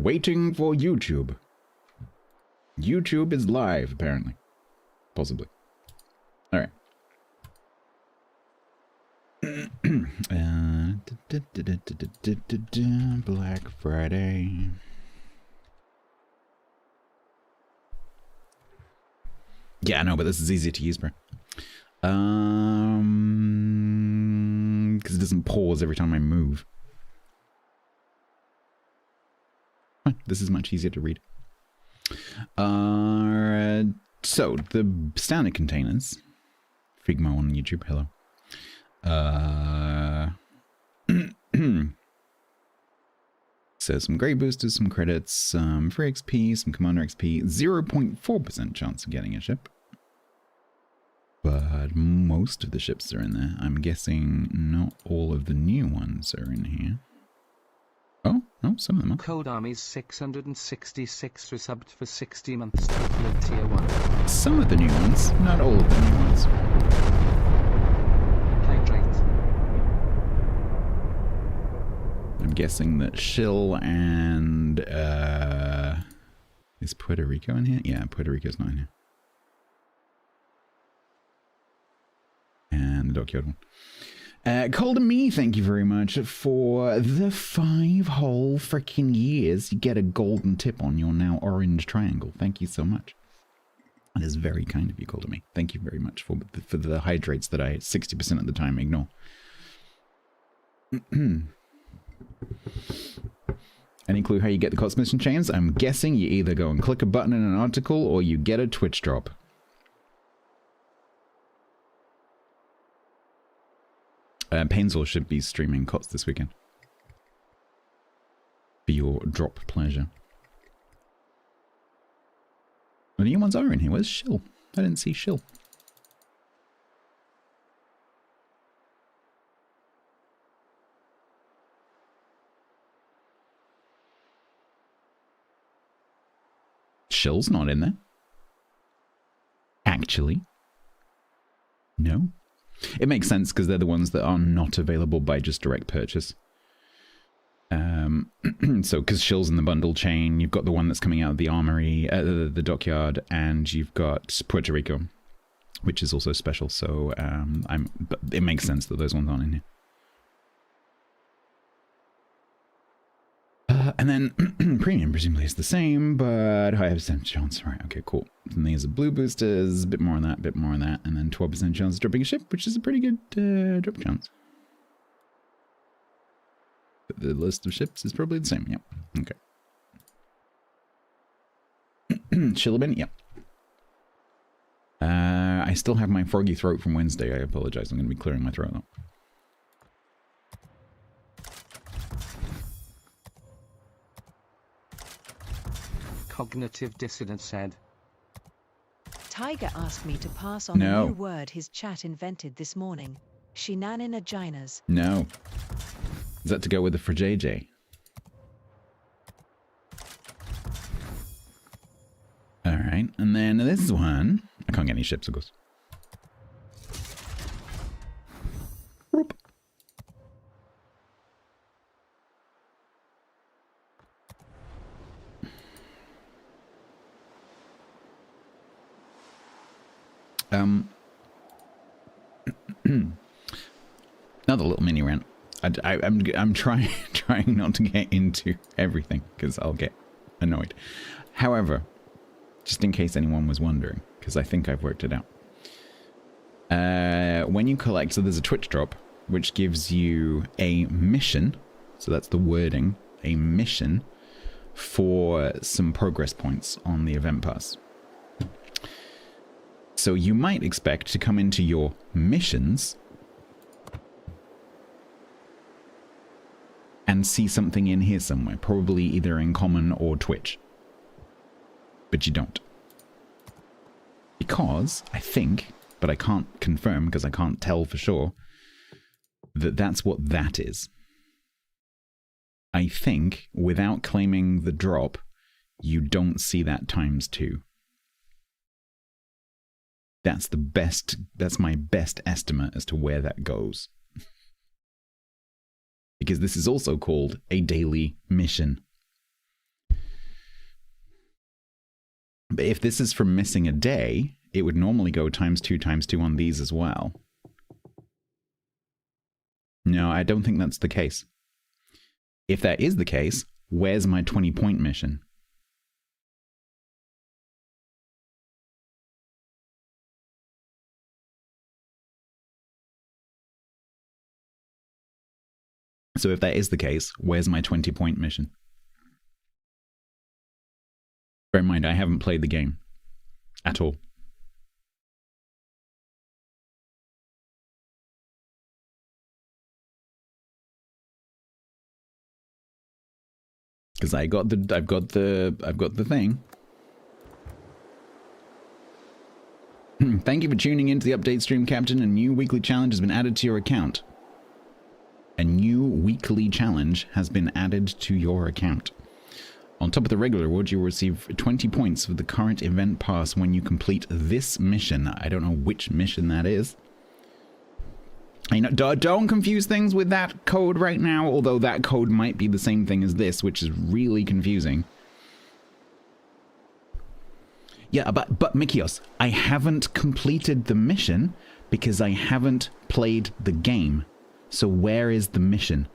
waiting for YouTube. YouTube is live, apparently. Possibly. Alright. Black Friday. Yeah, I know, but this is easier to use, bro. Because it doesn't pause every time I move. This is much easier to read. So, the standard containers. Figmo on YouTube, hello. So, some grey boosters, some credits, some free XP, some commander XP, 0.4% chance of getting a ship. But most of the ships are in there. I'm guessing not all of the new ones are in here. Oh, no, some of them are. Cold Army's 666 resubbed for 60 months total at tier 1. Some of the new ones, not all of the new ones. Hydrate. I'm guessing that Shill and is Puerto Rico in here? Yeah, Puerto Rico's not in here. And the Dockyard one. Calder Me, thank you very much for the 5 whole freaking years. You get a golden tip on your now orange triangle. Thank you so much. That is very kind of you, Calder Me. Thank you very much for the hydrates that I 60% of the time ignore. Any clue how you get the cost mission chains? I'm guessing you either go and click a button in an article or you get a Twitch drop. Painsall should be streaming COTS this weekend. For your drop pleasure. The new ones are in here. Where's Shill? I didn't see Shill. Shill's not in there. Actually. No. It makes sense because they're the ones that are not available by just direct purchase. So, because Shill's in the bundle chain, you've got the one that's coming out of the armory, the dockyard, and you've got Puerto Rico, which is also special. So, but it makes sense that those ones aren't in here. And then premium presumably is the same, but high percent chance. Right, okay, cool. And these are blue boosters, a bit more on that, a bit more on that, and then 12% chance of dropping a ship, which is a pretty good drop chance. But the list of ships is probably the same, yep. Okay. Shillabin, yep. I still have my froggy throat from Wednesday. I apologize. I'm going to be clearing my throat now. Cognitive dissonance said. Tiger asked me to pass on a new word his chat invented this morning. Shenaninaginas. No. Is that to go with the frajj? Alright, and then this one. I can't get any ships, of course. Another little mini rant. I'm trying not to get into everything because I'll get annoyed. However, just in case anyone was wondering, because I think I've worked it out. When you collect, so there's a Twitch drop which gives you a mission. So that's the wording, a mission for some progress points on the event pass. So you might expect to come into your missions and see something in here somewhere, probably either in common or Twitch. But you don't. Because I think, but I can't confirm because I can't tell for sure, that that's what that is. I think, without claiming the drop, you don't see that ×2. That's my best estimate as to where that goes. Because this is also called a daily mission. But if this is from missing a day, it would normally go ×2 ×2 on these as well. No, I don't think that's the case. If that is the case, where's my 20-point mission? So if that is the case, where's my 20-point mission? Bear in mind, I haven't played the game at all. Because I've got the thing. Thank you for tuning into the update stream, Captain. A new weekly challenge has been added to your account. A new weekly challenge has been added to your account. On top of the regular reward, you will receive 20 points for the current event pass when you complete this mission. I don't know which mission that is. You know, don't confuse things with that code right now, although that code might be the same thing as this, which is really confusing. Yeah, but Mikios, I haven't completed the mission because I haven't played the game. So where is the mission?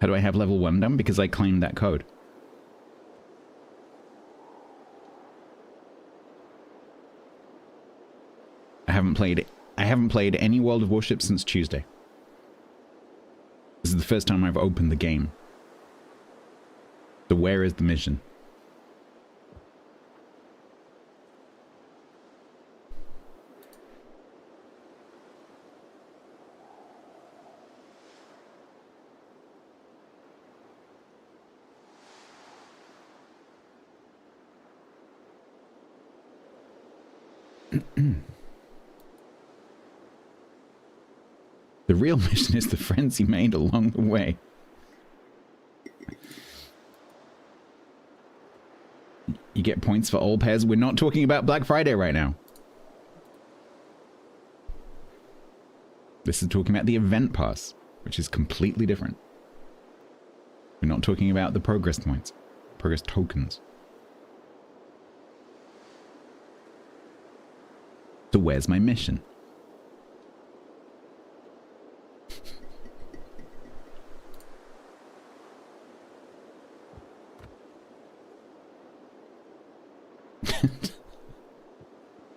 How do I have level 1 done? Because I claimed that code. I haven't played any World of Warships since Tuesday. This is the first time I've opened the game. So where is the mission? The real mission is the friends he made along the way. You get points for all pairs. We're not talking about Black Friday right now. This is talking about the event pass, which is completely different. We're not talking about the progress points, progress tokens. So where's my mission?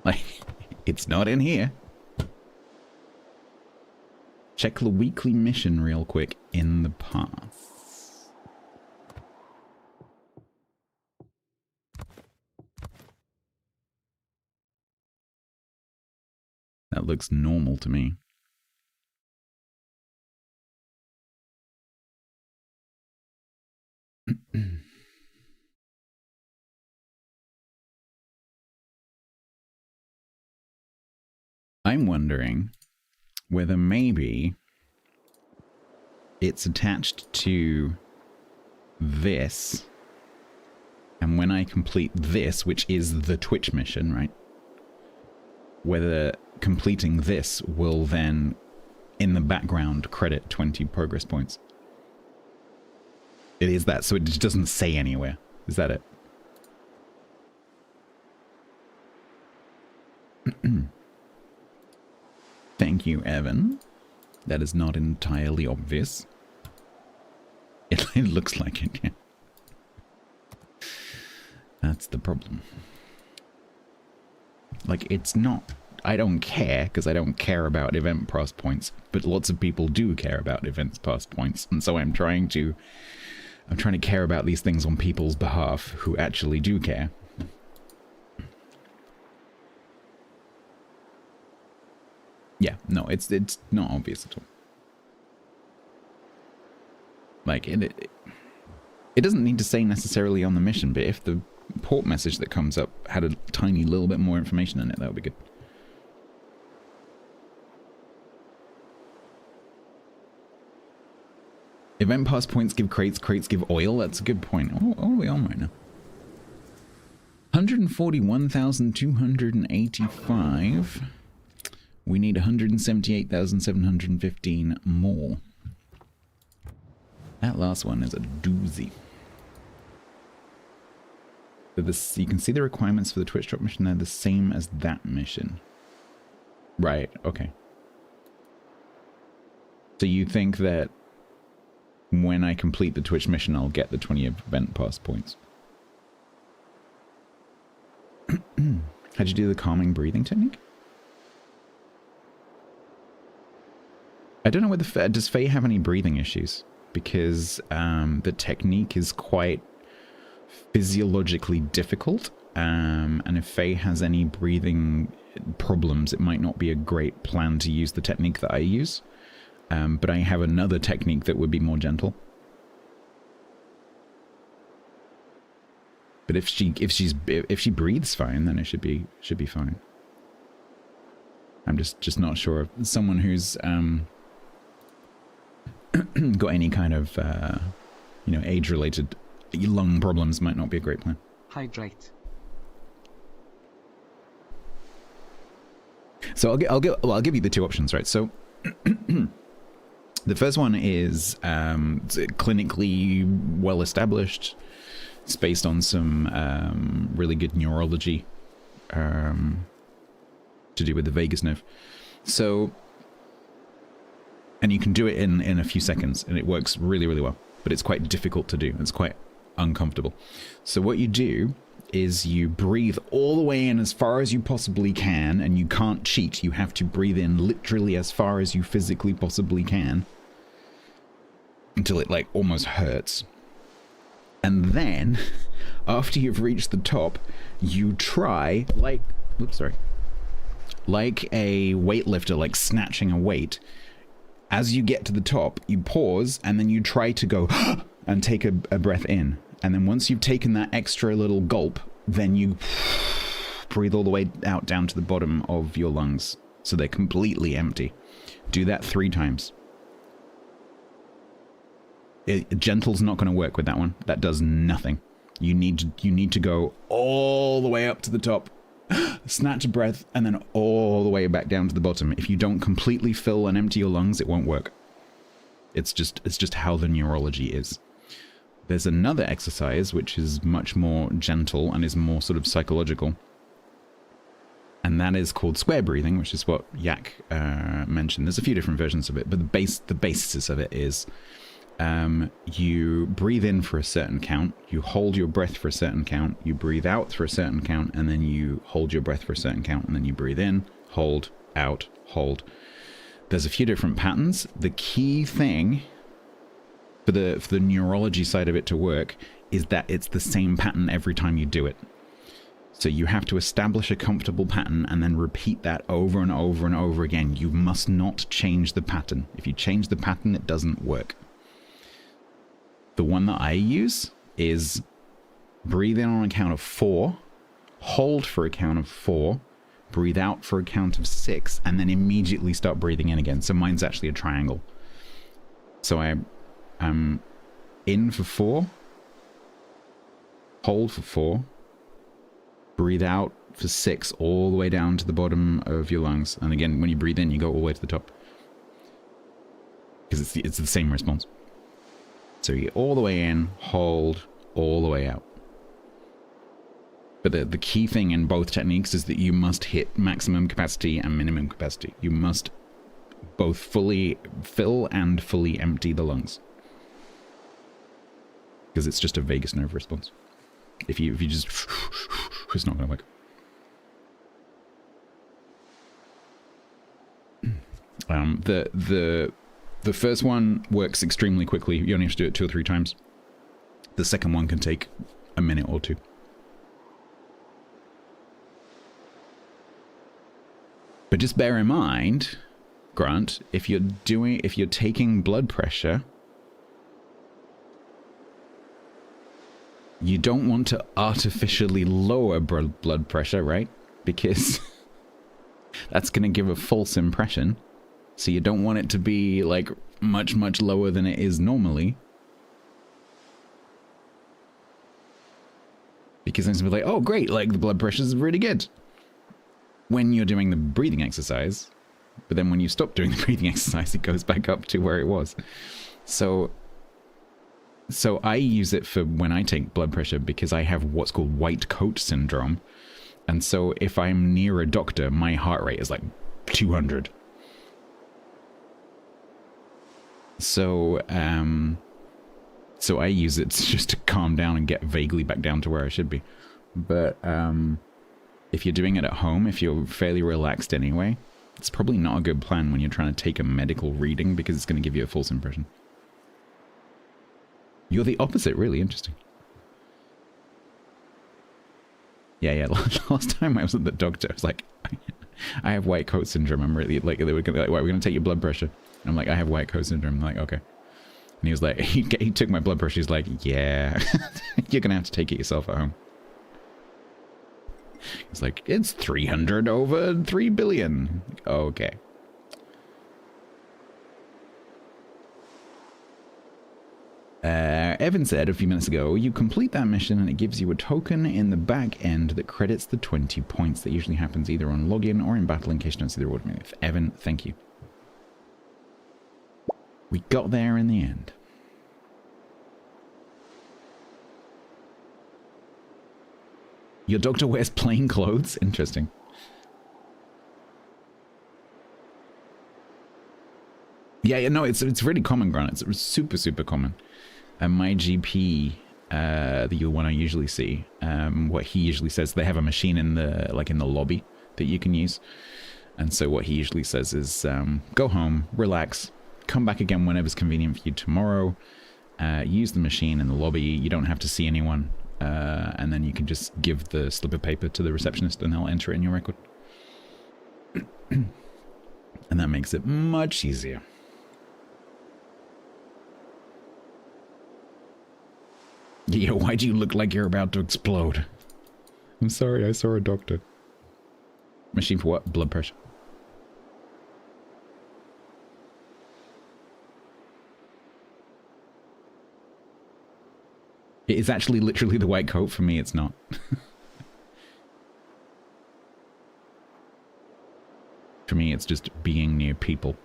Like, it's not in here. Check the weekly mission real quick in the pass. That looks normal to me. I'm wondering whether maybe it's attached to this, and when I complete this, which is the Twitch mission, right? Whether completing this will then, in the background, credit 20 progress points. It is that, so it just doesn't say anywhere. Is that it? Thank you, Evan. That is not entirely obvious. It looks like it, yeah. That's the problem. Like, it's not... I don't care, because I don't care about event pass points, but lots of people do care about event pass points, and so I'm trying to care about these things on people's behalf who actually do care. Yeah, no, it's not obvious at all. Like, it doesn't need to say necessarily on the mission, but if the port message that comes up had a tiny little bit more information in it, that would be good. Event pass points give crates, crates give oil. That's a good point. What are we on right now? 141,285. We need 178,715 more. That last one is a doozy. So this, you can see the requirements for the Twitch drop mission. They're the same as that mission. Right, okay. So you think that when I complete the Twitch mission, I'll get the 20 event pass points. How'd you do the calming breathing technique? I don't know whether... Does Faye have any breathing issues? Because the technique is quite physiologically difficult. And if Faye has any breathing problems, it might not be a great plan to use the technique that I use. But I have another technique that would be more gentle. But if she breathes fine, then it should be fine. I'm just not sure. Someone who's got any kind of age-related lung problems might not be a great plan. Hydrate. So I'll give you the two options, right? So the first one is clinically well established. It's based on some really good neurology to do with the vagus nerve. So, and you can do it in a few seconds, and it works really, really well. But it's quite difficult to do. It's quite uncomfortable. So what you do is you breathe all the way in as far as you possibly can, and you can't cheat. You have to breathe in literally as far as you physically possibly can until it like almost hurts. And then, after you've reached the top, you try, like a weightlifter, like snatching a weight. As you get to the top, you pause, and then you try to go and take a breath in. And then once you've taken that extra little gulp, then you breathe all the way out down to the bottom of your lungs, so they're completely empty. Do that 3 times. Gentle's not going to work with that one. That does nothing. You need to go all the way up to the top, snatch a breath, and then all the way back down to the bottom. If you don't completely fill and empty your lungs, it won't work. It's just how the neurology is. There's another exercise which is much more gentle and is more sort of psychological, and that is called square breathing, which is what Yak mentioned. There's a few different versions of it, but the basis of it is you breathe in for a certain count, you hold your breath for a certain count, you breathe out for a certain count, and then you hold your breath for a certain count, and then you breathe in, hold, out, hold. There's a few different patterns. The key thing for the neurology side of it to work is that it's the same pattern every time you do it. So you have to establish a comfortable pattern and then repeat that over and over and over again. You must not change the pattern. If you change the pattern, it doesn't work. The one that I use is breathe in on a count of 4, hold for a count of 4, breathe out for a count of 6, and then immediately start breathing in again. So mine's actually a triangle. So I'm in for 4, hold for 4, breathe out for 6, all the way down to the bottom of your lungs. And again, when you breathe in, you go all the way to the top, because it's the same response. So you get all the way in, hold, all the way out. But the key thing in both techniques is that you must hit maximum capacity and minimum capacity. You must both fully fill and fully empty the lungs, because it's just a vagus nerve response. If you just, it's not going to work. The first one works extremely quickly. You only have to do it 2 or 3 times. The second one can take a minute or 2. But just bear in mind, Grant, if you're taking blood pressure, you don't want to artificially lower blood pressure, right? Because that's going to give a false impression. So you don't want it to be like much, much lower than it is normally. Because then it's like, oh great, like the blood pressure is really good. When you're doing the breathing exercise, But then when you stop doing the breathing exercise, it goes back up to where it was. So I use it for when I take blood pressure because I have what's called white coat syndrome. And so if I'm near a doctor, my heart rate is like 200. So I use it just to calm down and get vaguely back down to where I should be. But if you're doing it at home, if you're fairly relaxed anyway, it's probably not a good plan when you're trying to take a medical reading because it's going to give you a false impression. You're the opposite, really interesting. Yeah, last time I was at the doctor, I was like, I have white coat syndrome. I'm really, like, they were gonna, like, we're going to take your blood pressure. And I'm like, I have white coat syndrome. I'm like, okay. And he was like, he took my blood pressure. He's like, yeah, you're going to have to take it yourself at home. It's like, it's 300 over 3 billion. Okay. Evan said a few minutes ago, you complete that mission and it gives you a token in the back end that credits the 20 points. That usually happens either on login or in battle in case you don't see the reward. Evan, thank you. We got there in the end. Your doctor wears plain clothes? Interesting. Yeah, no, it's really common, Grant. It's super, super common. And my GP, the one I usually see, what he usually says, they have a machine in the lobby that you can use. And so what he usually says is, go home, relax, come back again whenever's convenient for you tomorrow, use the machine in the lobby, you don't have to see anyone, and then you can just give the slip of paper to the receptionist and they'll enter it in your record. And that makes it much easier. Yeah, why do you look like you're about to explode? I'm sorry, I saw a doctor. Machine for what? Blood pressure. It is actually literally the white coat. For me, it's not. For me, it's just being near people.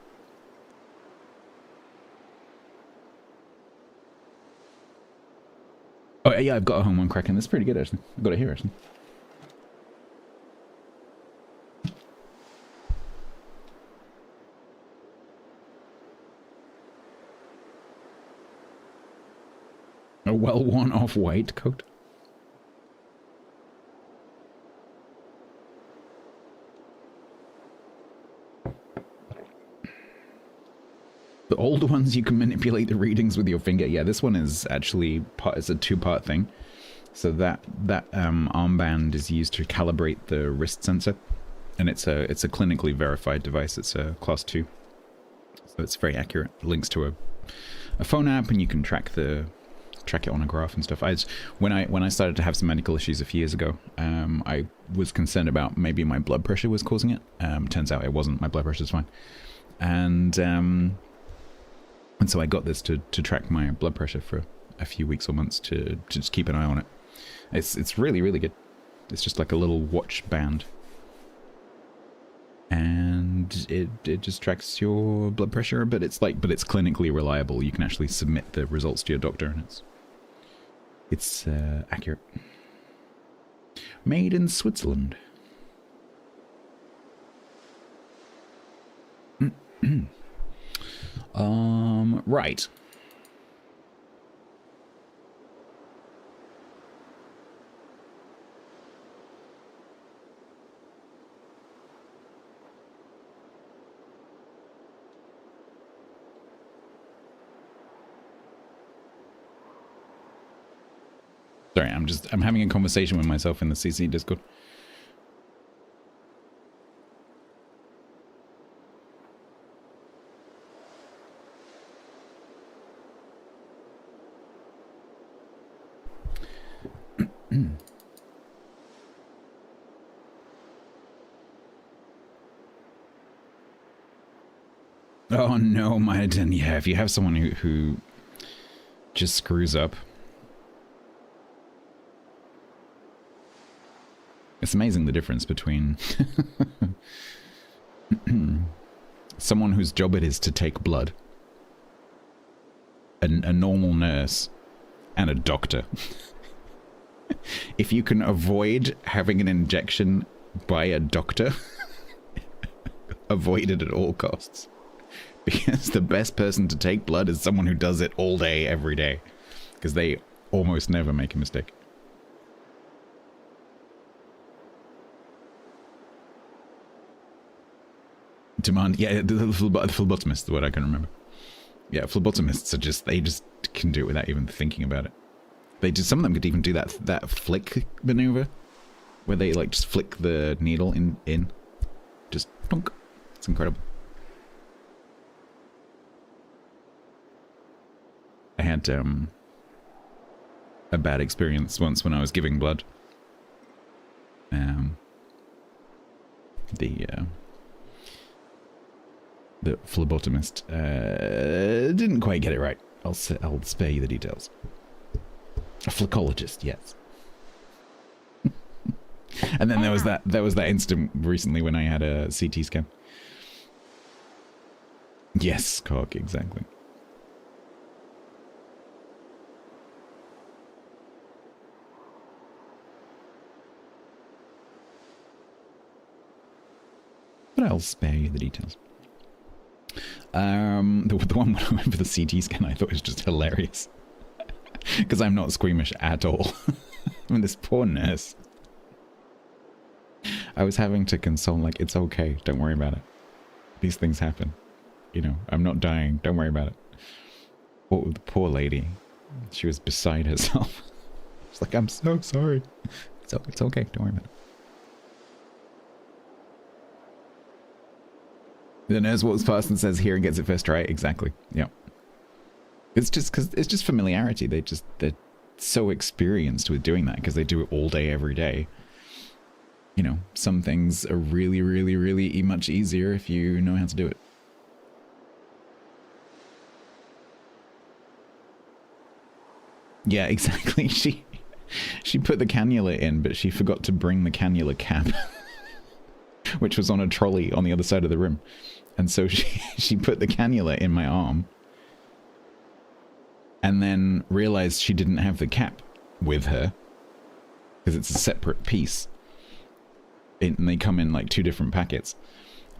Oh, yeah, I've got a home one cracking. That's pretty good, actually. I've got it here, actually. A well-worn off-white coat. The older ones, you can manipulate the readings with your finger. Yeah, this one is actually it's a two-part thing. So that armband is used to calibrate the wrist sensor, and it's a clinically verified device. It's a class 2, so it's very accurate. It links to a phone app, and you can track it on a graph and stuff. When I started to have some medical issues a few years ago, I was concerned about maybe my blood pressure was causing it. Turns out it wasn't. My blood pressure's fine, and so I got this to track my blood pressure for a few weeks or months to just keep an eye on it. It's really, really good. It's just like a little watch band, and it just tracks your blood pressure. But it's clinically reliable. You can actually submit the results to your doctor, and it's accurate. Made in Switzerland. Right. Sorry, I'm having a conversation with myself in the CC Discord. Oh no, Myodin. Yeah, if you have someone who just screws up. It's amazing the difference between someone whose job it is to take blood, a normal nurse, and a doctor. If you can avoid having an injection by a doctor, avoid it at all costs. Because the best person to take blood is someone who does it all day, every day. Because they almost never make a mistake. Demand, yeah, the phlebotomist is the word I can remember. Yeah, phlebotomists are just, they just can do it without even thinking about it. They just, some of them could even do that flick maneuver, where they like just flick the needle in. Just plunk. It's incredible. I had a bad experience once when I was giving blood. The phlebotomist didn't quite get it right. I'll spare you the details. A phlebocologist, yes. And then there was that incident recently when I had a CT scan. Yes, cock, exactly. But I'll spare you the details. The one when I went for the CT scan, I thought was just hilarious. Because I'm not squeamish at all. I mean, this poor nurse. I was having to console, like, it's okay, don't worry about it. These things happen. You know, I'm not dying, don't worry about it. The poor lady. She was beside herself. She's like, I'm so sorry. It's okay, don't worry about it. The nurse walks past and says, here, and gets it first try. Exactly. Yeah. It's just familiarity. They're so experienced with doing that because they do it all day, every day. You know, some things are really, really, really much easier if you know how to do it. Yeah, exactly. She put the cannula in, but she forgot to bring the cannula cap, which was on a trolley on the other side of the room. And so she put the cannula in my arm and then realized she didn't have the cap with her because it's a separate piece. And they come in like 2 different packets.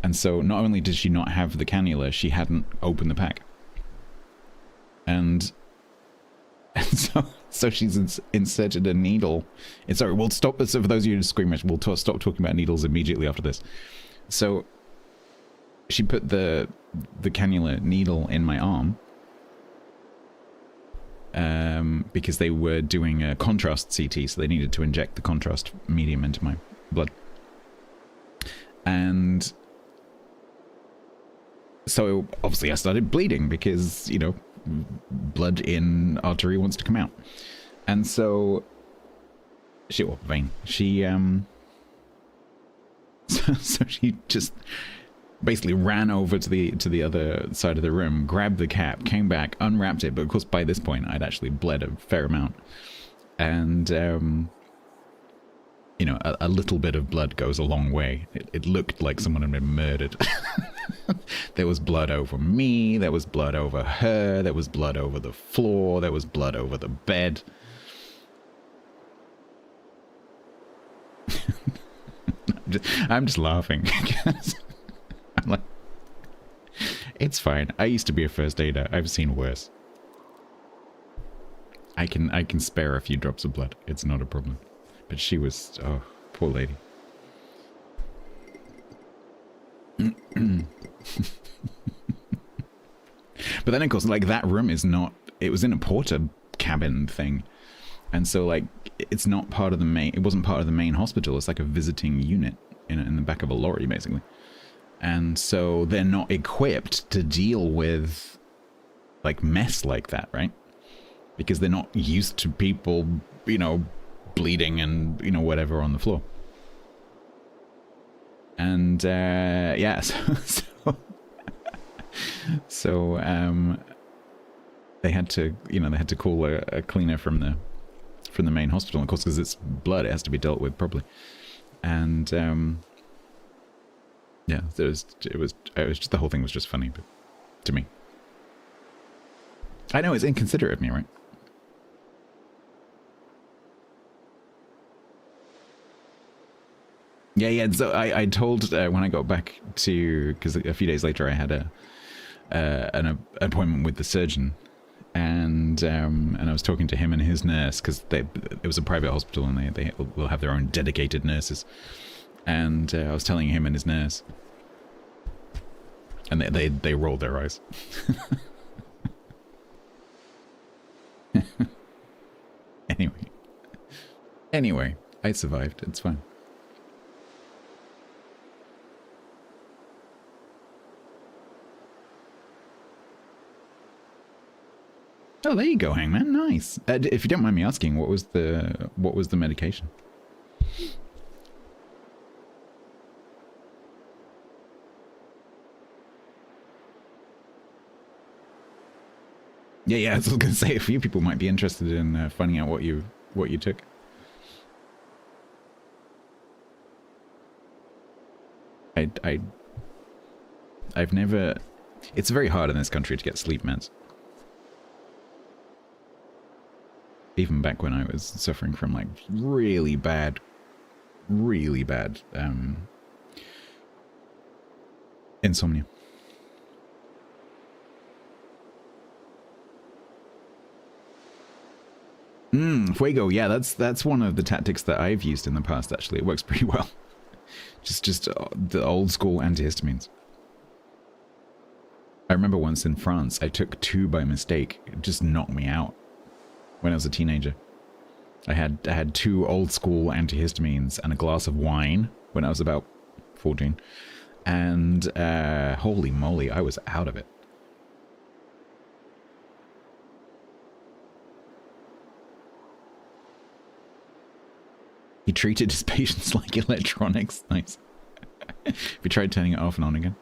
And so not only did she not have the cannula, she hadn't opened the pack. And so she's inserted a needle. Sorry, we'll stop. So for those of you who squeamish, we'll stop talking about needles immediately after this. So she put the cannula needle in my arm because they were doing a contrast CT, so they needed to inject the contrast medium into my blood. And so obviously I started bleeding because, you know, blood in artery wants to come out. And so vein. So she just basically ran over to the other side of the room, grabbed the cap, came back, unwrapped it, but of course by this point I'd actually bled a fair amount. And you know, a little bit of blood goes a long way. It looked like someone had been murdered. There was blood over me, there was blood over her, there was blood over the floor, there was blood over the bed. I'm just laughing. I'm like, it's fine. I used to be a first aider. I've seen worse. I can spare a few drops of blood. It's not a problem. But she was, oh, poor lady. But then of course, like, that room is not, it was in a porter cabin thing. And so like, it's not part of the main, it wasn't part of the main hospital. It's like a visiting unit in the back of a lorry, basically. And so they're not equipped to deal with like mess like that, right? Because they're not used to people, you know, bleeding and, you know, whatever on the floor. And yeah, so they had to, you know, they had to call a cleaner from the main hospital, of course, because it's blood, it has to be dealt with properly. And Yeah, it was just, the whole thing was just funny, but to me. I know it's inconsiderate of me, right? Yeah. So I told when I got back to, because a few days later I had an appointment with the surgeon, and I was talking to him and his nurse, because it was a private hospital and they will have their own dedicated nurses, and I was telling him and his nurse, and they rolled their eyes. Anyway, I survived. It's fine. Oh, there you go, Hangman. Nice. If you don't mind me asking, what was the medication? Yeah. I was gonna say a few people might be interested in finding out what you took. I've never. It's very hard in this country to get sleep meds. Even back when I was suffering from like really bad insomnia. Fuego, yeah, that's one of the tactics that I've used in the past, actually. It works pretty well. Just the old school antihistamines. I remember once in France, I took 2 by mistake. It just knocked me out when I was a teenager. I had 2 old school antihistamines and a glass of wine when I was about 14. And holy moly, I was out of it. He treated his patients like electronics. Nice. We tried turning it off and on again.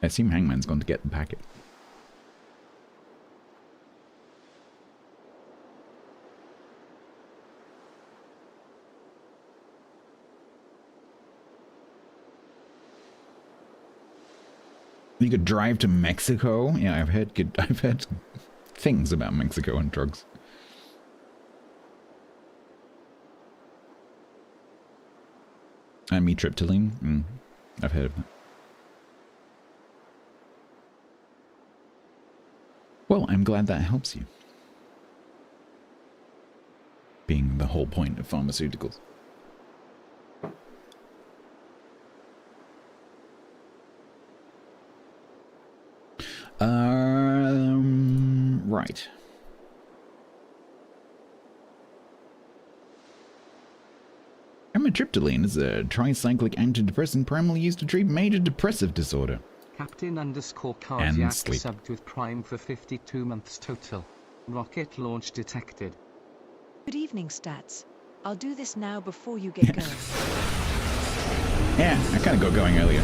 I assume Hangman's gone to get the packet. You could drive to Mexico. Yeah, I've heard things about Mexico and drugs. Amitriptyline. I've heard of that. Well, I'm glad that helps you. Being the whole point of pharmaceuticals. Right. Amitriptyline is a tricyclic antidepressant primarily used to treat major depressive disorder. Captain_Cardiac subbed with Prime for 52 months total. Rocket launch detected. Good evening, Stats. I'll do this now before you get going. Yeah, I kind of got going earlier.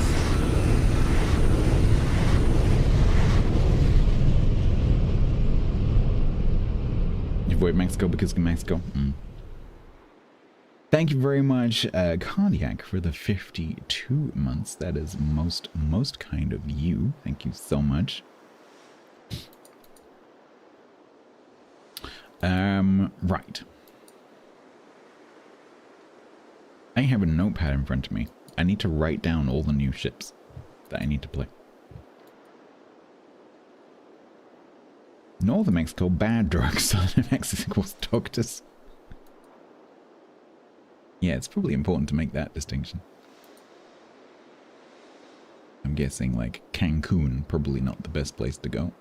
Avoid Mexico because of Mexico. Thank you very much, Cardiac, for the 52 months. That is most kind of you. Thank you so much. Right. I have a notepad in front of me. I need to write down all the new ships that I need to play. Northern Mexico, bad drugs. Southern Mexico, doctors. Yeah, it's probably important to make that distinction. I'm guessing, like, Cancun, probably not the best place to go.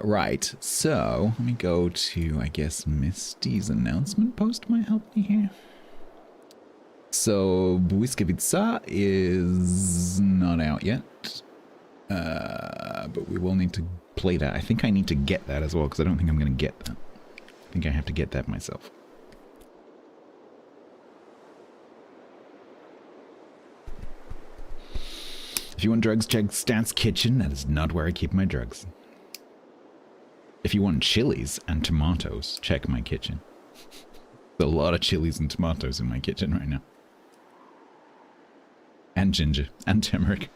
Right, so, let me go to, I guess, Misty's announcement post might help me here. So, Błyskawica is not out yet. But we will need to play that. I think I need to get that as well, because I don't think I'm going to get that. I think I have to get that myself. If you want drugs, check Stats Kitchen. That is not where I keep my drugs. If you want chilies and tomatoes, check my kitchen. There's a lot of chilies and tomatoes in my kitchen right now. And ginger. And turmeric.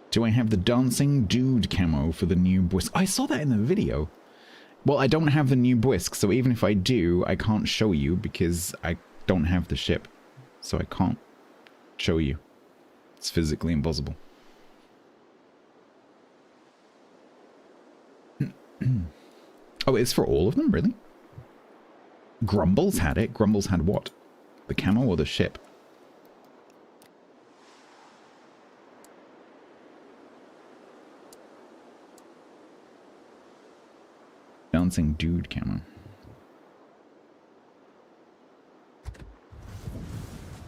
Do I have the dancing dude camo for the new Bwisk? I saw that in the video. Well, I don't have the new Bwisk, so even if I do, I can't show you because I don't have the ship. So I can't show you. It's physically impossible. Oh, it's for all of them, really? Grumbles had it. Grumbles had what? The camo or the ship? Dancing dude camo.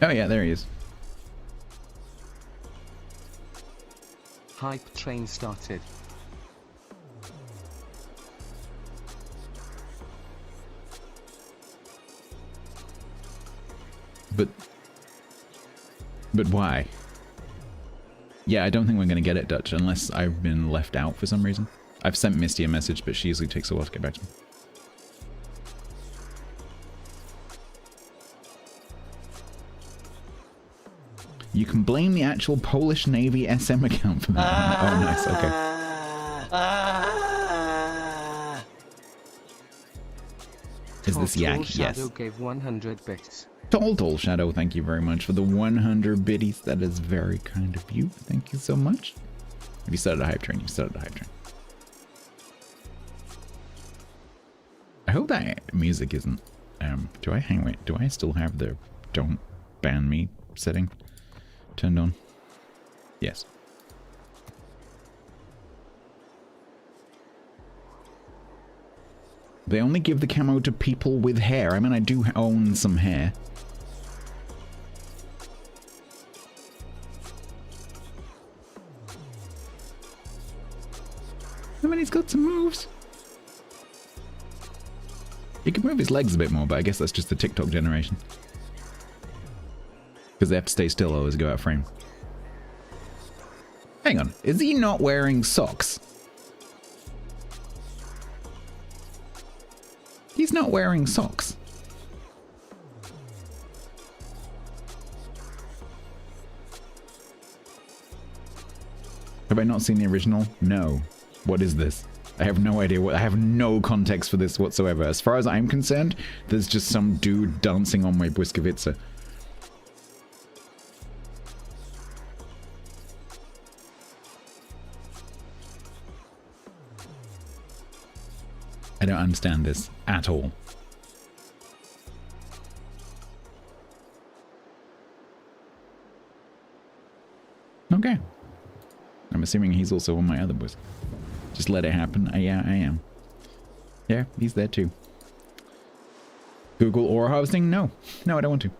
Oh yeah, there he is. Hype train started. But why? Yeah, I don't think we're going to get it, Dutch, unless I've been left out for some reason. I've sent Misty a message, but she usually takes a while to get back to me. You can blame the actual Polish Navy SM account for that. Oh, nice, okay. Is this Yak? Yes. Shadow gave 100 bits. Tall Shadow, thank you very much for the 100 biddies. That is very kind of you. Thank you so much. If you started a hype train, you started a hype train. I hope that music isn't... do I still have the don't ban me setting turned on? Yes. They only give the camo to people with hair. I mean, I do own some hair. I mean, he's got some moves. He can move his legs a bit more, but I guess that's just the TikTok generation. Because they have to stay still or always go out of frame. Hang on, is he not wearing socks? He's not wearing socks. Have I not seen the original? No. What is this? I have no idea what. I have no context for this whatsoever. As far as I'm concerned, there's just some dude dancing on my Błyskawica. I don't understand this at all. Okay. I'm assuming he's also on my other Błysk. Just let it happen. Yeah, I am. Yeah, he's there too. Google ore harvesting? No. No, I don't want to.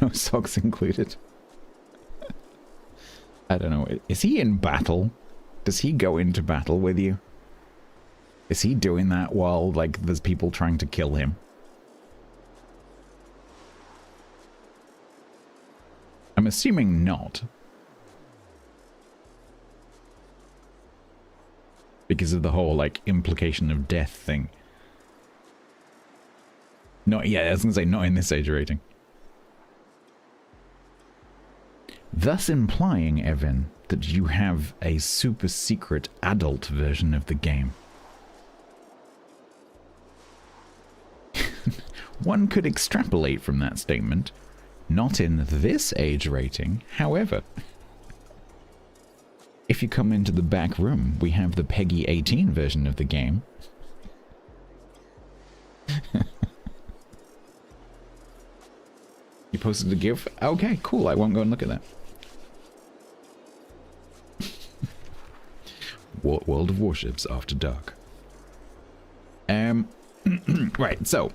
No socks included. I don't know. Is he in battle? Does he go into battle with you? Is he doing that while, like, there's people trying to kill him? I'm assuming not. Because of the whole, like, implication of death thing. Not, yeah, I was gonna say, not in this age rating. Thus implying, Evan, that you have a super secret adult version of the game. One could extrapolate from that statement. Not in this age rating, however. If you come into the back room, we have the Peggy 18 version of the game. You posted a GIF? Okay, cool, I won't go and look at that. World of Warships After Dark. Right, so...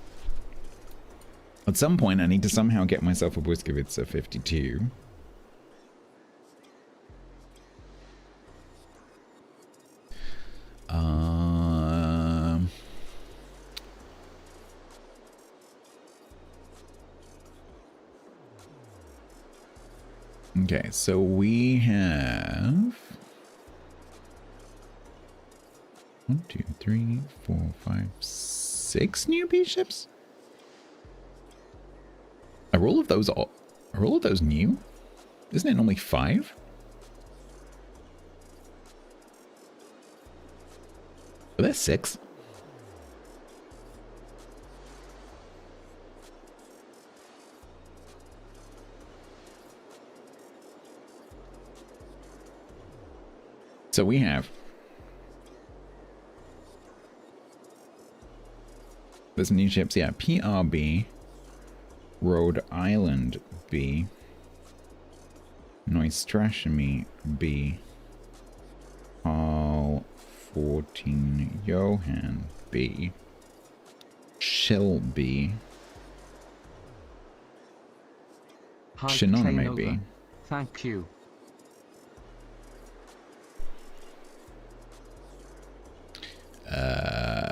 At some point, I need to somehow get myself a Błyskawica 52. Okay, so we have 1, 2, 3, 4, 5, 6 new B ships. Are all of those new? Isn't it normally 5? Are there 6? So we have there's new ships, yeah. PRB, Rhode Island B, Neustrashami B, Hall 14 Johan B, Shell B, Shinonome B. Thank you.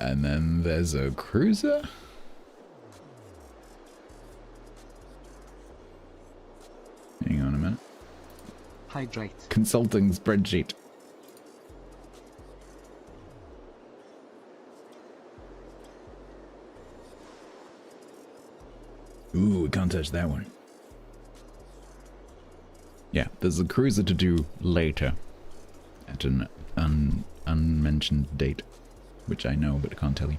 And then there's a cruiser. Hang on a minute. Hydrate. Consulting spreadsheet. Ooh, we can't touch that one. Yeah, there's a cruiser to do later at an unmentioned date, which I know but I can't tell you.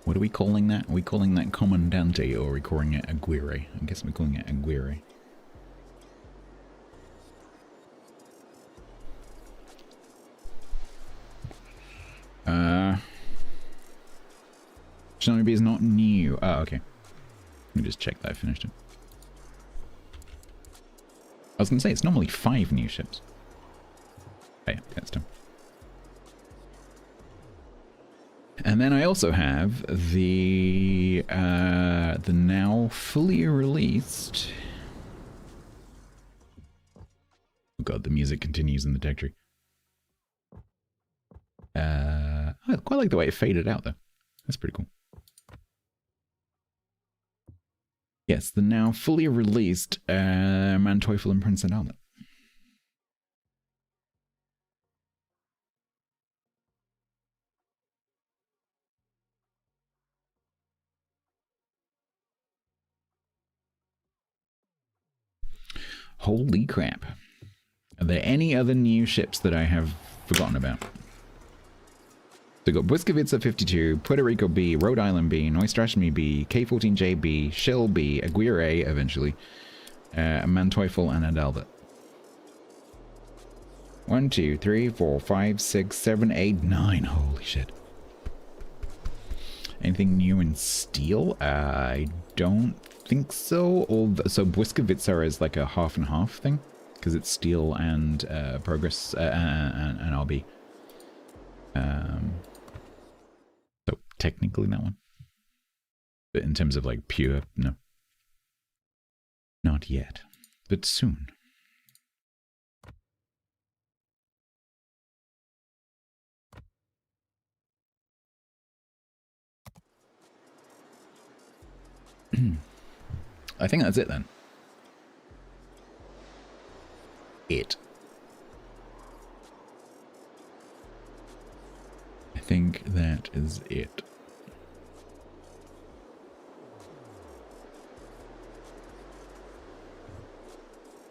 What are we calling that? Are we calling that Commandante or are we calling it Aguirre? I guess we're calling it Aguirre. Shinonome B is not new. Oh, okay. Let me just check that I finished it. I was going to say, it's normally 5 new ships. Oh yeah, that's done. And then I also have the now fully released... Oh god, the music continues in the tech tree. I quite like the way it faded out though. That's pretty cool. Yes, the now fully released Manteuffel and Prince Albert. Holy crap. Are there any other new ships that I have forgotten about? So we've got Bwiskovitza 52, Puerto Rico B, Rhode Island B, Neustrashami B, K14J B, Shell B, Aguirre eventually, Manteuffel and Adalbert. 1, 2, 3, 4, 5, 6, 7, 8, 9. Holy shit. Anything new in steel? I don't think so. So Bwiskovitza is like a half and half thing, because it's steel and progress and RB. So technically that one. But in terms of like pure, no. Not yet. But soon. I think that's it then. I think that is it.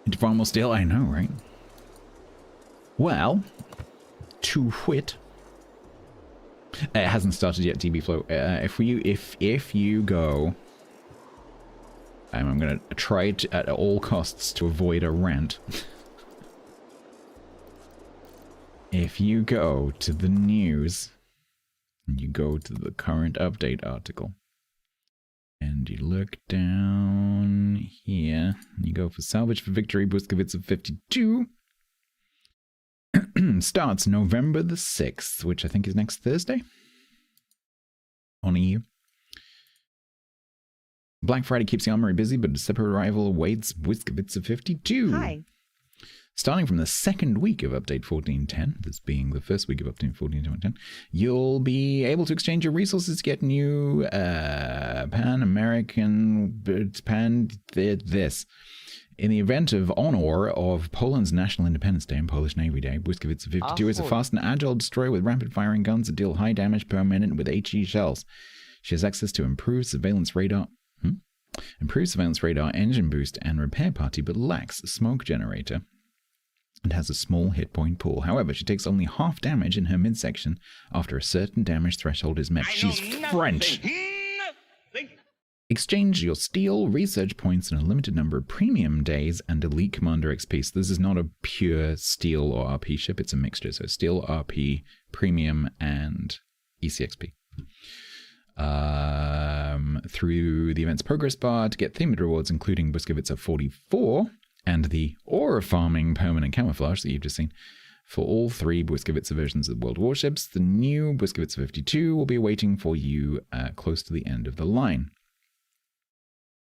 Into far more steel? I know, right? Well, to wit. It hasn't started yet, TB Flow. If you go... I'm going to try to, at all costs to avoid a rant. If you go to the news, and you go to the current update article, and you look down here, and you go for Salvage for Victory, Bwiskovitza 52, starts November the 6th, which I think is next Thursday. On EU. Black Friday keeps the armory busy, but a separate arrival awaits Bwiskovitza 52. Hi. Starting from the second week of Update 14.10, this being the first week of Update 14.10, you'll be able to exchange your resources to get new Pan-American, this. In the event of honor of Poland's National Independence Day and Polish Navy Day, Błyskawica 52 is a fast and agile destroyer with rapid-firing guns that deal high damage per minute with HE shells. She has access to improved surveillance radar, engine boost, and repair party, but lacks smoke generator and has a small hit point pool. However, she takes only half damage in her midsection after a certain damage threshold is met. She's French. Exchange your steel, research points, and a limited number of premium days and elite commander XP. So this is not a pure steel or RP ship, it's a mixture. So steel, RP, premium, and ECXP. Through the event's progress bar to get themed rewards, including Błyskawica 44 and the ore farming permanent camouflage that you've just seen. For all three Błyskawica versions of the World Warships, the new Błyskawica 52 will be waiting for you close to the end of the line.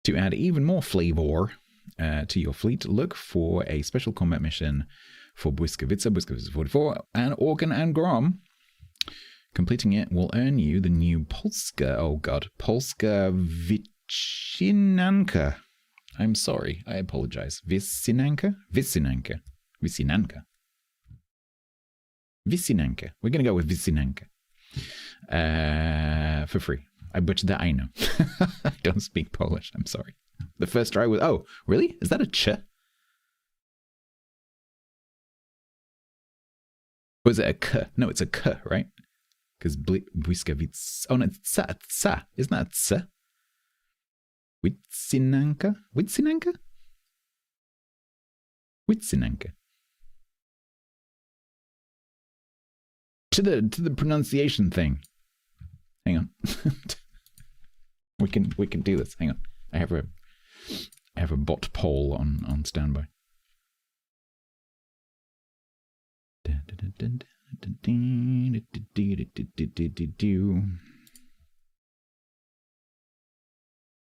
To add even more flavor to your fleet, look for a special combat mission for Błyskawica 44, and Orkan and Grom. Completing it will earn you the new Polska Wycinanka. I'm sorry, I apologize. Wycinanka. We're going to go with Wycinanka. For free. I butchered that, I know. I don't speak Polish, I'm sorry. The first try was, oh, really? Is that a ch? Or is it a k? No, it's a k, right? Because Błyskawica, oh no, it's tsa. Isn't that tsa? Wycinanka? To the pronunciation thing. Hang on. We can do this. Hang on. I have a bot poll on standby.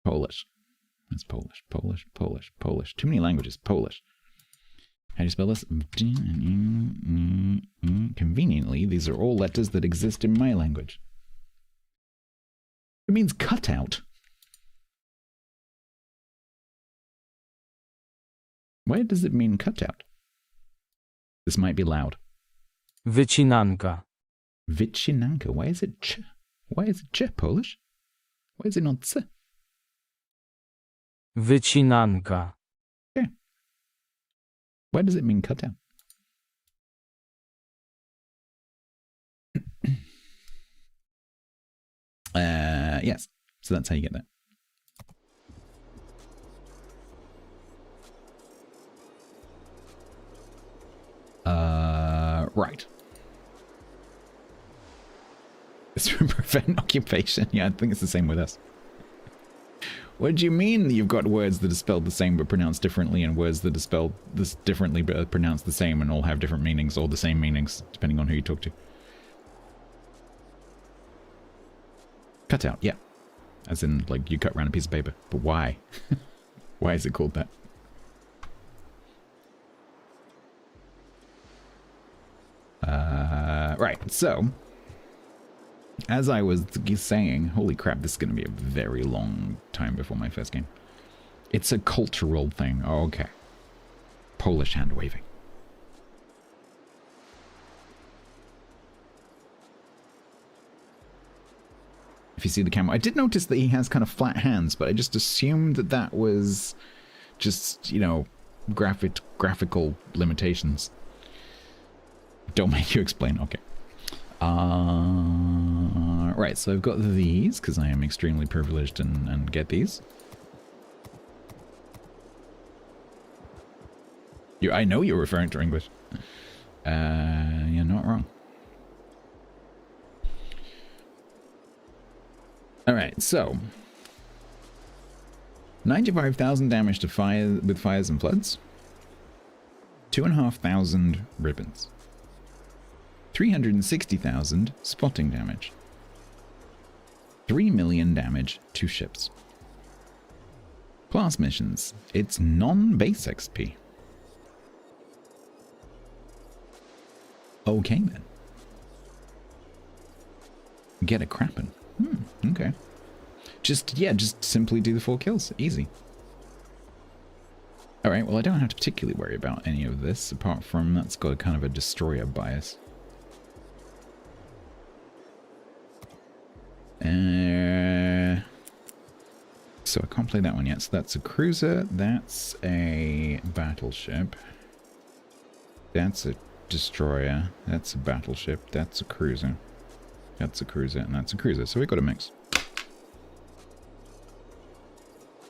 Polish. That's Polish. Too many languages. Polish. How do you spell this? Conveniently, these are all letters that exist in my language. It means cutout. Why does it mean cutout? This might be loud. Wycinanka. Wycinanka. Why is it ch? Why is it ch Polish? Why is it not c? Wycinanka. Okay. Why does it mean cutout? Yes. So that's how you get that. Right. It's to prevent occupation. Yeah, I think it's the same with us. What do you mean you've got words that are spelled the same but pronounced differently, and words that are spelled this differently but are pronounced the same and all have different meanings, or the same meanings, depending on who you talk to? Cut out, yeah. As in, like, you cut around a piece of paper. But why? Why is it called that? Right, so, as I was saying, holy crap, this is going to be a very long time before my first game. It's a cultural thing. Oh, okay. Polish hand waving. If you see the camera, I did notice that he has kind of flat hands, but I just assumed that that was just, you know, graphical limitations. Don't make you explain. Okay. Right, so I've got these, because I am extremely privileged and get these. I know you're referring to English. You're not wrong. Alright, so 95,000 damage to fire with fires and floods. 2,500 ribbons. 360,000 spotting damage. 3 million damage to ships. Class missions. It's non-base XP. Okay, then. Get a crappin'. Okay. Just simply do the 4 kills. Easy. Alright, well, I don't have to particularly worry about any of this, apart from that's got a kind of a destroyer bias. So I can't play that one yet. So that's a cruiser, that's a battleship, that's a destroyer, that's a battleship, that's a cruiser, that's a cruiser, and that's a cruiser. So we've got a mix.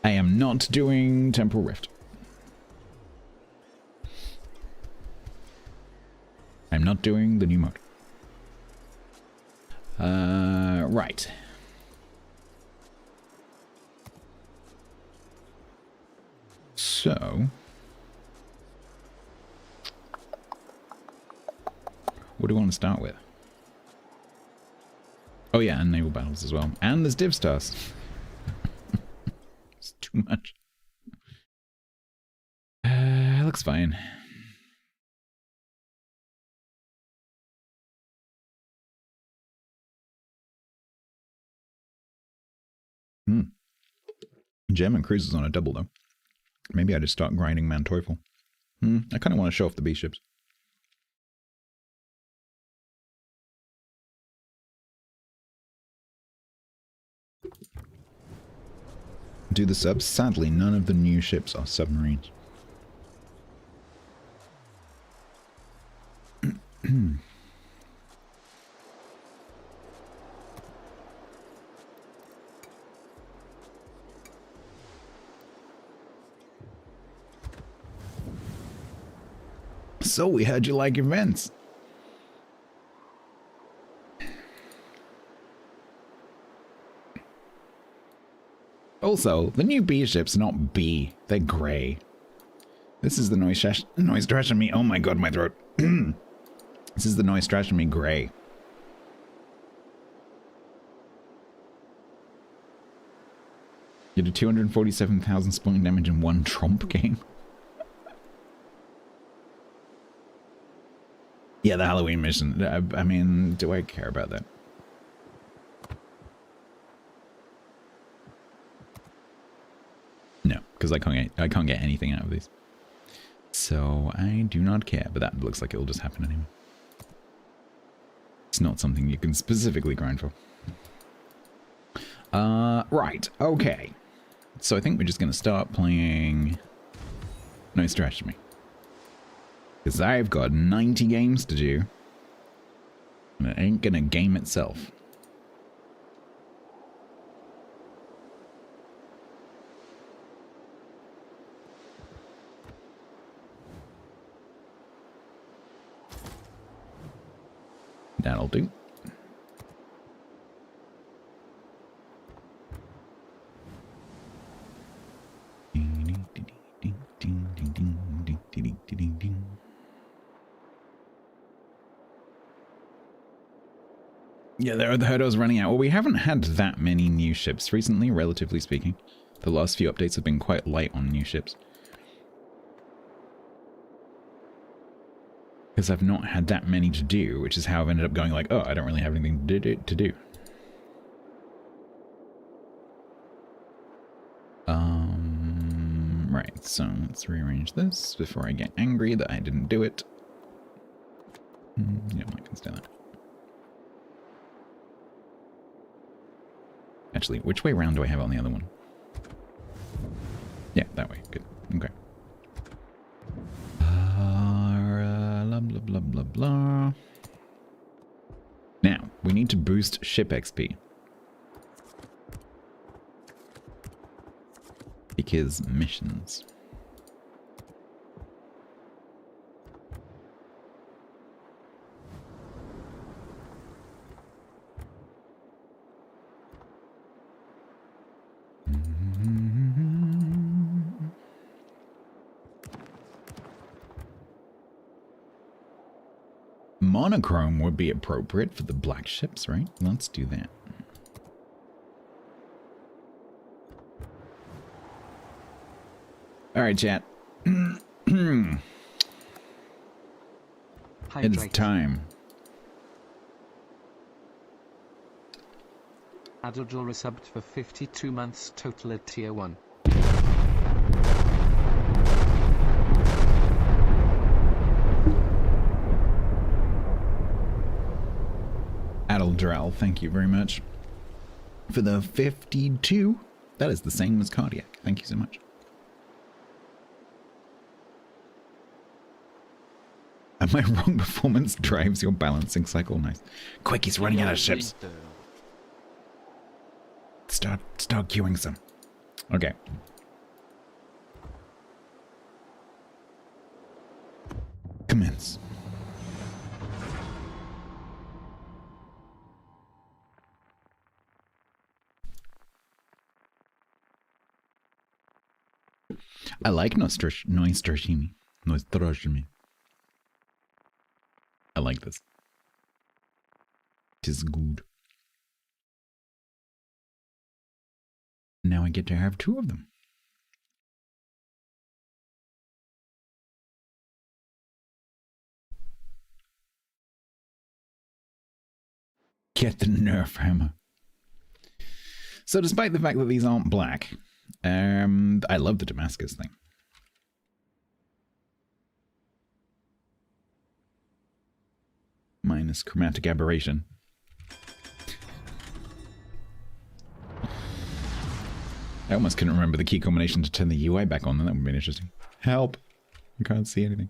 I am not doing Temporal Rift. I'm not doing the new mode. Right. So, what do we want to start with? Oh yeah, and naval battles as well. And there's div stars. It's too much. Looks fine. German cruisers on a double though. Maybe I just start grinding Manteuffel. I kind of want to show off the B ships. Do the subs? Sadly, none of the new ships are submarines. So we heard you like events. Also, the new B ships are not B, they're grey. This is the noise trash on me. Oh my god, my throat. This is the noise trash on me grey. You did 247,000 spawning damage in one Trump game. Yeah, the Halloween mission. I mean, do I care about that? No, because I can't get anything out of these. So I do not care, but that looks like it'll just happen anyway. It's not something you can specifically grind for. Right, okay. So I think we're just gonna start playing No Stretch Me. Because I've got 90 games to do. And it ain't gonna game itself. That'll do. Yeah, the hurdles running out. Well, we haven't had that many new ships recently, relatively speaking. The last few updates have been quite light on new ships. Because I've not had that many to do, which is how I've ended up going like, oh, I don't really have anything to do. Right, so let's rearrange this before I get angry that I didn't do it. Yeah, I can stay there. Actually, which way round do I have on the other one? Yeah, that way. Good. Okay. Blah, blah, blah, blah, blah. Now, we need to boost ship XP. Because missions. Monochrome would be appropriate for the black ships, right? Let's do that. All right, chat. Hydrate. It's time. Adodral resubbed for 52 months total at tier 1. Adeldral, thank you very much for the 52. That is the same as Cardiac. Thank you so much. And my wrong performance drives your balancing cycle. Nice. Quick, he's running out of ships. Start queuing some. Okay. Commence. I like Noistroshimi. I like this. It is good. Now I get to have 2 of them. Get the Nerf hammer. So despite the fact that these aren't black, I love the Damascus thing. Minus chromatic aberration. I almost couldn't remember the key combination to turn the UI back on, then that would be interesting. Help! I can't see anything.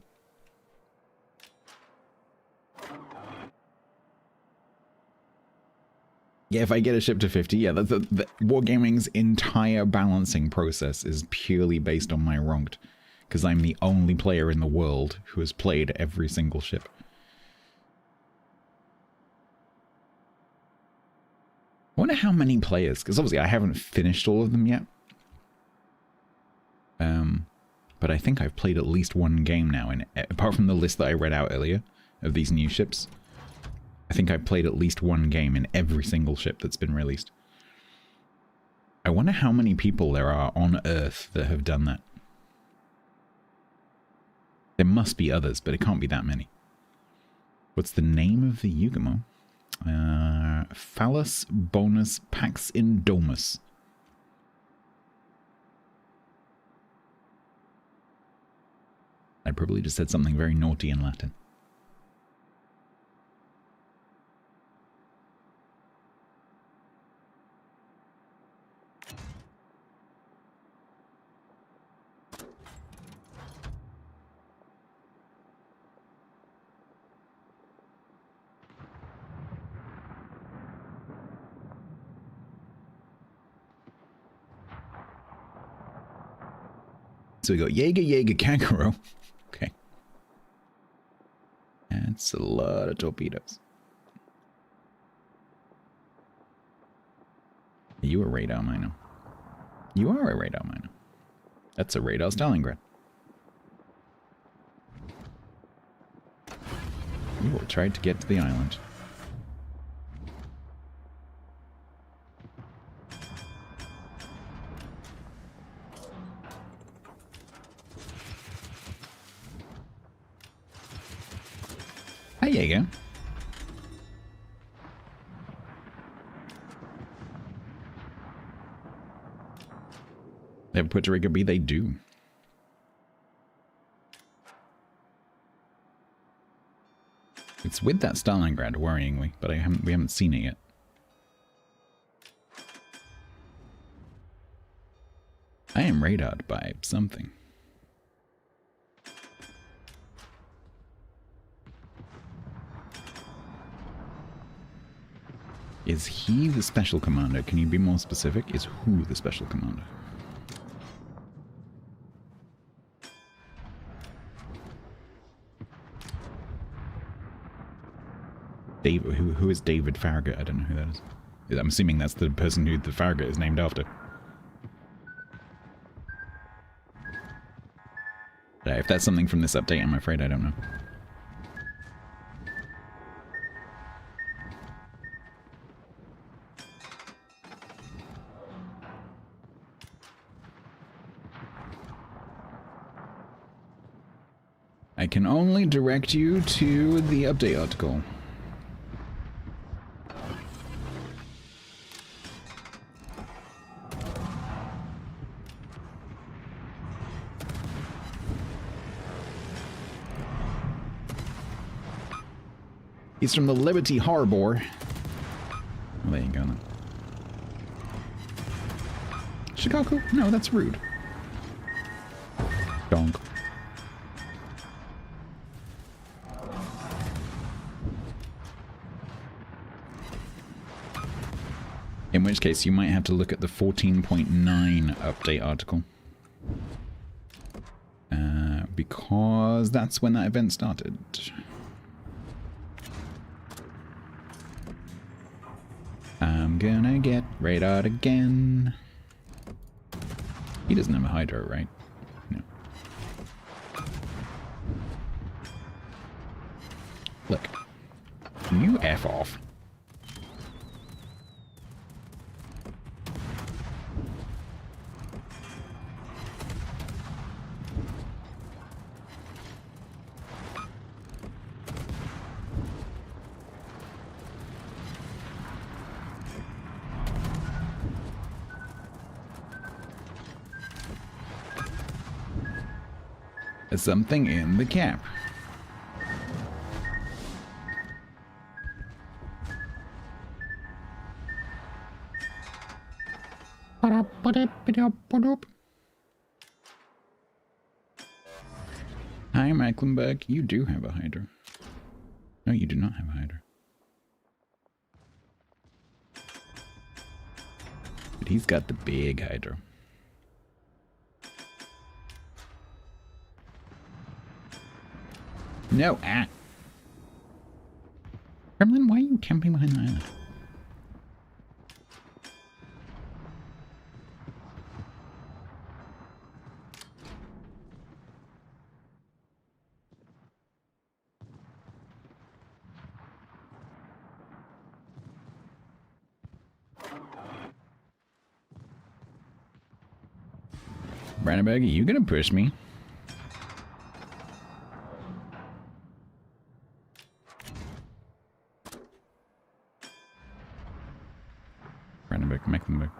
Yeah, if I get a ship to 50, yeah, the Wargaming's entire balancing process is purely based on my wronged. Because I'm the only player in the world who has played every single ship. I wonder how many players, because obviously I haven't finished all of them yet. But I think I've played at least 1 game now, and apart from the list that I read out earlier of these new ships, I think I've played at least 1 game in every single ship that's been released. I wonder how many people there are on Earth that have done that. There must be others, but it can't be that many. What's the name of the Yugamo? Phallus Bonus Pax Indomus. I probably just said something very naughty in Latin. So we got Jaeger, Kankaro. Okay. That's a lot of torpedoes. Are you a radar miner? You are a radar miner. That's a radar Stalingrad. You will try to get to the island. Hi, Jaeger. They have Puerto Rico B, they do. It's with that Stalingrad, worryingly, but we haven't seen it yet. I am radared by something. Is he the special commander? Can you be more specific? Is who the special commander? David, who is David Farragut? I don't know who that is. I'm assuming that's the person who the Farragut is named after. If that's something from this update, I'm afraid I don't know. I can only direct you to the update article. He's from the Liberty Harbor. Well, there you go then. Chicago? No, that's rude. Donk. In which case, you might have to look at the 14.9 update article. Because that's when that event started. I'm gonna get radar again. He doesn't have a hydro, right? No. Look. Can you F off? Something in the cap. Hi, Mecklenburg. You do have a Hydra. No, you do not have a Hydra. But he's got the big Hydra. No, Kremlin, why are you camping behind the island? Brandenburg, are you gonna push me? Mecklenburg.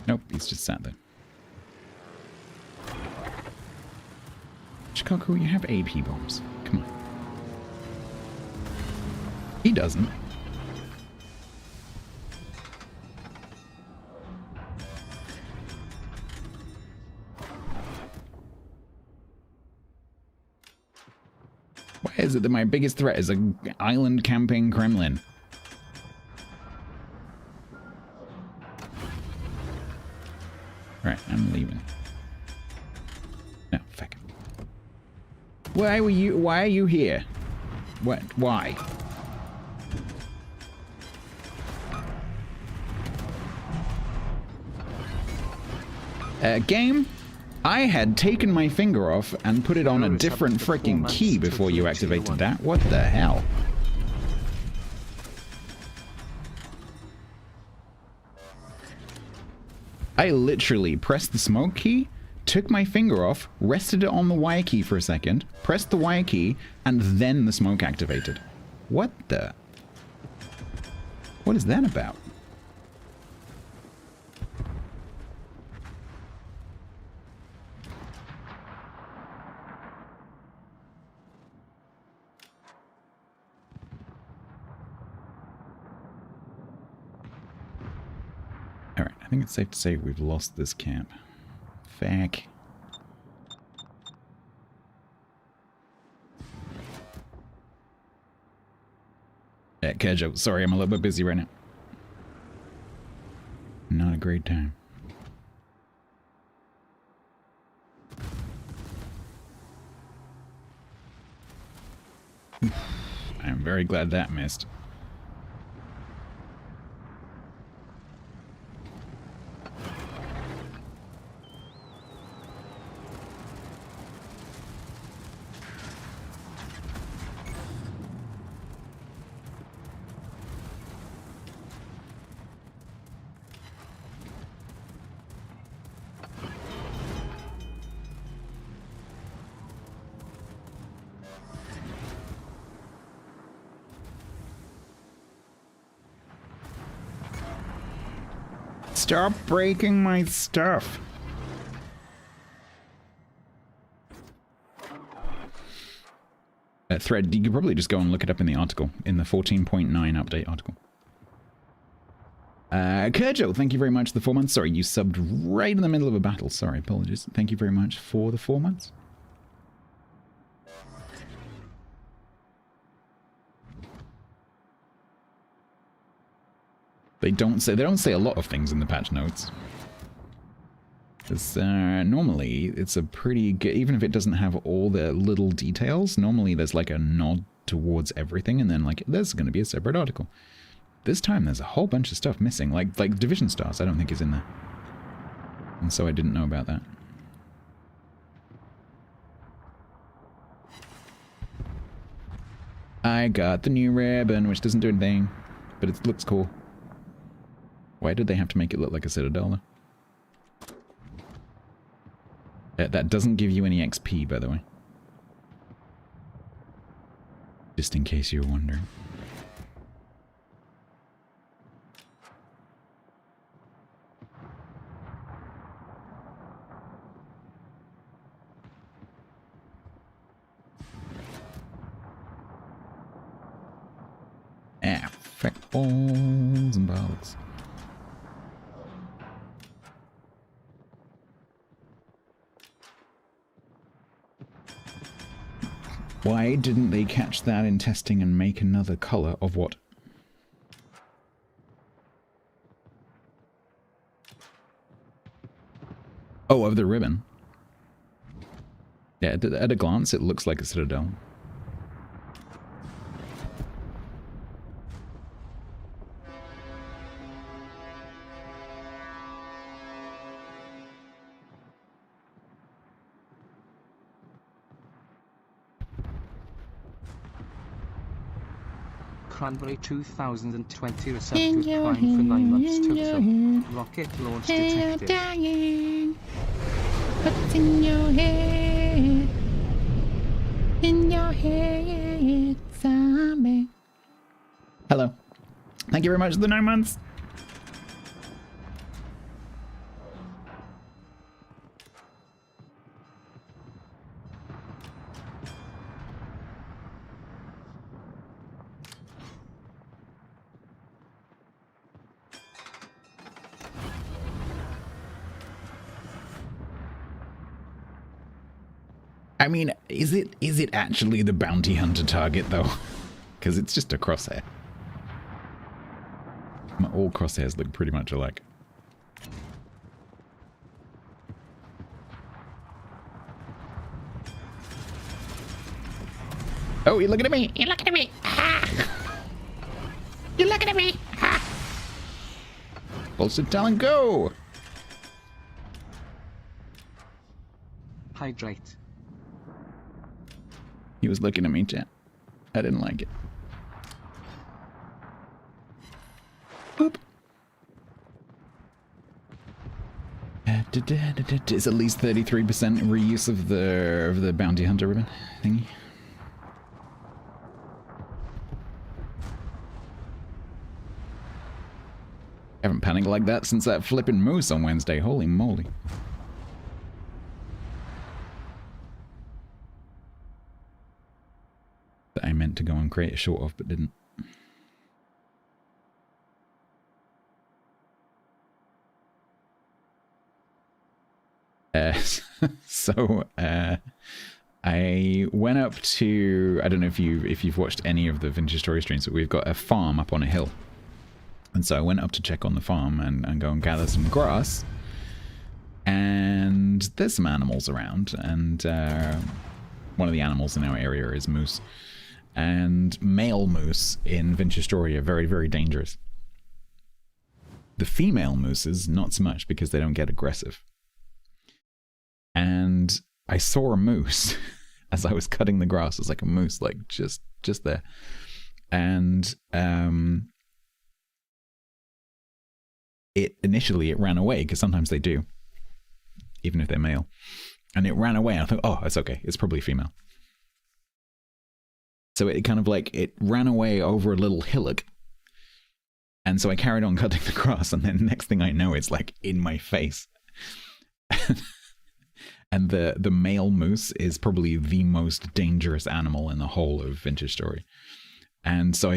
Nope, he's just sat there. Chicago, you have AP bombs. Come on. He doesn't. Why is it that my biggest threat is an island camping Kremlin? Right, I'm leaving. No, fuck. Why are you here? What? Why? Game? I had taken my finger off and put it on a different freaking key before you activated that. What the hell? I literally pressed the smoke key, took my finger off, rested it on the Y key for a second, pressed the Y key, and then the smoke activated. What the? What is that about? Alright, I think it's safe to say we've lost this camp. Fuck. Yeah, Kejo, sorry, I'm a little bit busy right now. Not a great time. I'm very glad that missed. Stop breaking my stuff. Thread, you could probably just go and look it up in the article, in the 14.9 update article. Kurjo, thank you very much for the 4 months. Sorry, you subbed right in the middle of a battle. Sorry, apologies. Thank you very much for the 4 months. They don't say a lot of things in the patch notes. Because normally it's a pretty good, even if it doesn't have all the little details, normally there's like a nod towards everything and then like there's going to be a separate article. This time there's a whole bunch of stuff missing, like Division Stars I don't think is in there. And so I didn't know about that. I got the new ribbon, which doesn't do anything, but it looks cool. Why did they have to make it look like a citadel though? That doesn't give you any XP, by the way. Just in case you're wondering. Ah, feck balls and balls. Why didn't they catch that in testing and make another color of what? Oh, of the ribbon. Yeah, at a glance, it looks like a citadel. Cranberry 2020 receptive Prime for 9 months total. Rocket launch detected. Dying. What's in your head? In your head, zombie. Hello. Thank you very much for the 9 months. I mean, is it actually the bounty hunter target though? Because it's just a crosshair. All crosshairs look pretty much alike. Oh, you're looking at me! You're looking at me! Ah! You're looking at me! Ah! Bullshit talent, go! Hydrate. He was looking at me, chat. I didn't like it. Boop. It's at least 33% reuse of the bounty hunter ribbon thingy. I haven't panicked like that since that flipping moose on Wednesday. Holy moly. That I meant to go and create a short of, but didn't. I went up to, I don't know if you've watched any of the Vintage Story streams, but we've got a farm up on a hill. And so I went up to check on the farm and go and gather some grass. And there's some animals around, and one of the animals in our area is moose. And male moose in Vintage Story are very, very dangerous. The female mooses, not so much, because they don't get aggressive. And I saw a moose as I was cutting the grass. It was like a moose, like just there. And initially it ran away, because sometimes they do, even if they're male. And it ran away, and I thought, oh, it's okay, it's probably female. So it kind of like, it ran away over a little hillock. And so I carried on cutting the grass, and then next thing I know, it's like in my face. And the male moose is probably the most dangerous animal in the whole of Vintage Story. And so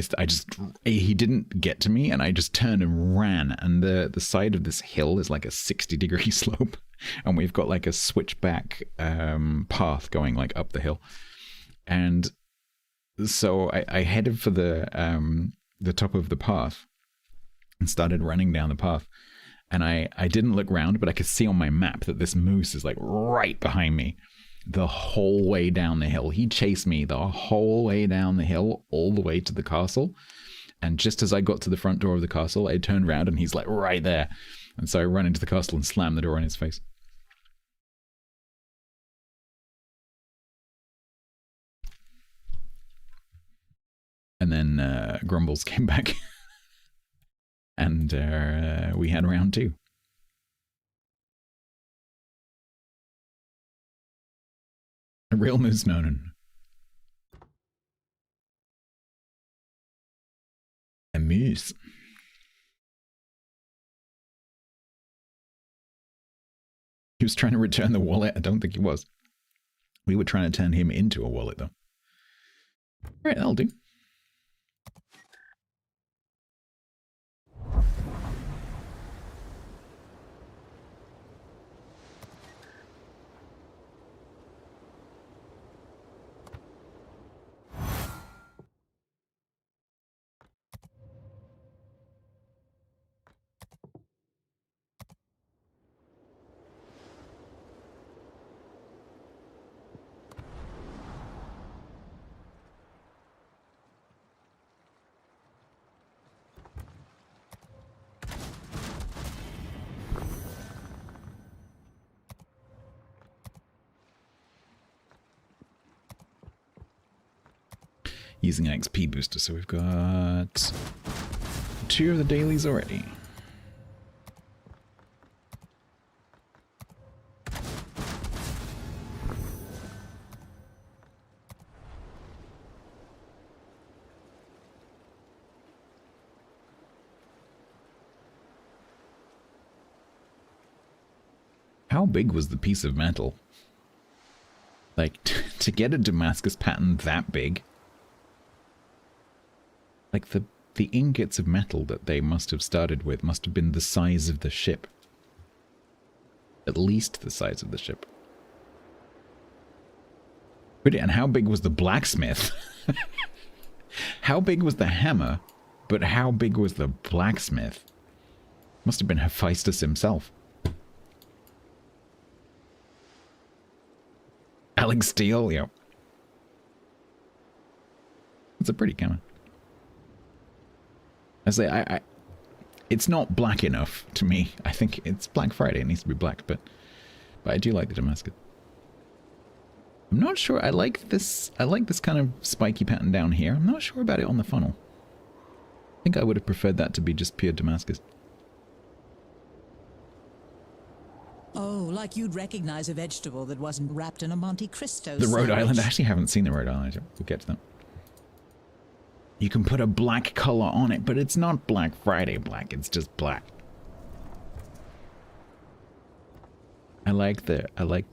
he didn't get to me, and I just turned and ran. And the side of this hill is like a 60-degree slope, and we've got like a switchback path going like up the hill. And so I headed for the top of the path and started running down the path. And I didn't look round, but I could see on my map that this moose is like right behind me the whole way down the hill. He chased me the whole way down the hill, all the way to the castle. And just as I got to the front door of the castle, I turned around and he's like right there. And so I run into the castle and slam the door in his face. And then Grumbles came back. And we had round 2. A real moose, no. A moose. He was trying to return the wallet. I don't think he was. We were trying to turn him into a wallet, though. All right, that'll do. Using an XP booster, so we've got 2 of the dailies already. How big was the piece of metal? Like, to get a Damascus pattern that big? Like, the ingots of metal that they must have started with must have been the size of the ship. At least the size of the ship. And how big was the blacksmith? How big was the hammer? But how big was the blacksmith? Must have been Hephaestus himself. Alex Steele, yep. It's a pretty camera. I say, it's not black enough to me. I think it's Black Friday. It needs to be black, but I do like the Damascus. I'm not sure. I like this kind of spiky pattern down here. I'm not sure about it on the funnel. I think I would have preferred that to be just pure Damascus. Oh, like you'd recognize a vegetable that wasn't wrapped in a Monte Cristo The Rhode sandwich. Island. I actually haven't seen the Rhode Island. We'll get to that. You can put a black color on it, but it's not Black Friday black. It's just black. I like the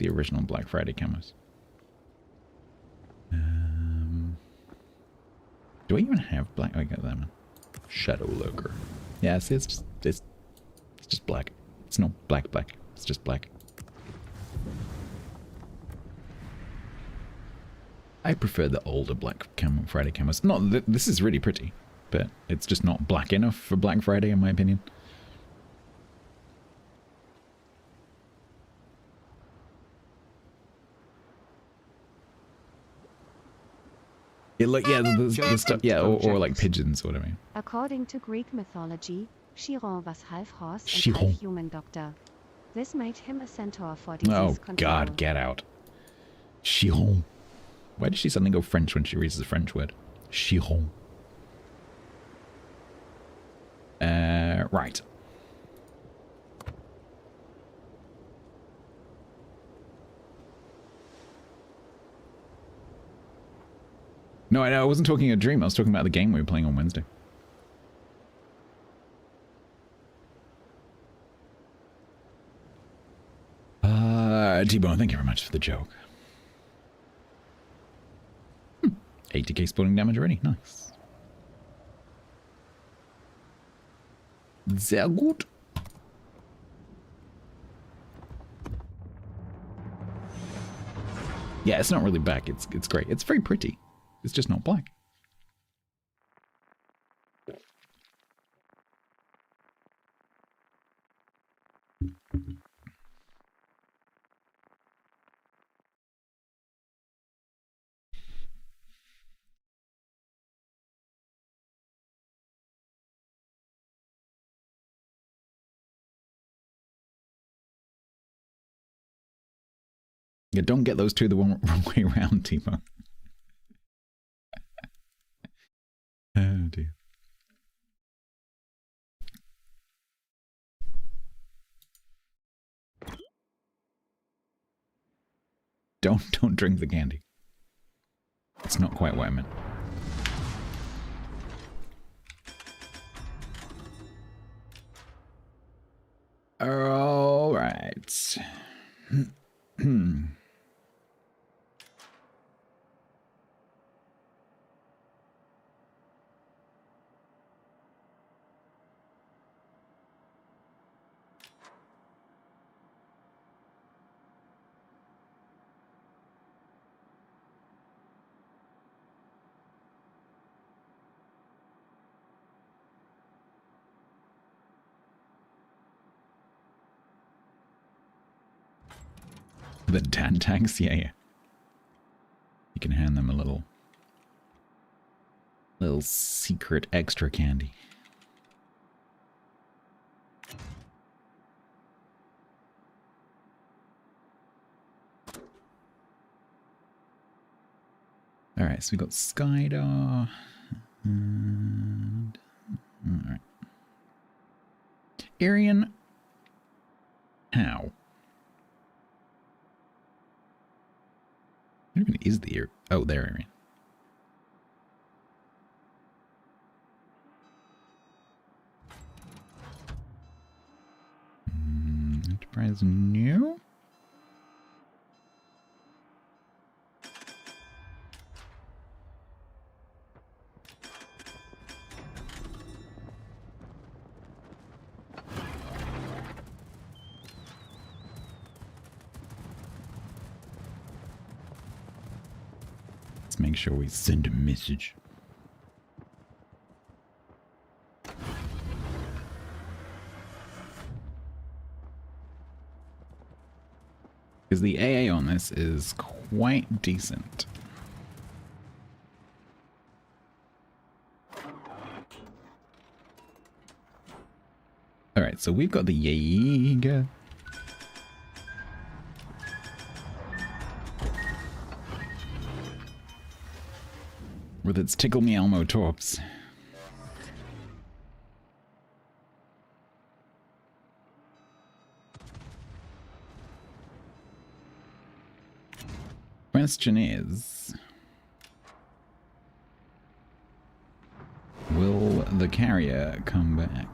original Black Friday camos. Do I even have black? Oh, I got that one. Shadow Lurker. Yeah, see, it's just black. It's not black. It's just black. I prefer the older Black Friday camos. Not this is really pretty, but it's just not black enough for Black Friday, in my opinion. It look the stuff, yeah, or like pigeons or whatever. According to Greek mythology, Chiron was half horse and Chiron. half human doctor. This made him a centaur for disease Oh control. God, get out. Chiron. Why did she suddenly go French when she reads the French word? Chiron. Right. No, I wasn't talking a dream. I was talking about the game we were playing on Wednesday. T-Bone, thank you very much for the joke. 80k spawning damage already. Nice. Sehr gut. Yeah, it's not really black. It's great. It's very pretty. It's just not black. Yeah, don't get those two the wrong way around, Timo. Oh dear. Don't drink the candy. It's not quite what I meant. All right. The dad tags? Yeah. You can hand them a little secret extra candy. Alright, so we got Skydar. And... Alright. Arian. How? What even is the ear? Oh, there, Arian. Enterprise new? Let's make sure we send a message. Because the AA on this is quite decent. Alright, so we've got the Jaeger. With its Tickle Me Elmo torps. Question is, will the carrier come back?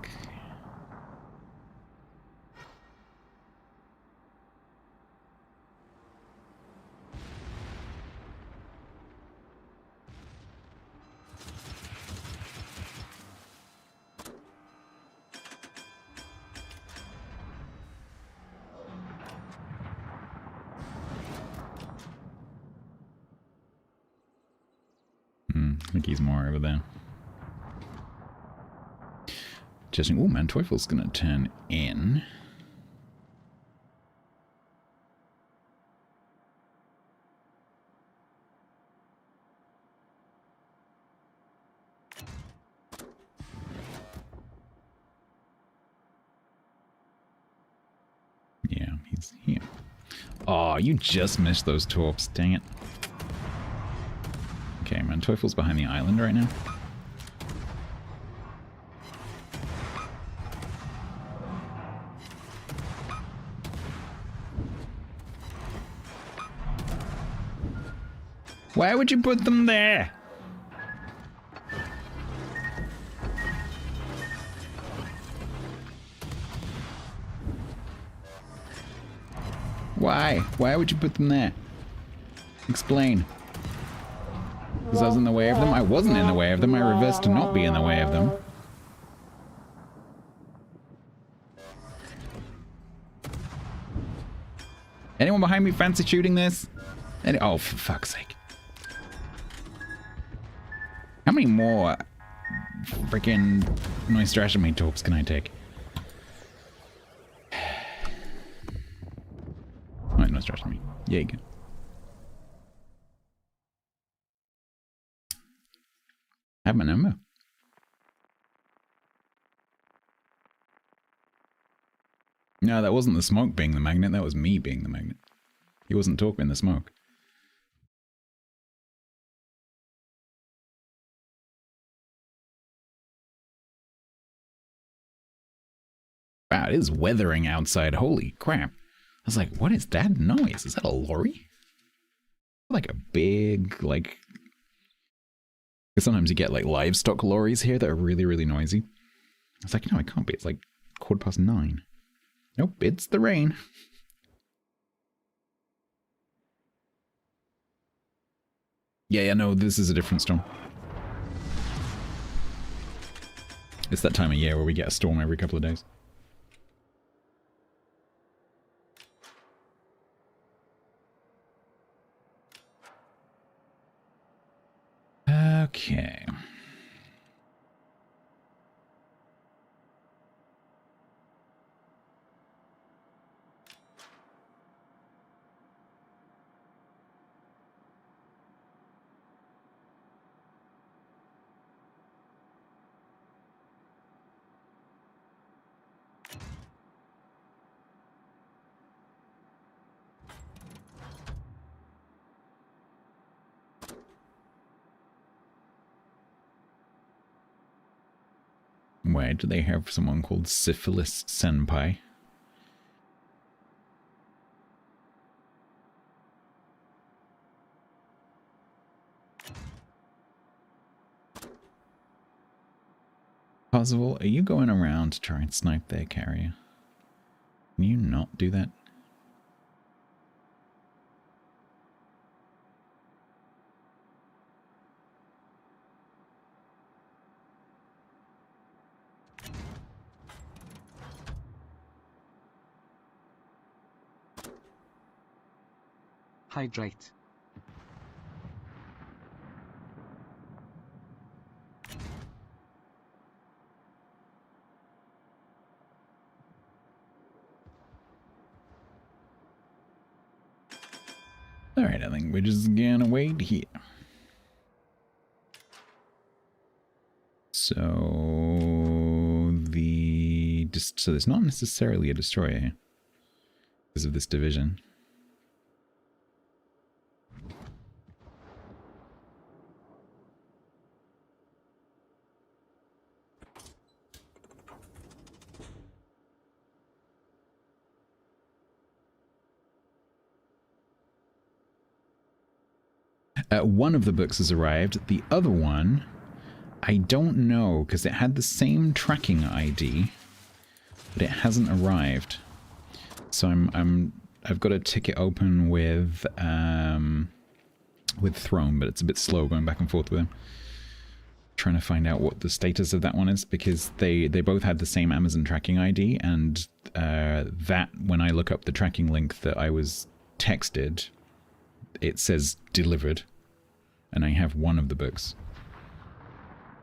I think he's more over there. Just, oh man, Teufel's gonna turn in. Yeah, he's here. Oh, you just missed those torps, dang it. Okay, man, Teufel's behind the island right now. Why would you put them there? Why? Why? Why would you put them there? Explain. Because I was in the way of them? I wasn't in the way of them. I reversed to not be in the way of them. Anyone behind me fancy shooting this? Oh, for fuck's sake. How many more freaking noise me torps can I take? Alright, noise me. Yeah, you go. Have my number. No, that wasn't the smoke being the magnet, that was me being the magnet. He wasn't talking in the smoke. Wow, it is weathering outside. Holy crap. I was like, what is that noise? Is that a lorry? Like a big, like... Sometimes you get like livestock lorries here that are really, really noisy. I was like, no, it can't be. It's like 9:15. Nope, it's the rain. Yeah, no, this is a different storm. It's that time of year where we get a storm every couple of days. Okay. Why do they have someone called Syphilis Senpai? Possible, are you going around to try and snipe their carrier? Can you not do that? Hydrate. Alright, I think we're just gonna wait here. So there's not necessarily a destroyer here because of this division. One of the books has arrived. The other one, I don't know, because it had the same tracking ID, but it hasn't arrived. So I've got a ticket open with Throne, but it's a bit slow going back and forth with him. Trying to find out what the status of that one is, because they both had the same Amazon tracking ID, and that, when I look up the tracking link that I was texted, it says delivered, and I have one of the books.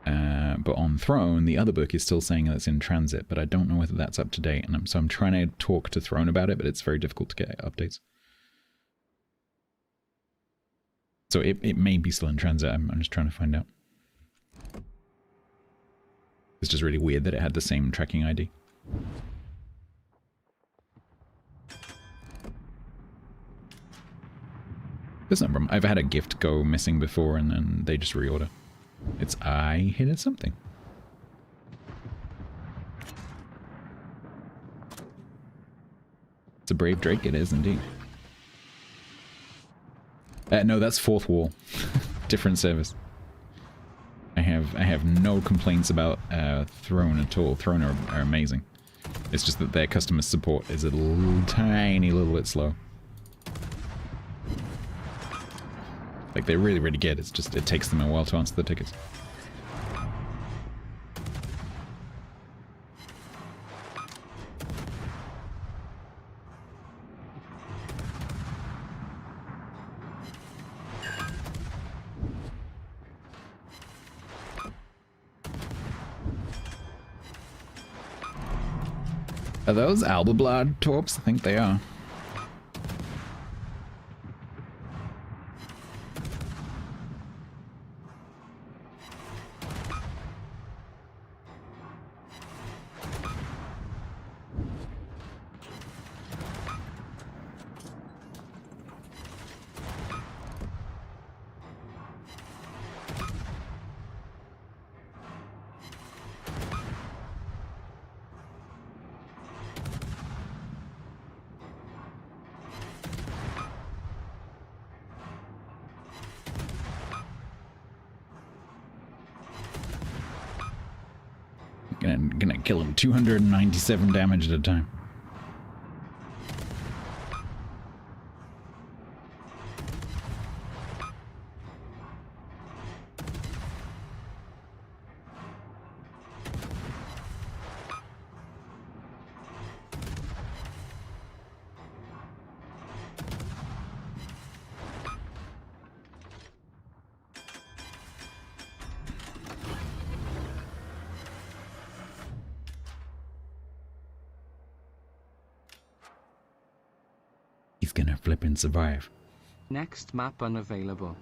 But on Throne, the other book is still saying that it's in transit, but I don't know whether that's up to date, and so I'm trying to talk to Throne about it, but it's very difficult to get updates. So it may be still in transit. I'm just trying to find out. It's just really weird that it had the same tracking ID. There's no problem. I've had a gift go missing before and then they just reorder. I hit something. It's a Brave Drake, it is indeed. No, that's Fourth Wall. Different service. I have no complaints about Throne at all. Throne are amazing. It's just that their customer support is a tiny little bit slow. Like, they really, really get. It's just, it takes them a while to answer the tickets. Are those Alba-Blood torps? I think they are. Gonna kill him 297 damage at a time. Gonna flip and survive. Next map unavailable.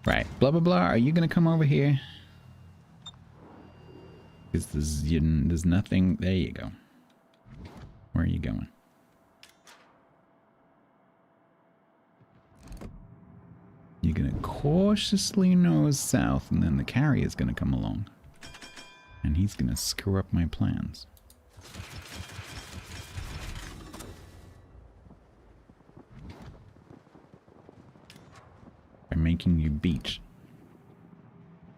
Right, blah blah blah. Are you gonna come over here? Because there's nothing. There you go. Where are you going? You're gonna cautiously nose south, and then the carrier's gonna come along, and he's gonna screw up my plans. Making you beach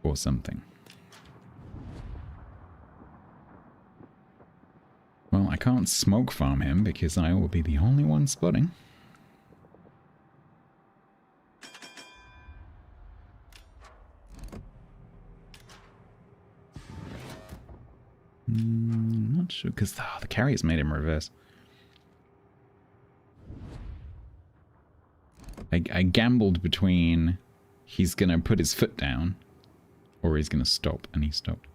or something. Well, I can't smoke farm him because I will be the only one spotting. Not sure because the carrier's made him reverse. I gambled between he's gonna put his foot down or he's gonna stop, and he stopped.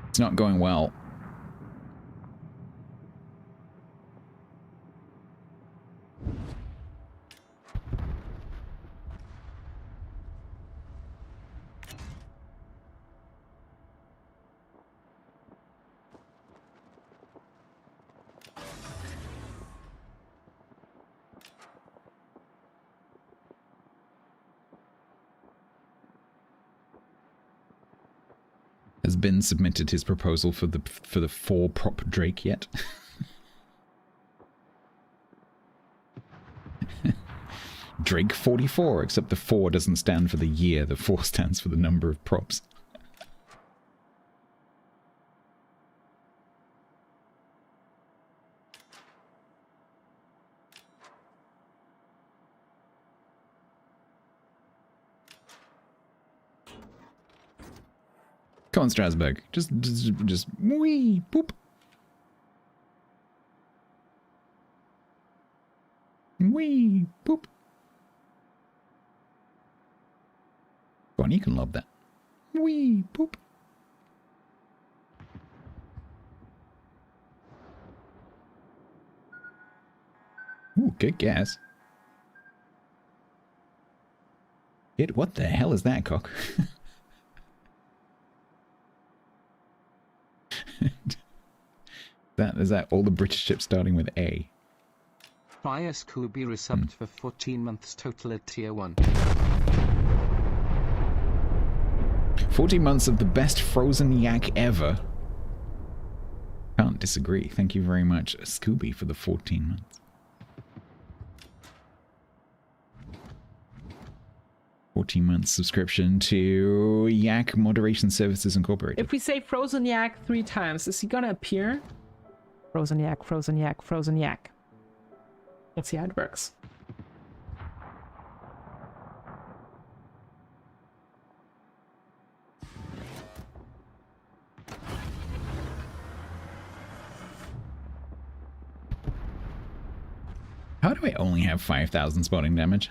It's not going well. Has Ben submitted his proposal for the 4-prop Drake yet? Drake 44, except the 4 doesn't stand for the year, the 4 stands for the number of props. Come on, StatsBloke. Just wee, boop. Wee, boop. Go on, you can lob that. Wee, boop. Ooh, good guess. What the hell is that, cock? Is that all the British ships starting with A? Prius Kubi resubbed for 14 months total at tier 1. 14 months of the best frozen yak ever. can't disagree. Thank you very much, Scooby, for the 14 months. 14-month subscription to Yak Moderation Services Incorporated. If we say frozen yak 3 times, is he gonna appear? Frozen yak, frozen yak, frozen yak. Let's see how it works. How do I only have 5,000 spotting damage?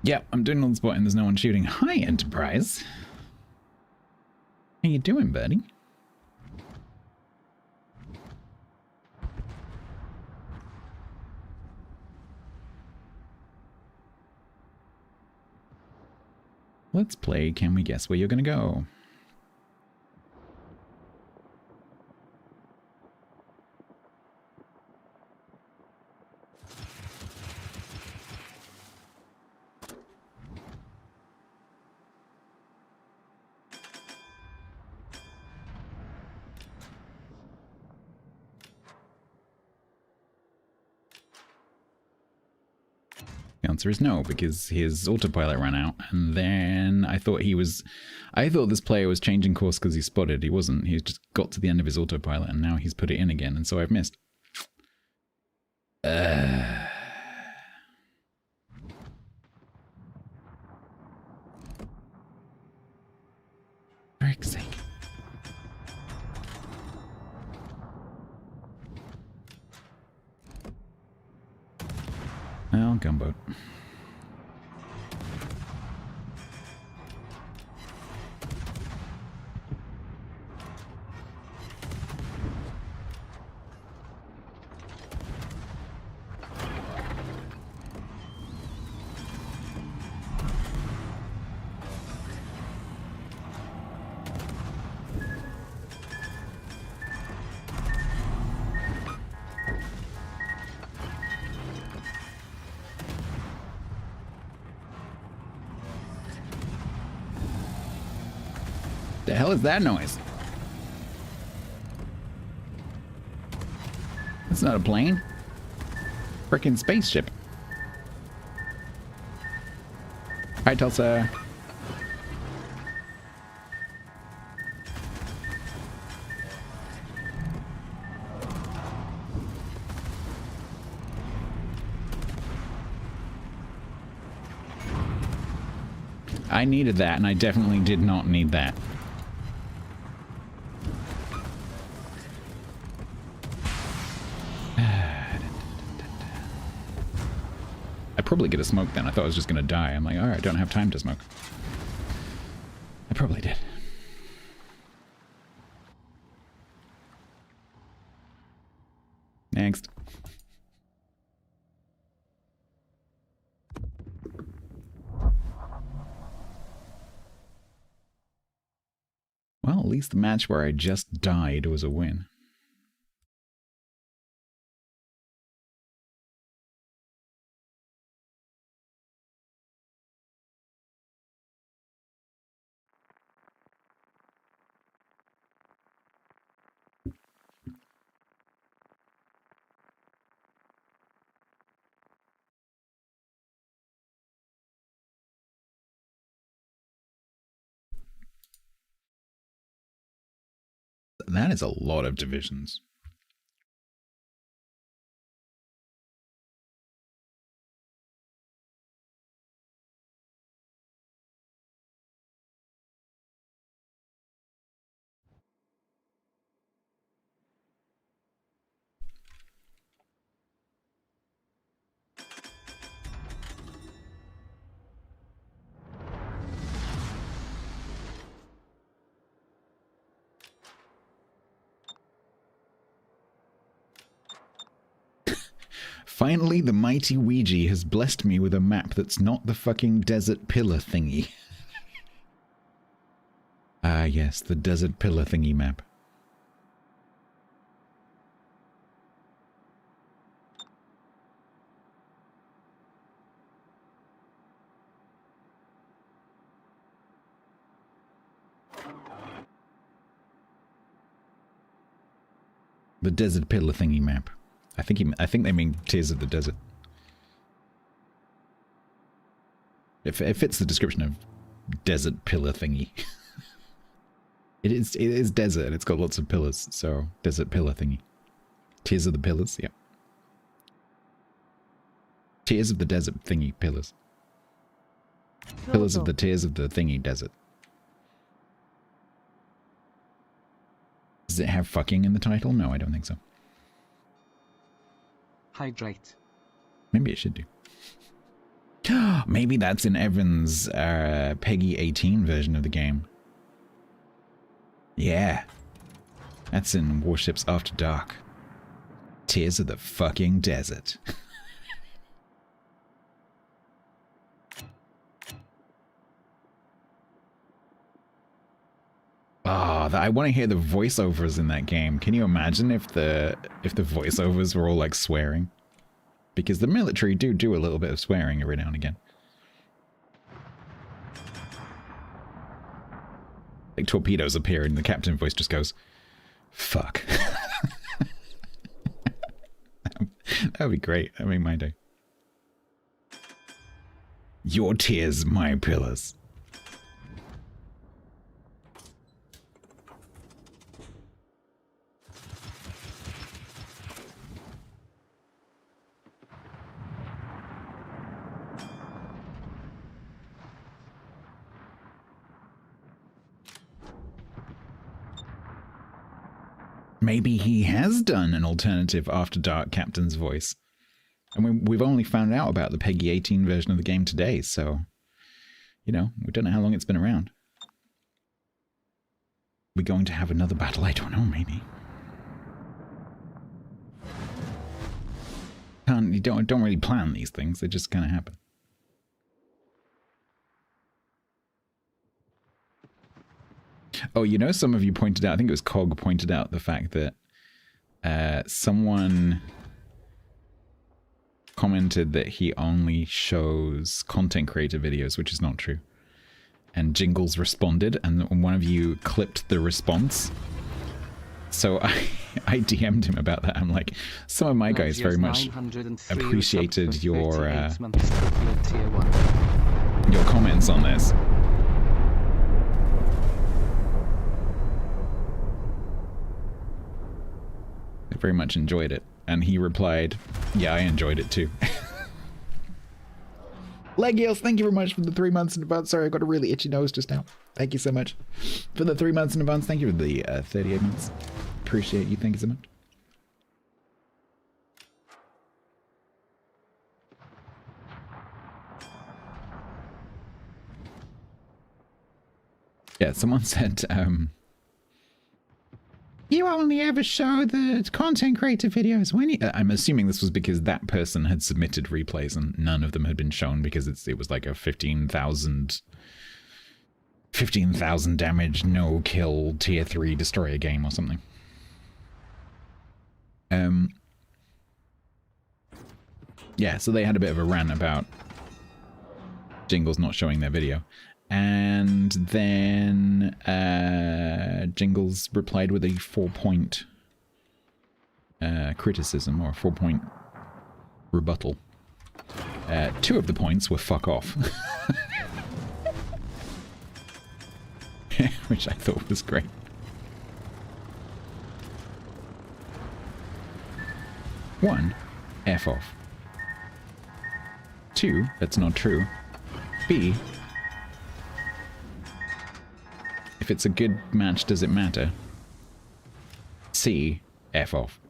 Yep, I'm doing all the spotting. There's no one shooting. Hi, Enterprise. How you doing, buddy? Let's play Can We Guess Where You're Gonna Go? The answer is no, because his autopilot ran out, and then I thought this player was changing course because he spotted. He wasn't. He just got to the end of his autopilot, and now he's put it in again, and so I've missed. Frick's sake. Well, gunboat. The hell is that noise? That's not a plane. Frickin' spaceship. Hi, Tulsa. I needed that, and I definitely did not need that. Probably get a smoke then. I thought I was just gonna die. I'm like, alright, I don't have time to smoke. I probably did. Next. Well, at least the match where I just died was a win. That is a lot of divisions. Finally, the mighty Ouija has blessed me with a map that's not the fucking desert pillar thingy. Ah, yes, the desert pillar thingy map. The desert pillar thingy map. I think they mean Tears of the Desert. It fits the description of desert pillar thingy. It is desert. It's got lots of pillars, so desert pillar thingy. Tears of the Pillars, yeah. Tears of the Desert thingy pillars. Pillars of the Tears of the thingy desert. Does it have fucking in the title? No, I don't think so. Hydrate. Maybe it should do. Maybe that's in Evan's Peggy 18 version of the game. Yeah. That's in Warships After Dark. Tears of the fucking desert. Oh, I want to hear the voiceovers in that game. Can you imagine if the voiceovers were all like swearing? Because the military do a little bit of swearing every now and again. Like torpedoes appear and the captain voice just goes, fuck. That would be great. That would make my day. Your tears, my pillars. Maybe he has done an alternative After Dark captain's voice. And we've only found out about the Peggy 18 version of the game today, so... You know, we don't know how long it's been around. We're going to have another battle? I don't know, maybe. You don't really plan these things, they just kind of happen. Oh, you know, some of you pointed out, I think it was Cog pointed out the fact that someone commented that he only shows content creator videos, which is not true. And Jingles responded, and one of you clipped the response. So I DM'd him about that. I'm like, some of my guys very much appreciated your comments on this. I very much enjoyed it. And he replied, yeah, I enjoyed it too. Legios, thank you very much for the 3 months in advance. Sorry, I got a really itchy nose just now. Thank you so much for the 3 months in advance. Thank you for the 38 months. Appreciate you. Thank you so much. Yeah, someone said, you only ever show the content creator videos when you... I'm assuming this was because that person had submitted replays and none of them had been shown because it was like a 15,000 damage, no kill, tier 3 destroyer game or something. Yeah, so they had a bit of a rant about Jingles not showing their video. And then Jingles replied with a 4-point criticism, or a 4-point rebuttal. 2 of the points were fuck off. Which I thought was great. One, F off. 2, that's not true. B, if it's a good match, does it matter? C, F off.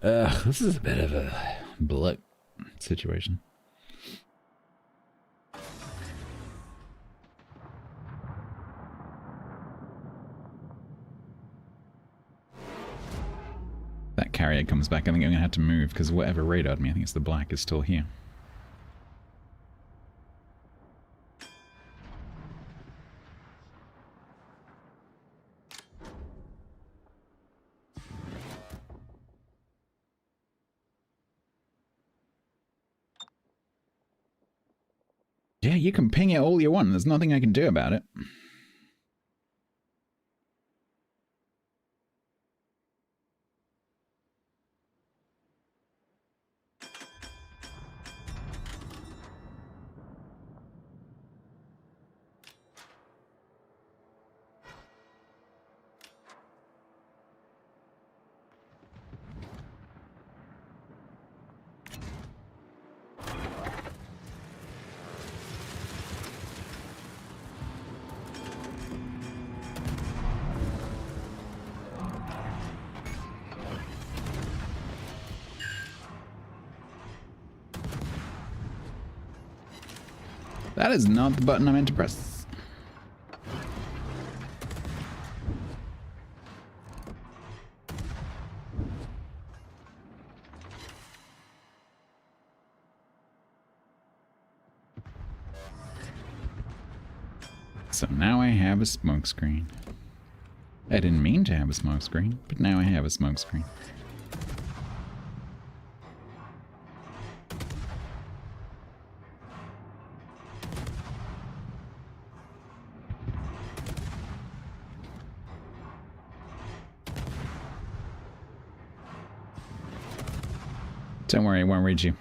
This is a bit of a bloke situation. That carrier comes back. I think I'm going to have to move because whatever radared me, I think it's the black, is still here. you can ping it all you want. There's nothing I can do about it. That is not the button I meant to press. So now I have a smoke screen. I didn't mean to have a smoke screen, but now I have a smoke screen. Don't worry, it won't reach you.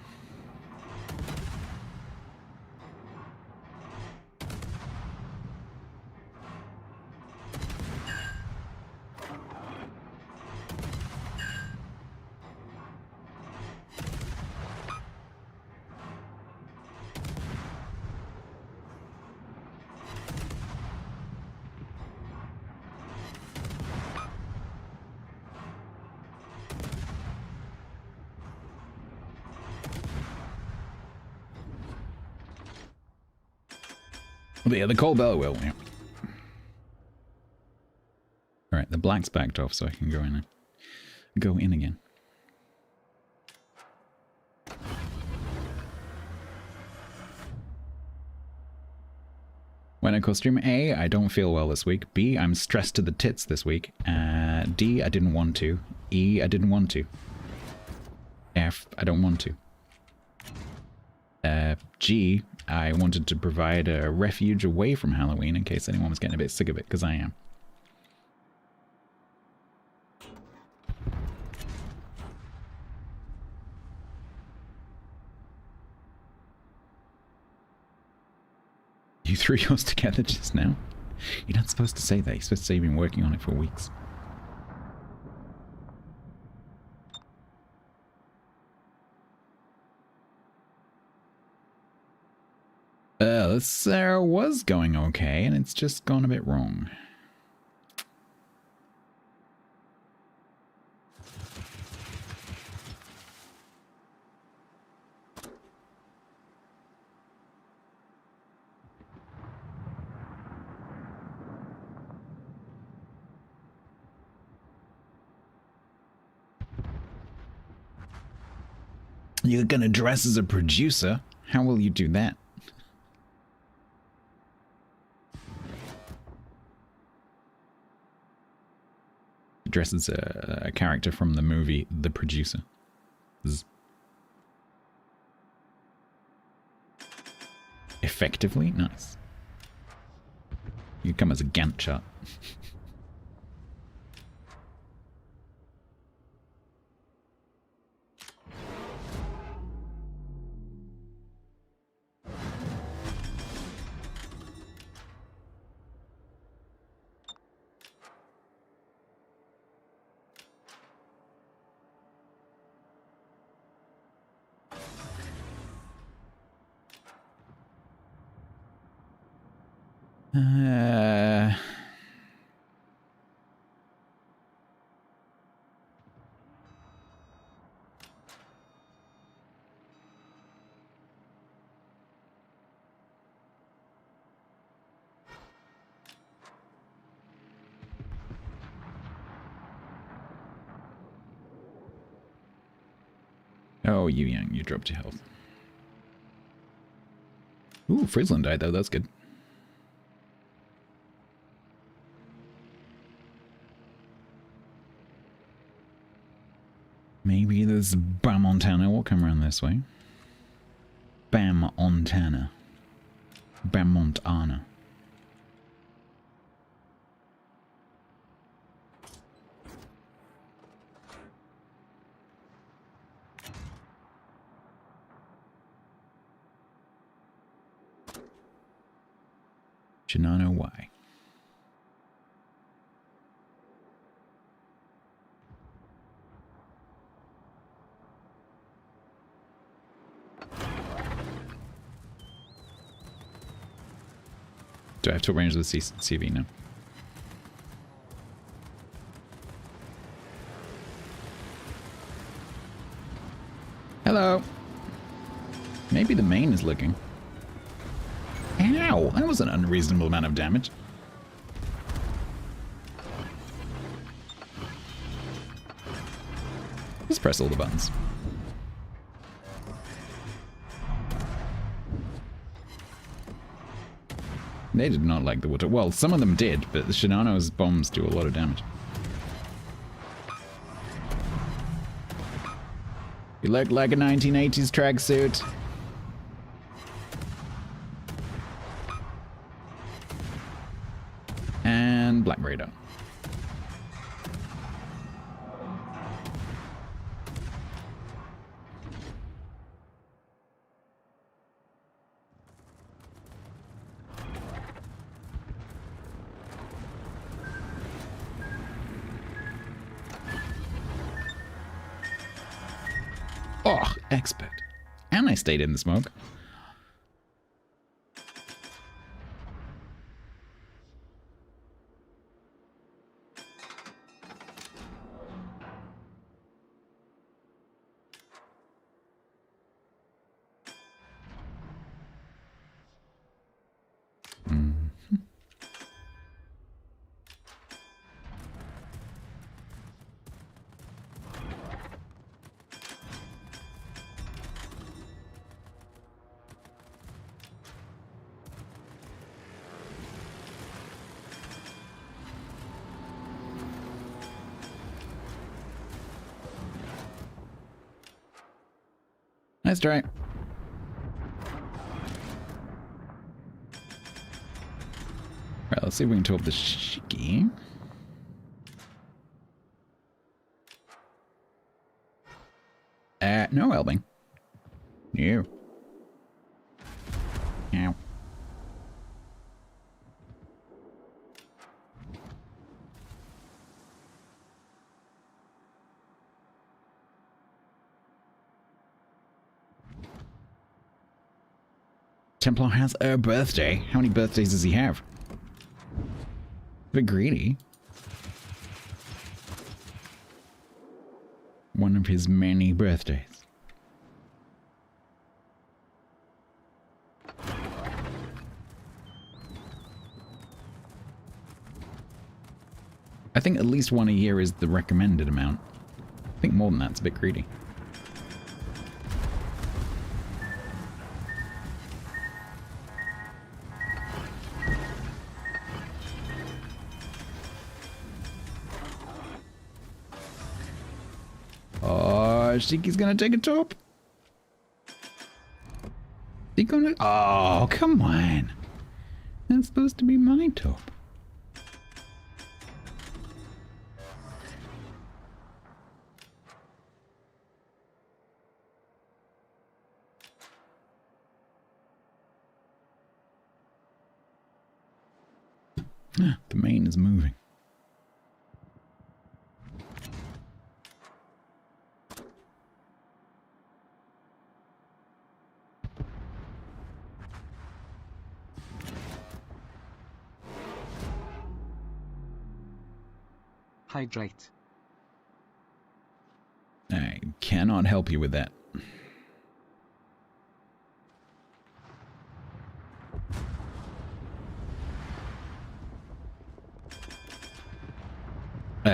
But yeah, the coal bell will. Yeah. Alright, the black's backed off so I can go in again. When I call stream, A, I don't feel well this week. B, I'm stressed to the tits this week. D, I didn't want to. E, I didn't want to. F, I don't want to. G, I wanted to provide a refuge away from Halloween in case anyone was getting a bit sick of it, because I am. You threw yours together just now? You're not supposed to say that. You're supposed to say you've been working on it for weeks. This was going okay, and it's just gone a bit wrong. You're gonna dress as a producer? How will you do that? Dress as a character from the movie The Producer. Effectively? Nice. You come as a Gantt chart. Oh, you young, you dropped your health. Ooh, Frizzlin died though, that's good. Maybe there's Bam Montana will come around this way. Bam Montana. Bermontana. Shinano Y. Do I have to arrange the CV now? Hello. Maybe the main is looking. Ow! That was an unreasonable amount of damage. Just press all the buttons. They did not like the water. Well, some of them did, but the Shinano's bombs do a lot of damage. You look like a 1980s tracksuit. And Black Radar. Oh, expert. And I stayed in the smoke. Nice try. Right, let's see if we can talk the Shiki. No helping. No. Ow. Templar has a birthday. How many birthdays does he have? A bit greedy. One of his many birthdays. I think at least one a year is the recommended amount. I think more than that's a bit greedy. Shiki's gonna take a top. He gonna? Oh, come on! That's supposed to be my top. The main is moving. Hydrate. I cannot help you with that.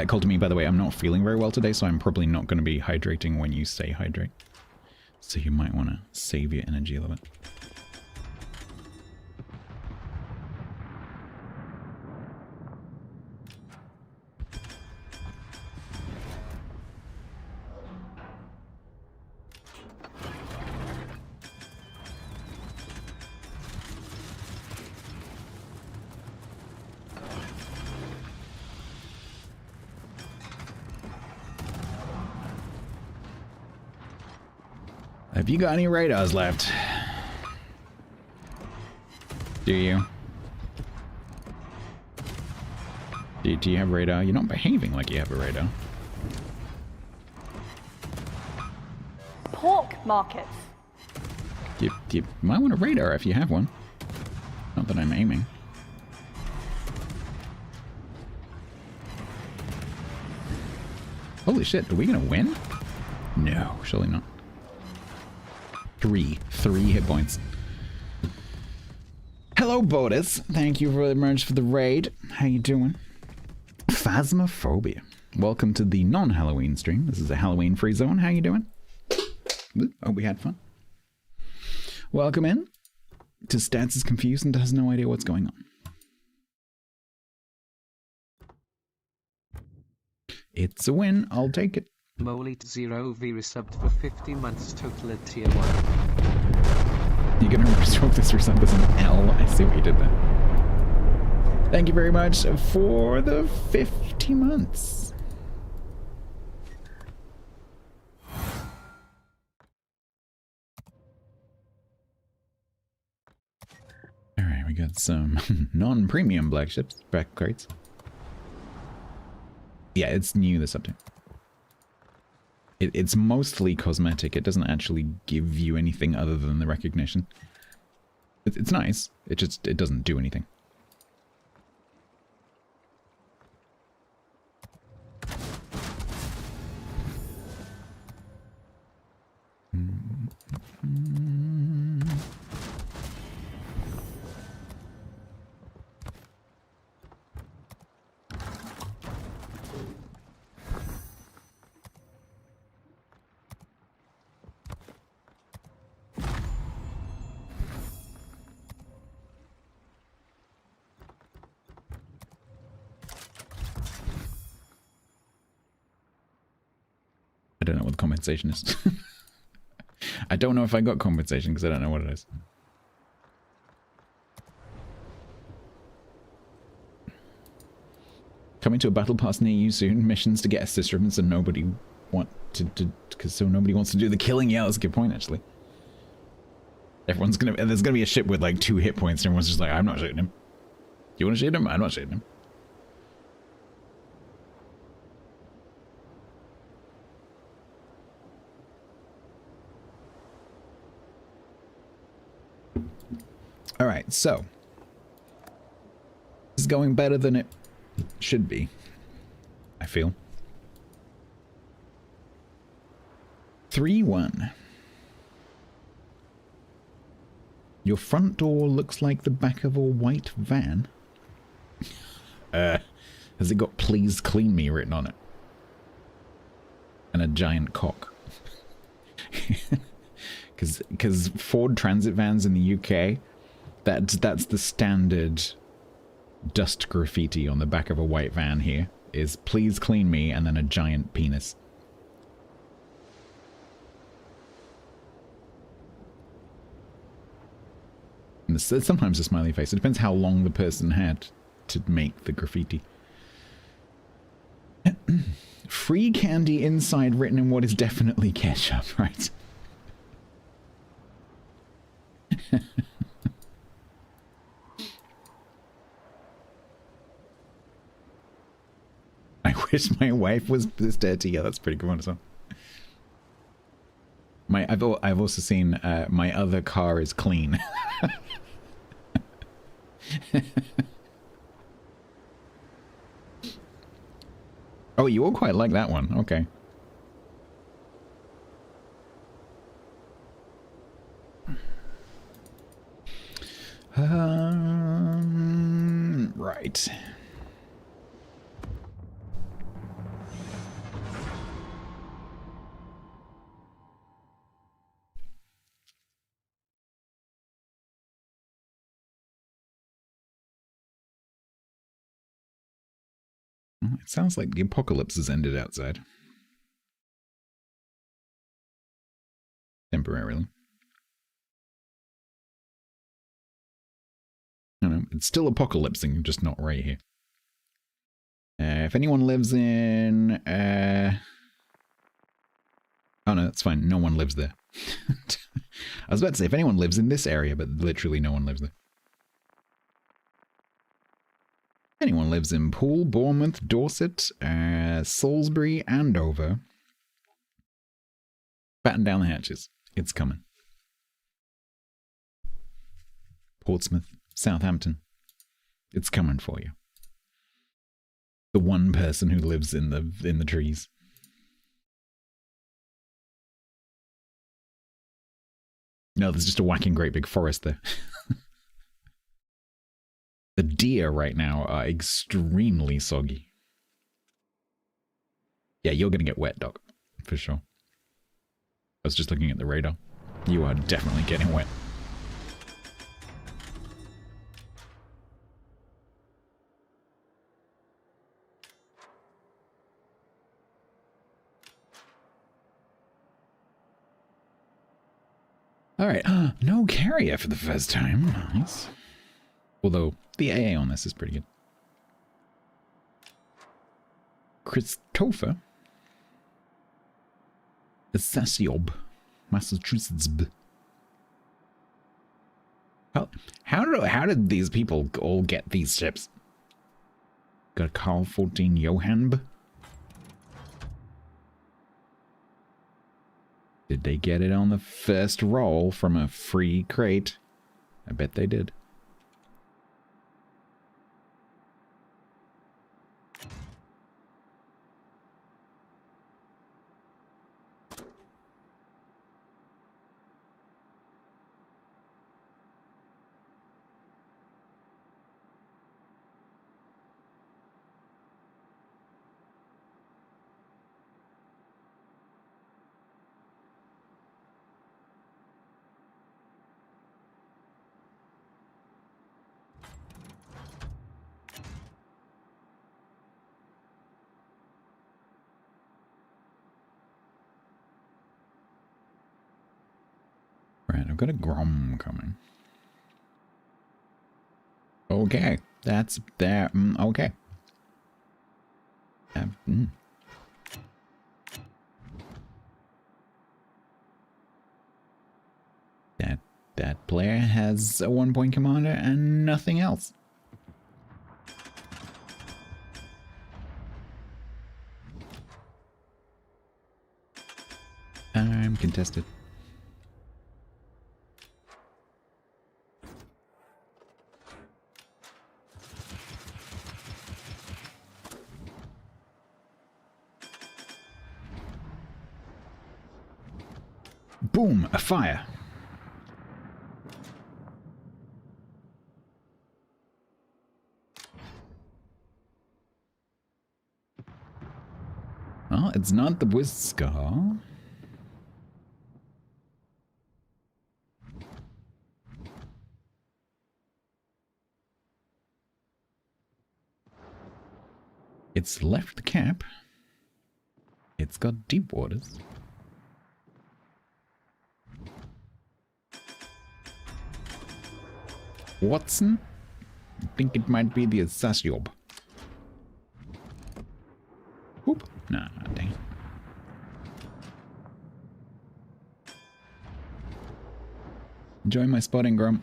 Call to me, by the way, I'm not feeling very well today, so I'm probably not going to be hydrating when you say hydrate. So you might want to save your energy a little bit. Have you got any radars left? Do you? Do you have radar? You're not behaving like you have a radar. Pork markets. You might want a radar if you have one. Not that I'm aiming. Holy shit, are we gonna win? No, surely not. Three hit points. Hello, Botus. Thank you very much for the raid. How you doing? Phasmophobia. Welcome to the non-Halloween stream. This is a Halloween-free zone. How you doing? Oh, we had fun. Welcome in to Stats is confused and has no idea what's going on. It's a win. I'll take it. Molite0V resubbed for 50 months total at tier 1. You're gonna restroke this resub as an L. I see what you did there. Thank you very much for the 50 months. Alright, we got some non-premium black ships, back crates. Yeah, it's new this update. It's mostly cosmetic. It doesn't actually give you anything other than the recognition. It's nice. It doesn't do anything. I don't know what the compensation is. I don't know if I got compensation because I don't know what it is. Coming to a battle pass near you soon. Missions to get assist ribbons and nobody nobody wants to do the killing. Yeah, that's a good point actually. There's gonna be a ship with like 2 hit points and everyone's just like, I'm not shooting him. Do you want to shoot him? I'm not shooting him. Alright, so. This is going better than it should be, I feel. 3-1. Your front door looks like the back of a white van. Has it got "Please clean me" written on it? And a giant cock. Because Ford Transit vans in the UK, that's the standard dust graffiti on the back of a white van here, is "Please clean me" and then a giant penis. And sometimes a smiley face. It depends how long the person had to make the graffiti. Free candy inside written in what is definitely ketchup, right? I wish my wife was this dirty. Yeah, that's pretty good one as well. I've also seen my other car is clean. Oh, you all quite like that one. Okay. Right. It sounds like the apocalypse has ended outside. Temporarily. I don't know, it's still apocalypsing, just not right here. If anyone lives in... Oh no, that's fine. No one lives there. I was about to say, if anyone lives in this area, but literally no one lives there. Anyone lives in Poole, Bournemouth, Dorset, Salisbury, Andover. Batten down the hatches. It's coming. Portsmouth, Southampton. It's coming for you. The one person who lives in the trees. No, there's just a whacking great big forest there. The deer right now are extremely soggy. Yeah, you're gonna get wet, Doc. For sure. I was just looking at the radar. You are definitely getting wet. Alright, no carrier for the first time. Nice. Although, the AA on this is pretty good. Christopher. Sassiob. Massachusetts. How did these people all get these ships? Got a Carl 14 Johanb. Did they get it on the first roll from a free crate? I bet they did. Right, I've got a Grom coming. Okay, that's there. Okay. That player has a 1-point commander and nothing else. I'm contested. Boom! A fire! Well, it's not the Whisker. It's left the cap. It's got deep waters. Watson? I think it might be the Sassiob. Whoop. Nah, dang it. Enjoy my spotting, Grum.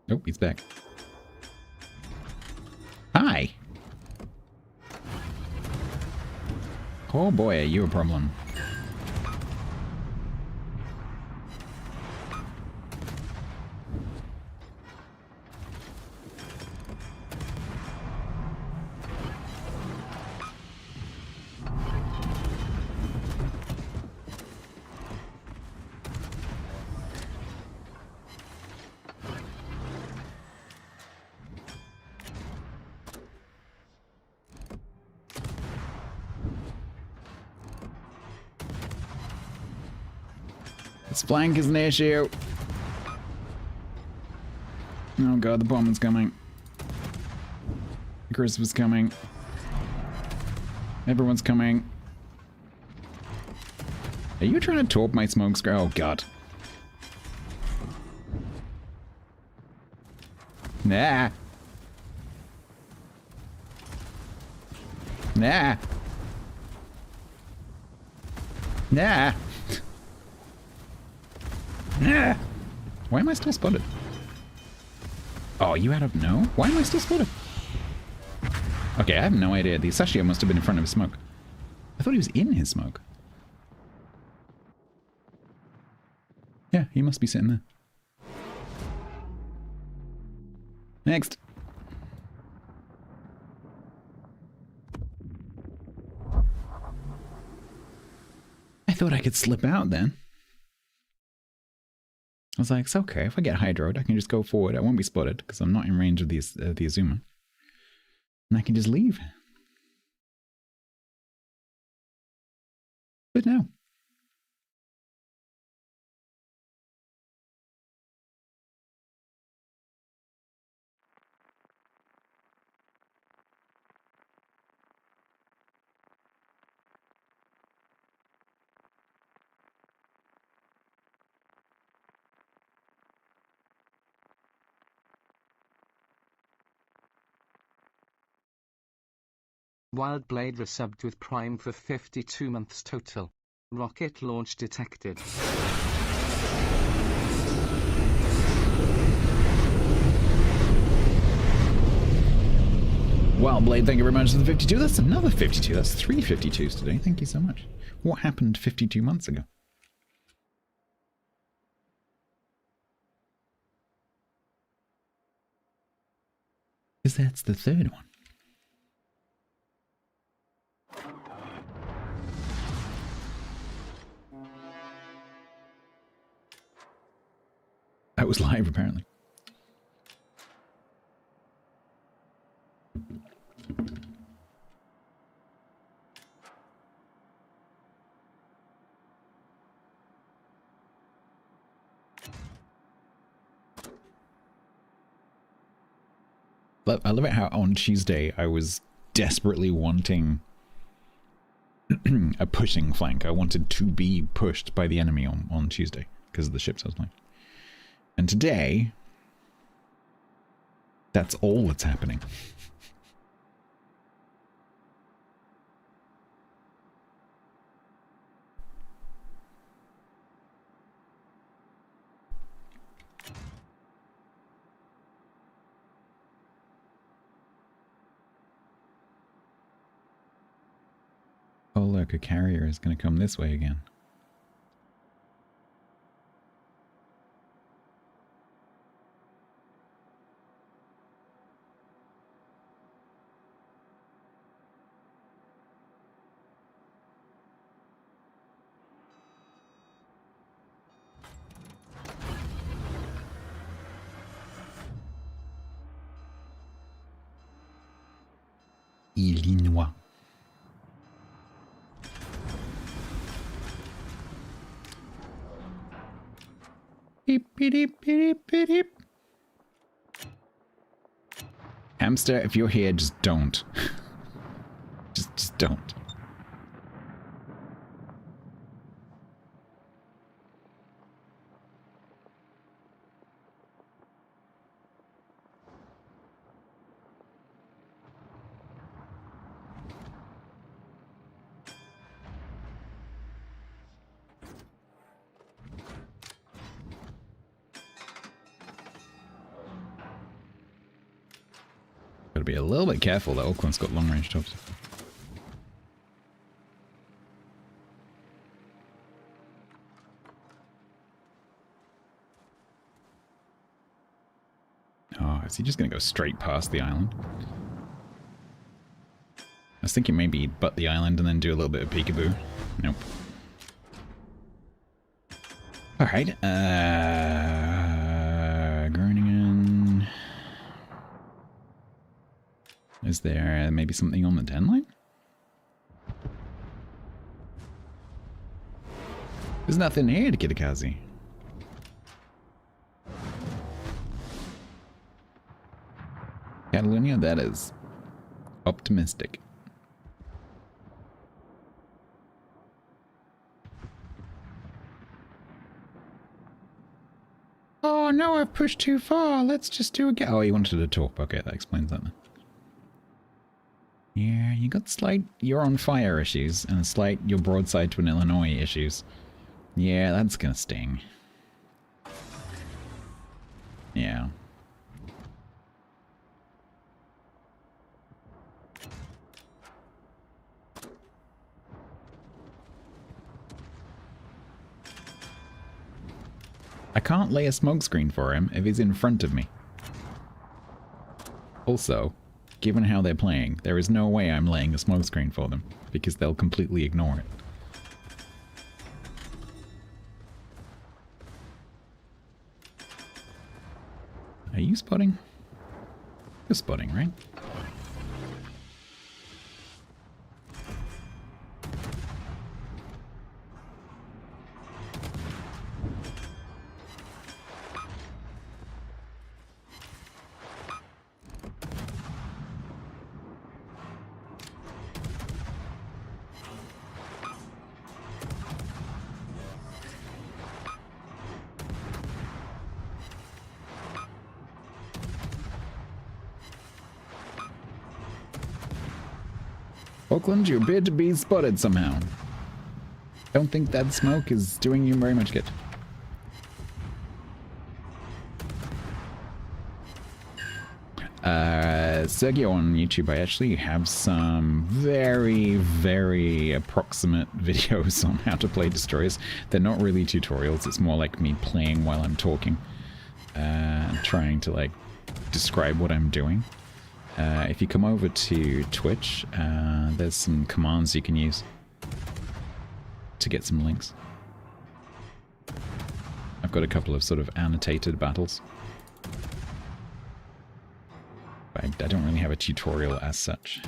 Nope, he's back. Hi! Oh boy, are you a problem. This flank is an issue. Oh god, the bombing's coming. Chris was coming. Everyone's coming. Are you trying to torp my smoke screen? Oh god. Nah. Nah. Nah. Nah. Why am I still spotted? Oh, you had a no? Why am I still spotted? Okay, I have no idea. The Sashio must have been in front of his smoke. I thought he was in his smoke. Yeah, he must be sitting there. Next. I thought I could slip out then. I was like, it's okay. If I get hydroed, I can just go forward. I won't be spotted because I'm not in range of the Azuma. And I can just leave. But no. Wild Blade resubbed with Prime for 52 months total. Rocket launch detected. Wild Blade, thank you very much for the 52. That's another 52. That's 3 52s today. Thank you so much. What happened 52 months ago? Because that's the third one. That was live, apparently. I love it how on Tuesday I was desperately wanting a pushing flank. I wanted to be pushed by the enemy on Tuesday because of the ships I was playing. And today, that's all that's happening. Oh look, a carrier is going to come this way again. Illinois. Beep, beep, beep, beep, beep. Hamster, if you're here, just don't. just don't. Gotta be a little bit careful that Oakland's got long range tops. Oh, is he just gonna go straight past the island? I was thinking maybe he'd butt the island and then do a little bit of peekaboo. Nope. Alright, Groningen. Is there maybe something on the 10 line? There's nothing here to Kitakazi. Catalonia, that is optimistic. Oh no, I've pushed too far. Let's just do a Oh, he wanted to talk. Okay, that explains that then. You're You got slight you're on fire issues and slight your broadside to an Illinois issues. Yeah, that's gonna sting. Yeah. I can't lay a smokescreen for him if he's in front of me. Also, given how they're playing, there is no way I'm laying a smokescreen for them, because they'll completely ignore it. Are you spotting? You're spotting, right? Oakland, you appear to be spotted somehow. Don't think that smoke is doing you very much good. Sergio on YouTube, I actually have some very, very approximate videos on how to play destroyers. They're not really tutorials, it's more like me playing while I'm talking. Trying to, like, describe what I'm doing. If you come over to Twitch, there's some commands you can use to get some links. I've got a couple of sort of annotated battles. But I don't really have a tutorial as such.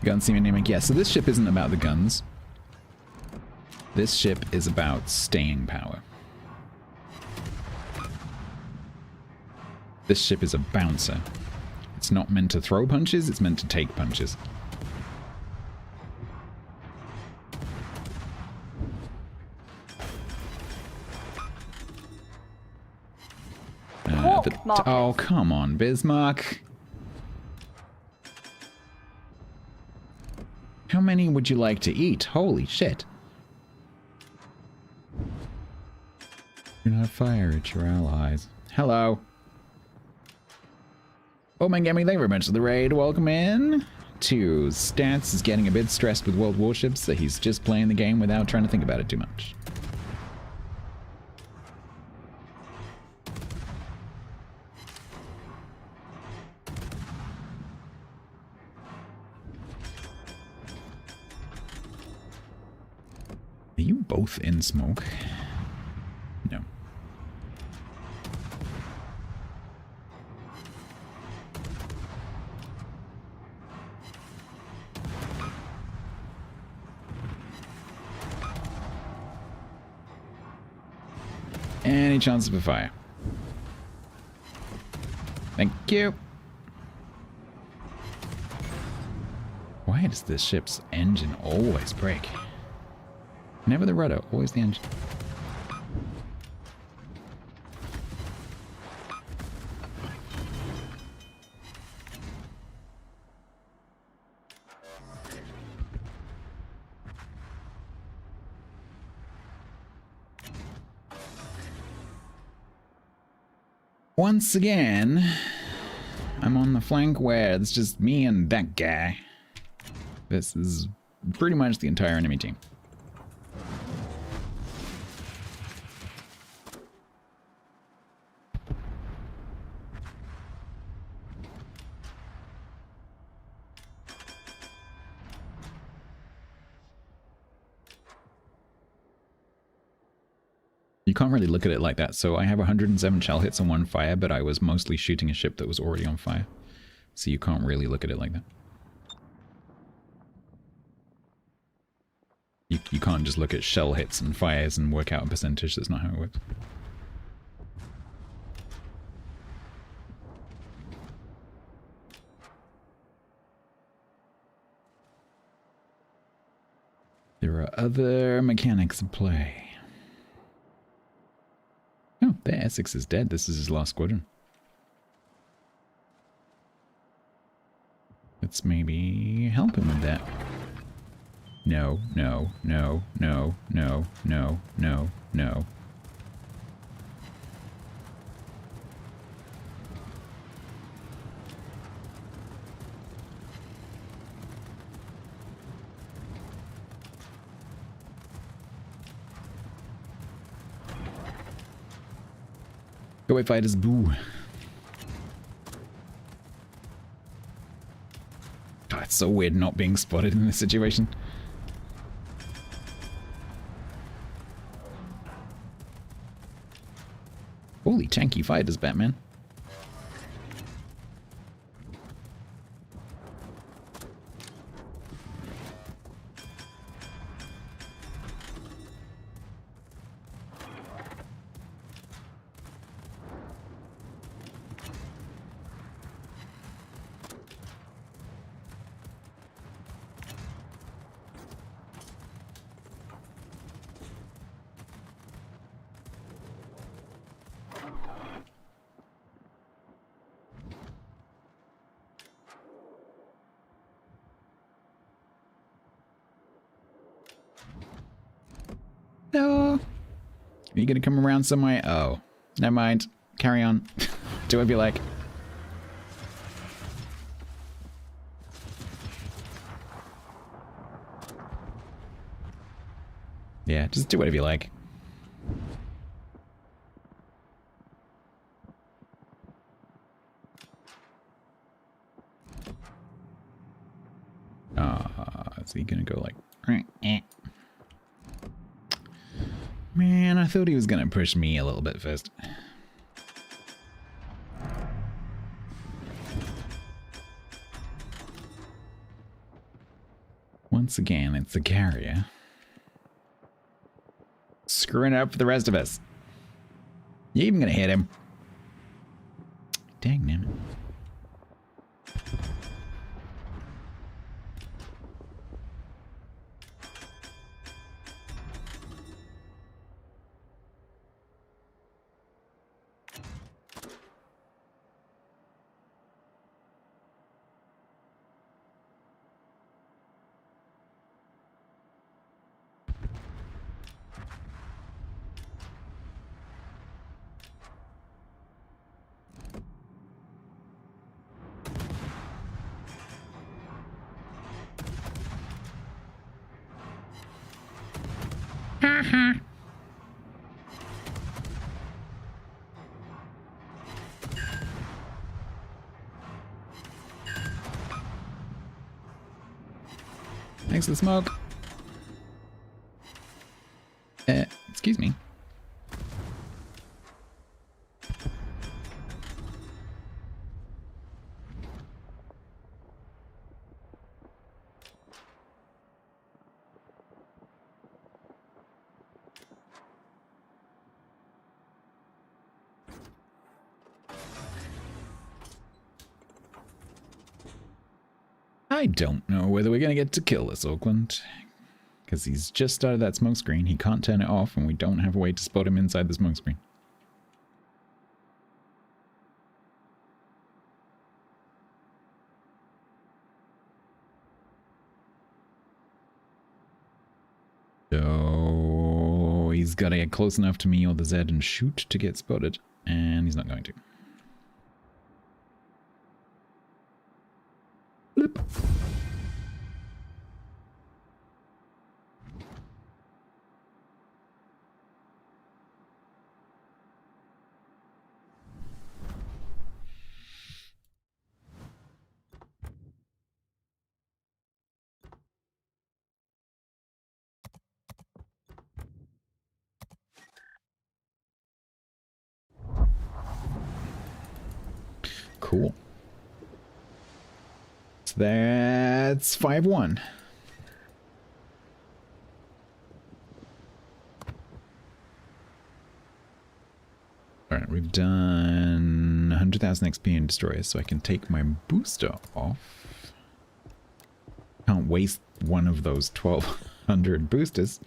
Gun seeming naming. Yeah, so this ship isn't about the guns. This ship is about staying power. This ship is a bouncer. It's not meant to throw punches, it's meant to take punches. Oh, come on, Bismarck. How many would you like to eat? Holy shit. Do not fire at your allies. Hello. Oh my gaming, thank you very much for the raid. Welcome in to Stats. Is getting a bit stressed with World Warships, so he's just playing the game without trying to think about it too much. Are you both in smoke? No. Any chance of a fire? Thank you. Why does this ship's engine always break? Never the rudder, always the engine. Once again, I'm on the flank where it's just me and that guy. This is pretty much the entire enemy team. You can't really look at it like that. So I have 107 shell hits on one fire, but I was mostly shooting a ship that was already on fire. So you can't really look at it like that. You can't just look at shell hits and fires and work out a percentage. That's not how it works. other mechanics of play? Oh, there, Essex is dead. This is his last squadron. Let's maybe help him with that. No, no, no, no, no, no, no, no. Go away, fighters, boo. God, it's so weird not being spotted in this situation. Holy tanky fighters, Batman. No. Are you gonna come around somewhere? Oh, never mind. Carry on. Do whatever you like. Yeah, just do whatever you like. Is he gonna go like... Man, I thought he was gonna push me a little bit first. Once again, it's the carrier. Screwing it up for the rest of us. You even gonna hit him? Dang, man. Thanks for the smoke. Excuse me. I don't know whether we're going to get to kill this Auckland. Because he's just started that smoke screen. He can't turn it off and we don't have a way to spot him inside the smoke screen. So he's got to get close enough to me or the Z and shoot to get spotted. And he's not going to. Blip. Cool. So that's 5-1. Alright, we've done 100,000 XP in destroyers, so I can take my booster off. Can't waste one of those 12 100 boosters.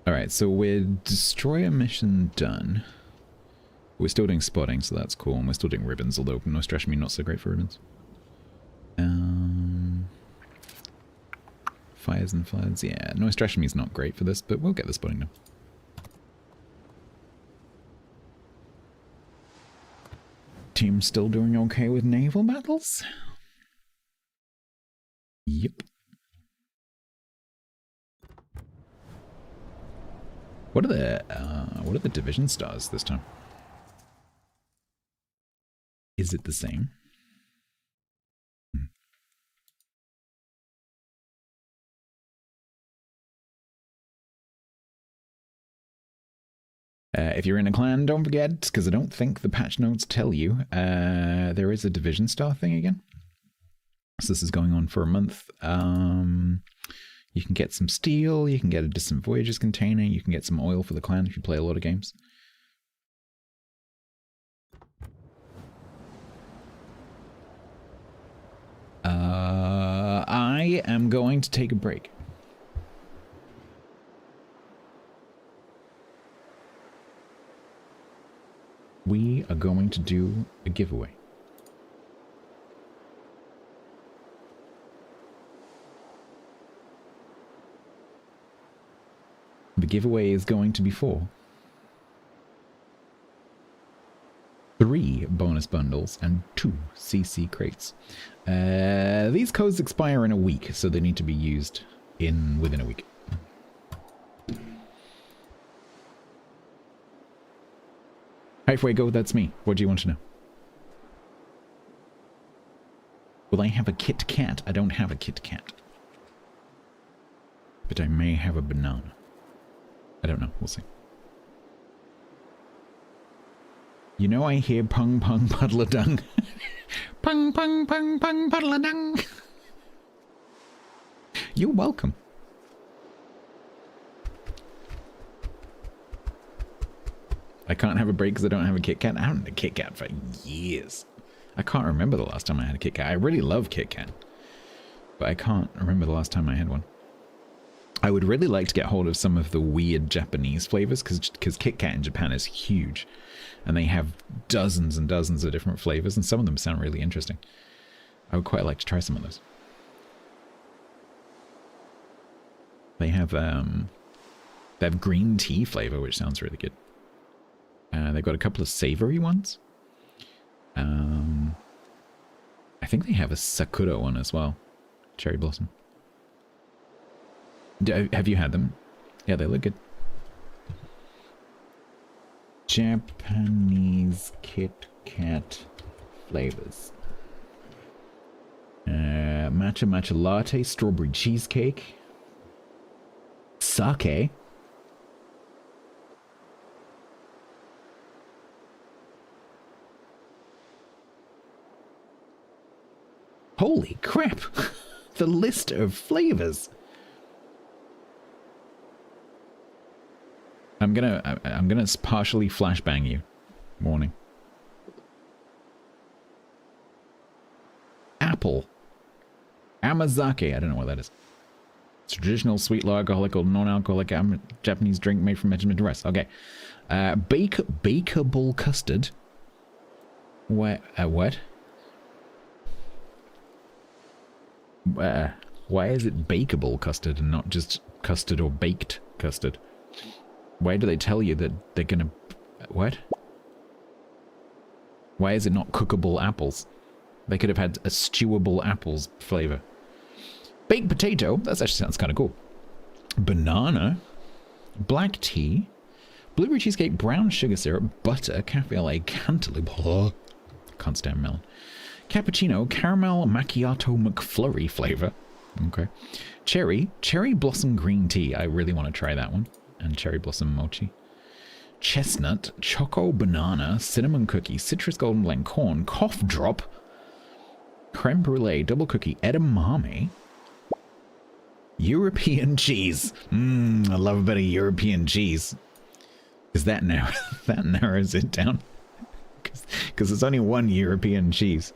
Alright, so we're destroyer mission done. We're still doing spotting, so that's cool. And we're still doing ribbons, although no stress me, not so great for ribbons. Fires and floods, yeah. Noise stress is not great for this, but we'll get the spotting done. Team still doing okay with naval battles? Yep. What are the division stars this time? Is it the same? If you're in a clan, don't forget, because I don't think the patch notes tell you, there is a division star thing again. So this is going on for a month. You can get some steel, you can get a Distant Voyages container, you can get some oil for the clan if you play a lot of games. I am going to take a break. We are going to do a giveaway. The giveaway is going to be for 3 bonus bundles and 2 CC crates. These codes expire in a week, so they need to be used within a week. Hi Fuego, that's me. What do you want to know? Will I have a Kit Kat? I don't have a Kit Kat. But I may have a banana. I don't know. We'll see. You know I hear pung pung puddle a dung. Pung pung pung pung puddle a dung. You're welcome. I can't have a break because I don't have a Kit Kat. I haven't had a Kit Kat for years. I can't remember the last time I had a Kit Kat. I really love Kit Kat, but I can't remember the last time I had one. I would really like to get hold of some of the weird Japanese flavors because Kit Kat in Japan is huge. And they have dozens and dozens of different flavors, and some of them sound really interesting. I would quite like to try some of those. They have green tea flavor, which sounds really good. They've got a couple of savory ones. I think they have a Sakura one as well. Cherry blossom. Have you had them? Yeah, they look good. Japanese Kit Kat flavors. Matcha matcha latte, strawberry cheesecake, sake. Holy crap! The list of flavors. I'm gonna partially flashbang you. Warning. Apple. Amazake. I don't know what that is. It's a traditional sweet, low alcoholic or non-alcoholic Japanese drink made from vegetables and rice. Okay. Bakeable custard. What? What? Why is it bakeable custard and not just custard or baked custard? Why do they tell you that they're gonna... What? Why is it not cookable apples? They could have had a stewable apples flavor. Baked potato. That actually sounds kind of cool. Banana. Black tea. Blueberry cheesecake, brown sugar syrup, butter, cafe au lait, cantaloupe. Oh, can't stand melon. Cappuccino, caramel macchiato McFlurry flavor. Okay. Cherry blossom green tea. I really want to try that one. And cherry blossom mochi. Chestnut, choco banana, cinnamon cookie, citrus golden blend corn, cough drop, creme brulee, double cookie, edamame, European cheese. I love a bit of European cheese. Is that that narrows it down? Because there's only one European cheese.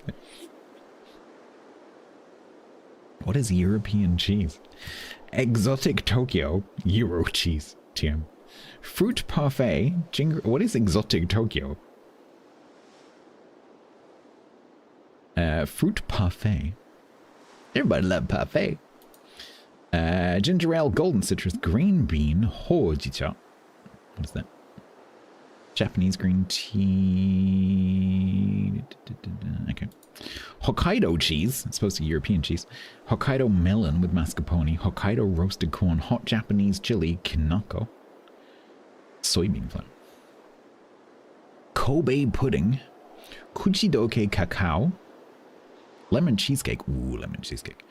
What is European cheese? Exotic Tokyo, Euro cheese. TM. Fruit parfait. What is exotic Tokyo? Fruit parfait. Everybody love parfait. Ginger ale, golden citrus, green bean, hojicha. What is that? Japanese green tea. Okay. Hokkaido cheese. It's supposed to be European cheese. Hokkaido melon with mascarpone. Hokkaido roasted corn. Hot Japanese chili. Kinako. Soybean flour. Kobe pudding. Kuchidoke cacao. Lemon cheesecake. Ooh, lemon cheesecake.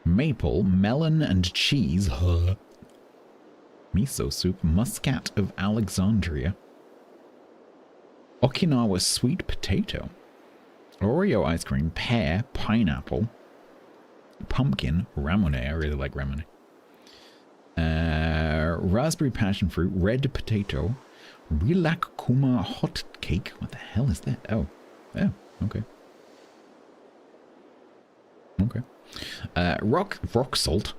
Maple, melon and cheese. Miso soup. Muscat of Alexandria. Okinawa sweet potato. Oreo ice cream. Pear. Pineapple. Pumpkin. Ramune. I really like ramune. Raspberry passion fruit. Red potato. Rilak kuma hot cake. What the hell is that? Oh. Oh. Okay. Okay. Rock salt.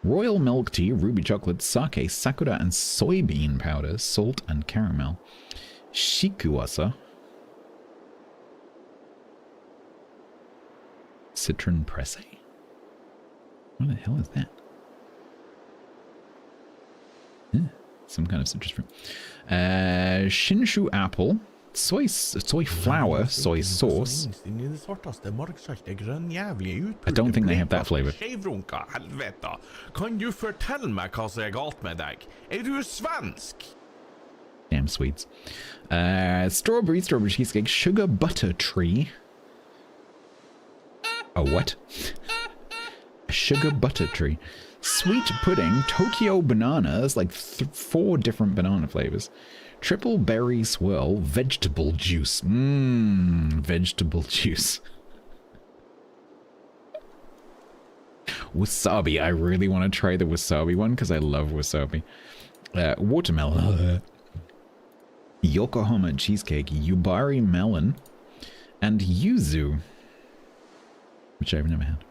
Royal milk tea, ruby chocolate, sake, sakura, and soybean powder, salt and caramel. Shikuasa. Citron presse. What the hell is that? Some kind of citrus fruit. Shinshu apple. Soy flour, soy sauce. I don't think they have that flavor. Kan du fortelle meg hva som galt med deg? Du svensk? Damn Swedes. Strawberry cheesecake, sugar butter tree. A what? A sugar butter tree. Sweet pudding, Tokyo bananas, like 4 different banana flavors. Triple berry swirl, vegetable juice. Vegetable juice. Wasabi. I really want to try the wasabi one because I love wasabi. Watermelon. Yokohama cheesecake, Yubari melon, and yuzu, which I've never had.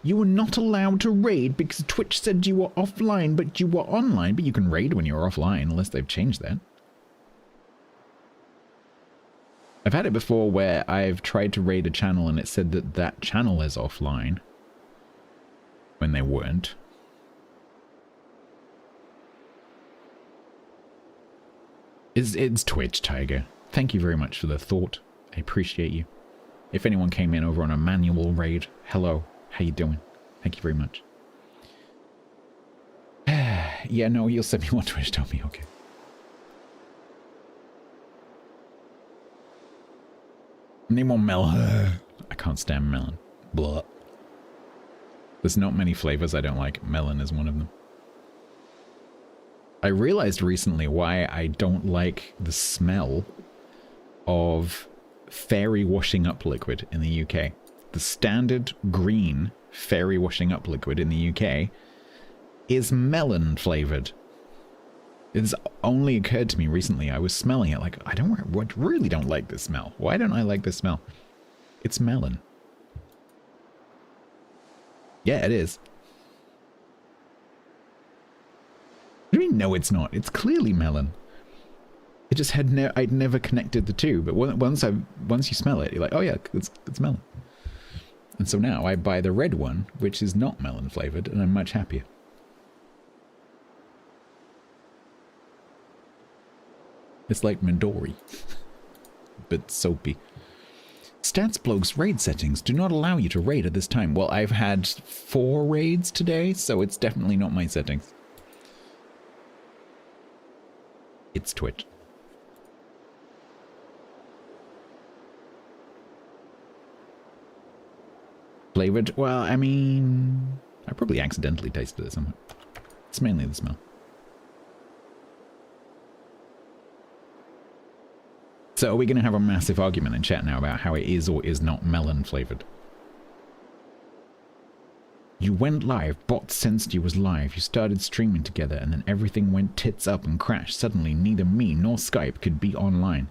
You were not allowed to raid because Twitch said you were offline, but you were online. But you can raid when you're offline, unless they've changed that. I've had it before where I've tried to raid a channel and it said that that channel is offline when they weren't. It's Twitch, Tiger. Thank you very much for the thought. I appreciate you. If anyone came in over on a manual raid, hello. How you doing? Thank you very much. Yeah, no, you'll send me one Twitch, tell me, okay. Name one melon. I can't stand melon. Blah. There's not many flavors I don't like. Melon is one of them. I realized recently why I don't like the smell of fairy washing up liquid in the UK. The standard green fairy washing up liquid in the UK is melon flavored. It's only occurred to me recently. I was smelling it like, I really don't like this smell. Why don't I like this smell? It's melon. Yeah, it is. What do you mean, no, it's not? It's clearly melon. It just I'd never connected the two, but once you smell it, you're like, oh yeah, it's melon. And so now I buy the red one, which is not melon flavored, and I'm much happier. It's like Midori, but soapy. StatsBloke's raid settings do not allow you to raid at this time. Well, I've had 4 raids today, so it's definitely not my settings. It's Twitch. Flavored? Well, I mean, I probably accidentally tasted it somewhere. It's mainly the smell. So are we going to have a massive argument in chat now about how it is or is not melon flavored? You went live, bot sensed you was live, you started streaming together, and then everything went tits up and crashed. Suddenly neither me nor Skype could be online.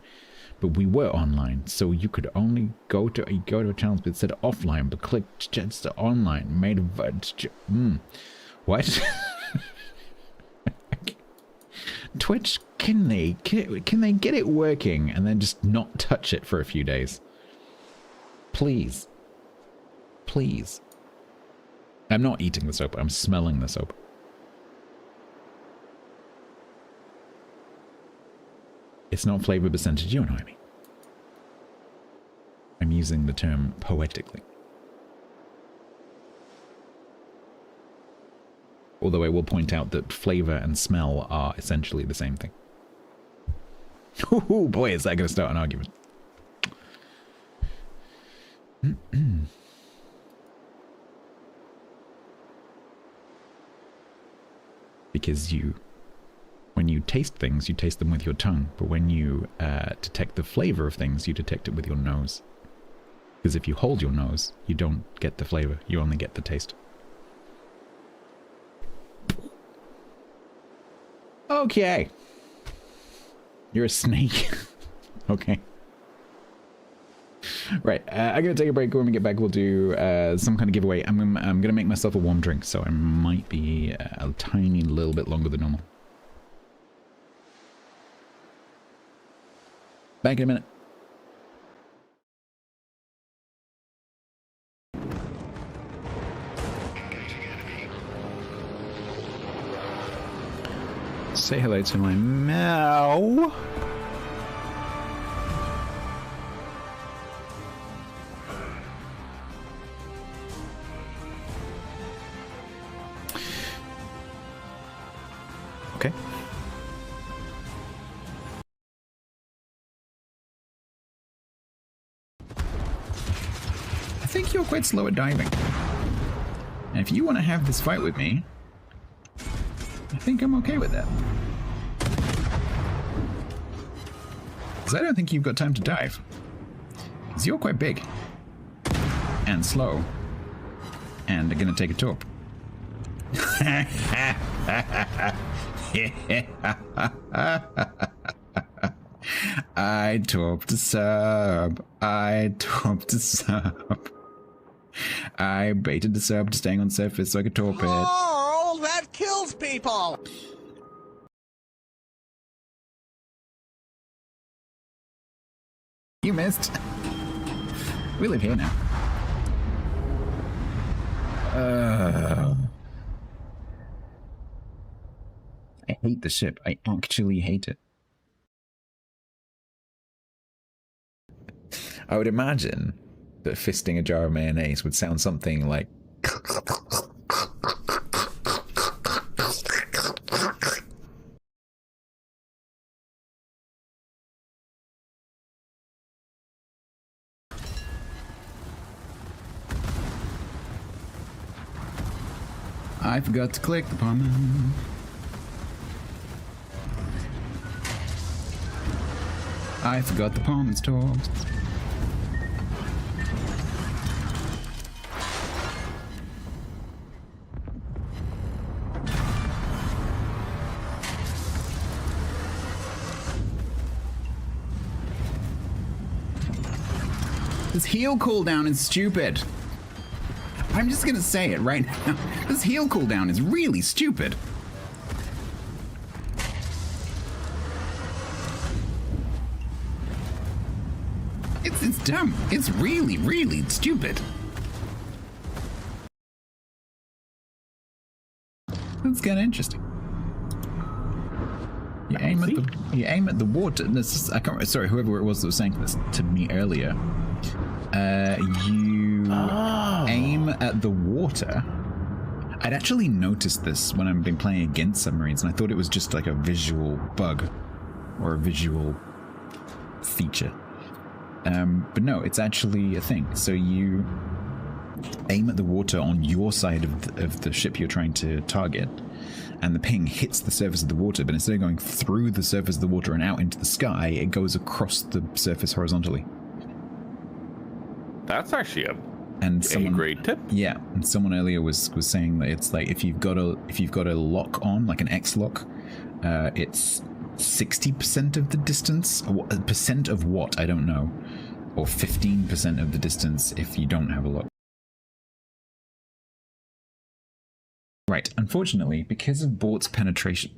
but we were online, so you could only go to a channel that said offline, but click just online. Made a what? Twitch, can they get it working and then just not touch it for a few days? Please. Please. I'm not eating the soap, I'm smelling the soap. It's not flavor percentage, you know what I mean. I'm using the term poetically. Although I will point out that flavor and smell are essentially the same thing. Oh boy, is that going to start an argument. Because when you taste things, you taste them with your tongue. But when you detect the flavor of things, you detect it with your nose. Because if you hold your nose, you don't get the flavor. You only get the taste. Okay. You're a snake. Okay. Right, I'm going to take a break. When we get back, we'll do some kind of giveaway. I'm going to make myself a warm drink, so I might be a tiny little bit longer than normal. Back in a minute. Say hello to my meow. Okay. I think you're quite slow at diving. And if you want to have this fight with me, I think I'm okay with that. Because I don't think you've got time to dive. Because you're quite big. And slow. And are going to take a torp. I torped a sub. I torped a sub. I baited the sub to staying on surface so I could torp it. Oh, that kills people! You missed. We live here now. I hate the ship. I actually hate it. I would imagine that fisting a jar of mayonnaise would sound something like... I forgot to click the button. I forgot the palm stores. This heal cooldown is stupid. I'm just gonna say it right now. This heal cooldown is really stupid. It's dumb. It's really, really stupid. That's kind of interesting. You aim at the water. This is, I can't. Sorry, whoever it was that was saying this to me earlier. You aim at the water. I'd actually noticed this when I've been playing against submarines, and I thought it was just like a visual bug or a visual feature. But no, it's actually a thing. So you aim at the water on your side of the ship you're trying to target, and the ping hits the surface of the water, but instead of going through the surface of the water and out into the sky, it goes across the surface horizontally. That's actually a great tip. Yeah, and someone earlier was saying that it's like if you've got a lock on, like an X lock, it's 60% of the distance? Percent of what? I don't know. Or 15% of the distance if you don't have a lock. Right, unfortunately, because of Bort's penetration.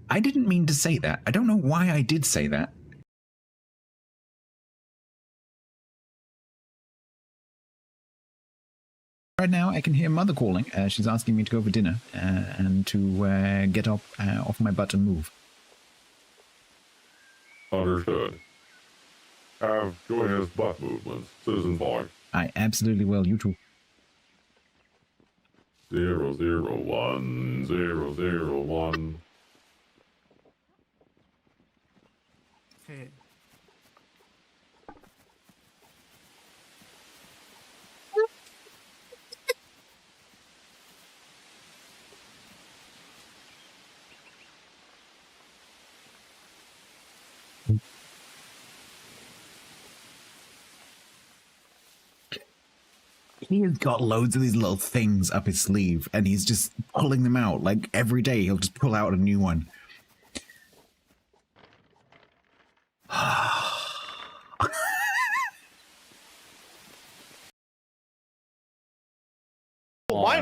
I didn't mean to say that. I don't know why I did say that. Right now, I can hear Mother calling. She's asking me to go for dinner and to get off my butt and move. Understood. Have joyous butt movements, Citizen Boy. I absolutely will. You too. 001, 001. Okay. He has got loads of these little things up his sleeve, and he's just pulling them out. Like, every day he'll just pull out a new one.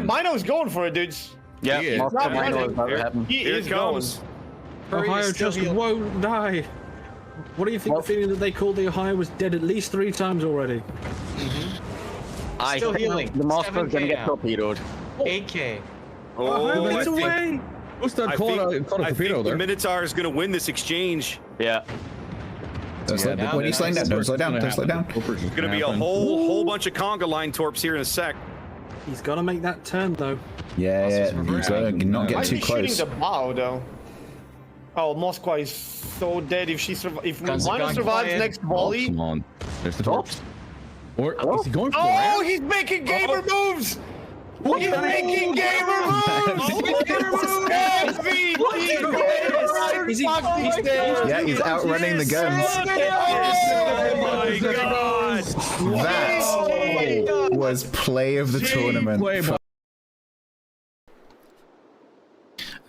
Mino's going for it, dudes. Yeah, he is going. Ohio just won't die. What do you think the feeling that they called the Ohio was dead at least 3 times already? Still healing. The monster's gonna get torpedoed. 8K. Oh, it's away! What's that called a torpedo there? The Minotaur is gonna win this exchange. Yeah. Don't slow down. Don't slow down. Don't slow down. Don't slow down. There's gonna be a whole bunch of conga line torps here in a sec. He's got to make that turn though. Yeah, he's got to not get too close. Shooting the bow though. Oh, Moskwa is so dead if if Mino survives next volley. Come on, there's the torps. Or is he going for Oh, he's making gamer moves. He's making gamer moves. Yeah, he's outrunning the guns. Oh my god! That was play of the tournament.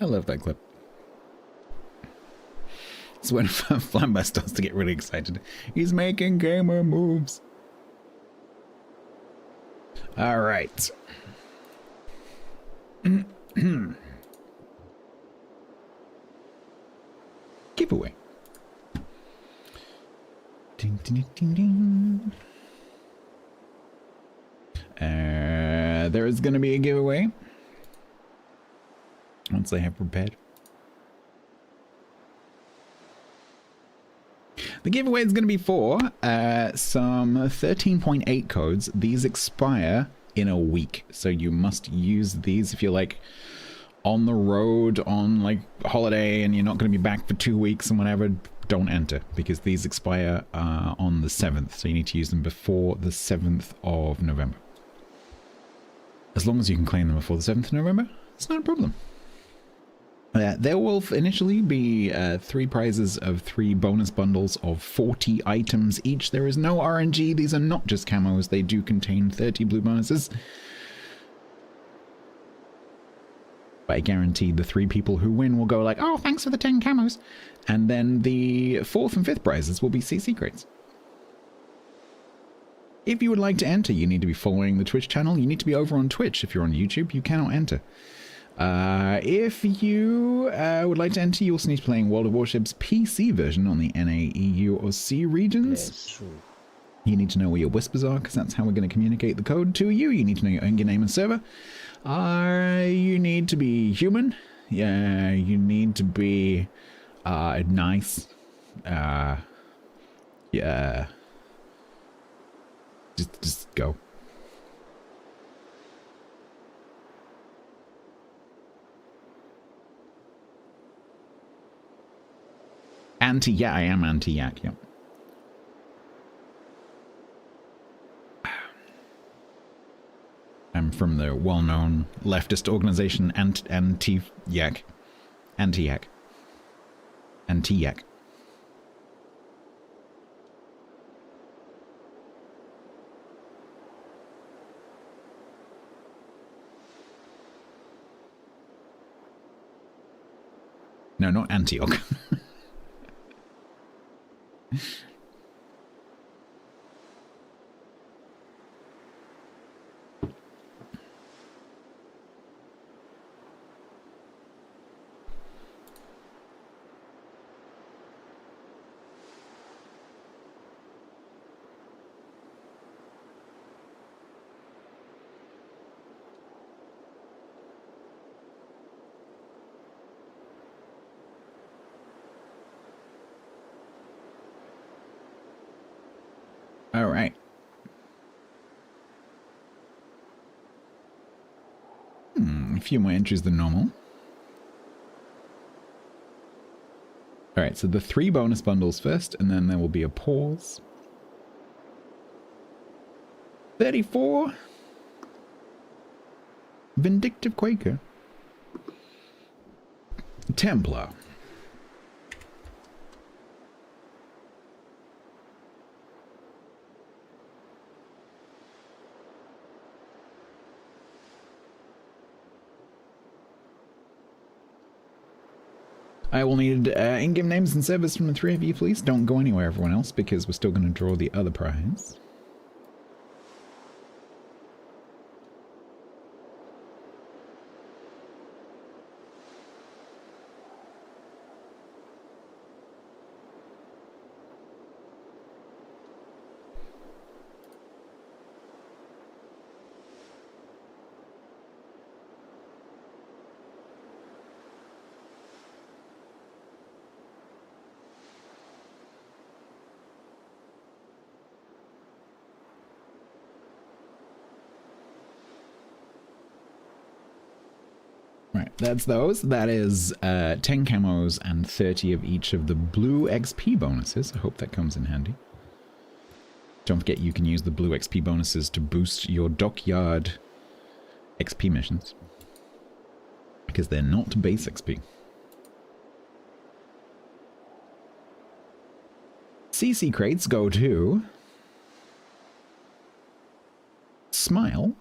I love that clip. It's when Flamber starts to get really excited. He's making gamer moves. All right. Giveaway. Ding, ding, ding, ding. There is going to be a giveaway once I have prepared. The giveaway is going to be for some 13.8 codes. These expire in a week, so you must use these if you're like on the road on like holiday and you're not going to be back for 2 weeks and whatever. Don't enter because these expire on the 7th, so you need to use them before the 7th of November. As long as you can claim them before the 7th of November, it's not a problem. There will initially be 3 prizes of 3 bonus bundles of 40 items each. There is no RNG. These are not just camos. They do contain 30 blue bonuses. But I guarantee the 3 people who win will go like, oh, thanks for the 10 camos. And then the 4th and 5th prizes will be CC crates. If you would like to enter, you need to be following the Twitch channel. You need to be over on Twitch. If you're on YouTube, you cannot enter. If you would like to enter, you also need to be playing World of Warships PC version on the NA, EU, or C regions. Yes, you need to know where your whispers are, because that's how we're going to communicate the code to you. You need to know your own name and server. You need to be human. Yeah, you need to be nice. Yeah. Just go. Anti-yak. I am anti-yak, yeah. I'm from the well-known leftist organization Anti-yak. Anti-yak. Anti-yak. No, not Antioch. All right. A few more entries than normal. All right, so the 3 bonus bundles first, and then there will be a pause. 34. Vindictive Quaker. Templar. I will need in-game names and servers from the 3 of you, please. Don't go anywhere, everyone else, because we're still going to draw the other prize. Right, that's those. That is 10 camos and 30 of each of the blue XP bonuses. I hope that comes in handy. Don't forget you can use the blue XP bonuses to boost your dockyard XP missions. Because they're not base XP. CC crates go to Smile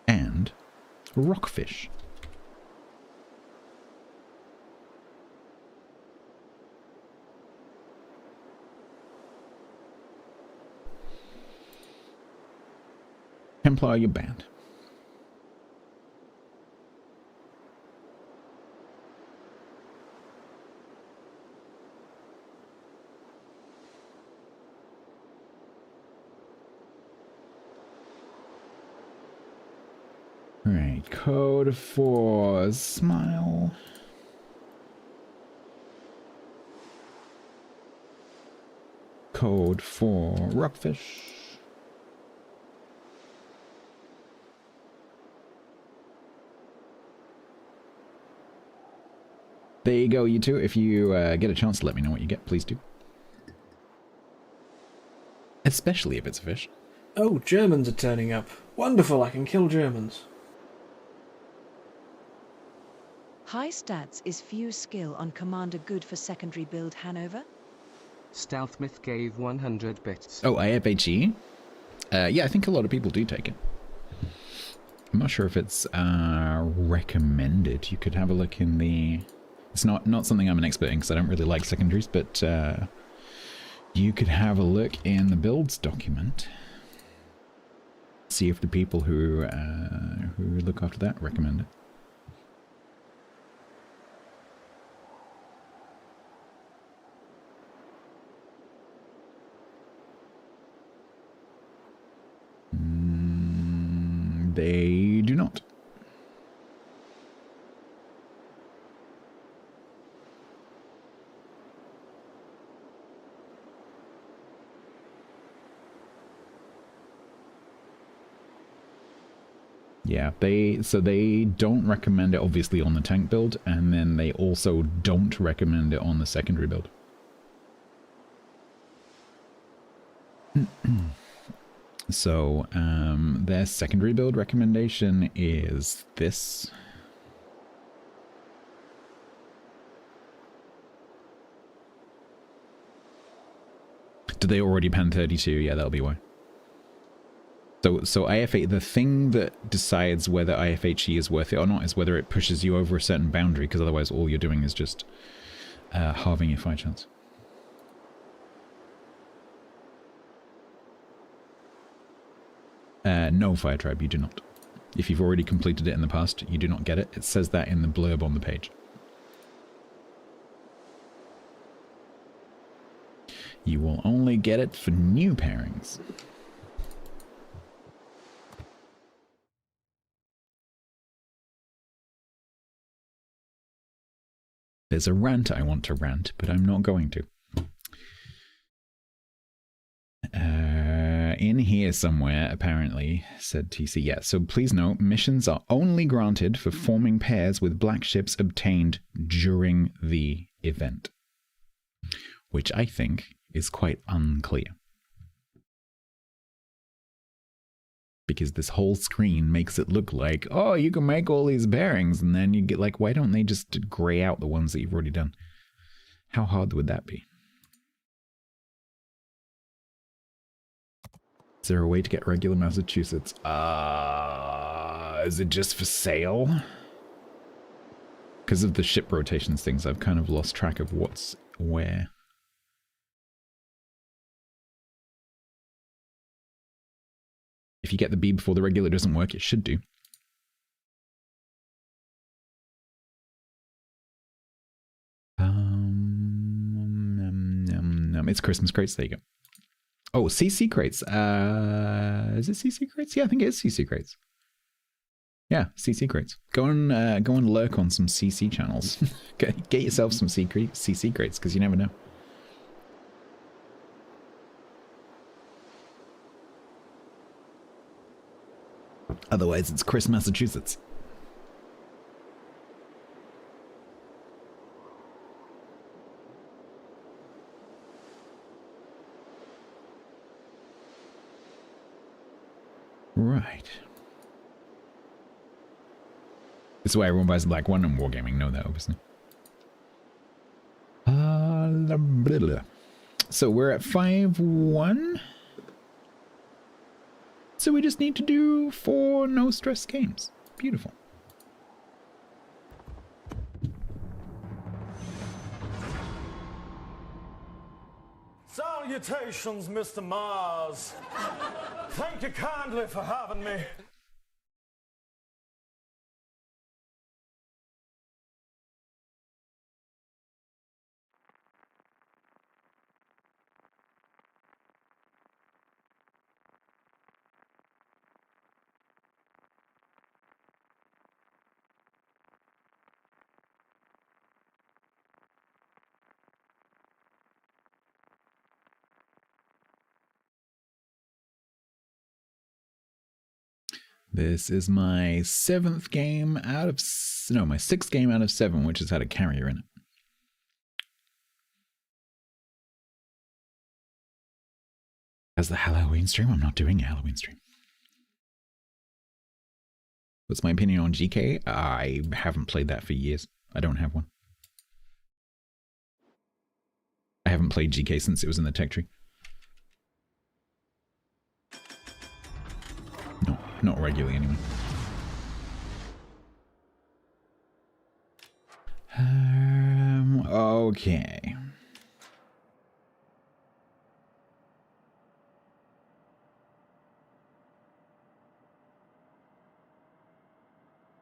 and Rockfish. Templar, you're banned. Alright, code for Smile. Code for Rockfish. There you go, you two. If you get a chance to let me know what you get, please do. Especially if it's a fish. Oh, Germans are turning up. Wonderful, I can kill Germans. High stats is Fuse skill on Commander good for secondary build Hanover? Stealth Myth gave 100 bits. Oh, IFHE? Yeah, I think a lot of people do take it. I'm not sure if it's recommended. You could have a look in the... It's not something I'm an expert in because I don't really like secondaries, but you could have a look in the builds document. See if the people who look after that recommend it. They do not. Yeah, they don't recommend it obviously on the tank build, and then they also don't recommend it on the secondary build. So, their secondary build recommendation is this. Did they already pen 32? Yeah, that'll be why. So IFA, the thing that decides whether IFHE is worth it or not is whether it pushes you over a certain boundary, because otherwise all you're doing is just halving your fight chance. No, Fire Tribe, you do not. If you've already completed it in the past, you do not get it. It says that in the blurb on the page. You will only get it for new pairings. There's a rant I want to rant, but I'm not going to. In here somewhere, apparently, said TC. Yeah, so please note, missions are only granted for forming pairs with black ships obtained during the event. Which I think is quite unclear. Because this whole screen makes it look like, oh, you can make all these bearings, and then you get like, why don't they just grey out the ones that you've already done? How hard would that be? Is there a way to get regular Massachusetts? Is it just for sale? Because of the ship rotations things, I've kind of lost track of what's where. If you get the B before the regular doesn't work, it should do. It's Christmas crates, there you go. Oh, CC crates. Is it CC crates? Yeah, I think it is CC crates. Yeah, CC crates. Go and lurk on some CC channels. Get yourself some CC crates, because you never know. Otherwise, it's Chris, Massachusetts. Right. This is why everyone buys the Black One and Wargaming. Know that, obviously. So we're at 5-1. So we just need to do 4 no-stress games. Beautiful. Salutations, Mr. Mars. Thank you kindly for having me. This is my 7th game out of... No, my 6th game out of 7, which has had a carrier in it. As the Halloween stream, I'm not doing a Halloween stream. What's my opinion on GK? I haven't played that for years. I don't have one. I haven't played GK since it was in the tech tree. No, not regularly anyway. Okay.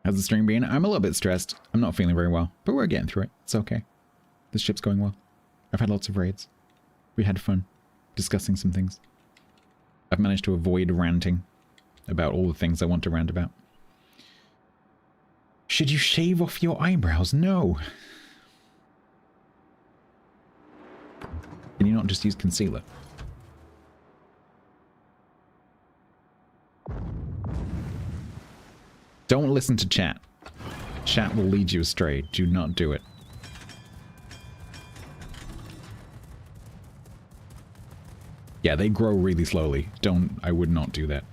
How's the stream been? I'm a little bit stressed. I'm not feeling very well, but we're getting through it. It's okay. The ship's going well. I've had lots of raids. We had fun discussing some things. I've managed to avoid ranting about all the things I want to rant about. Should you shave off your eyebrows? No. Can you not just use concealer? Don't listen to chat. Chat will lead you astray. Do not do it. Yeah, they grow really slowly. I would not do that.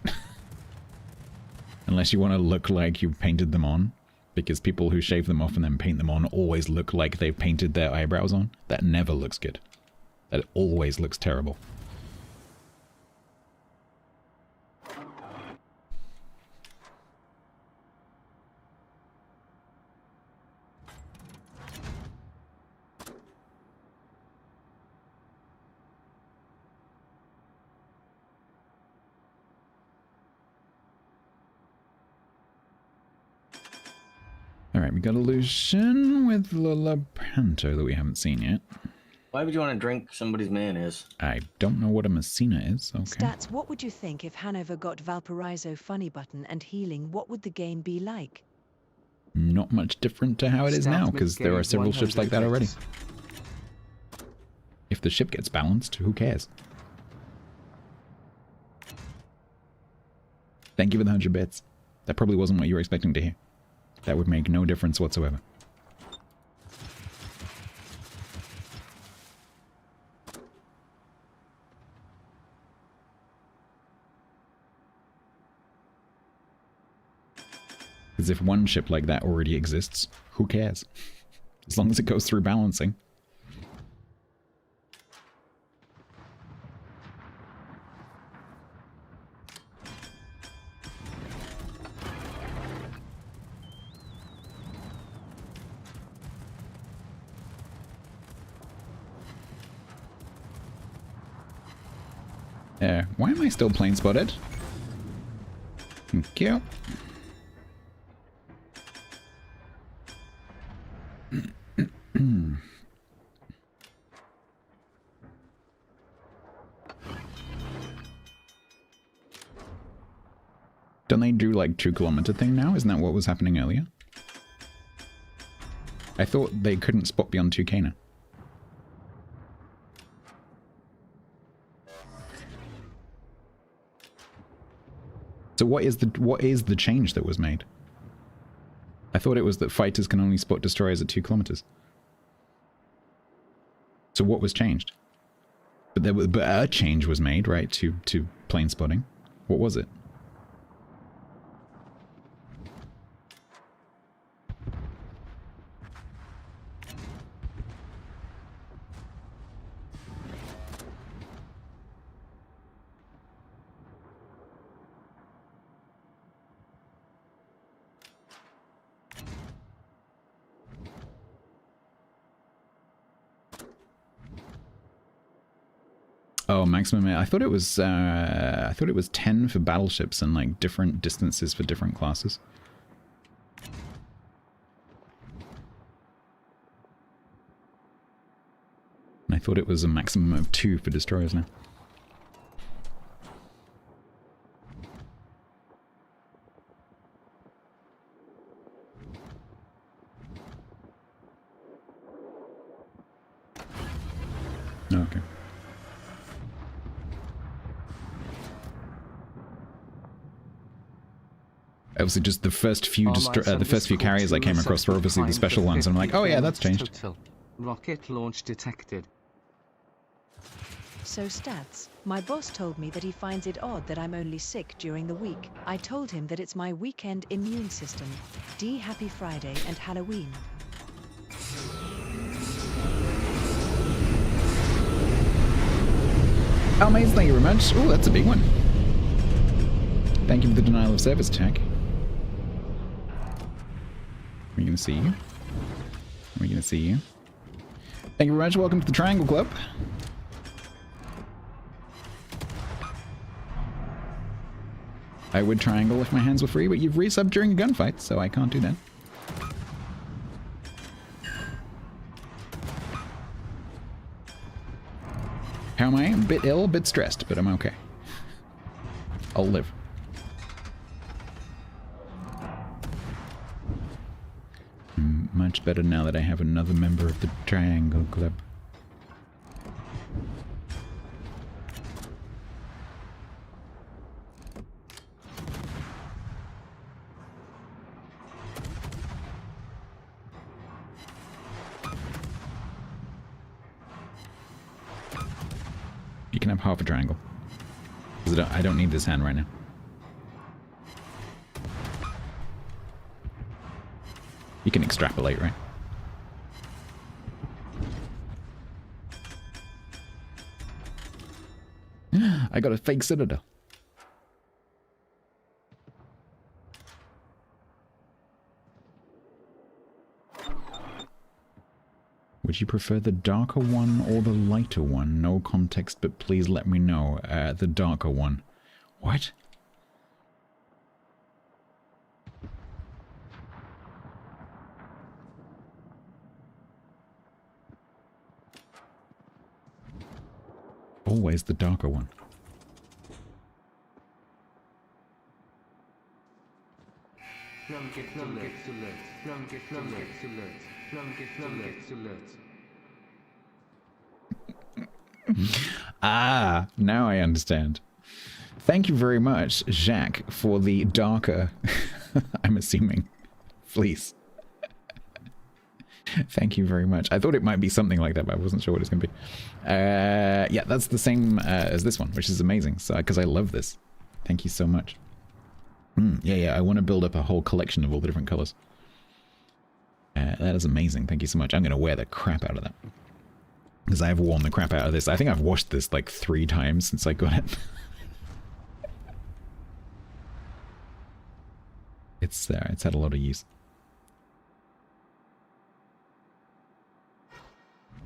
Unless you want to look like you painted them on. Because people who shave them off and then paint them on always look like they've painted their eyebrows on. That never looks good. That always looks terrible. Alright, we got a Lucian with Lalapanto that we haven't seen yet. Why would you want to drink somebody's mayonnaise? I don't know what a Messina is. Okay. Stats, what would you think if Hanover got Valparaiso funny button and healing? What would the game be like? Not much different to how it is now, because there are several ships like that already. If the ship gets balanced, who cares? Thank you for the 100 bits. That probably wasn't what you were expecting to hear. That would make no difference whatsoever. Because if one ship like that already exists, who cares? As long as it goes through balancing. Why am I still plane spotted? Thank you. Don't they do like 2-kilometer thing now? Isn't that what was happening earlier? I thought they couldn't spot beyond 2K now. So what is the change that was made? I thought it was that fighters can only spot destroyers at 2 kilometers. So what was changed? But a change was made, right, to plane spotting. What was it? Oh, maximum. I thought it was 10 for battleships and like different distances for different classes. And I thought it was a maximum of 2 for destroyers now. Okay. Obviously, just the first few carriers I came across were obviously the special ones, and I'm like, oh yeah, that's changed. Rocket launch detected. So Stats, my boss told me that he finds it odd that I'm only sick during the week. I told him that it's my weekend immune system. Happy Friday and Halloween. Oh, Maze, thank you very much. Oh, that's a big one. Thank you for the denial of service check. Are we going to see you? Are we going to see you? Thank you very much. Welcome to the Triangle Club. I would triangle if my hands were free, but you've resubbed during a gunfight, so I can't do that. How am I? A bit ill, a bit stressed, but I'm okay. I'll live. Much better now that I have another member of the Triangle Club. You can have half a triangle. Because I don't need this hand right now. You can extrapolate, right? I got a fake citadel. Would you prefer the darker one or the lighter one? No context, but please let me know. The darker one. What? Always the darker one. Ah, now I understand. Thank you very much, Jacques, for the darker, I'm assuming, fleece. Thank you very much. I thought it might be something like that, but I wasn't sure what it's going to be. Yeah, that's the same as this one, which is amazing. So, because I love this. Thank you so much. Yeah, I want to build up a whole collection of all the different colors. That is amazing. Thank you so much. I'm going to wear the crap out of that. Because I have worn the crap out of this. I think I've washed this like 3 times since I got it. It's had a lot of use.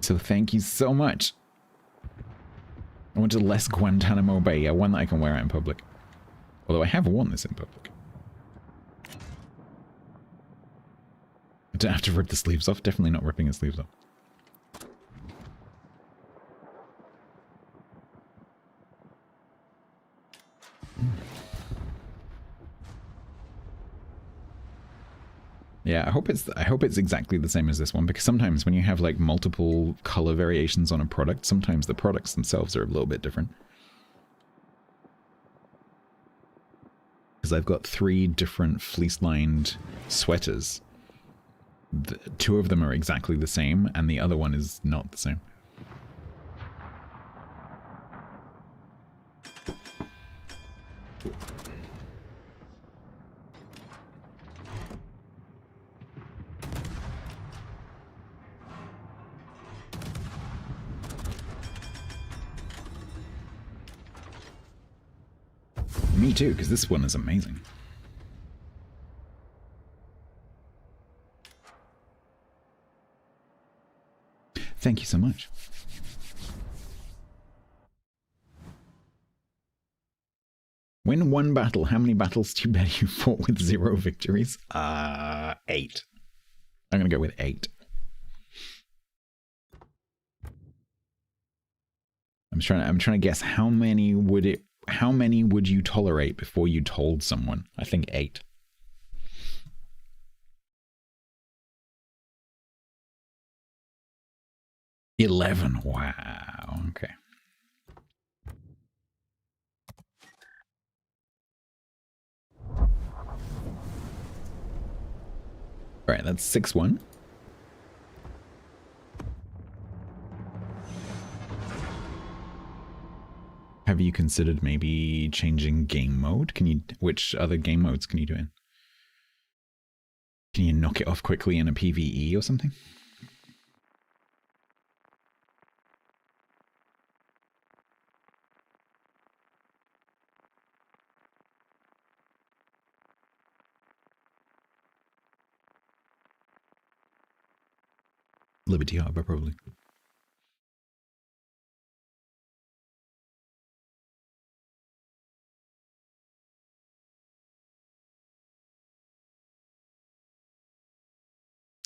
So thank you so much. I want to less Guantanamo Bay. Yeah, one that I can wear out in public. Although I have worn this in public. I don't have to rip the sleeves off. Definitely not ripping the sleeves off. Yeah, I hope it's exactly the same as this one, because sometimes when you have like multiple color variations on a product, sometimes the products themselves are a little bit different. Because I've got 3 different fleece-lined sweaters. 2 of them are exactly the same, and the other one is not the same. Me too, because this one is amazing. Thank you so much. Win 1 battle. How many battles do you bet you fought with 0 victories? 8. I'm gonna go with 8. I'm trying to guess how many would you tolerate before you told someone? I think 8. $11. Wow. Okay. All right, that's 6-1. Have you considered maybe changing game mode? Which other game modes can you do in? Can you knock it off quickly in a PvE or something? Liberty Harbor, probably.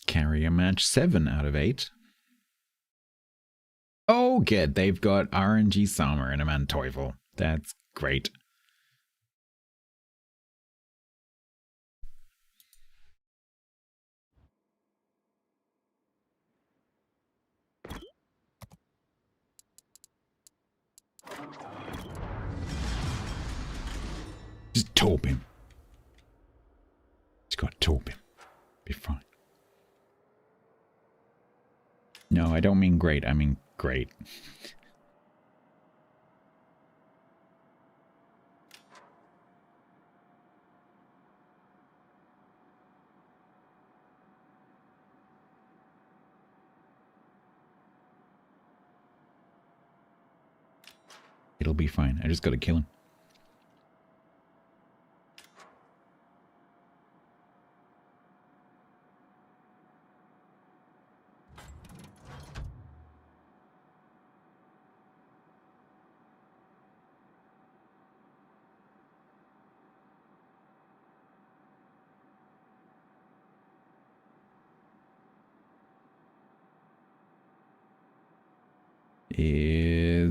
Carrier match 7 out of 8. Oh, good. They've got RNG Summer and a Manteuffel. That's great. Just taupe him. Just gotta taupe him. Be fine. No, I don't mean great. I mean great. It'll be fine. I just gotta kill him.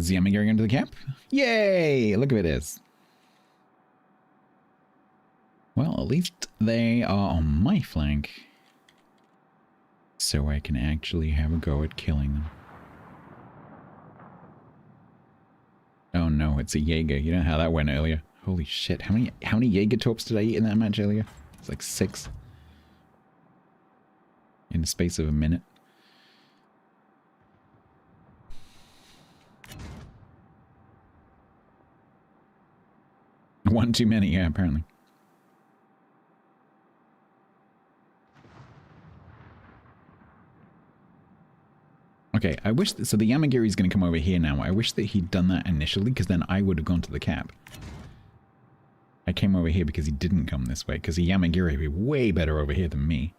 Is Yami going into the camp? Yay! Look who it is. Well, at least they are on my flank. So I can actually have a go at killing them. Oh no, it's a Jaeger. You know how that went earlier. Holy shit, how many Jaeger torps did I eat in that match earlier? It's like 6. In the space of a minute. One too many, yeah, apparently. Okay, I wish so the Yamagiri's going to come over here now. I wish that he'd done that initially, because then I would have gone to the cap. I came over here because he didn't come this way, because the Yamagiri would be way better over here than me.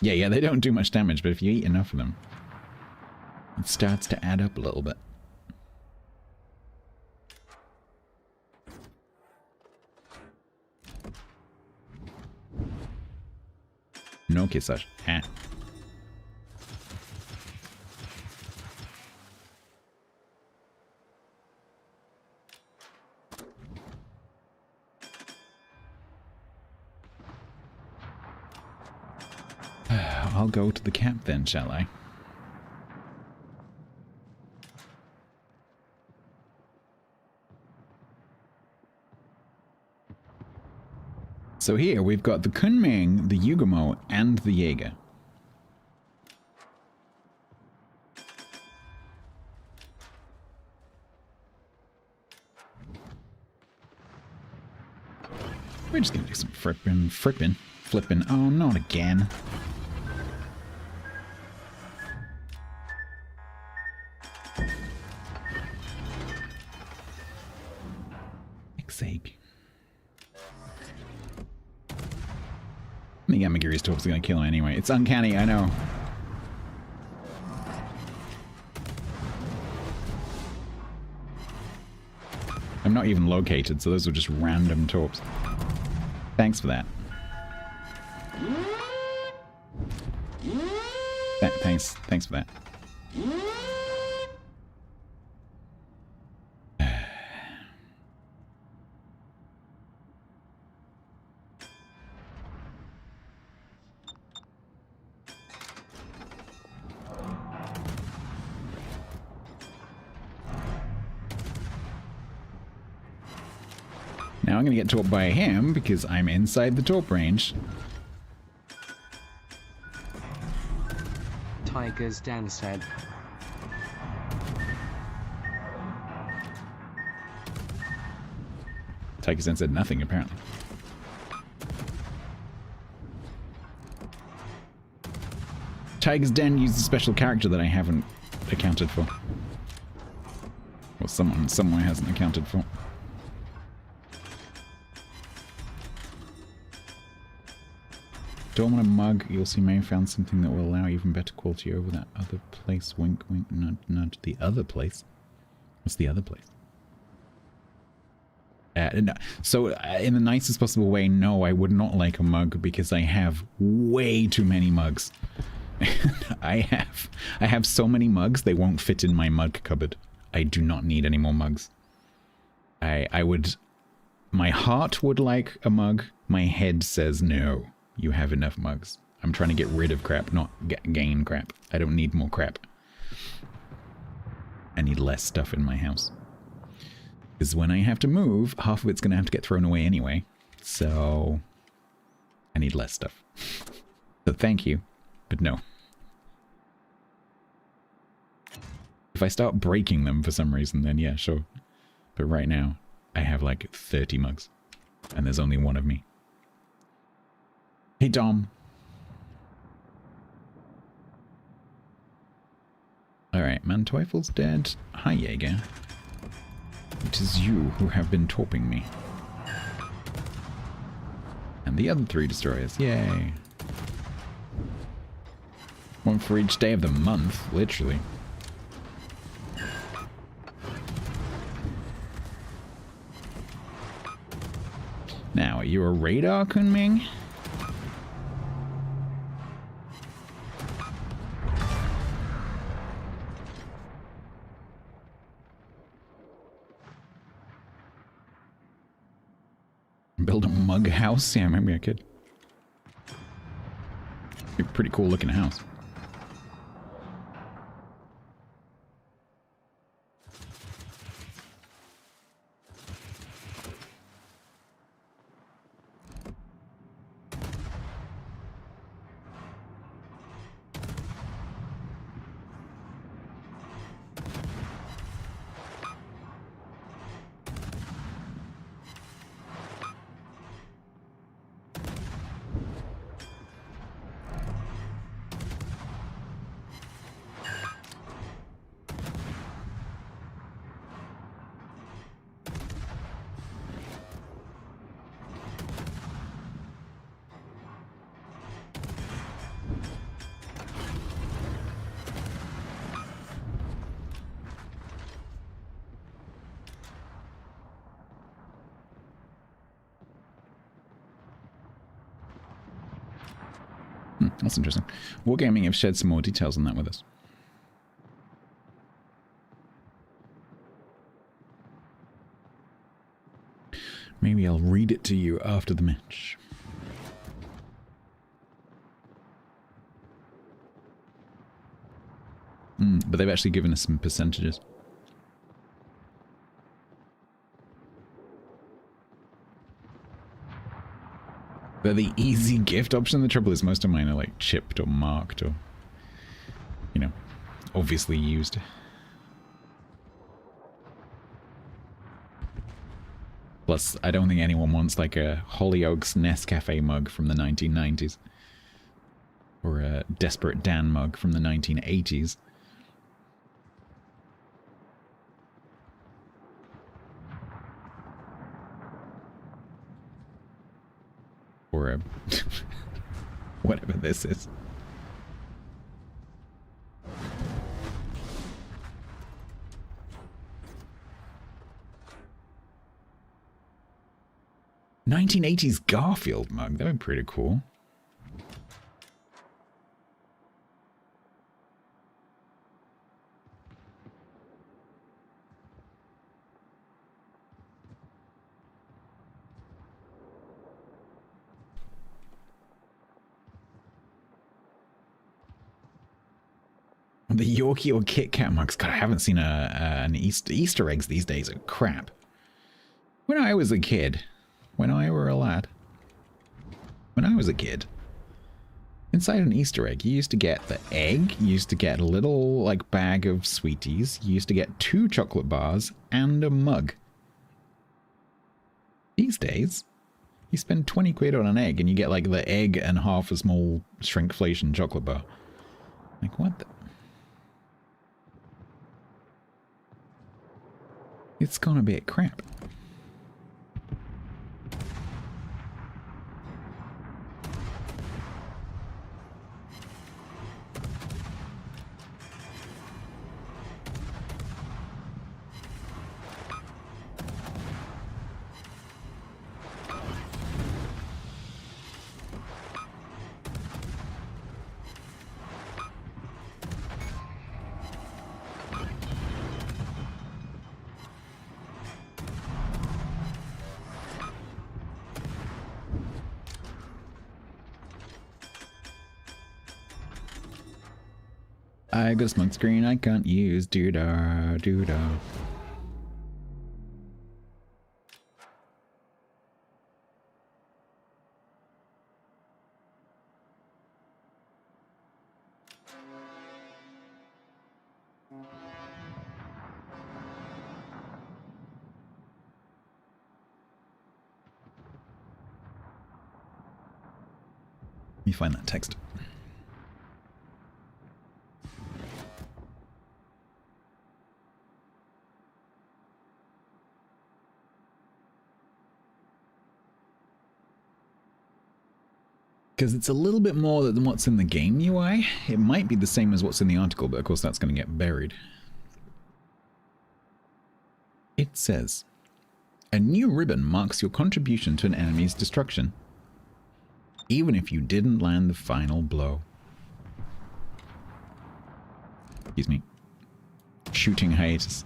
Yeah, they don't do much damage, but if you eat enough of them, it starts to add up a little bit. No kissash. Ah. I'll go to the camp then, shall I? So here we've got the Kunming, the Yugumo, and the Jaeger. We're just gonna do some flipping. Oh, not again. Sake. I think Yamagiri's torps are going to kill him anyway. It's uncanny, I know. I'm not even located, so those are just random torps. Thanks for that. Thanks for that. Now I'm going to get torped by him because I'm inside the torp range. Tiger's Dan said. Tiger's Dan said nothing, apparently. Tiger's Den used a special character that I haven't accounted for. Or someone somewhere hasn't accounted for. Don't want a mug. You also may have found something that will allow even better quality over that other place. Wink, wink, nudge, nudge. The other place? What's the other place? No. So, in the nicest possible way, no, I would not like a mug because I have way too many mugs. I have so many mugs, they won't fit in my mug cupboard. I do not need any more mugs. My heart would like a mug. My head says no. You have enough mugs. I'm trying to get rid of crap, not gain crap. I don't need more crap. I need less stuff in my house. Because when I have to move, half of it's going to have to get thrown away anyway. So, I need less stuff. So thank you, but no. If I start breaking them for some reason, then yeah, sure. But right now, I have like 30 mugs. And there's only one of me. Hey, Dom. Alright, Manteufel's dead. Hi, Jaeger. It is you who have been torping me. And the other 3 destroyers. Yay. One for each day of the month, literally. Now, are you a radar, Kunming? build a mug house? Yeah, maybe I could. Be a pretty cool looking house. That's interesting. Wargaming have shared some more details on that with us. Maybe I'll read it to you after the match. But they've actually given us some percentages. They're the easy gift option. The trouble is most of mine are like chipped or marked or, you know, obviously used. Plus, I don't think anyone wants like a Hollyoaks Nescafe mug from the 1990s. Or a Desperate Dan mug from the 1980s. Or a whatever this is. '1980s Garfield mug. That would be pretty cool. The Yorkie or Kit Kat mugs. God, I haven't seen an Easter eggs these days are crap. When I was a kid, when I were a lad, when I was a kid, inside an Easter egg, you used to get the egg, you used to get a little like bag of sweeties, you used to get 2 chocolate bars and a mug. These days, you spend 20 quid on an egg and you get like the egg and half a small shrinkflation chocolate bar. Like what the... It's gonna be a crap. I got a smoke screen I can't use. Doo-dah, doo-dah. Let me find that text. Because it's a little bit more than what's in the game UI. It might be the same as what's in the article, but of course that's going to get buried. It says, a new ribbon marks your contribution to an enemy's destruction, even if you didn't land the final blow. Excuse me. Shooting hiatus.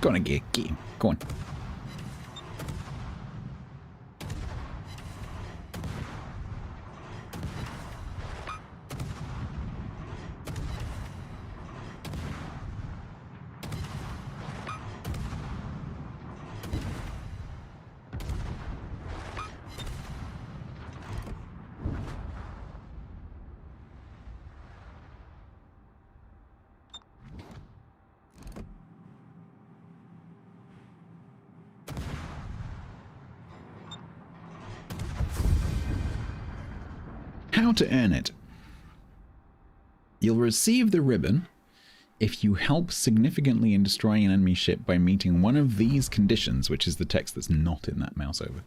Go on, get him. Go on. How to earn it. You'll receive the ribbon if you help significantly in destroying an enemy ship by meeting one of these conditions, which is the text that's not in that mouse over.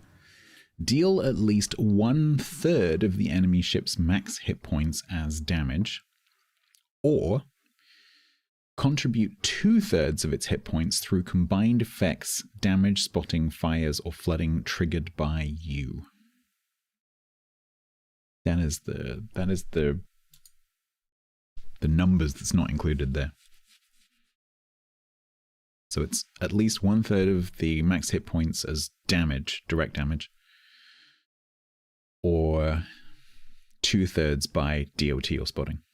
Deal at least 1/3 of the enemy ship's max hit points as damage, or contribute 2/3 of its hit points through combined effects, damage, spotting, fires, or flooding triggered by you. That is the numbers that's not included there. So it's at least 1/3 of the max hit points as damage, direct damage, or 2/3 by DOT or spotting.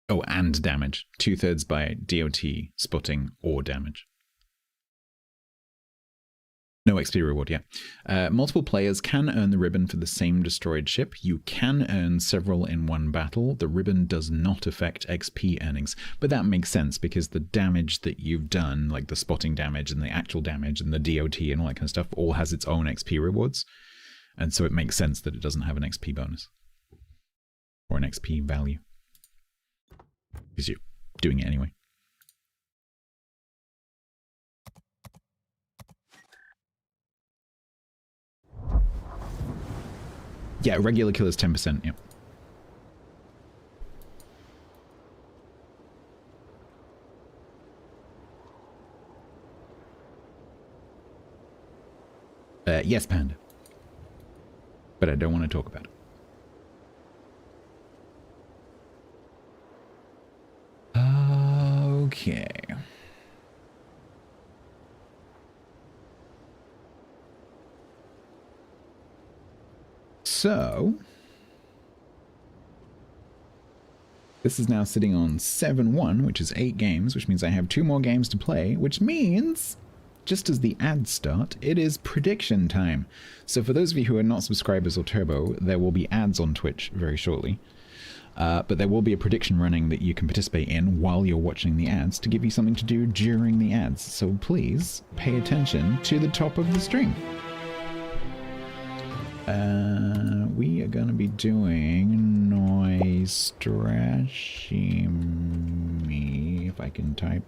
Oh, and damage. 2/3 by DOT, spotting, or damage. No XP reward, yeah. Multiple players can earn the ribbon for the same destroyed ship. You can earn several in one battle. The ribbon does not affect XP earnings. But that makes sense because the damage that you've done, like the spotting damage and the actual damage and the DOT and all that kind of stuff, all has its own XP rewards. And so it makes sense that it doesn't have an XP bonus. Or an XP value. Because you're doing it anyway. Yeah, regular kill is 10%, yeah. Yes, Panda. But I don't want to talk about it. Okay. So, this is now sitting on 7-1, which is 8 games, which means I have 2 more games to play, which means, just as the ads start, it is prediction time. So for those of you who are not subscribers or Turbo, there will be ads on Twitch very shortly. But there will be a prediction running that you can participate in while you're watching the ads to give you something to do during the ads. So please pay attention to the top of the stream. We are going to be doing Noistrashimi, if I can type.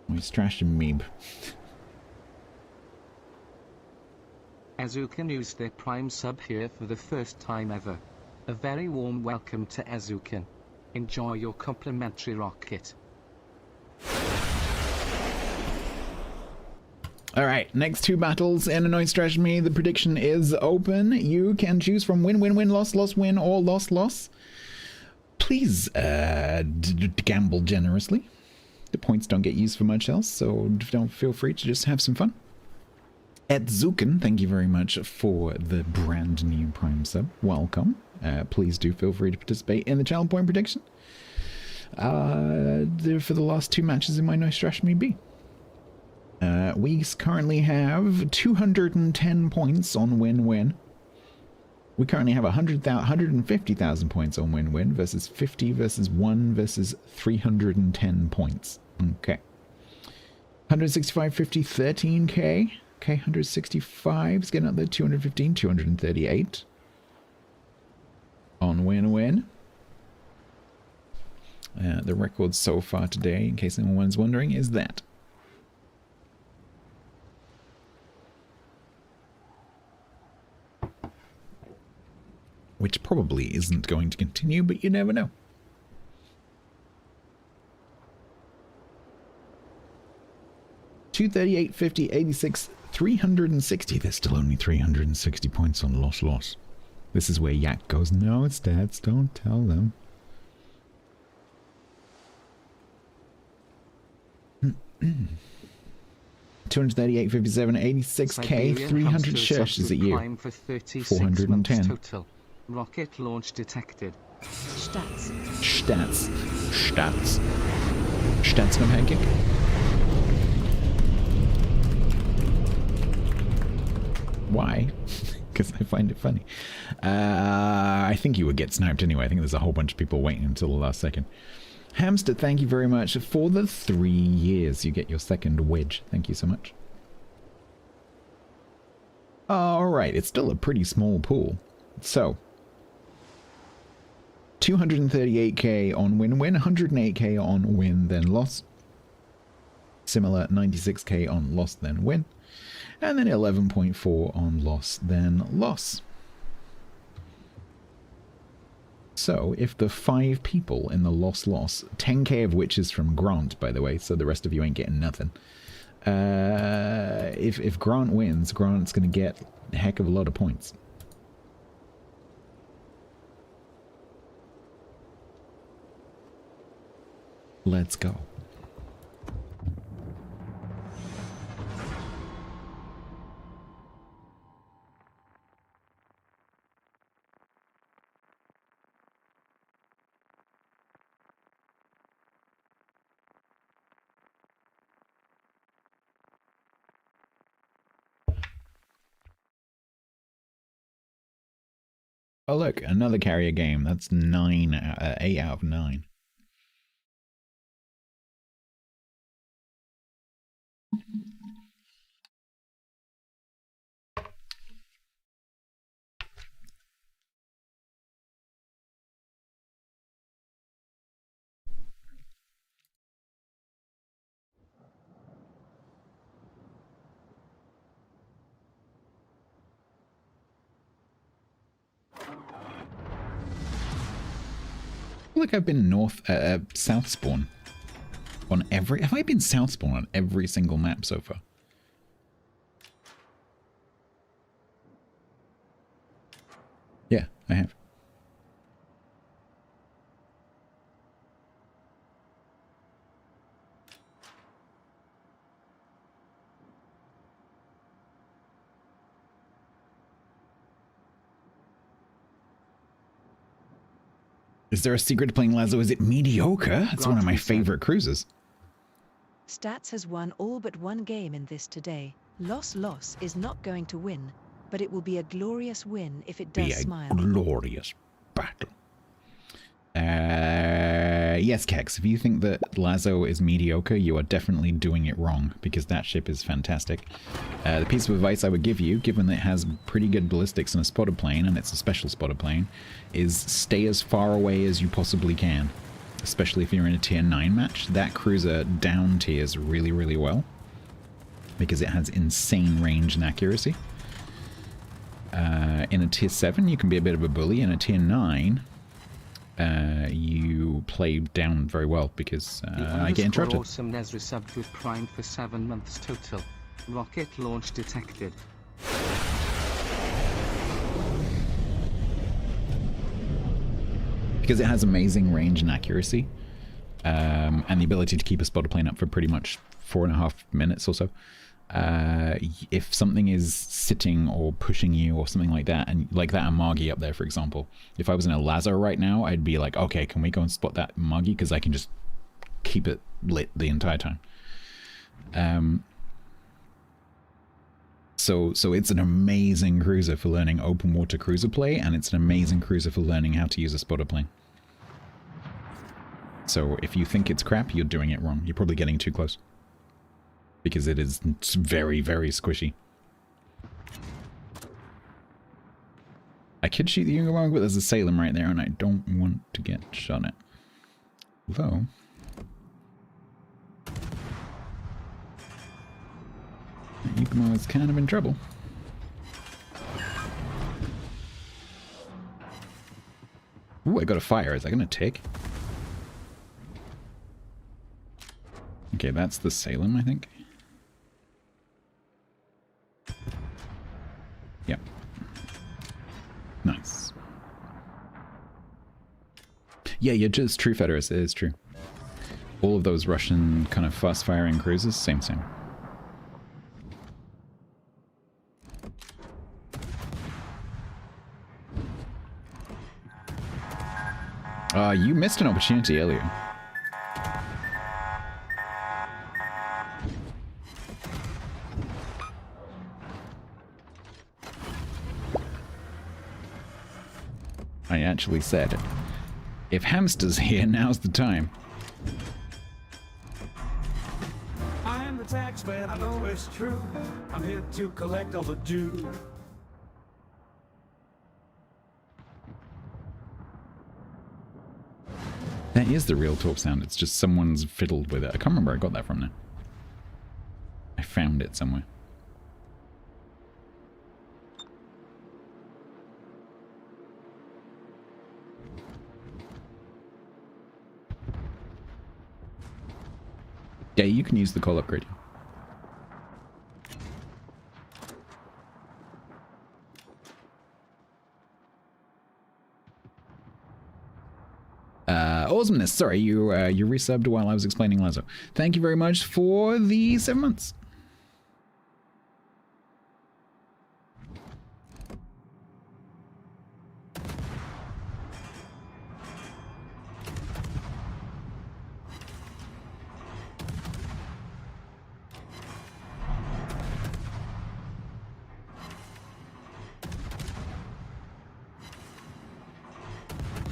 Noistrashimi. Azukan used their Prime sub here for the first time ever. A very warm welcome to Azukan. Enjoy your complimentary rocket. Alright, next 2 battles in Noistrashimi. The prediction is open. You can choose from win, win, win, loss, loss, win, or loss, loss. Please gamble generously. The points don't get used for much else, so don't feel free to just have some fun. Etzuken, thank you very much for the brand new Prime sub. Welcome. Please do feel free to participate in the channel point prediction. For the last 2 matches in my Noistrashimi B. We currently have 210 points on win-win. We currently have 150,000 points on win-win versus 50 versus 1 versus 310 points. Okay. 165, 50, 13k. Okay, 165 is getting up there. 215, 238 on win-win. The record so far today, in case anyone's wondering, is that. Which probably isn't going to continue, but you never know. $238, 50, 86, 360. There's still only 360 points on loss. This is where Yak goes, no, Stats, don't tell them. $238, 57, 86k, 300 shush. Is it you? 410. Total. Rocket launch detected. Stats. Stats. Stats. Stats no pancake. Why? Because I find it funny. I think you would get sniped anyway. I think there's a whole bunch of people waiting until the last second. Hamster, thank you very much for the 3 years. You get your second wedge. Thank you so much. Alright, it's still a pretty small pool. So, 238k on win-win, 108k on win then loss. Similar 96k on loss then win. And then 11.4 on loss then loss. So, if the 5 people in the loss, 10k of which is from Grant, by the way, so the rest of you ain't getting nothing. If Grant wins, Grant's going to get a heck of a lot of points. Let's go. Oh look, another carrier game. That's 8 out of 9. Look, I've been south spawn on every. Have I been south spawn on every single map so far? Yeah, I have. Is there a secret to playing Lazo? Is it mediocre? It's one of my favorite cruises. Stats has won all but one game in this today. Loss is not going to win, but it will be a glorious win if it does smile. Glorious battle. Yes, Kex, if you think that Lazo is mediocre, you are definitely doing it wrong, because that ship is fantastic. The piece of advice I would give you, given that it has pretty good ballistics and a spotter plane, and it's a special spotter plane, is stay as far away as you possibly can. Especially if you're in a tier 9 match. That cruiser down tiers really, really well, because it has insane range and accuracy. In a tier 7, you can be a bit of a bully. In a tier 9... you play down very well because I get interrupted. Awesome Nezra subbed with Prime for 7 months total. Rocket launch detected. Because it has amazing range and accuracy, and the ability to keep a spotter plane up for pretty much 4.5 minutes or so. If something is sitting or pushing you or something like that, and like that Amagi up there, for example, if I was in a Lazo right now, I'd be like, okay, can we go and spot that Amagi? Because I can just keep it lit the entire time. So it's an amazing cruiser for learning open water cruiser play, and it's an amazing cruiser for learning how to use a spotter plane. So if you think it's crap, you're doing it wrong. You're probably getting too close. Because it is very, very squishy. I could shoot the Yunga, but there's a Salem right there, and I don't want to get shot at. Although... Yukimo is kind of in trouble. Ooh, I got a fire. Is that going to tick? Okay, that's the Salem, I think. Yep. Nice. Yeah, you're just true Federist. It is true. All of those Russian kind of fast-firing cruisers, same. You missed an opportunity earlier. I actually said, if Hamster's here, now's the time. I am the tax man, I know it's true. I'm here to collect all the due. That is the real torp sound. It's just someone's fiddled with it. I can't remember where I got that from now. I found it somewhere. Yeah, you can use the call upgrade. Awesomeness, sorry, you resubbed while I was explaining Lazo. Thank you very much for the 7 months.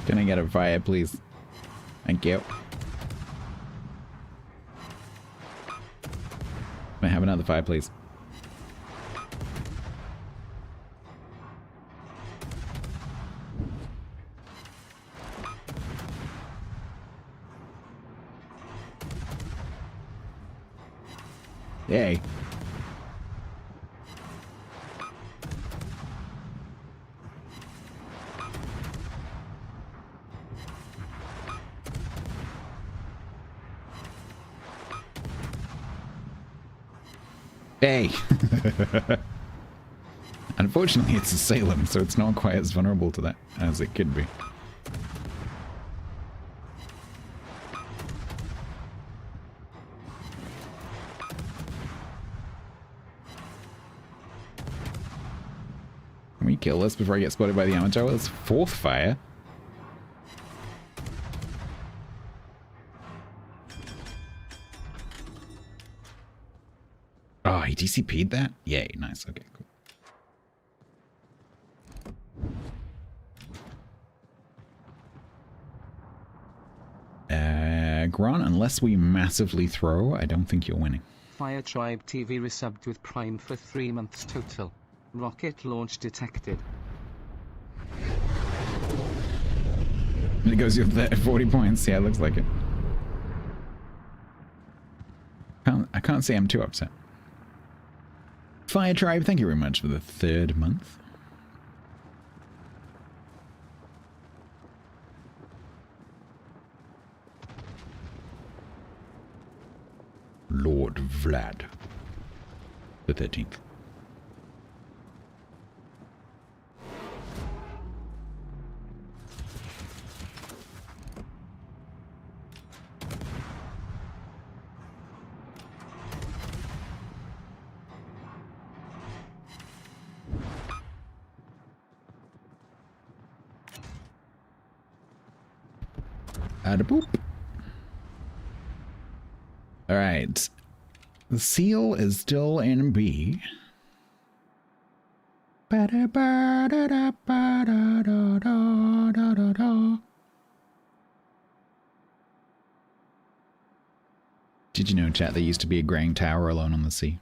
Can I get a fire, please? Thank you. May I have another fire, please? Yay. Hey! Unfortunately, it's a Salem, so it's not quite as vulnerable to that as it could be. Can we kill this before I get spotted by the ammo tower? That's 4th fire. Oh, he DCP'd that? Yay, nice. Okay, cool. Grant, unless we massively throw, I don't think you're winning. Fire Tribe TV resubbed with Prime for 3 months total. Rocket launch detected. It goes you up 40 points. Yeah, it looks like it. I can't say I'm too upset. Fire Tribe, thank you very much for the 3rd month. Lord Vlad, the 13th. Boop. All right. The seal is still in B. Did you know, chat, there used to be a graying tower alone on the sea?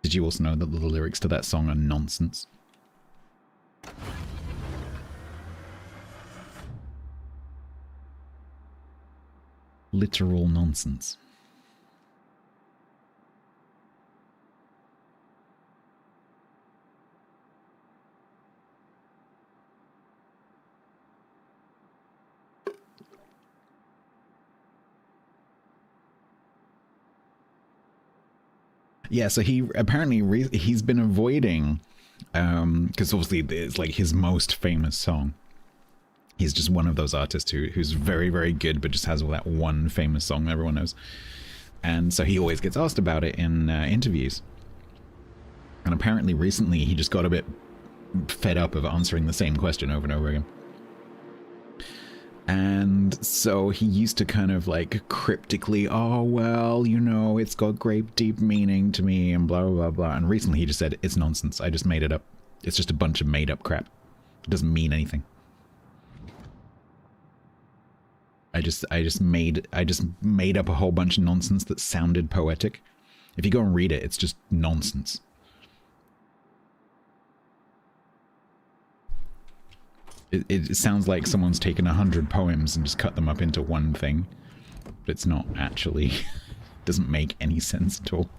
Did you also know that the lyrics to that song are nonsense? Literal nonsense. Yeah, so he apparently he's been avoiding, because obviously it's like his most famous song. He's just one of those artists who's very, very good, but just has all that one famous song everyone knows. And so he always gets asked about it in interviews. And apparently recently he just got a bit fed up of answering the same question over and over again. And so he used to kind of like cryptically, oh, well, you know, it's got great deep meaning to me and blah, blah, blah. And recently he just said, it's nonsense. I just made it up. It's just a bunch of made up crap. It doesn't mean anything. I just made up a whole bunch of nonsense that sounded poetic. If you go and read it, it's just nonsense. It sounds like someone's taken 100 poems and just cut them up into one thing, but it's not actually. Doesn't make any sense at all,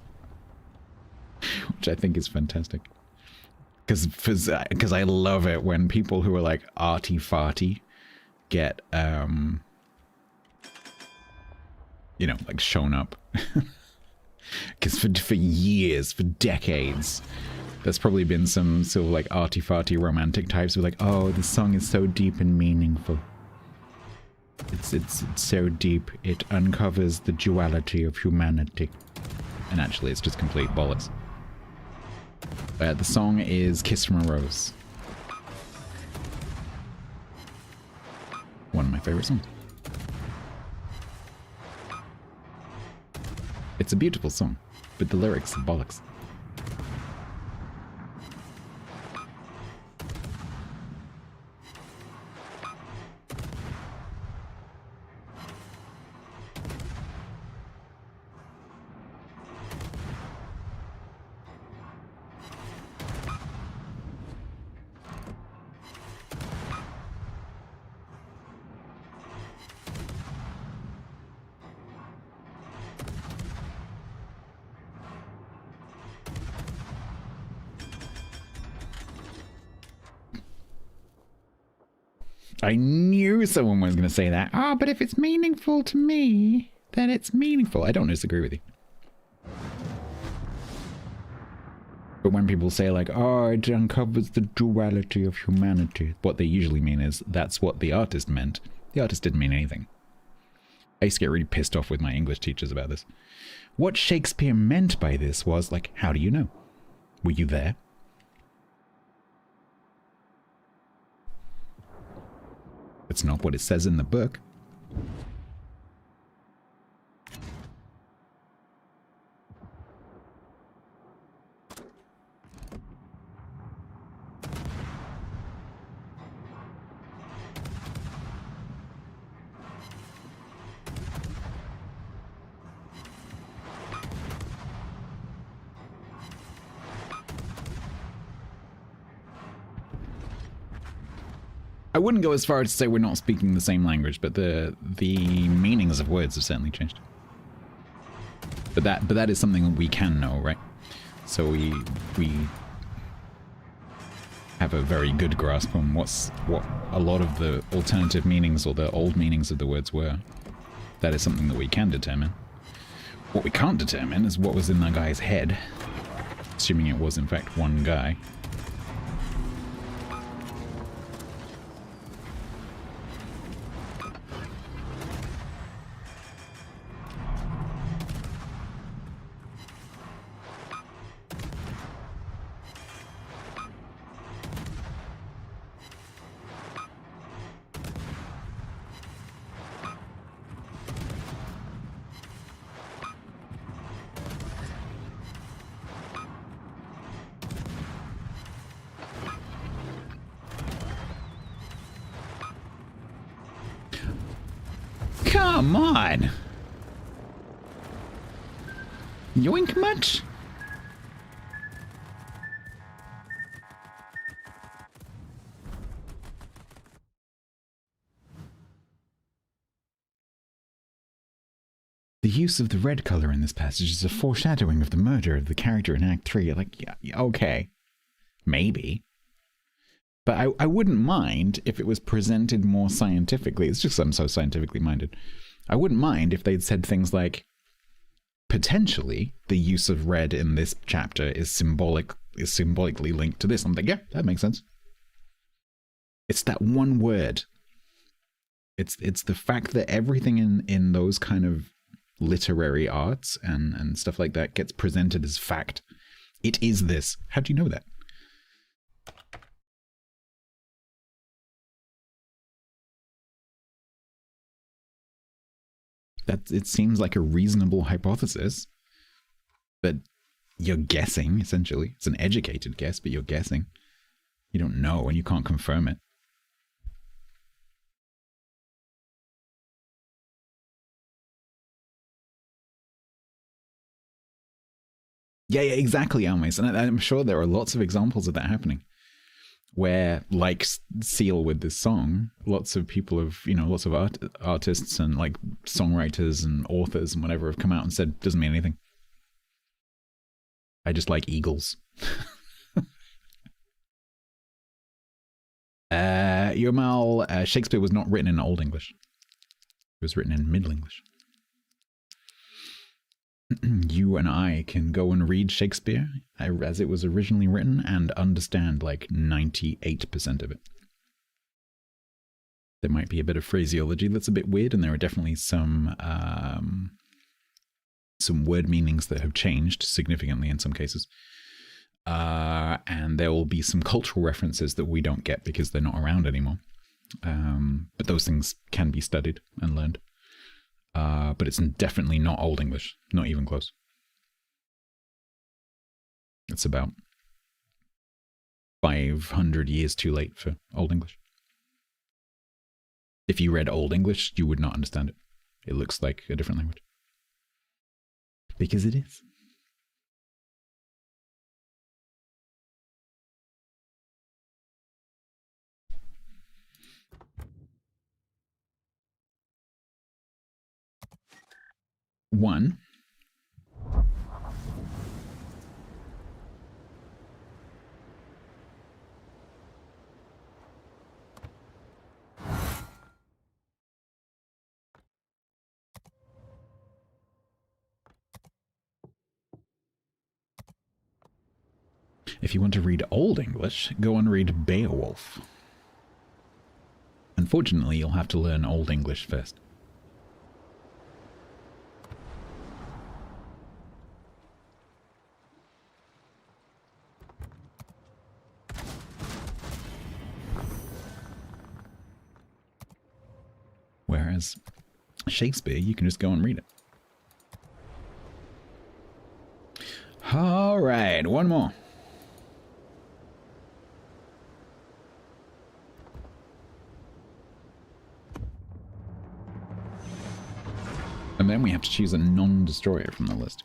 which I think is fantastic. Because I love it when people who are like arty-farty get you know, like shown up. Because for years, for decades, there's probably been some sort of like arty-farty romantic types who are like, oh, this song is so deep and meaningful. It's so deep, it uncovers the duality of humanity. And actually, it's just complete bollocks. The song is Kiss from a Rose. One of my favorite songs. It's a beautiful song, but the lyrics are bollocks. I knew someone was going to say that. Ah, but if it's meaningful to me, then it's meaningful. I don't disagree with you. But when people say like, oh, it uncovers the duality of humanity, what they usually mean is that's what the artist meant. The artist didn't mean anything. I used to get really pissed off with my English teachers about this. What Shakespeare meant by this was like, how do you know? Were you there? It's not what it says in the book. I wouldn't go as far as to say we're not speaking the same language, but the meanings of words have certainly changed. But that is something that we can know, right? So we have a very good grasp on what a lot of the alternative meanings or the old meanings of the words were. That is something that we can determine. What we can't determine is what was in that guy's head, assuming it was in fact one guy. Come on! Yoink much? The use of the red color in this passage is a foreshadowing of the murder of the character in Act 3. Like, yeah, okay. Maybe. But I wouldn't mind if it was presented more scientifically. It's just I'm so scientifically minded. I wouldn't mind if they'd said things like, potentially, the use of red in this chapter is symbolically linked to this. I'm like, yeah, that makes sense. It's that one word It's the fact that everything in those kind of literary arts and stuff like that gets presented as fact. It is this. How do you know that? It seems like a reasonable hypothesis, but you're guessing, essentially. It's an educated guess, but you're guessing. You don't know and you can't confirm it. Yeah, exactly, Almace. And I'm sure there are lots of examples of that happening. Where, like Seal with this song, lots of people have, lots of artists and like songwriters and authors and whatever have come out and said, doesn't mean anything. I just like eagles. Yomal, Shakespeare was not written in Old English. It was written in Middle English. You and I can go and read Shakespeare as it was originally written and understand like 98% of it. There might be a bit of phraseology that's a bit weird, and there are definitely some word meanings that have changed significantly in some cases. And there will be some cultural references that we don't get because they're not around anymore. But those things can be studied and learned. But it's definitely not Old English, not even close. It's about 500 years too late for Old English. If you read Old English, you would not understand it. It looks like a different language. Because it is. One. If you want to read Old English, go and read Beowulf. Unfortunately, you'll have to learn Old English first. Whereas Shakespeare, you can just go and read it. All right, one more. And then we have to choose a non-destroyer from the list.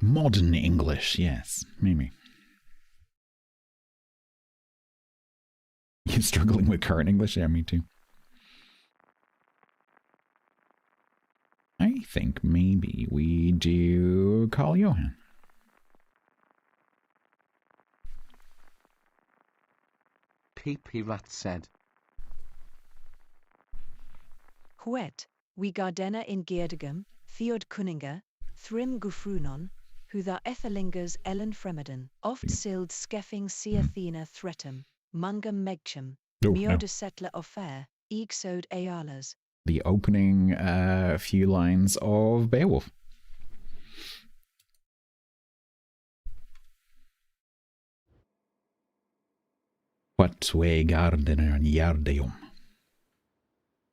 Modern English, yes, maybe. You're struggling with current English? Yeah, me too. I think maybe we do Carl Johan. PP Rat said. Huet, we Gardena in Geerdegum, Theod Kunninga, Thrim Gufrunon, who thou Ethelingers Ellen Fremeden, oft sild Skeffing sea Athena Thretum, Mungum Megchum, Mioda Settler Offair, Egsod Ealas. The opening few lines of Beowulf. What way Gardena Jardeum,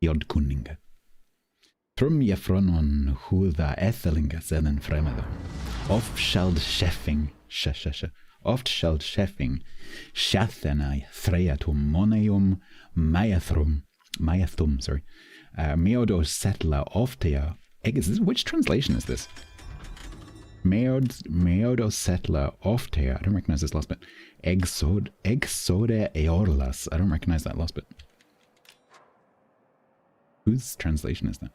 Theod Kunninga. Trum Jefronon Hudha Ethelinga Selen Fremede. Oft shald Scheffing, oft shald Scheffing, Schathena Threatum Moneum Mayathum, sorry. Meodo Settler Oftea. Which translation is this? Meodo Settler Oftea. I don't recognize this last bit. Exode Eorlas. I don't recognize that last bit. Whose translation is that?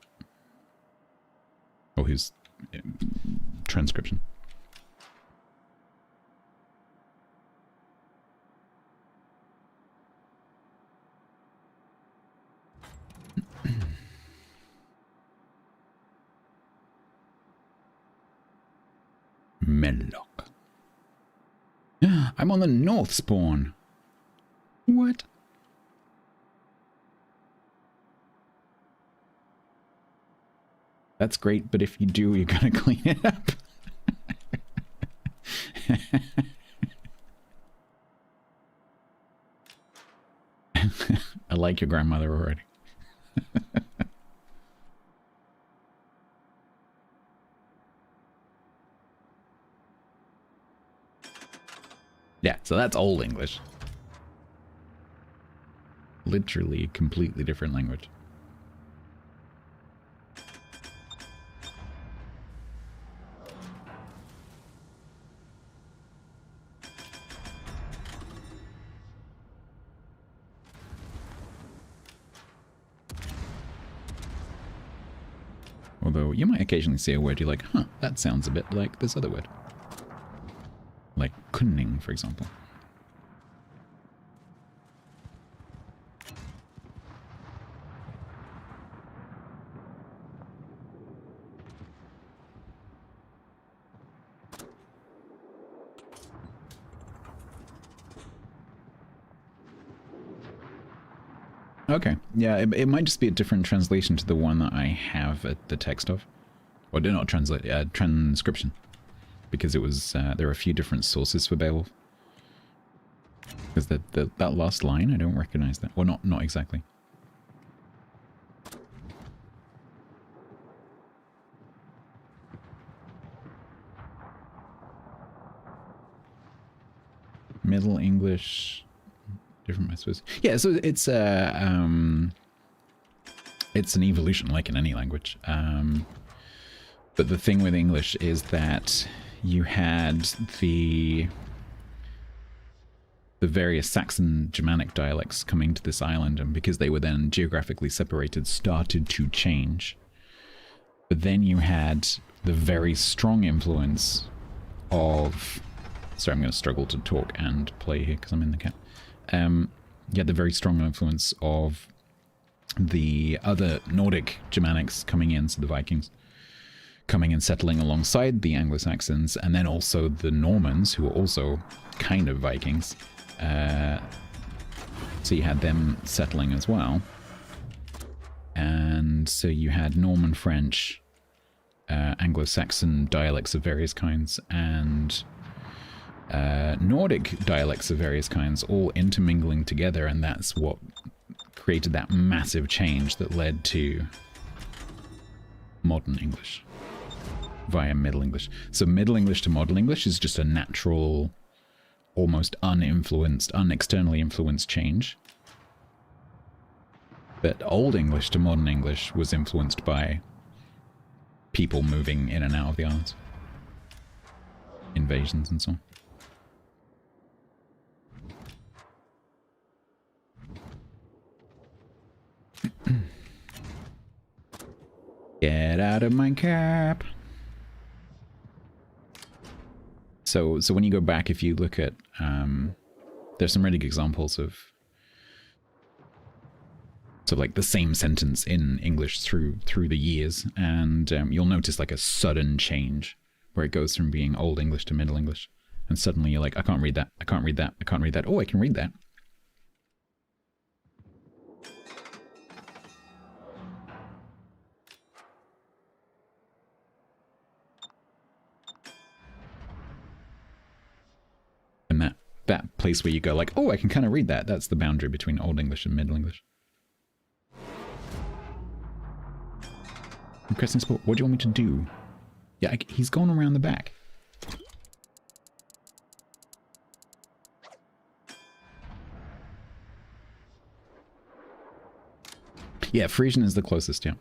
Oh, whose transcription? Melloc. I'm on the North Spawn. What? That's great, but if you do, you're gonna clean it up. I like your grandmother already. Yeah, so that's Old English. Literally a completely different language. Although you might occasionally see a word you're like, huh, that sounds a bit like this other word. Like kunning, for example. Okay, yeah, it might just be a different translation to the one that I have the text of. Or did not translate, transcription. Because it was, there are a few different sources for Beowulf. Because that last line, I don't recognize that. Well, not exactly. Middle English... different, I suppose. Yeah, so it's an evolution, like in any language. But the thing with English is that you had the various Saxon Germanic dialects coming to this island, and because they were then geographically separated, started to change. But then you had the very strong influence of... Sorry, I'm going to struggle to talk and play here because I'm in the cat. You had the very strong influence of the other Nordic Germanics coming in, so the Vikings, coming and settling alongside the Anglo-Saxons, and then also the Normans, who were also kind of Vikings. So you had them settling as well. And so you had Norman French, Anglo-Saxon dialects of various kinds, and Nordic dialects of various kinds all intermingling together, and that's what created that massive change that led to modern English via Middle English. So Middle English to Modern English is just a natural, almost uninfluenced, unexternally influenced change. But Old English to Modern English was influenced by people moving in and out of the islands. Invasions and so on. Get out of my cap. So when you go back, if you look at, there's some really good examples of like the same sentence in English through the years, and you'll notice like a sudden change where it goes from being Old English to Middle English, and suddenly you're like, I can't read that, I can't read that, I can't read that. Oh, I can read that. And that place where you go like, oh, I can kind of read that. That's the boundary between Old English and Middle English. Requesting support. What do you want me to do? Yeah, he's going around the back. Yeah, Frisian is the closest, yeah.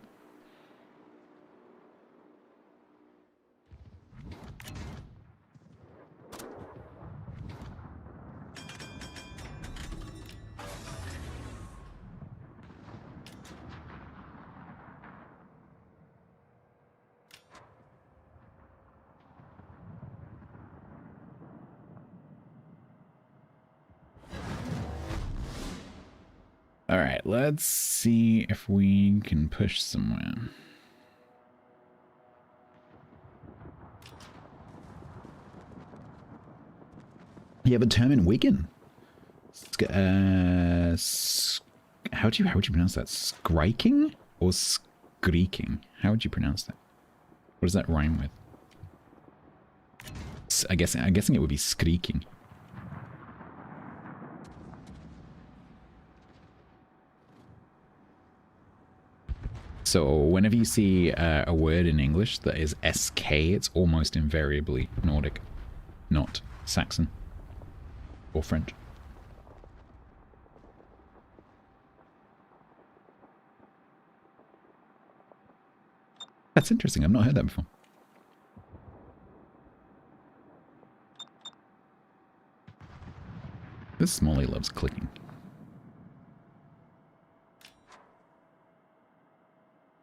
Alright, let's see if we can push somewhere. You have a term in Wigan? How would you pronounce that? Skriking or skreeking? How would you pronounce that? What does that rhyme with? I'm guessing it would be skriking. So whenever you see a word in English that is SK, it's almost invariably Nordic, not Saxon or French. That's interesting. I've not heard that before. This Smalley loves clicking.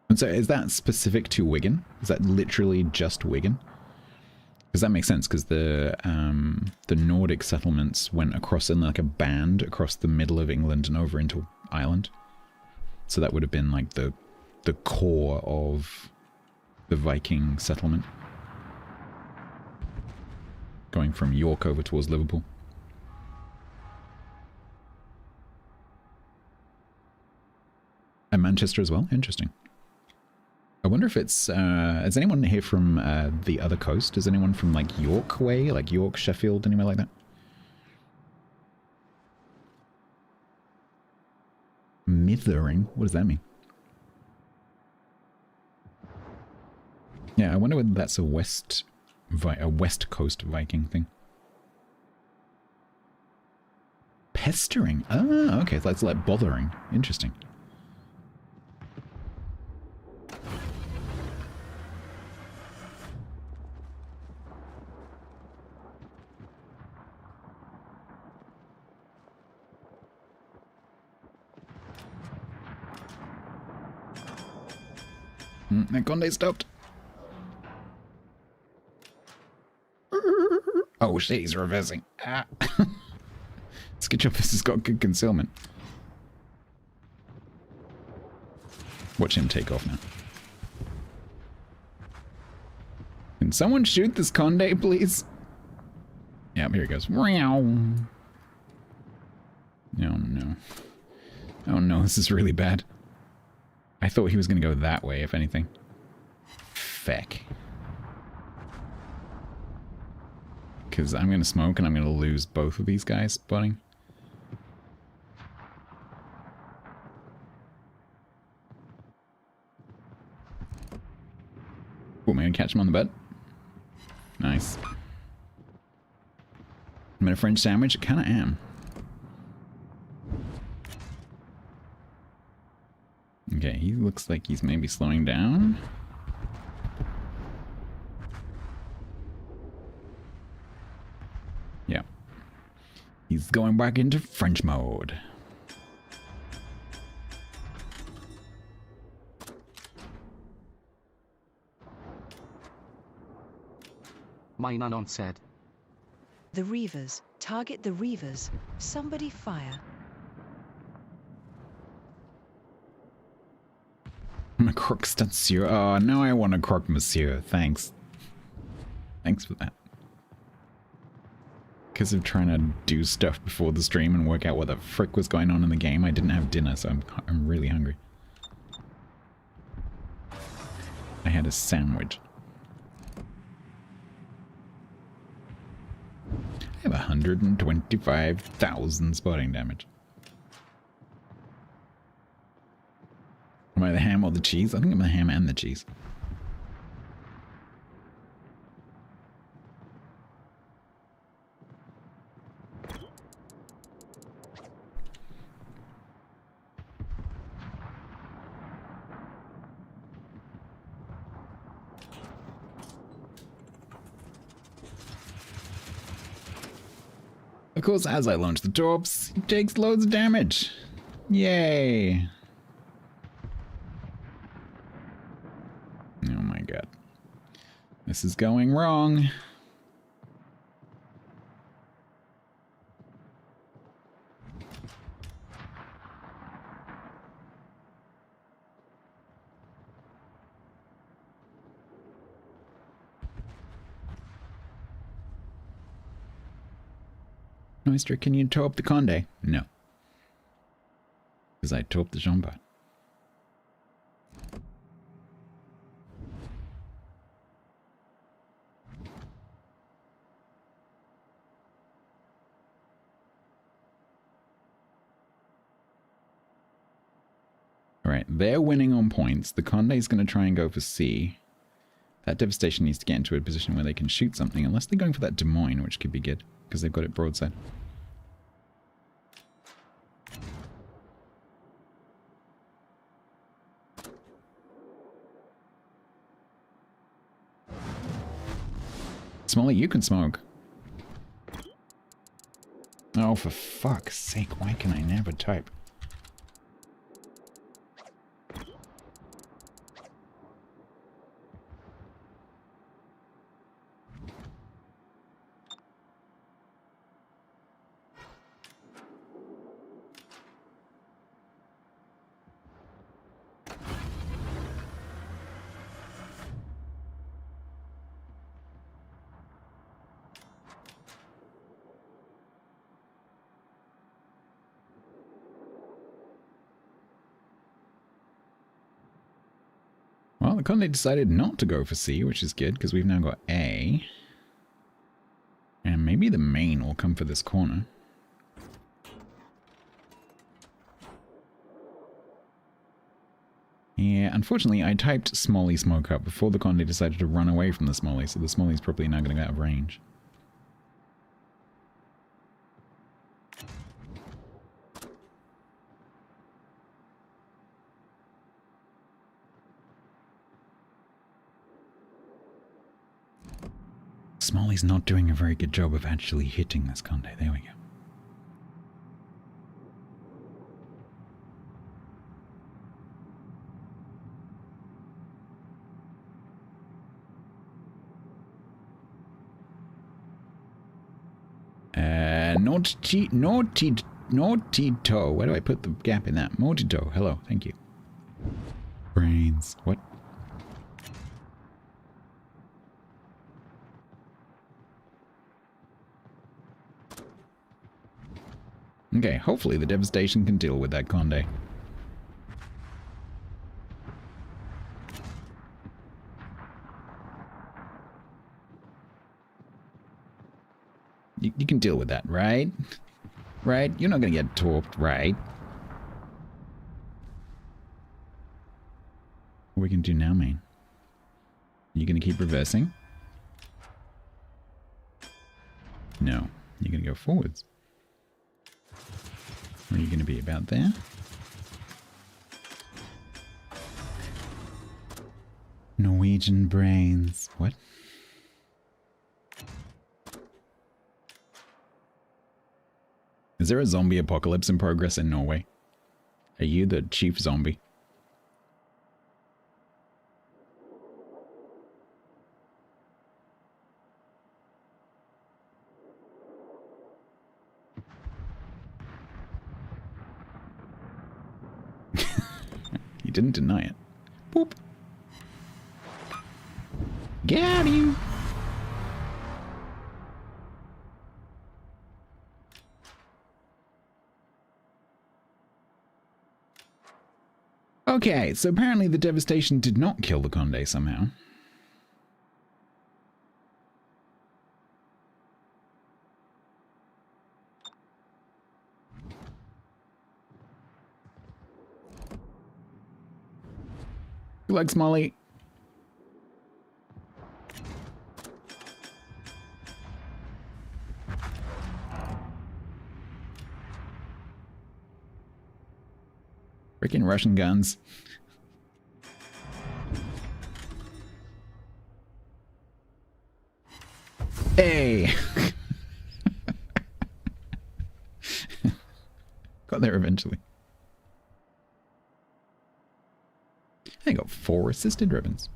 And so is that specific to Wigan? Is that literally just Wigan? Because that makes sense, because the Nordic settlements went across in like a band across the middle of England and over into Ireland. So that would have been like the core of the Viking settlement. Going from York over towards Liverpool. And Manchester as well? Interesting. I wonder if it's, is anyone here from the other coast? Is anyone from like York way? Like York, Sheffield, anywhere like that? Mithering? What does that mean? Yeah, I wonder whether that's a West Coast Viking thing. Pestering? Ah, okay, so that's like bothering. Interesting. That Conde stopped. Oh shit, he's reversing. Ah. Skitchopus has got good concealment. Watch him take off now. Can someone shoot this Conde, please? Yeah, here he goes. Oh no. Oh no, this is really bad. I thought he was going to go that way, if anything. Feck. Because I'm going to smoke and I'm going to lose both of these guys spotting. Oh man, catch him on the butt. Nice. I'm in a French sandwich? I kind of am. Okay, he looks like he's maybe slowing down. Yeah. He's going back into French mode. Minanon said. The Reavers. Target the Reavers. Somebody fire. I'm a croque monsieur. Oh, now I want a croque monsieur. Thanks. Thanks for that. Because of trying to do stuff before the stream and work out what the frick was going on in the game, I didn't have dinner, so I'm really hungry. I had a sandwich. I have 125,000 spotting damage. Am I the ham or the cheese? I think I'm the ham and the cheese. Of course, as I launch the torps, it takes loads of damage. Yay! Oh my god. This is going wrong. Oyster, can you tow up the Conde? No. Because I tow up the Jean-Bart. They're winning on points. The Condé's going to try and go for C. That Devastation needs to get into a position where they can shoot something, unless they're going for that Des Moines, which could be good, because they've got it broadside. Smolly, you can smoke. Oh, for fuck's sake, why can I never type? Well, the Condé decided not to go for C, which is good, because we've now got A. And maybe the main will come for this corner. Yeah, unfortunately, I typed Smolly Smoke up before the Condé decided to run away from the Smolly, so the Smolly's probably now going to go out of range. Smolly's not doing a very good job of actually hitting this Condé. There we go. Nautito. Where do I put the gap in that? Nautito. Hello. Thank you. Brains. What? Okay, hopefully the Devastation can deal with that Condé. You can deal with that, right? Right? You're not going to get torped, right? What are we going to do now, main? Are you going to keep reversing? No. You're going to go forwards. Where are you going to be? About there? Norwegian brains. What? Is there a zombie apocalypse in progress in Norway? Are you the chief zombie? You didn't deny it. Boop. Got you. Okay, so apparently the Devastation did not kill the Condé somehow. Good luck, Smolly. Freaking Russian guns. Hey! Got there eventually. I got 4 assisted ribbons.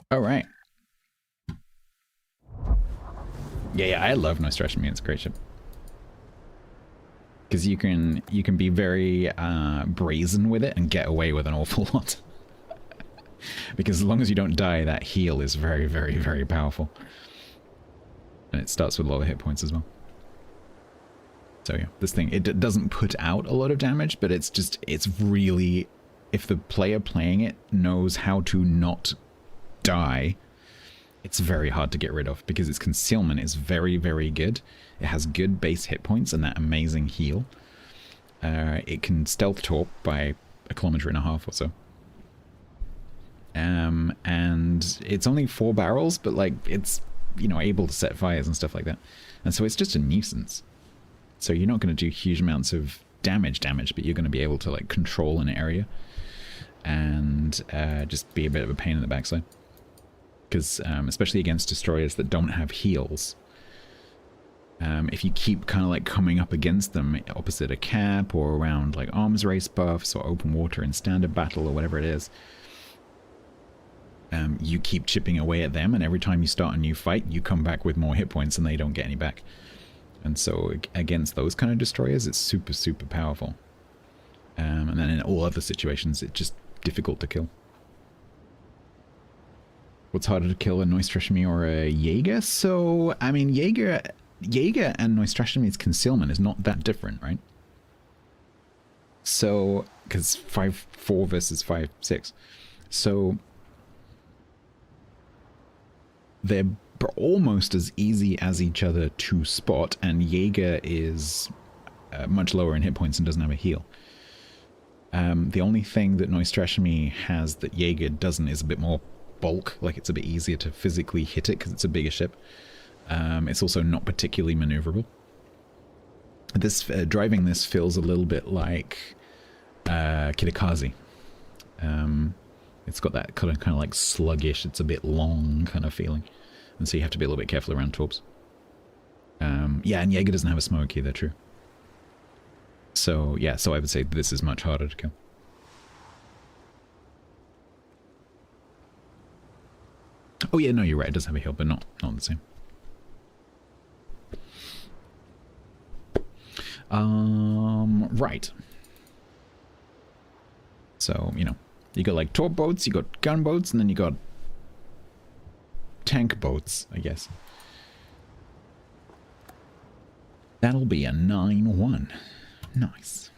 All right. Yeah, I love Nostration Me. It's a great ship. Because you can be very brazen with it and get away with an awful lot. Because as long as you don't die, that heal is very, very, very powerful. And it starts with lower hit points as well. So yeah, this thing, it doesn't put out a lot of damage, but it's really, if the player playing it knows how to not die, it's very hard to get rid of because its concealment is very, very good. It has good base hit points and that amazing heal. It can stealth torp by 1.5 kilometers or so. And it's only 4 barrels, but like it's, you know, able to set fires and stuff like that. And so it's just a nuisance. So you're not going to do huge amounts of damage, but you're going to be able to like control an area and just be a bit of a pain in the backside. Because especially against destroyers that don't have heals, if you keep kind of like coming up against them opposite a cap or around like arms race buffs or open water in standard battle or whatever it is, you keep chipping away at them, and every time you start a new fight you come back with more hit points and they don't get any back. And so against those kind of destroyers it's super, super powerful. And then in all other situations it's just difficult to kill. What's harder to kill, a Neustrashmi or a Jaeger? So, I mean, Jaeger and Neustrashmi's concealment is not that different, right? So, because 5-4 versus 5-6. So, they're almost as easy as each other to spot, and Jaeger is much lower in hit points and doesn't have a heal. The only thing that Neustrashmi has that Jaeger doesn't is a bit more bulk, like it's a bit easier to physically hit it because it's a bigger ship. It's also not particularly maneuverable. This driving this feels a little bit like Kitakaze. It's got that kind of like sluggish, it's a bit long kind of feeling, and so you have to be a little bit careful around torps. Yeah, and Jaeger doesn't have a smoke either, true. So yeah, so I would say this is much harder to kill. Oh yeah, no, you're right, it does have a heal, but not the same. Right. So, you know, you got like torp boats, you got gunboats, and then you got tank boats, I guess. That'll be a 9-1. Nice.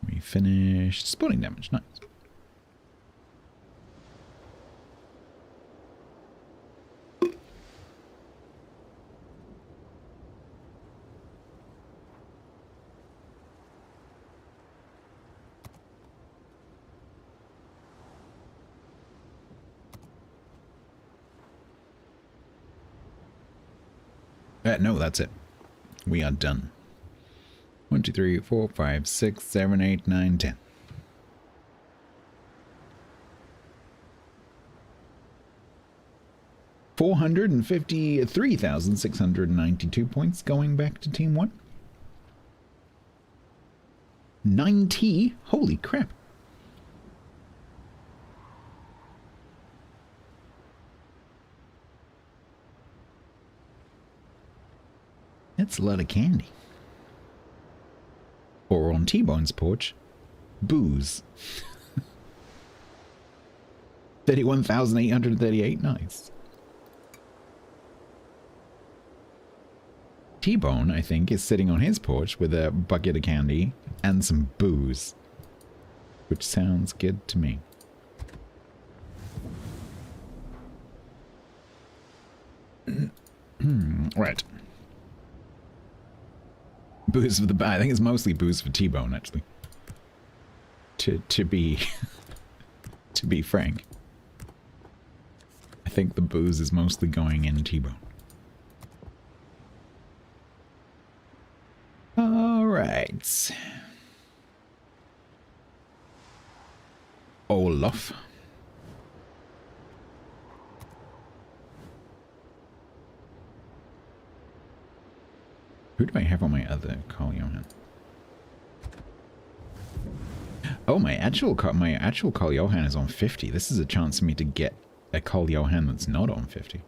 We finished spawning damage. Nice. No, that's it. We are done. 1, 2, 3, 4, 5, 6, 7, 8, 9, 10. $453,692 points going back to Team 1. 90. Holy crap. That's a lot of candy. Or on T-Bone's porch, booze. 31,838, nice. T-Bone, I think, is sitting on his porch with a bucket of candy and some booze. Which sounds good to me. Right. Booze for the... I think it's mostly booze for T-Bone, actually. To be... to be frank. I think the booze is mostly going in T-Bone. Alright. Olaf. Who do I have on my other Carl Johan? Oh, my actual Carl Johan is on 50. This is a chance for me to get a Carl Johan that's not on 50.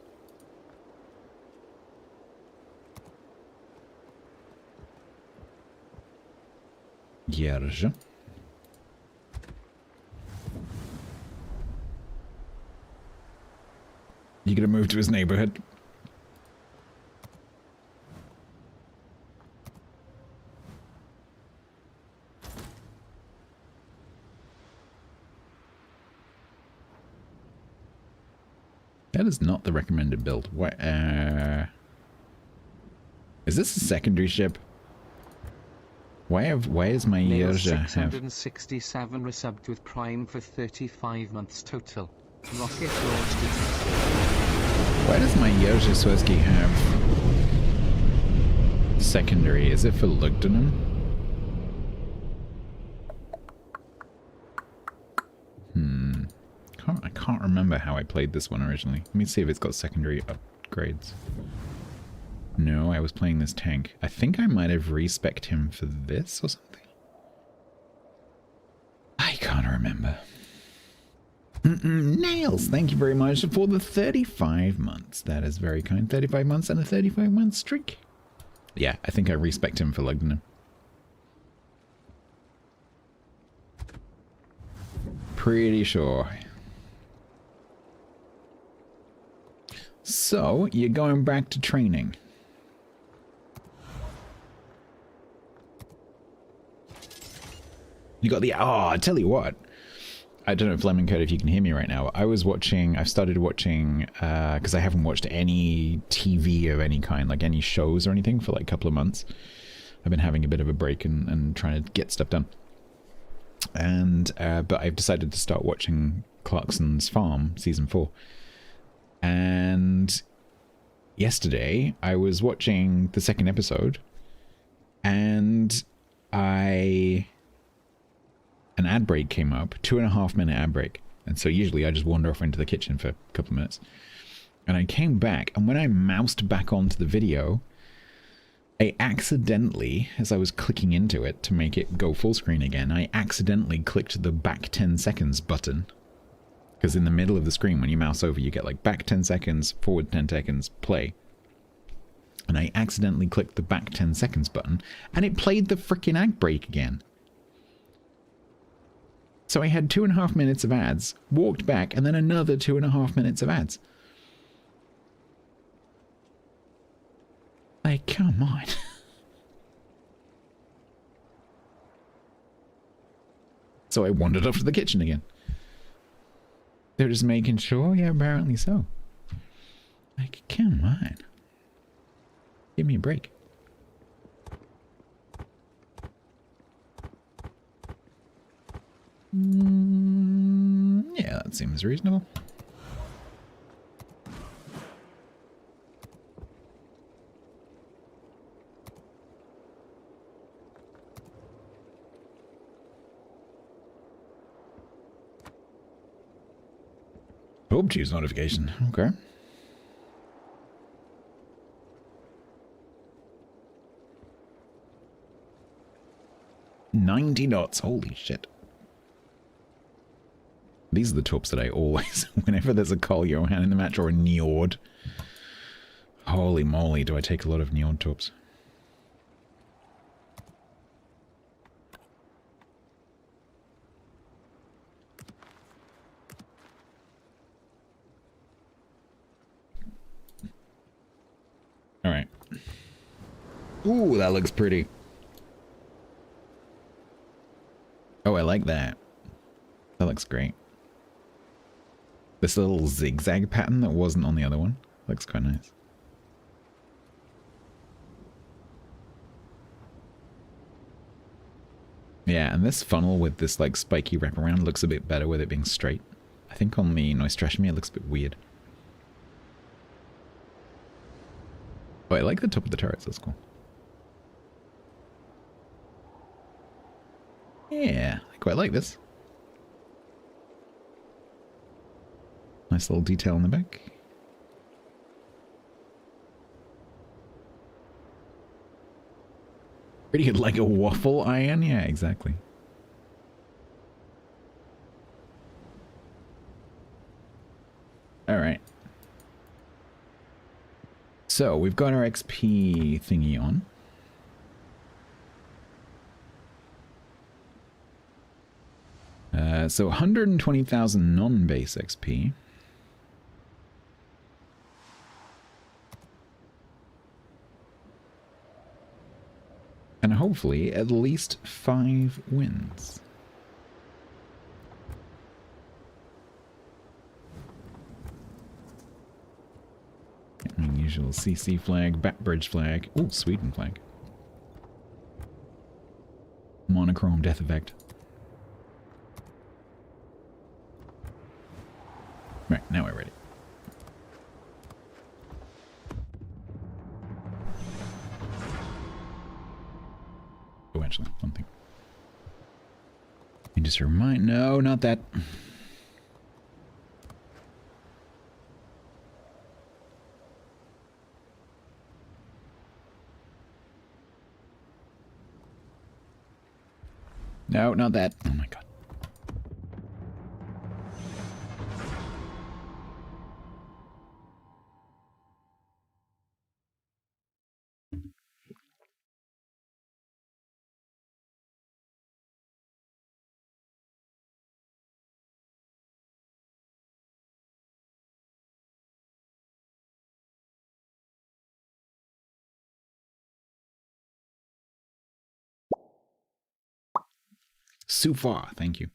Gierge. You gonna move to his neighborhood? is not the recommended build. What? Is this a secondary ship? Why is my Nail Yerja have... 667 resubbed with Prime for 35 months total. Rocket launched it. Why does my Yerja Swirsky have secondary? Is it for Lugdunum? I can't remember how I played this one originally. Let me see if it's got secondary upgrades. No, I was playing this tank. I think I might have respec'd him for this or something. I can't remember. Nails, thank you very much for the 35 months. That is very kind. 35 months and a 35-month streak. Yeah, I think I respect him for Lugdunum. Pretty sure. So, you're going back to training. You got the... Oh, I tell you what. I don't know if Lemon Code, if you can hear me right now. I've started watching, because I haven't watched any TV of any kind, like any shows or anything for like a couple of months. I've been having a bit of a break and trying to get stuff done. And, but I've decided to start watching Clarkson's Farm, Season 4. And yesterday, I was watching the second episode, and an ad break came up, 2.5-minute ad break. And so usually I just wander off into the kitchen for a couple of minutes. And I came back, and when I moused back onto the video, I accidentally, as I was clicking into it to make it go full screen again, I accidentally clicked the back 10 seconds button. Because in the middle of the screen, when you mouse over, you get like back 10 seconds, forward 10 seconds, play. And I accidentally clicked the back 10 seconds button, and it played the frickin' ad break again. So I had 2.5 minutes of ads, walked back, and then another 2.5 minutes of ads. Like, come on. So I wandered off to the kitchen again. They're just making sure? Yeah, apparently so. Like, come on. Give me a break. Yeah, that seems reasonable. Oh, choose notification. Okay. $90 knots. Holy shit. These are the torps that I always, whenever there's a Carl Johan in the match or a Njord. Holy moly, do I take a lot of Njord torps. Alright. Ooh, that looks pretty. Oh, I like that. That looks great. This little zigzag pattern that wasn't on the other one looks quite nice. Yeah, and this funnel with this like spiky wraparound looks a bit better with it being straight. I think on the Noistreschmi it looks a bit weird. Oh, I like the top of the turrets, that's cool. Yeah, I quite like this. Nice little detail in the back. Pretty good, like a waffle iron? Yeah, exactly. Alright. So, we've got our XP thingy on. So 120,000 non-base XP. And hopefully at least 5 wins. Usual CC flag, Backbridge flag. Oh, Sweden flag. Monochrome death effect. Right, now we're ready. Oh, actually, one thing. And just remind... No, not that. No, not that. Oh my god. So far, thank you.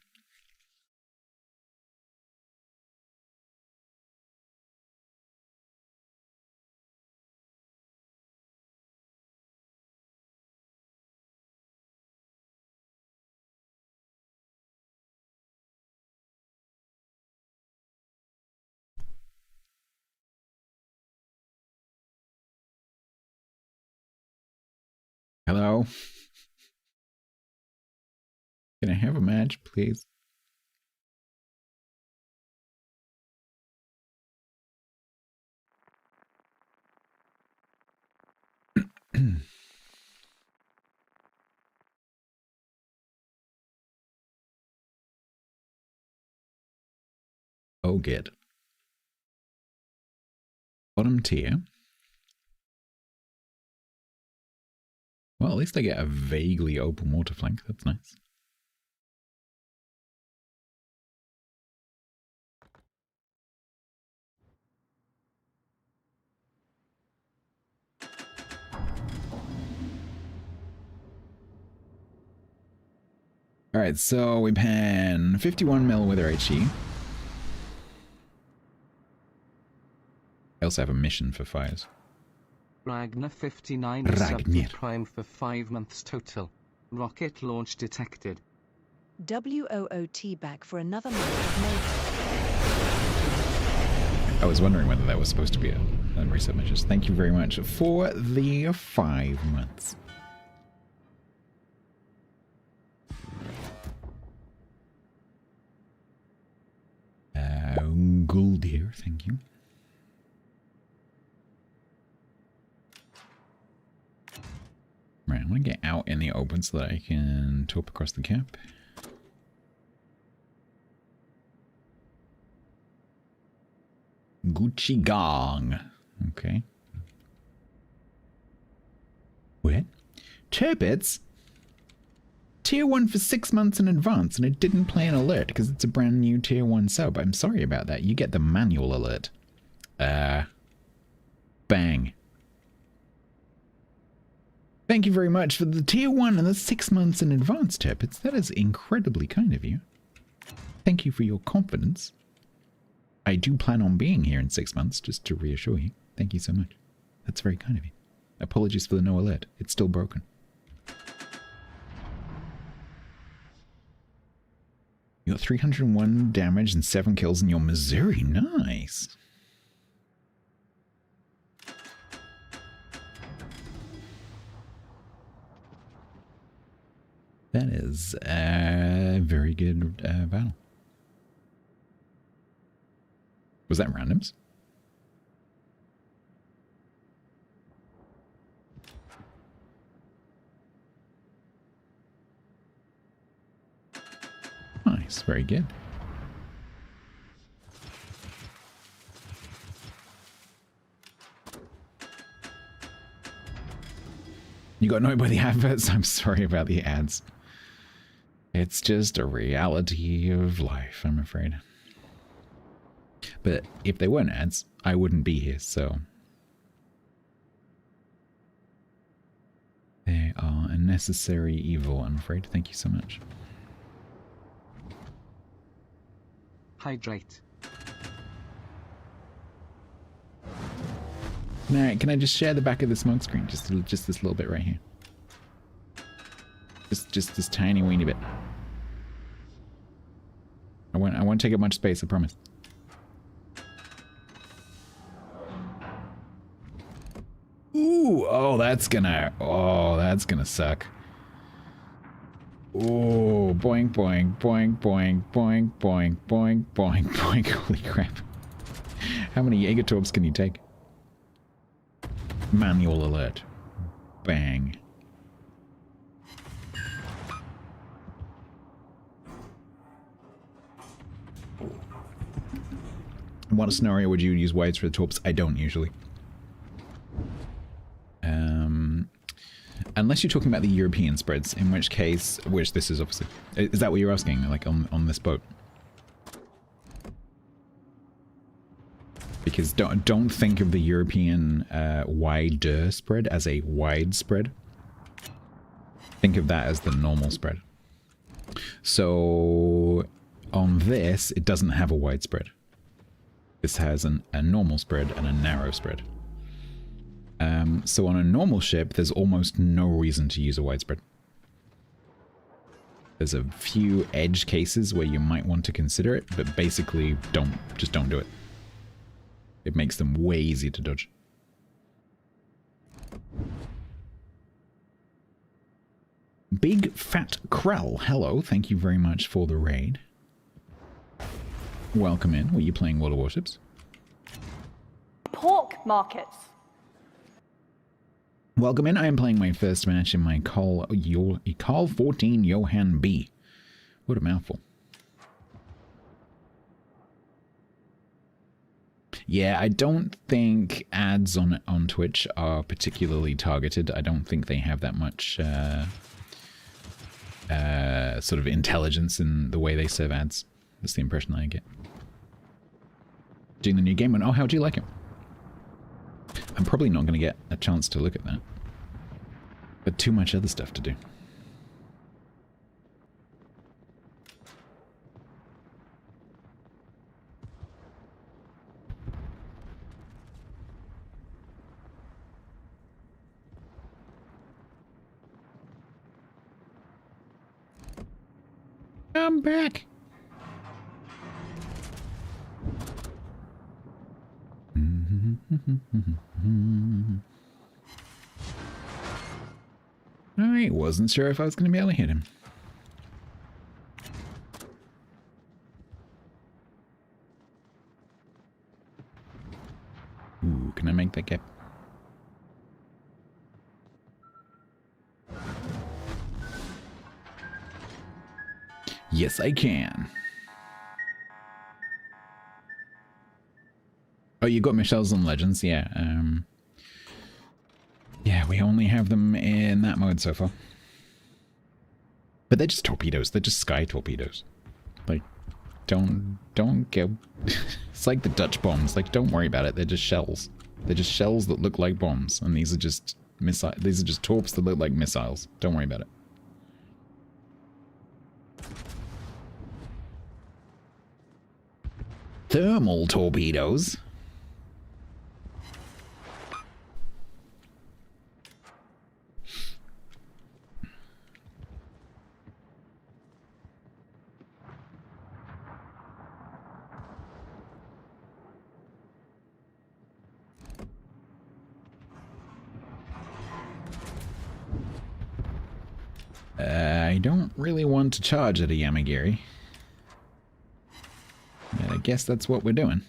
Hello? Can I have a match, please? Oh, good. Bottom tier. Well, at least I get a vaguely open water flank. That's nice. Alright, so we pan 51 mil with our HE. I also have a mission for fires. Ragnar 59 Ragnir. Prime for 5 months total. Rocket launch detected. WOOT back for another month of May. I was wondering whether that was supposed to be a reset message. Thank you very much for the 5 months. Gold here, thank you. Right, I'm gonna get out in the open so that I can top across the cap. Gucci Gong. Okay. What? Turbits? Tier 1 for 6 months in advance, and it didn't play an alert because it's a brand new Tier 1 sub. I'm sorry about that. You get the manual alert. Bang. Thank you very much for the Tier 1 and the 6 months in advance, Turbits. That is incredibly kind of you. Thank you for your confidence. I do plan on being here in 6 months, just to reassure you. Thank you so much. That's very kind of you. Apologies for the no alert. It's still broken. You got 301 damage and 7 kills in your Missouri. Nice. That is a very good battle. Was that randoms? Nice, very good. You got annoyed by the adverts? I'm sorry about the ads. It's just a reality of life, I'm afraid. But if they weren't ads, I wouldn't be here, so... They are a necessary evil, I'm afraid. Thank you so much. Hydrate. Can I just share the back of the smoke screen? Just this little bit right here. Just this tiny weeny bit. I won't take up much space, I promise. Ooh, that's gonna suck. Oh, boing, boing, boing, boing, boing, boing, boing, boing, boing. Holy crap. How many Jägertorps can you take? Manual alert. Bang. What scenario would you use wides for the torps? I don't usually. Unless you're talking about the European spreads, in which case, which this is obviously. Is that what you're asking, like on this boat? Because don't think of the European wider spread as a wide spread. Think of that as the normal spread. So on this, it doesn't have a wide spread. This has a normal spread and a narrow spread. So on a normal ship, there's almost no reason to use a widespread. There's a few edge cases where you might want to consider it, but basically just don't do it. It makes them way easier to dodge. Big Fat Krell, hello, thank you very much for the raid. Welcome in. Were you playing World of Warships? Pork markets. Welcome in. I am playing my first match in my Call 14 Johan B. What a mouthful. Yeah, I don't think ads on Twitch are particularly targeted. I don't think they have that much sort of intelligence in the way they serve ads. That's the impression I get. Doing the new game, and oh, how do you like it? I'm probably not going to get a chance to look at that. But too much other stuff to do. I'm back. I wasn't sure if I was going to be able to hit him. Ooh, can I make that gap? Yes, I can. Oh, you got Michelle's on Legends, yeah. Yeah, we only have them in that mode so far. But they're just torpedoes. They're just sky torpedoes. Like, don't go... It's like the Dutch bombs. Like, don't worry about it. They're just shells. They're just shells that look like bombs. And these are just these are just torps that look like missiles. Don't worry about it. Thermal torpedoes? I don't really want to charge at a Yamagiri. But I guess that's what we're doing.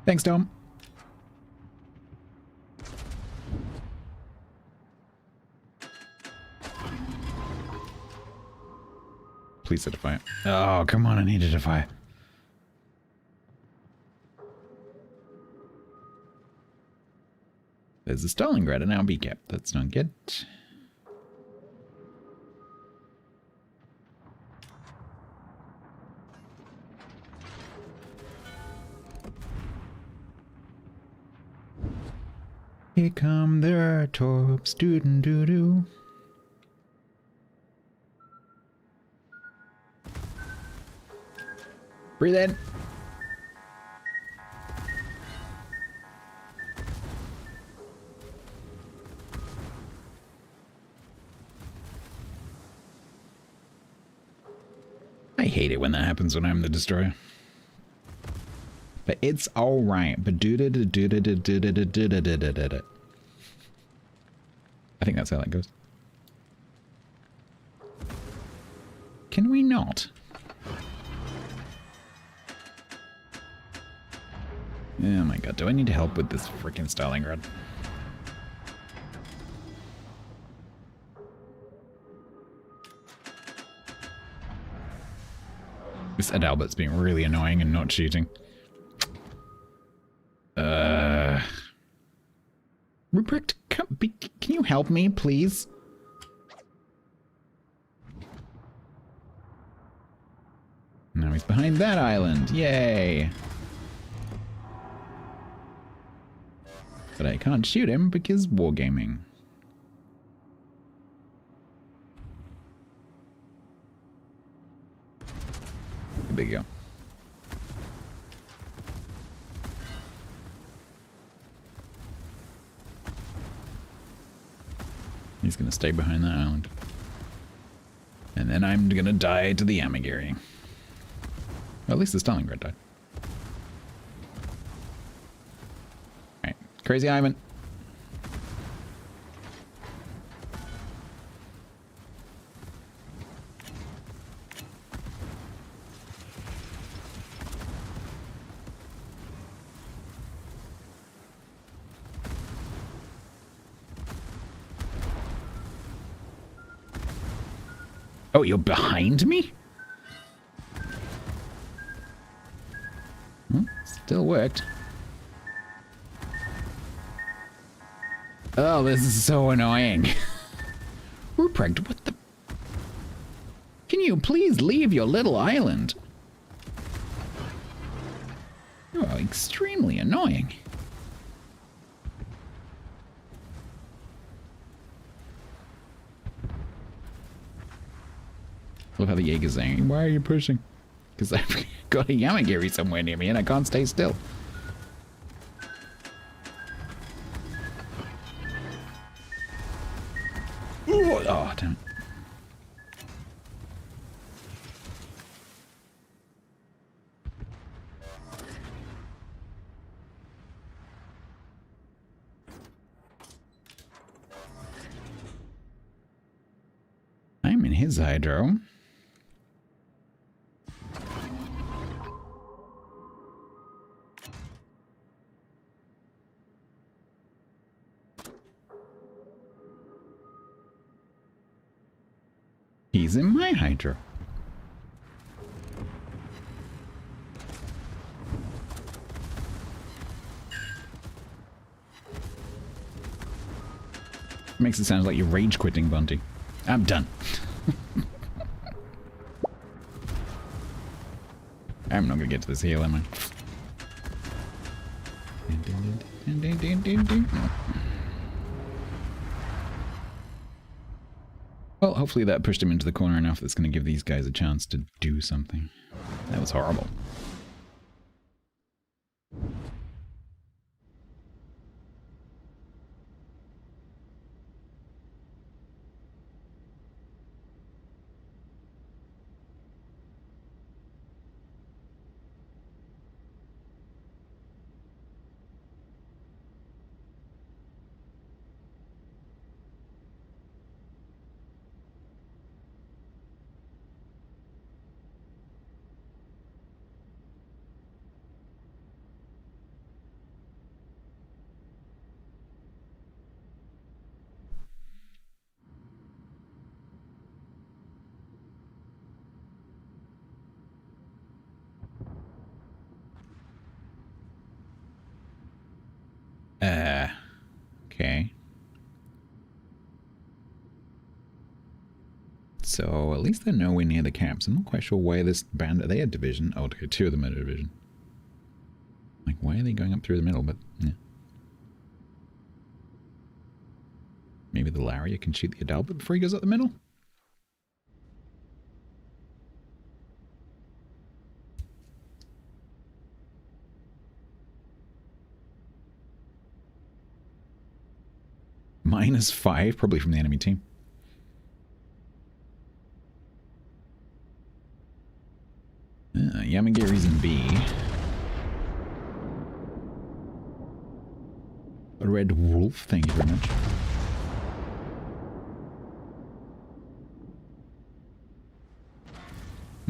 Thanks, Tom. Please defy it. Oh, come on, I need to defy it. There's a Stalingrad and now B-cap. That's not good. Here come the torps, doo-doo-doo-doo. Breathe in. I hate it when that happens when I'm the destroyer. But it's alright. But do. I think that's how that goes. Can we not? Oh my god, do I need help with this freaking Stalingrad? This Adalbert's being really annoying and not shooting. Ruprecht, can you help me, please? Now he's behind that island. Yay! But I can't shoot him because wargaming. There you go. He's gonna stay behind that island. And then I'm gonna die to the Amigiri. Well, at least the Stalingrad died. Alright, Crazy Ivan. Oh, you're behind me? Still worked. Oh, this is so annoying. Ruprecht, what the? Can you please leave your little island? You are extremely annoying. I love how the Jaeger's saying, why are you pushing? Because I've got a Yamagiri somewhere near me and I can't stay still. Ooh, oh, damn. I'm in his hydro. He's in my hydro. Makes it sound like you're rage quitting, Bunty. I'm done. I'm not gonna get to this heal, am I? Well, hopefully that pushed him into the corner enough that's going to give these guys a chance to do something. That was horrible. Okay. So, at least they're nowhere near the camps. I'm not quite sure why this band... Are they a division? Oh, okay, two of them are a division. Like, why are they going up through the middle? But, yeah. middle area can shoot the Adalbert before he goes up the middle. -5, probably from the enemy team. Yamagiri's in B. Red Wolf, thank you very much.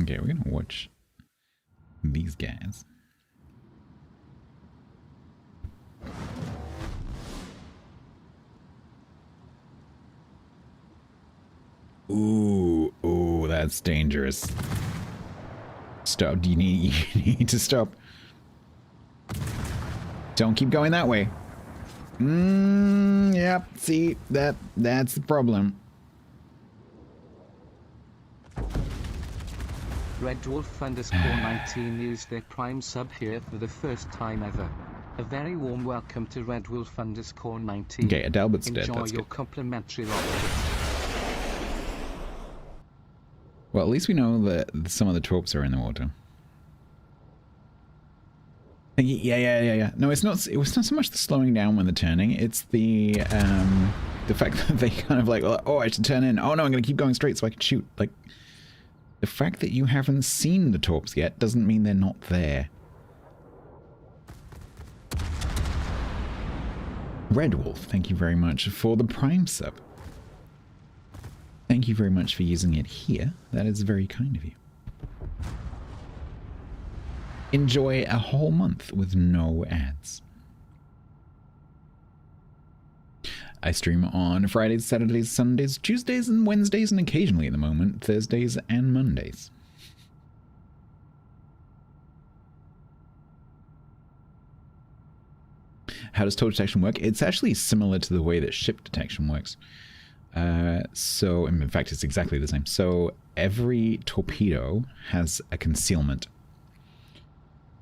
Okay, we're gonna watch these guys. Ooh, that's dangerous. Stop, you need to stop. Don't keep going that way. Yep, see, that's the problem. Red Wolf _19 used their Prime sub here for the first time ever. A very warm welcome to Red Wolf _19. Okay, Adalbert's dead. Enjoy That's your good. complimentary rocket. Well, at least we know that some of the torps are in the water. Yeah. No, it's not. It was not so much the slowing down when they're turning. It's the fact that they kind of like, oh, I should turn in. Oh no, I'm going to keep going straight so I can shoot. Like, the fact that you haven't seen the torps yet doesn't mean they're not there. Red Wolf, thank you very much for the Prime sub. Thank you very much for using it here. That is very kind of you. Enjoy a whole month with no ads. I stream on Fridays, Saturdays, Sundays, Tuesdays, and Wednesdays, and occasionally at the moment, Thursdays and Mondays. How does torp detection work? It's actually similar to the way that ship detection works. So, in fact, it's exactly the same. So, every torpedo has a concealment.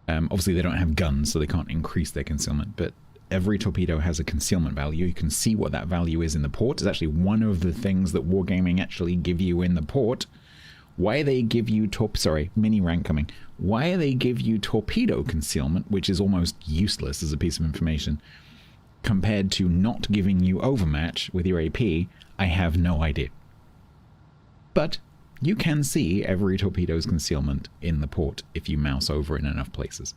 Obviously, they don't have guns, so they can't increase their concealment, but every torpedo has a concealment value. You can see what that value is in the port. It's actually one of the things that Wargaming actually give you in the port. Why they give you mini rank coming. Why they give you torpedo concealment, which is almost useless as a piece of information, compared to not giving you overmatch with your AP, I have no idea. But you can see every torpedo's concealment in the port if you mouse over in enough places.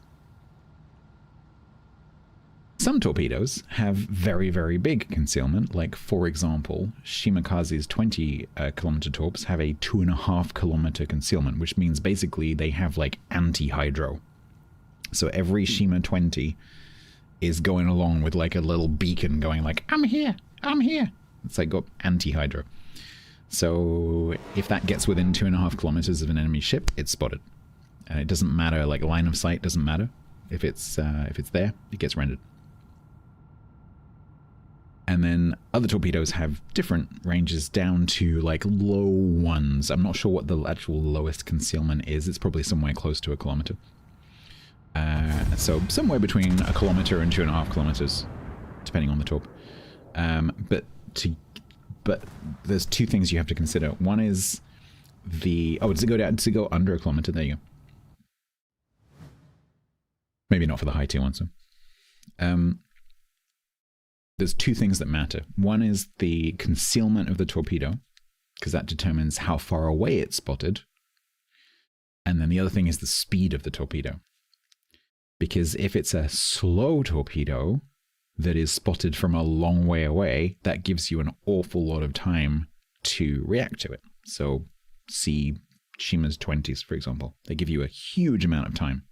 Some torpedoes have very, very big concealment, like, for example, Shimakaze's 20-kilometer torps have a 2.5-kilometer concealment, which means basically they have, like, anti-hydro. So every Shima 20 is going along with, like, a little beacon going like, I'm here, I'm here. It's like got anti-hydro. So if that gets within 2.5 kilometers of an enemy ship, it's spotted. And it doesn't matter, like, line of sight doesn't matter. If it's there, it gets rendered. And then other torpedoes have different ranges down to, like, low ones. I'm not sure what the actual lowest concealment is. It's probably somewhere close to 1 kilometer. So somewhere between 1 kilometer and 2.5 kilometers, depending on the torp. But there's two things you have to consider. One is does it go down? Does it go under 1 kilometer? There you go. Maybe not for the high tier ones. So. There's two things that matter. One is the concealment of the torpedo, because that determines how far away it's spotted. And then the other thing is the speed of the torpedo. Because if it's a slow torpedo that is spotted from a long way away, that gives you an awful lot of time to react to it. So see Shima's 20s, for example. They give you a huge amount of time,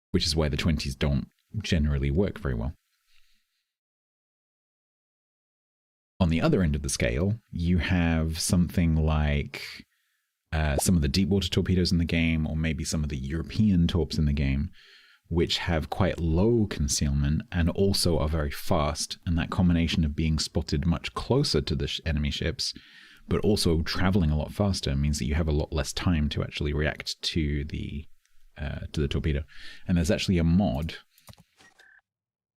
which is why the 20s don't generally work very well. On the other end of the scale, you have something like some of the deep water torpedoes in the game, or maybe some of the European torps in the game, which have quite low concealment and also are very fast. And that combination of being spotted much closer to the enemy ships, but also traveling a lot faster, means that you have a lot less time to actually react to the torpedo. And there's actually a mod.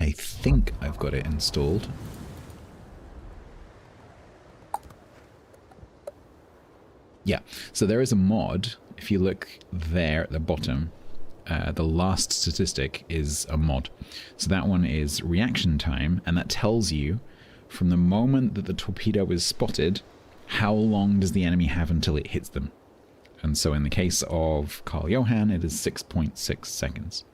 I think I've got it installed. Yeah, so there is a mod. If you look there at the bottom, the last statistic is a mod. So that one is reaction time, and that tells you from the moment that the torpedo is spotted, how long does the enemy have until it hits them. And so in the case of Carl Johan, it is 6.6 seconds.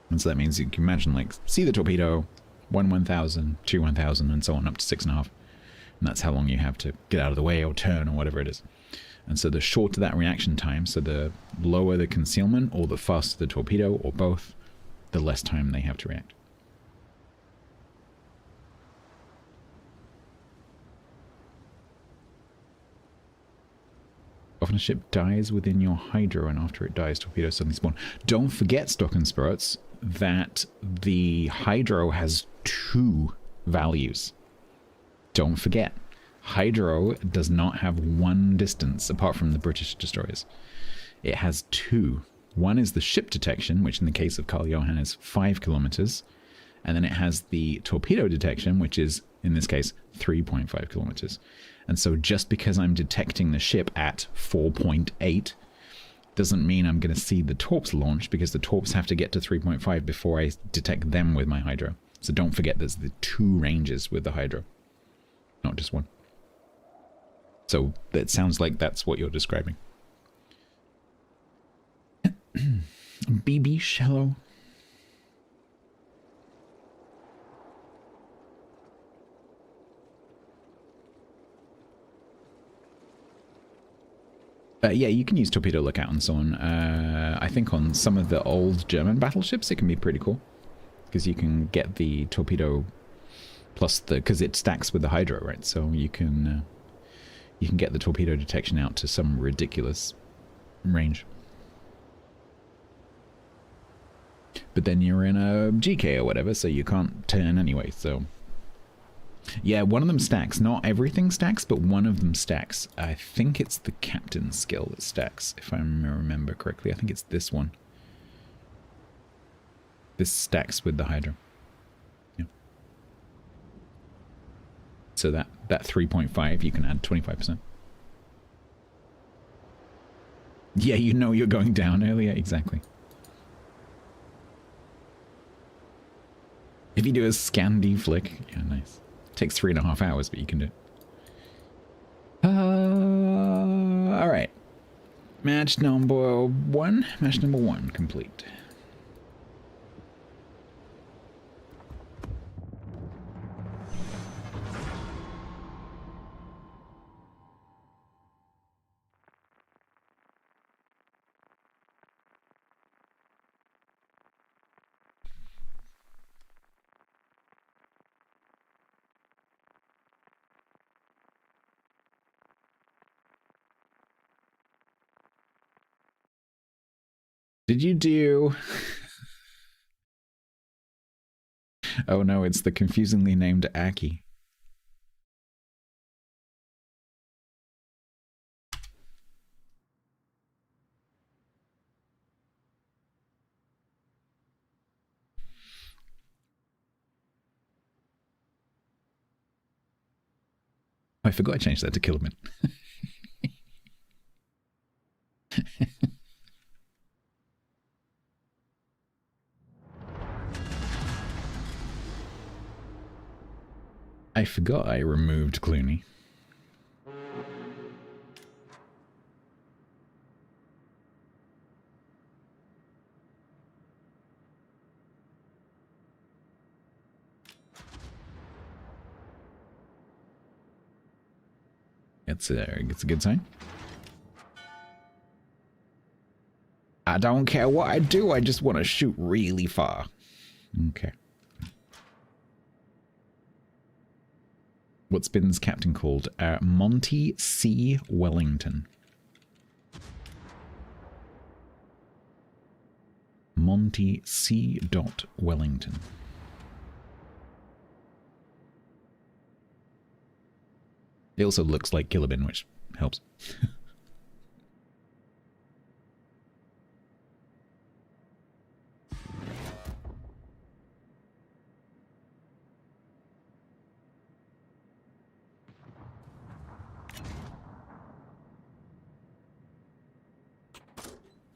And so that means you can imagine, like, see the torpedo, 1,000, 1,000, and so on, up to 6.5. And that's how long you have to get out of the way or turn or whatever it is. And so the shorter that reaction time, so the lower the concealment or the faster the torpedo or both, the less time they have to react. Often a ship dies within your hydro, and after it dies, torpedoes suddenly spawn. Don't forget, Stock and Sprouts, that the hydro has 2 values. Don't forget, hydro does not have 1 distance apart from the British destroyers. It has 2. One is the ship detection, which in the case of Carl Johan is 5 kilometers. And then it has the torpedo detection, which is, in this case, 3.5 kilometers. And so just because I'm detecting the ship at 4.8 doesn't mean I'm going to see the torps launch, because the torps have to get to 3.5 before I detect them with my hydro. So don't forget there's the 2 ranges with the hydro, not just 1. So it sounds like that's what you're describing. BB Shallow. Yeah, you can use Torpedo Lookout and so on. I think on some of the old German battleships it can be pretty cool, because you can get the torpedo plus the, because it stacks with the hydro, right? So you can get the torpedo detection out to some ridiculous range. But then you're in a GK or whatever, so you can't turn anyway, so... Yeah, one of them stacks. Not everything stacks, but one of them stacks. I think it's the captain's skill that stacks, if I remember correctly. I think it's this one. This stacks with the hydro. Yeah. So that 3.5, you can add 25%. Yeah, you know you're going down earlier. Exactly. If you do a scan deflick, yeah, nice. Takes 3.5 hours, but you can do it. Alright. Match number 1. Match number 1 complete. Did you do... Oh no, it's the confusingly named Aki. I forgot I changed that to Kilomin. I forgot I removed Clooney. It's a good sign. I don't care what I do, I just want to shoot really far. Okay. What's Bin's captain called? Monty C. Wellington. Monty C. Wellington. It also looks like Killer Bin, which helps.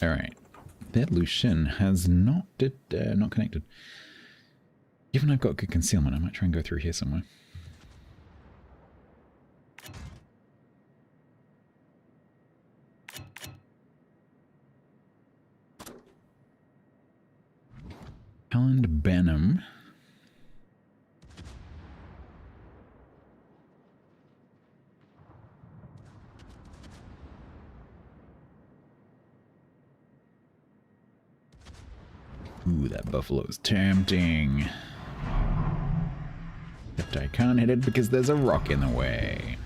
All right. That Lucian has not connected. Given I've got good concealment, I might try and go through here somewhere. Helen Benham. Ooh, that buffalo's tempting. Except I can't hit it because there's a rock in the way.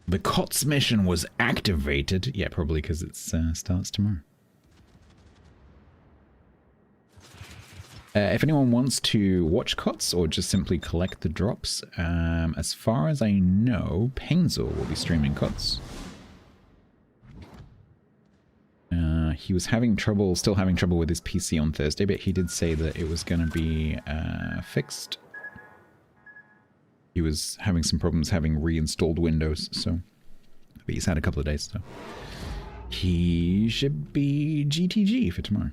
The COTS mission was activated. Yeah, probably because it starts tomorrow. If anyone wants to watch COTS or just simply collect the drops, as far as I know, Painzel will be streaming COTS. He was having trouble, still having trouble with his PC on Thursday, but he did say that it was going to be fixed. He was having some problems having reinstalled Windows, so but he's had a couple of days, so he should be GTG for tomorrow.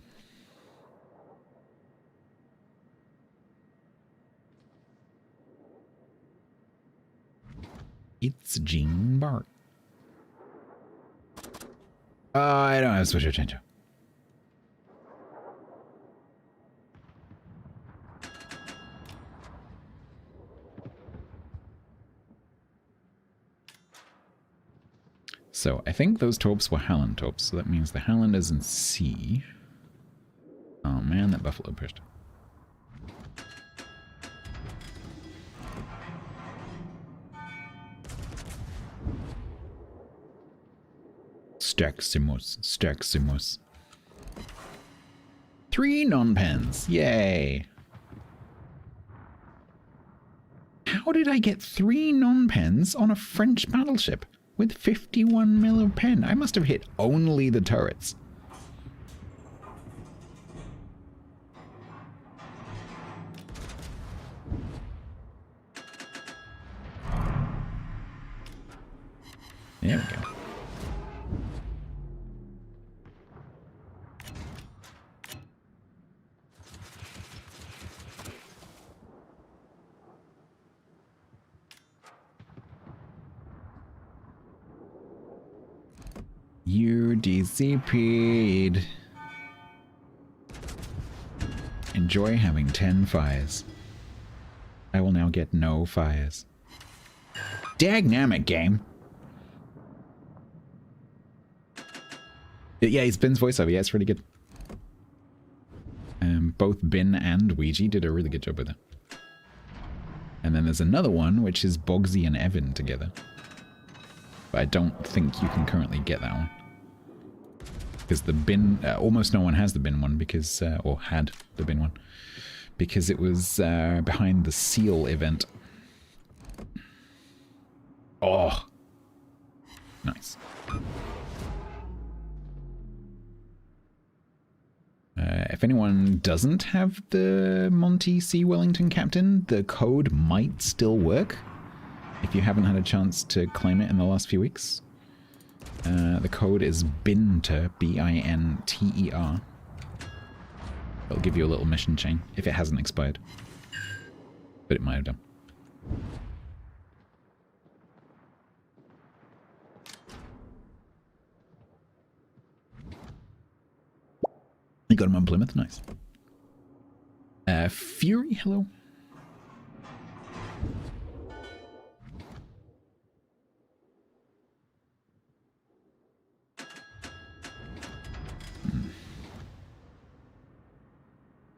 It's Gene Bart. I don't have switcher changer. So I think those torps were Howland torps, so that means the Howland is in C. Oh man, that buffalo pushed. Staximus. 3 non-pens. Yay. How did I get 3 non-pens on a French battleship with 51 mil of pen? I must have hit only the turrets. There we go. You DCP'd. Enjoy having 10 fires. I will now get no fires. Dagnammit game. Yeah, it's Bin's voiceover. Yeah, it's really good. Both Bin and Ouija did a really good job with it. And then there's another one, which is Bogsy and Evan together. But I don't think you can currently get that one. Because the Bin, almost no one has the Bin one because, or had the Bin one. Because it was behind the Seal event. Oh. Nice. If anyone doesn't have the Monty C. Wellington Captain, the code might still work. If you haven't had a chance to claim it in the last few weeks. The code is BINTER, B-I-N-T-E-R. It'll give you a little mission chain, if it hasn't expired. But it might have done. You got him on Plymouth, nice. Fury, hello.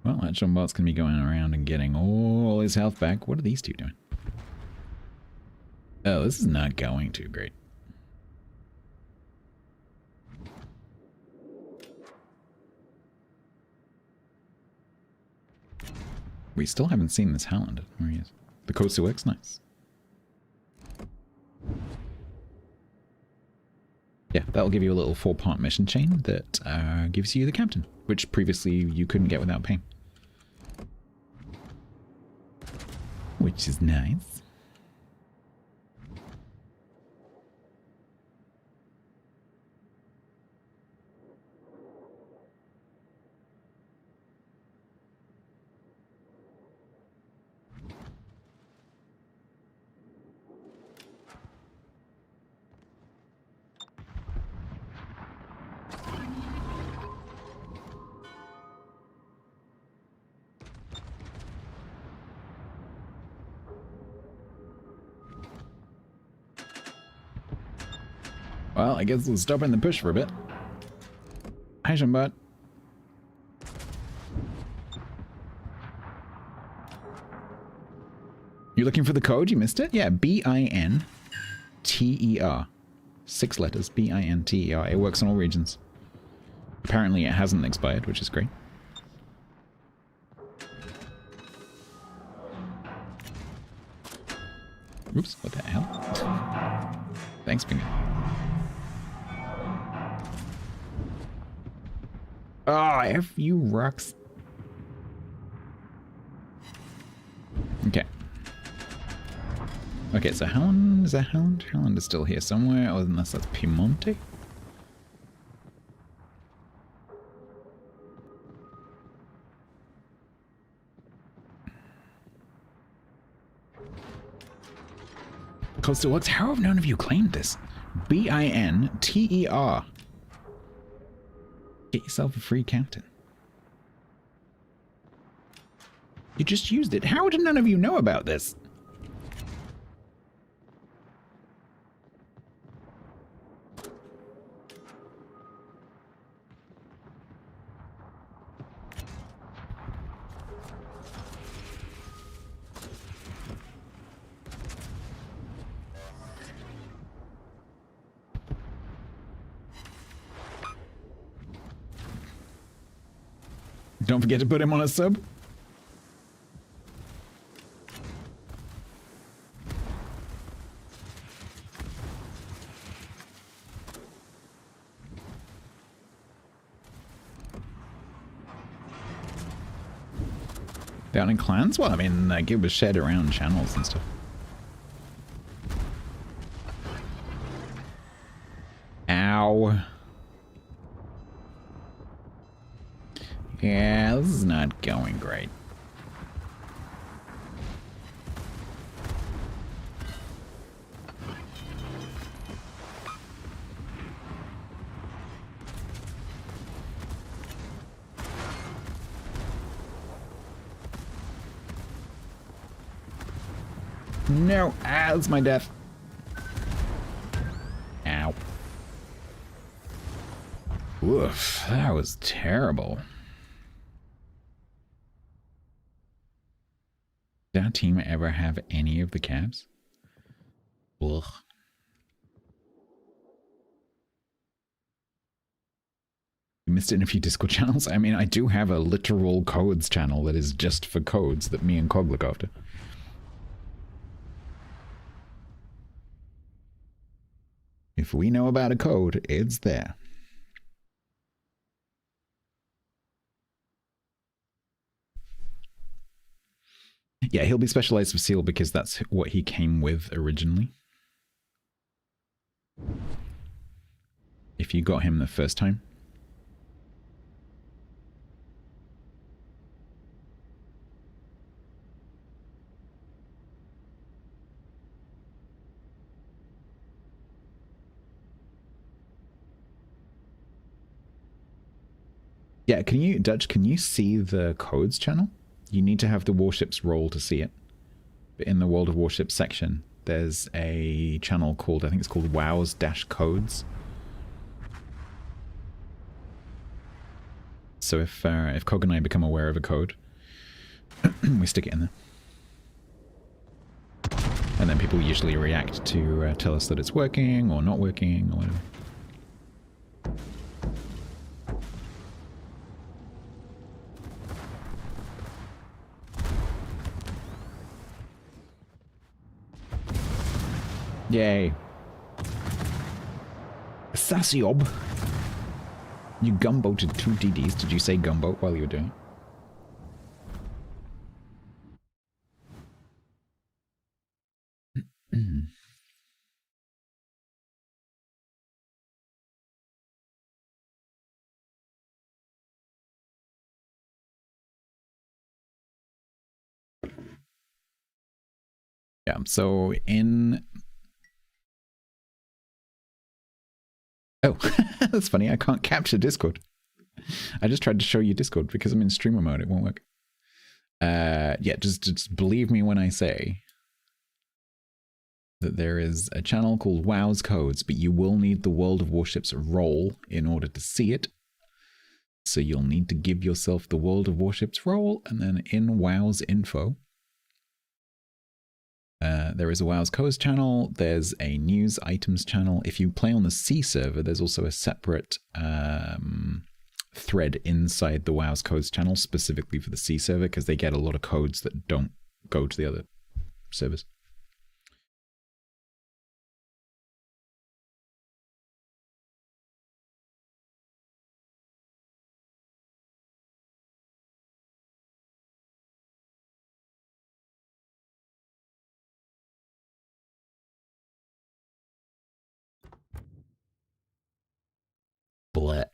Well, that John Bart's gonna be going around and getting all his health back. What are these two doing? Oh, this is not going too great. We still haven't seen this Howland. Where he is. The Kosu works nice. Yeah, that'll give you a little 4-part mission chain that gives you the captain, which previously you couldn't get without paying. Which is nice. Well, I guess we'll stop in the push for a bit. Hi, Shambot. You looking for the code? You missed it? Yeah, B-I-N-T-E-R. 6 letters, B-I-N-T-E-R. It works in all regions. Apparently it hasn't expired, which is great. Oops, what the hell? Thanks, Finger. Ah, F you rocks. Okay. Okay, so Helen, is that Helen? Helen is still here somewhere, unless that's Piemonte. Code still works. How have none of you claimed this? B-I-N-T-E-R. Get yourself a free captain. You just used it. How did none of you know about this? Don't forget to put him on a sub. Down in clans? Well, I mean, like, it was shared around channels and stuff. Ow. Yeah, this is not going great. No, that's my death. Ow. Oof, that was terrible. Did our team ever have any of the cabs? Ugh. You missed it in a few Discord channels. I mean, I do have a literal codes channel that is just for codes that me and Cog look after. If we know about a code, it's there. Yeah, he'll be specialized for Seal because that's what he came with originally. If you got him the first time. Yeah, can you, Dutch, can you see the codes channel? You need to have the Warships role to see it. But in the World of Warships section, there's a channel called, I think it's called Wows-Codes. So if Cog and I become aware of a code, we stick it in there. And then people usually react to tell us that it's working or not working or whatever. Yay. Sassiob. You gumboated 2 DDs. Did you say gumboat while you were doing it? Yeah, so in... Oh, that's funny. I can't capture Discord. I just tried to show you Discord because I'm in streamer mode. It won't work. Yeah, just believe me when I say that there is a channel called WoW's Codes, but you will need the World of Warships role in order to see it. So you'll need to give yourself the World of Warships role, and then in WoW's info, there is a WoW's Codes channel, there's a news items channel. If you play on the C server, there's also a separate thread inside the WoW's Codes channel specifically for the C server, because they get a lot of codes that don't go to the other servers. Blah.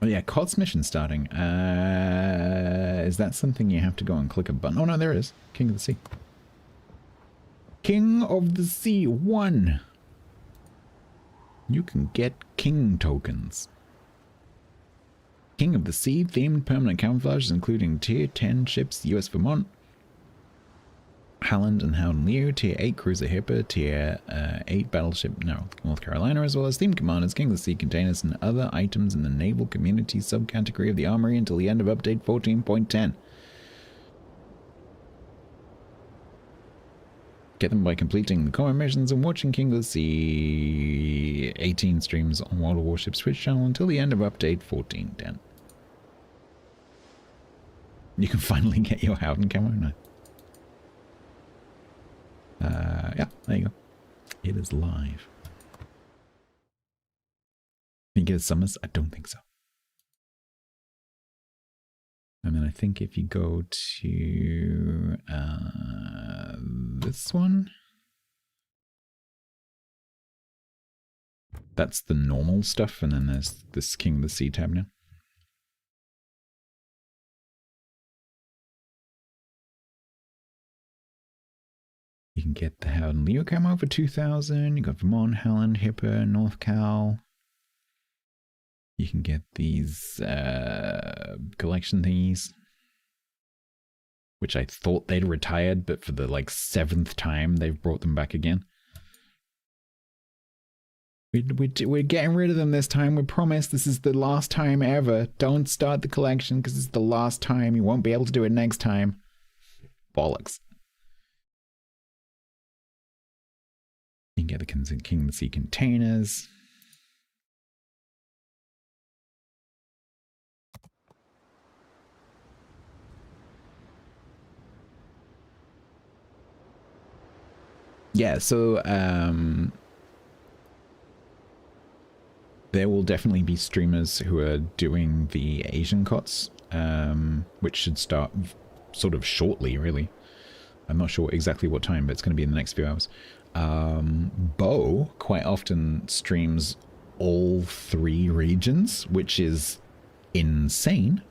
Oh yeah, COD's mission starting. Is that something you have to go and click a button? Oh no, there it is. King of the Sea. King of the Sea 1. You can get king tokens. King of the Sea themed permanent camouflages including tier 10 ships, US Vermont, Halland and Howden Leo, tier 8 cruiser Hipper, tier 8 battleship North Carolina, as well as themed commanders, King of the Sea containers, and other items in the naval community subcategory of the armory until the end of update 14.10. Get them by completing the common missions and watching King of the Sea 18 streams on World of Warships Twitch channel until the end of update 14.10. You can finally get your Howden camo now. Yeah, there you go. It is live. Can you get a summons? I don't think so. And then I think if you go to this one, that's the normal stuff, and then there's this King of the Sea tab now. You can get the Howden Leo camo for 2,000. You got Vermont, Halland, Hipper, North Cal. You can get these collection thingies, which I thought they'd retired, but for the like 7th time they've brought them back again. We're getting rid of them this time. We promise this is the last time ever. Don't start the collection because it's the last time. You won't be able to do it next time. Bollocks. You can get the King of the Sea containers. Yeah, so there will definitely be streamers who are doing the Asian COTS, which should start sort of shortly, really. I'm not sure exactly what time, but it's going to be in the next few hours. Bo quite often streams all 3 regions, which is insane,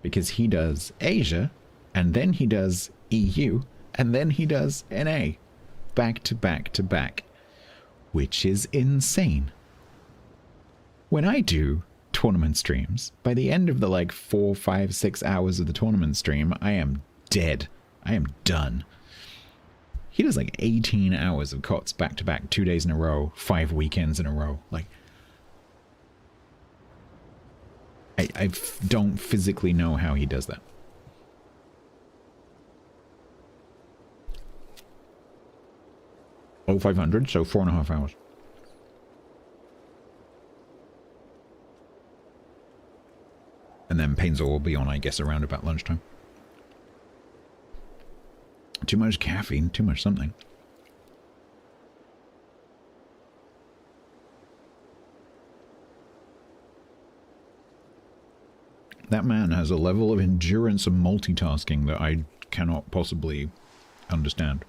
because he does Asia, and then he does EU, and then he does NA, back to back to back, which is insane. When I do tournament streams, by the end of the like 4, 5, 6 hours of the tournament stream, I am dead. I am done. He does like 18 hours of COTS back to back, 2 days in a row, 5 weekends in a row. Like, I don't physically know how he does that. Oh, 500, so 4.5 hours. And then Painzel will be on, I guess, around about lunchtime. Too much caffeine, too much something. That man has a level of endurance and multitasking that I cannot possibly understand.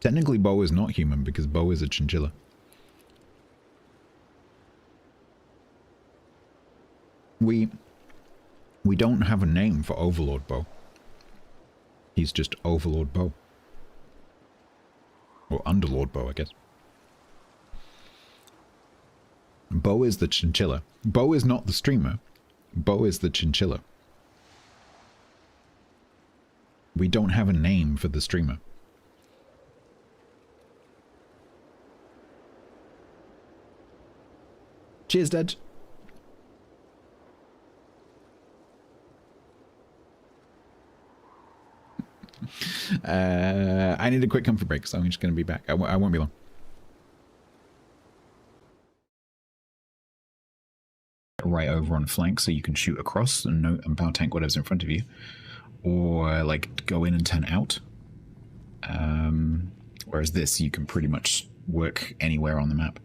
Technically, Bo is not human because Bo is a chinchilla. We don't have a name for Overlord Bo. He's just Overlord Bo. Or Underlord Bo, I guess. Bo is the chinchilla. Bo is not the streamer. Bo is the chinchilla. We don't have a name for the streamer. Cheers, Dad. I need a quick comfort break, so I'm just going to be back. I won't be long. Right over on flank, so you can shoot across and power tank whatever's in front of you, or like go in and turn out. Whereas this, you can pretty much work anywhere on the map,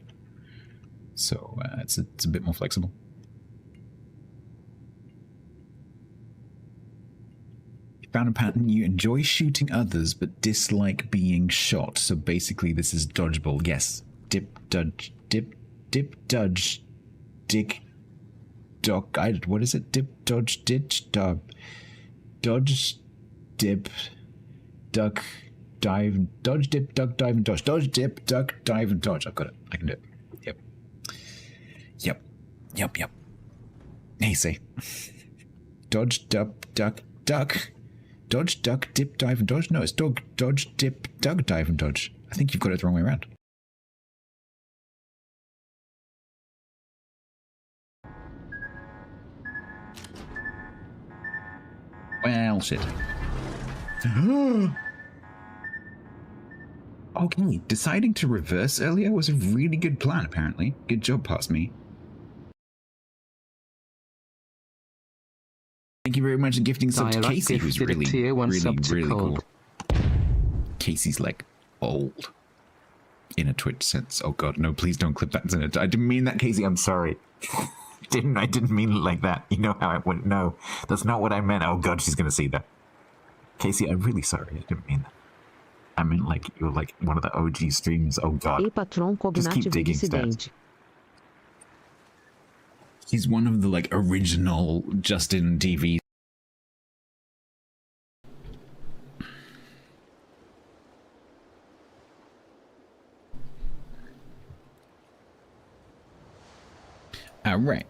so it's a bit more flexible. Found a pattern. You enjoy shooting others but dislike being shot. So basically this is dodgeball. Yes. Dip, dodge, dip, dodge, dig, dog. What is it? Dip, dodge, ditch, dog. Dodge, dip, duck, dive, dodge, dip, duck, dive, and dodge. Dodge, dip, duck, dive, and dodge. I've got it. I can do it. Yep. Yep. Yep, yep. Easy. Dodge, duck, duck. Dodge, duck, dip, dive, and dodge? No, it's dog, dodge, dip, duck, dive, and dodge. I think you've got it the wrong way around. Well, shit. Okay, deciding to reverse earlier was a really good plan, apparently. Good job, past me. Thank you very much for gifting sub to Casey, who's really cool. Casey's like old in a Twitch sense. Oh god, no, please don't clip that. I didn't mean that, Casey. I'm sorry. I didn't mean it like that. You know how I went. No, that's not what I meant. Oh god, she's gonna see that. Casey, I'm really sorry. I didn't mean that. I meant like you're like one of the OG streams. Oh god, just keep digging, Stats. He's one of the like original Justin TV. All right.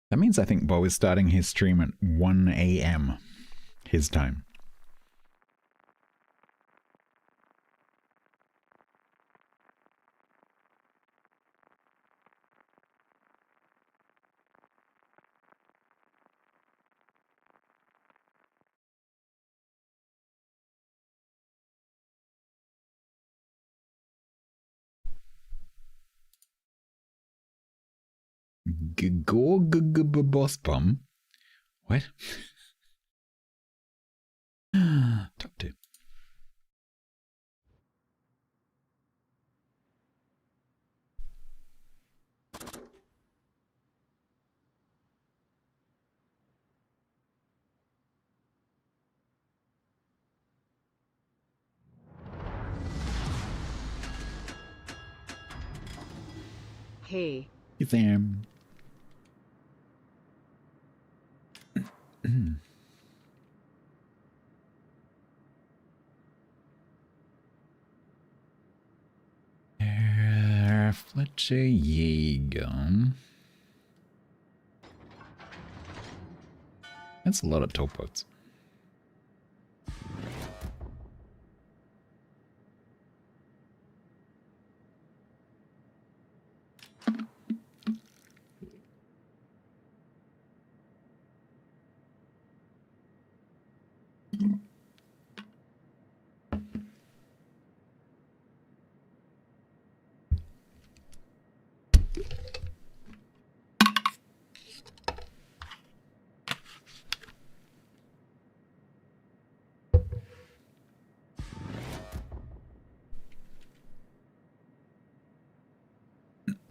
That means I think Bo is starting his stream at 1 a.m. his time. Boss bum. What? Top 2. Hey. Hey, Sam. Fletcher Jaeger. That's a lot of towboats.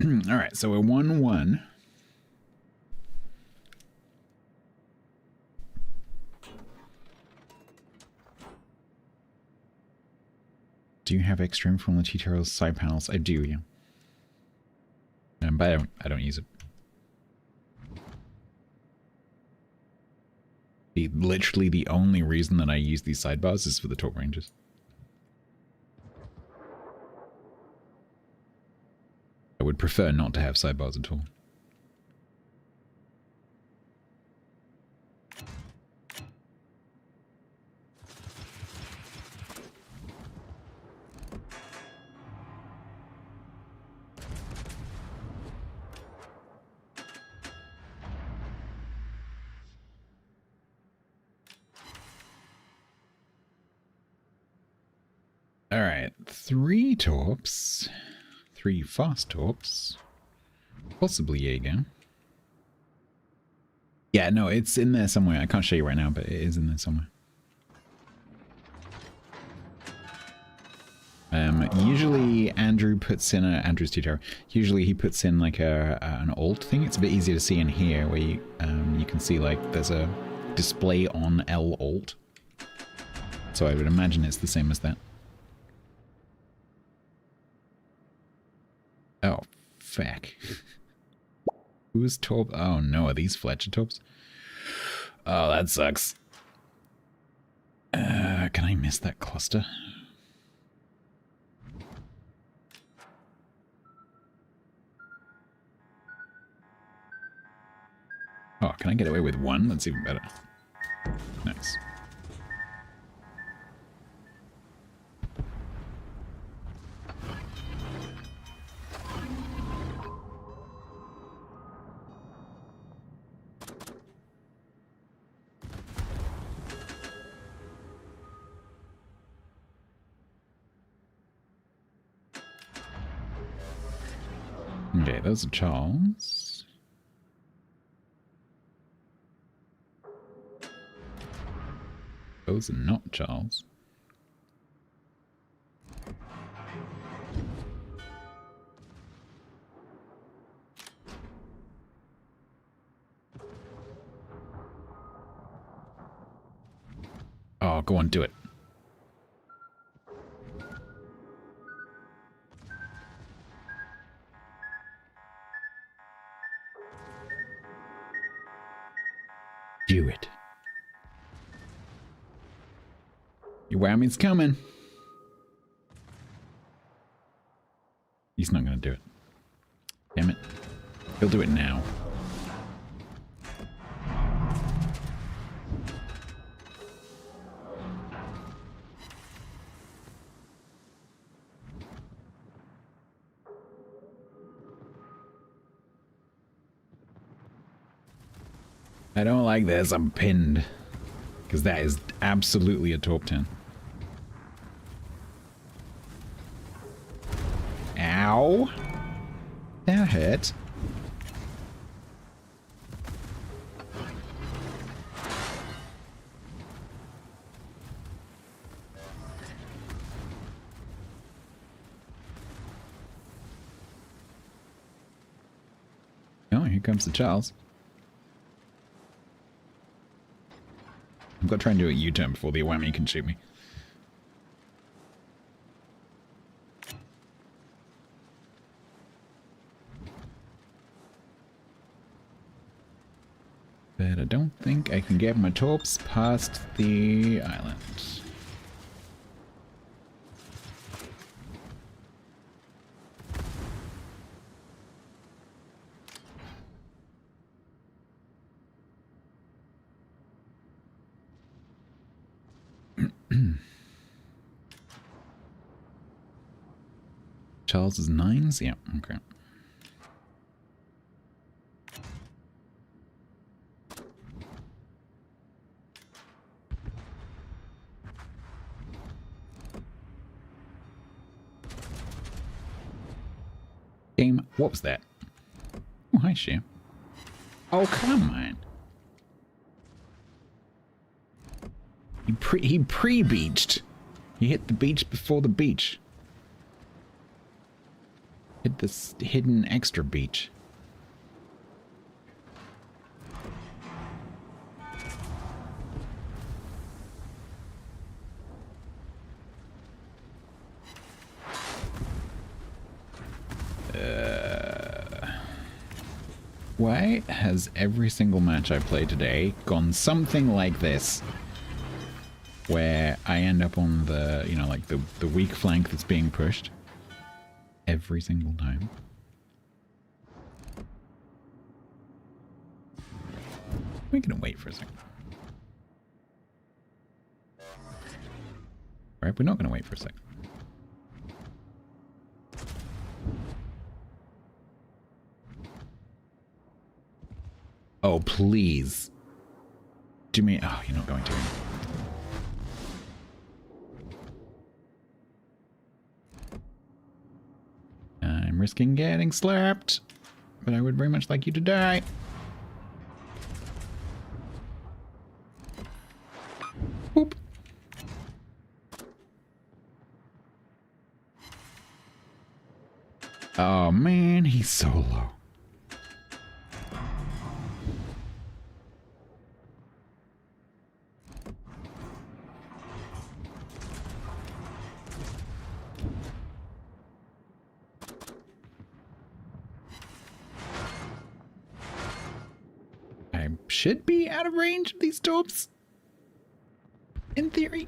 All right, so we're 1-1. Do you have extreme from the tutorials side panels? I do, yeah. But I don't use it. Literally the only reason that I use these sidebars is for the top ranges. I would prefer not to have sidebars at all. Alright, 3 torps, 3 fast torps, possibly Jaeger. Yeah, no, it's in there somewhere. I can't show you right now, but it is in there somewhere. Usually Andrew puts in Andrew's tutorial. Usually he puts in like an alt thing. It's a bit easier to see in here where you can see like there's a display on L alt. So I would imagine it's the same as that. Oh, fuck. Who's torp? Oh no, are these Fletcher torps? Oh, that sucks. Can I miss that cluster? Oh, can I get away with 1? That's even better. Nice. Okay, those are Charles. Those are not Charles. Oh, go on, do it. Do it. Your whammy's coming. He's not going to do it. Damn it. He'll do it now. I don't like this. I'm pinned. Because that is absolutely a top 10. Ow. That hurt. Oh, here comes the Charles. I've got to try and do a U-turn before the whammy can shoot me. But I don't think I can get my torps past the island. Charles is 9s? Yeah, okay. Game, what was that? Oh, hi, Shea. Oh, come on. He pre-beached. He hit the beach before the beach. Hit this hidden extra beach. Why has every single match I played today gone something like this? Where I end up on the, you know, like the weak flank that's being pushed. Every single time. We're gonna wait for a second. Alright, we're not gonna wait for a second. Oh, please. Do me. Oh, you're not going to. I'm risking getting slapped, but I would very much like you to die. Boop. Oh man, he's so low. I should be out of range of these torps. In theory.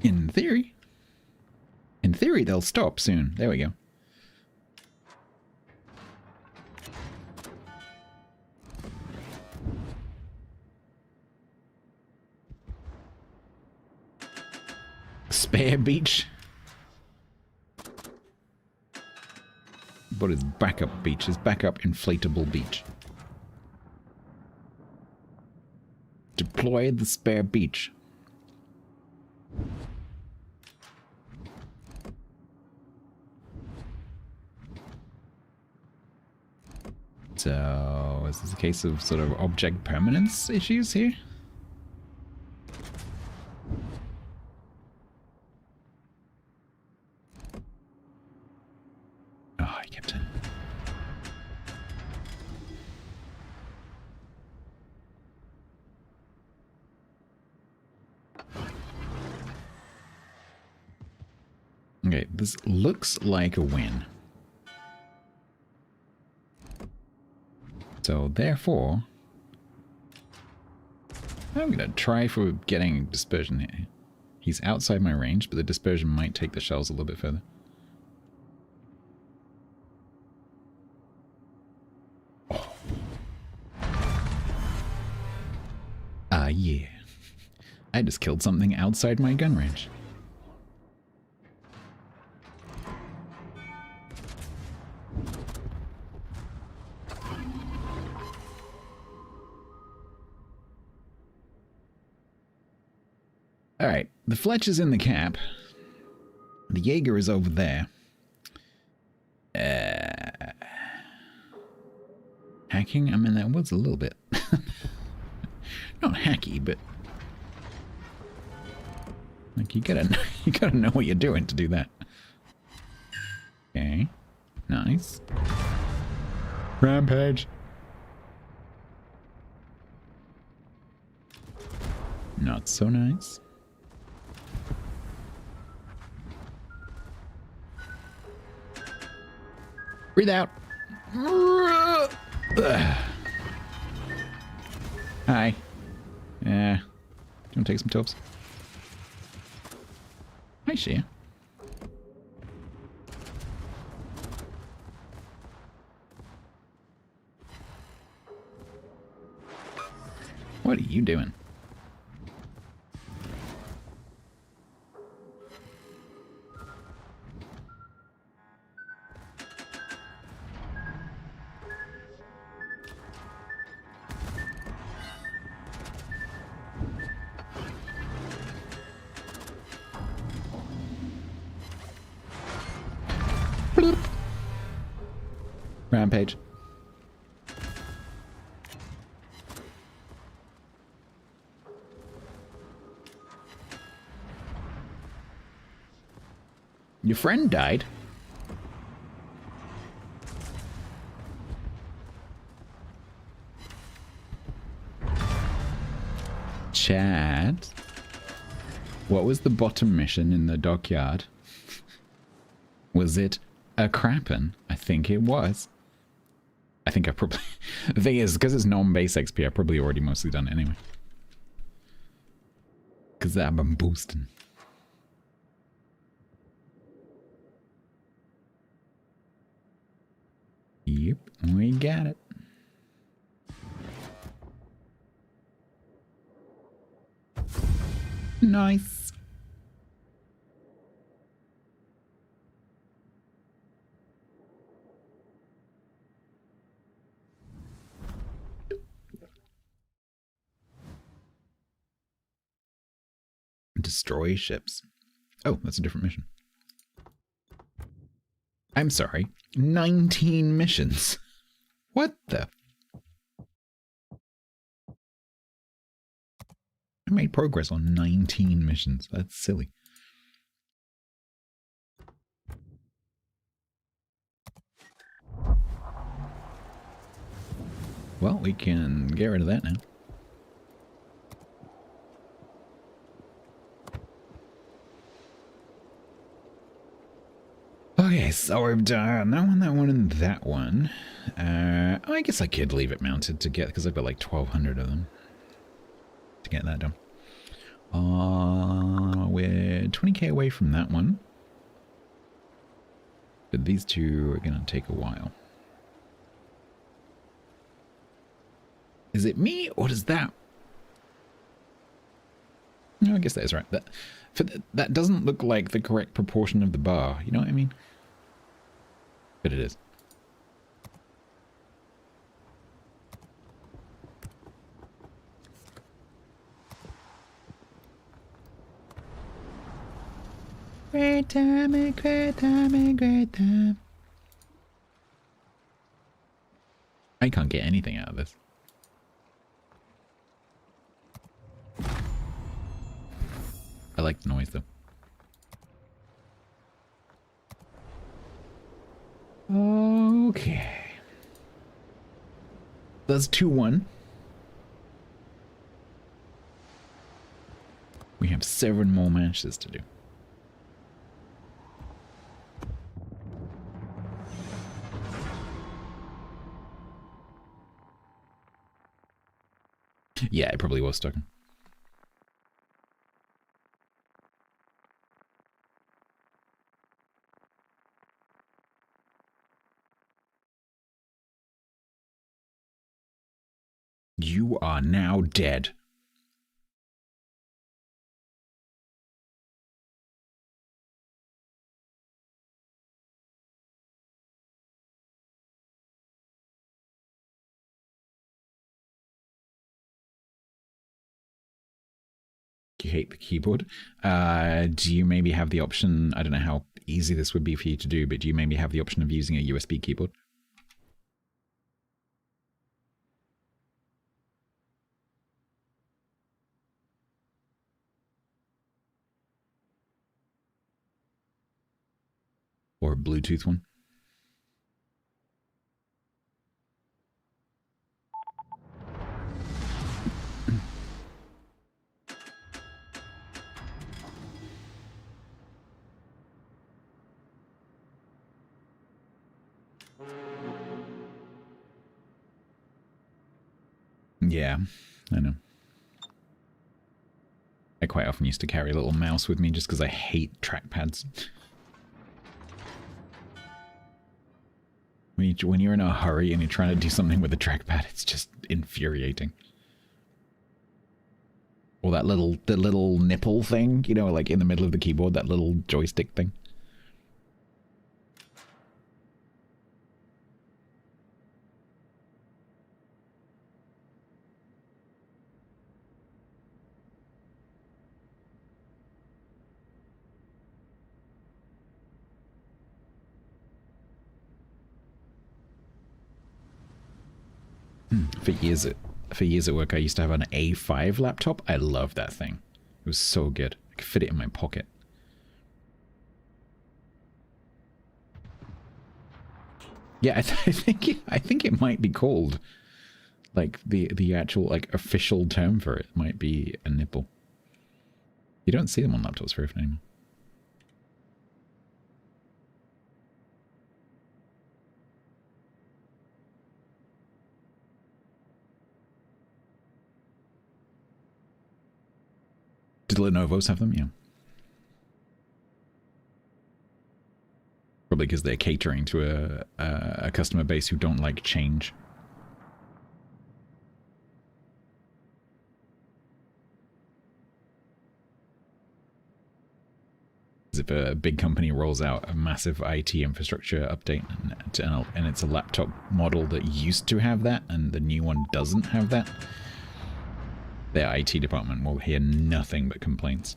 In theory. In theory, they'll stop soon. There we go. Spare beach. What is backup beach? Is backup inflatable beach. Deploy the spare beach. So, is this a case of sort of object permanence issues here? Oh, I kept it. Okay, this looks like a win. So, therefore, I'm going to try for getting dispersion here. He's outside my range, but the dispersion might take the shells a little bit further. Oh. Ah, yeah. I just killed something outside my gun range. Alright, the Fletch is in the cap. The Jaeger is over there. Hacking? I mean, that was a little bit. Not hacky, but... like, you gotta know what you're doing to do that. Okay. Nice. Rampage. Not so nice. Breathe out. Hi. Yeah. Do you want to take some tops? Hi, Shea. What are you doing? Rampage. Your friend died? Chad, what was the bottom mission in the dockyard? Was it a crappin'? I think it was. I think I probably... The thing is, because it's non-base XP, I've probably already mostly done it anyway. Because I've been boosting. Yep, we got it. Nice. Destroy ships. Oh, that's a different mission. I'm sorry. 19 missions. What the? I made progress on 19 missions. That's silly. Well, we can get rid of that now. Okay, so we've done that one, and that one. I guess I could leave it mounted to get, because I've got like 1,200 of them to get that done. We're 20k away from that one. But these two are going to take a while. Is it me, or does that... No, I guess that is right. That doesn't look like the correct proportion of the bar, you know what I mean? But it is. Great time, a great time, a great time. I can't get anything out of this. I like the noise though. Okay. That's 2-1. We have 7 more matches to do. Yeah, it probably was stuck. You are now dead. You hate the keyboard. Do you maybe have the option, I don't know how easy this would be for you to do, but do you maybe have the option of using a USB keyboard? Or a Bluetooth one? Yeah, I know. I quite often used to carry a little mouse with me just because I hate trackpads. When you're in a hurry and you're trying to do something with a trackpad, it's just infuriating. Or the little nipple thing, you know, like in the middle of the keyboard, that little joystick thing. For years at work, I used to have an A5 laptop. I loved that thing. It was so good. I could fit it in my pocket. Yeah, I think it might be called, like, the actual, like, official term for it might be a nipple. You don't see them on laptops very often anymore. Did Lenovo's have them? Yeah. Probably because they're catering to a customer base who don't like change. If a big company rolls out a massive IT infrastructure update and it's a laptop model that used to have that and the new one doesn't have that, their IT department will hear nothing but complaints.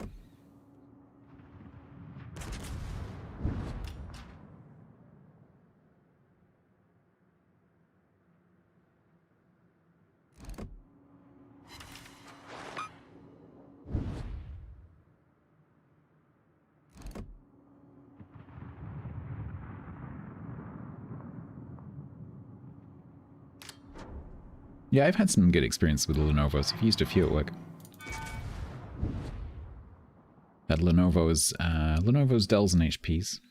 Yeah, I've had some good experience with the Lenovo's. I've used a few at work. Had Lenovo's, Dells, and HPs.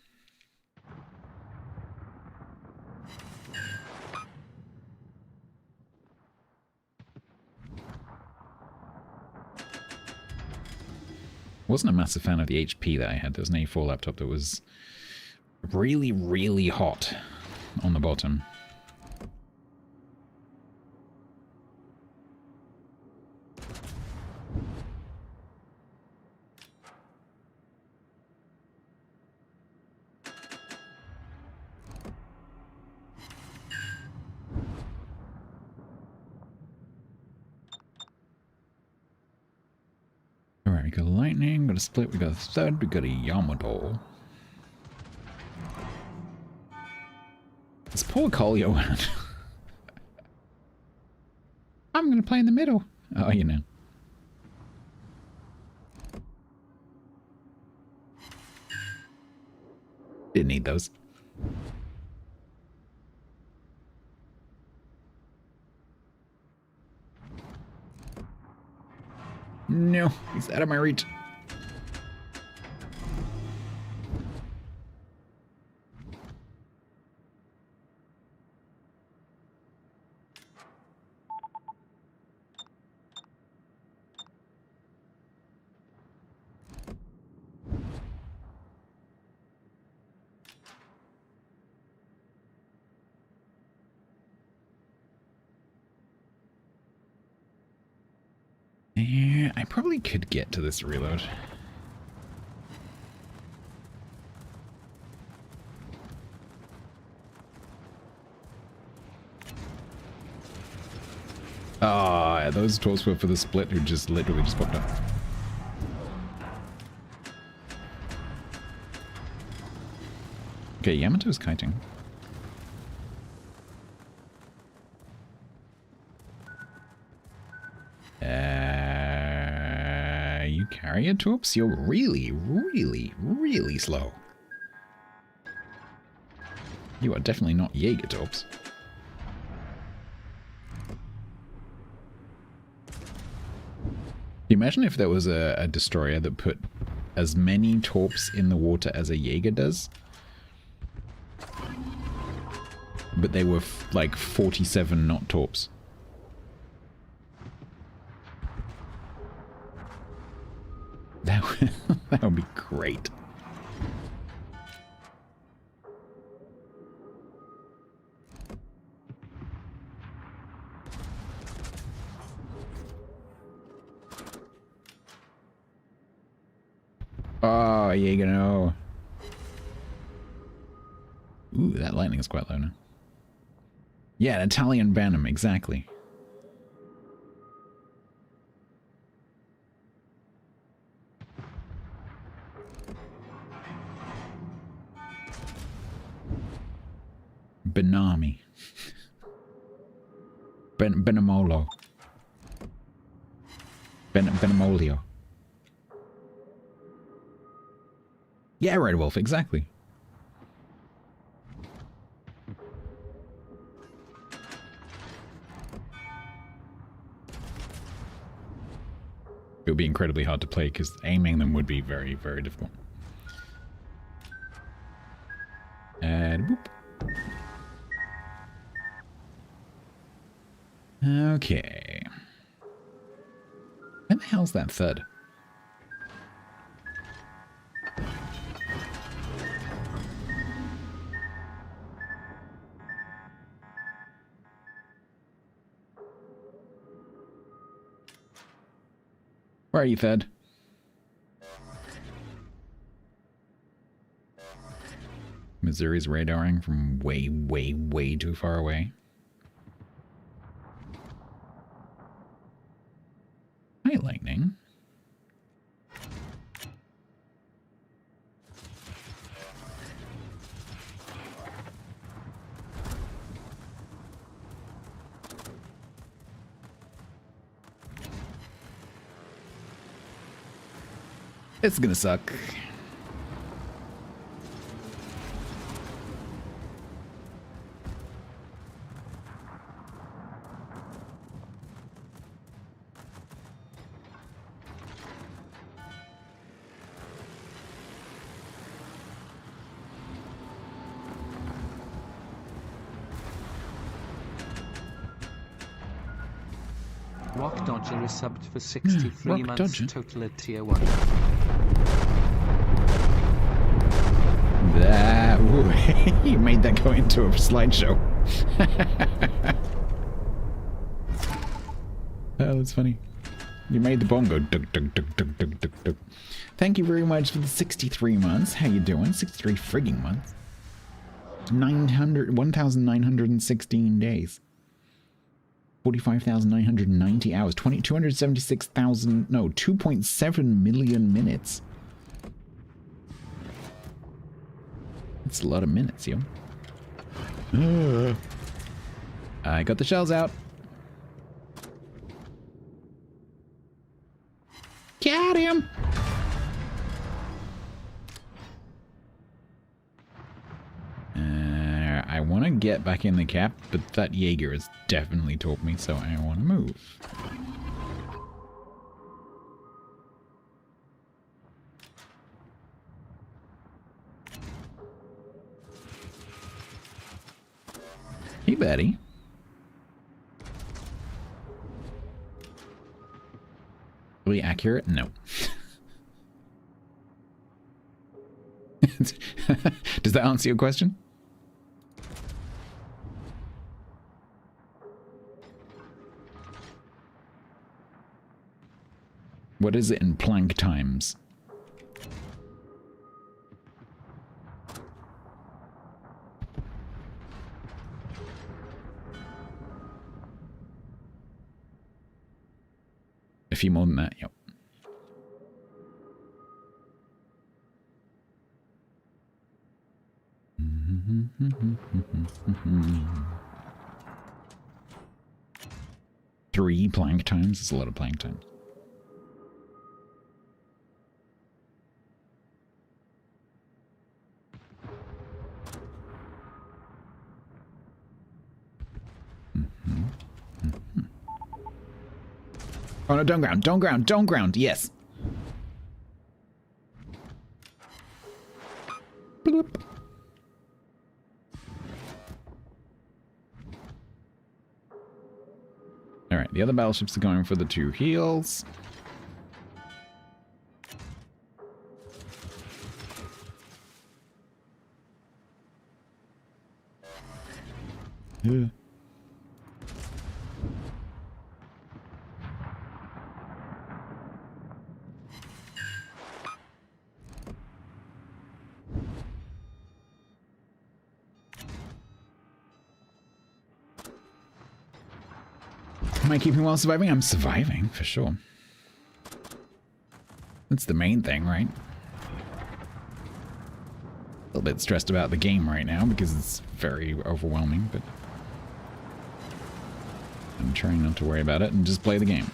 Wasn't a massive fan of the HP that I had. There was an A4 laptop that was really, really hot on the bottom. Alright, we got a lightning, got a split, we got a thud, we got a Yamato. This poor Collier went. I'm gonna play in the middle. Oh, you know. Didn't need those. No, he's out of my reach. Yeah, I probably could get to this reload. Ah, those tools were for the split who just literally just popped up. Okay, Yamato's kiting. You carrier torps? You're really, really, really slow. You are definitely not Jaeger torps. Imagine if there was a destroyer that put as many torps in the water as a Jaeger does, but they were like 47 knot torps. That would be great. Oh, Jaeger, no. Ooh, that lightning is quite low now. Yeah, an Italian Bantam, exactly. Benami. Benamolo. Benamolio. Yeah, Red Wolf, exactly. It would be incredibly hard to play because aiming them would be very, very difficult. And whoop. Okay. Where the hell's that third? Where are you, third? Missouri's radaring from way, way, way too far away. Hi, lightning. It's gonna suck. Rock Dodger is subbed for 63 Rock months Dodger. total at tier 1. That you made that go into a slideshow. Oh, that's funny. You made the bomb go dug dug dug dug dug dug dug. Thank you very much for the 63 months. How you doing? 63 frigging months. 1,916 days. 45,990 hours. 276,000. No, 2.7 million minutes. That's a lot of minutes, yo. I got the shells out. Got him! I want to get back in the cap, but that Jaeger has definitely taught me, so I want to move. Hey, Betty. Really accurate? No. Does that answer your question? What is it in plank times? A few more than that, yep. Three plank times? That's a lot of plank times. Oh no, don't ground, don't ground, don't ground, yes. Bloop. Alright, the other battleships are going for the two heals. Yeah. Am I keeping while surviving? I'm surviving, for sure. That's the main thing, right? A little bit stressed about the game right now because it's very overwhelming, but I'm trying not to worry about it and just play the game.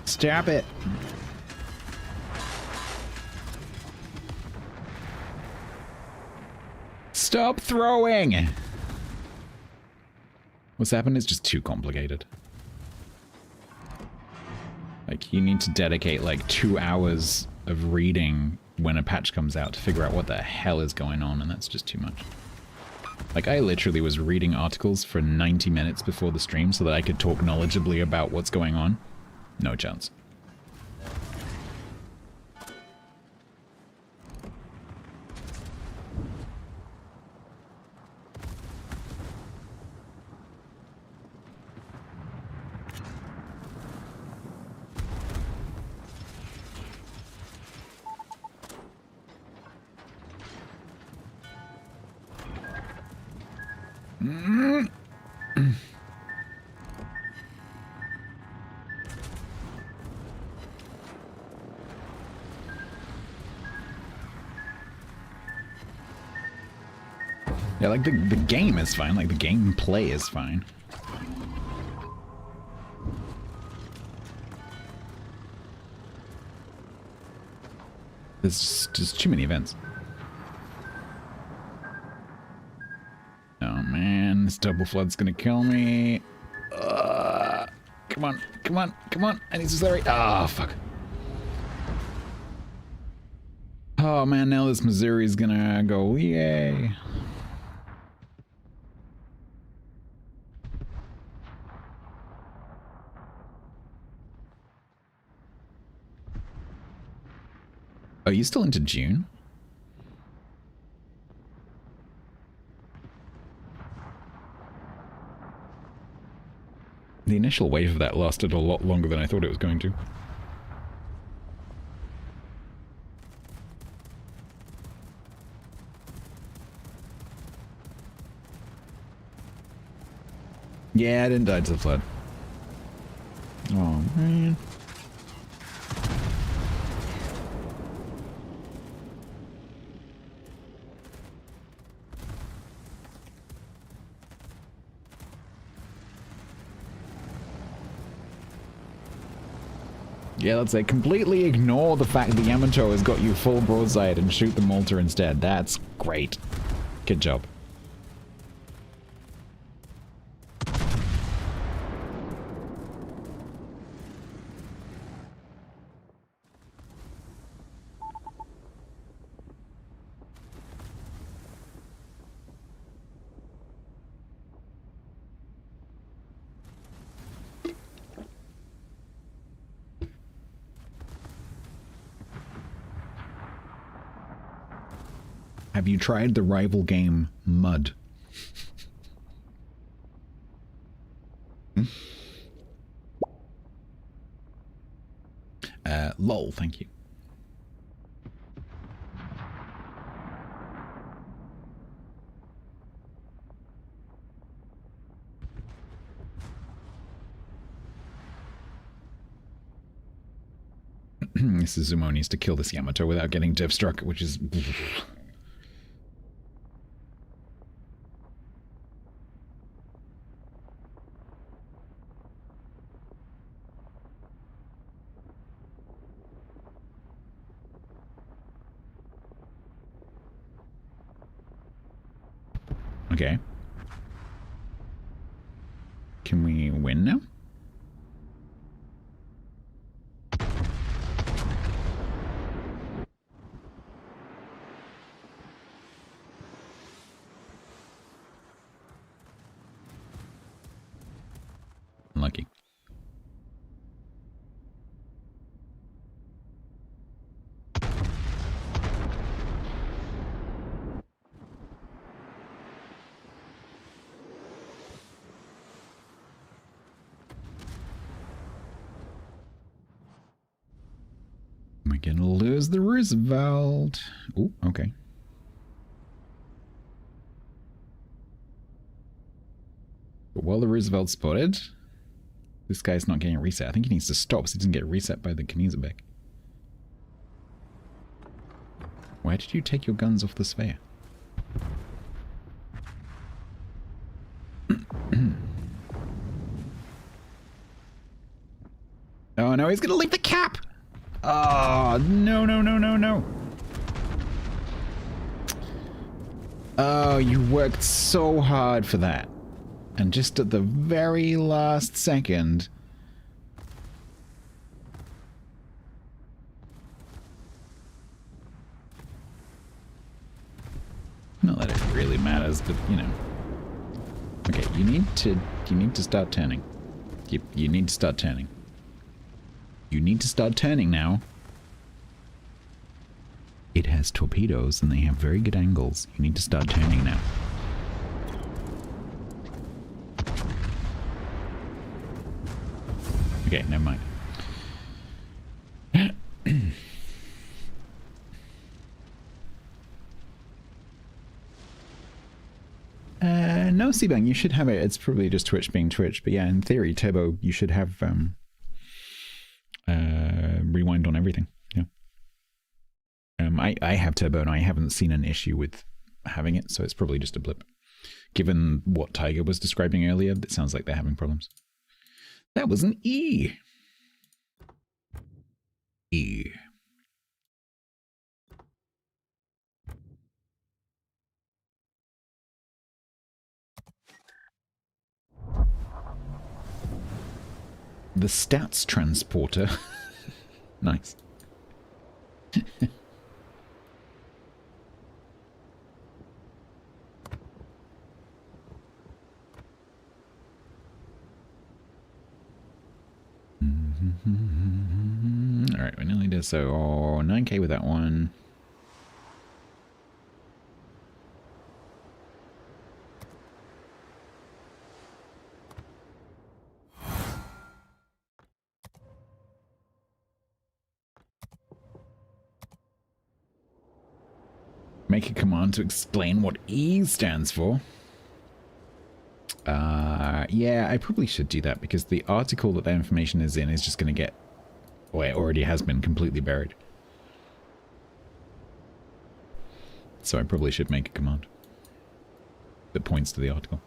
Stop it! Stop throwing! What's happened is just too complicated. Like, you need to dedicate like 2 hours of reading when a patch comes out to figure out what the hell is going on, and that's just too much. Like, I literally was reading articles for 90 minutes before the stream so that I could talk knowledgeably about what's going on. No chance. Yeah, like the game is fine, like the gameplay is fine. There's just too many events. Oh man, this double flood's gonna kill me. Come on, come on, come on. I need to accelerate. Ah, fuck. Oh man, now this Missouri's gonna go, yay. Are you still into June? The initial wave of that lasted a lot longer than I thought it was going to. Yeah, I didn't die to the flood. Oh, man. Yeah, let's say completely ignore the fact that Yamato has got you full broadside and shoot the Malta instead. That's great. Good job. Have you tried the rival game Mud? LOL, thank you. Suzumo needs to kill this Yamato without getting div struck, which is... Okay. Can we win now? Unlucky. We're gonna lose the Roosevelt. Oh, okay. But while the Roosevelt spotted, this guy's not getting a reset. I think he needs to stop so he doesn't get reset by the Kniesebeck. Why did you take your guns off the sphere? Oh no, he's gonna leave the cap! Oh, no, no, no, no, no. Oh, you worked so hard for that. And just at the very last second... Not that it really matters, but you know. Okay, you need to start turning. You need to start turning. You need to start turning now. It has torpedoes and they have very good angles. You need to start turning now. Okay, never mind. No, Seabang, you should have it. It's probably just Twitch being Twitch, but yeah, in theory, Turbo, you should have rewind on everything. Yeah. I have Turbo and I haven't seen an issue with having it, so it's probably just a blip. Given what Tiger was describing earlier, it sounds like they're having problems. That was an E. E. The stats transporter. Nice. Alright, we nearly did so. 9k with that one. Make a command to explain what E stands for. Yeah, I probably should do that because the article that information is in is just going to get, well, it already has been completely buried. So I probably should make a command that points to the article.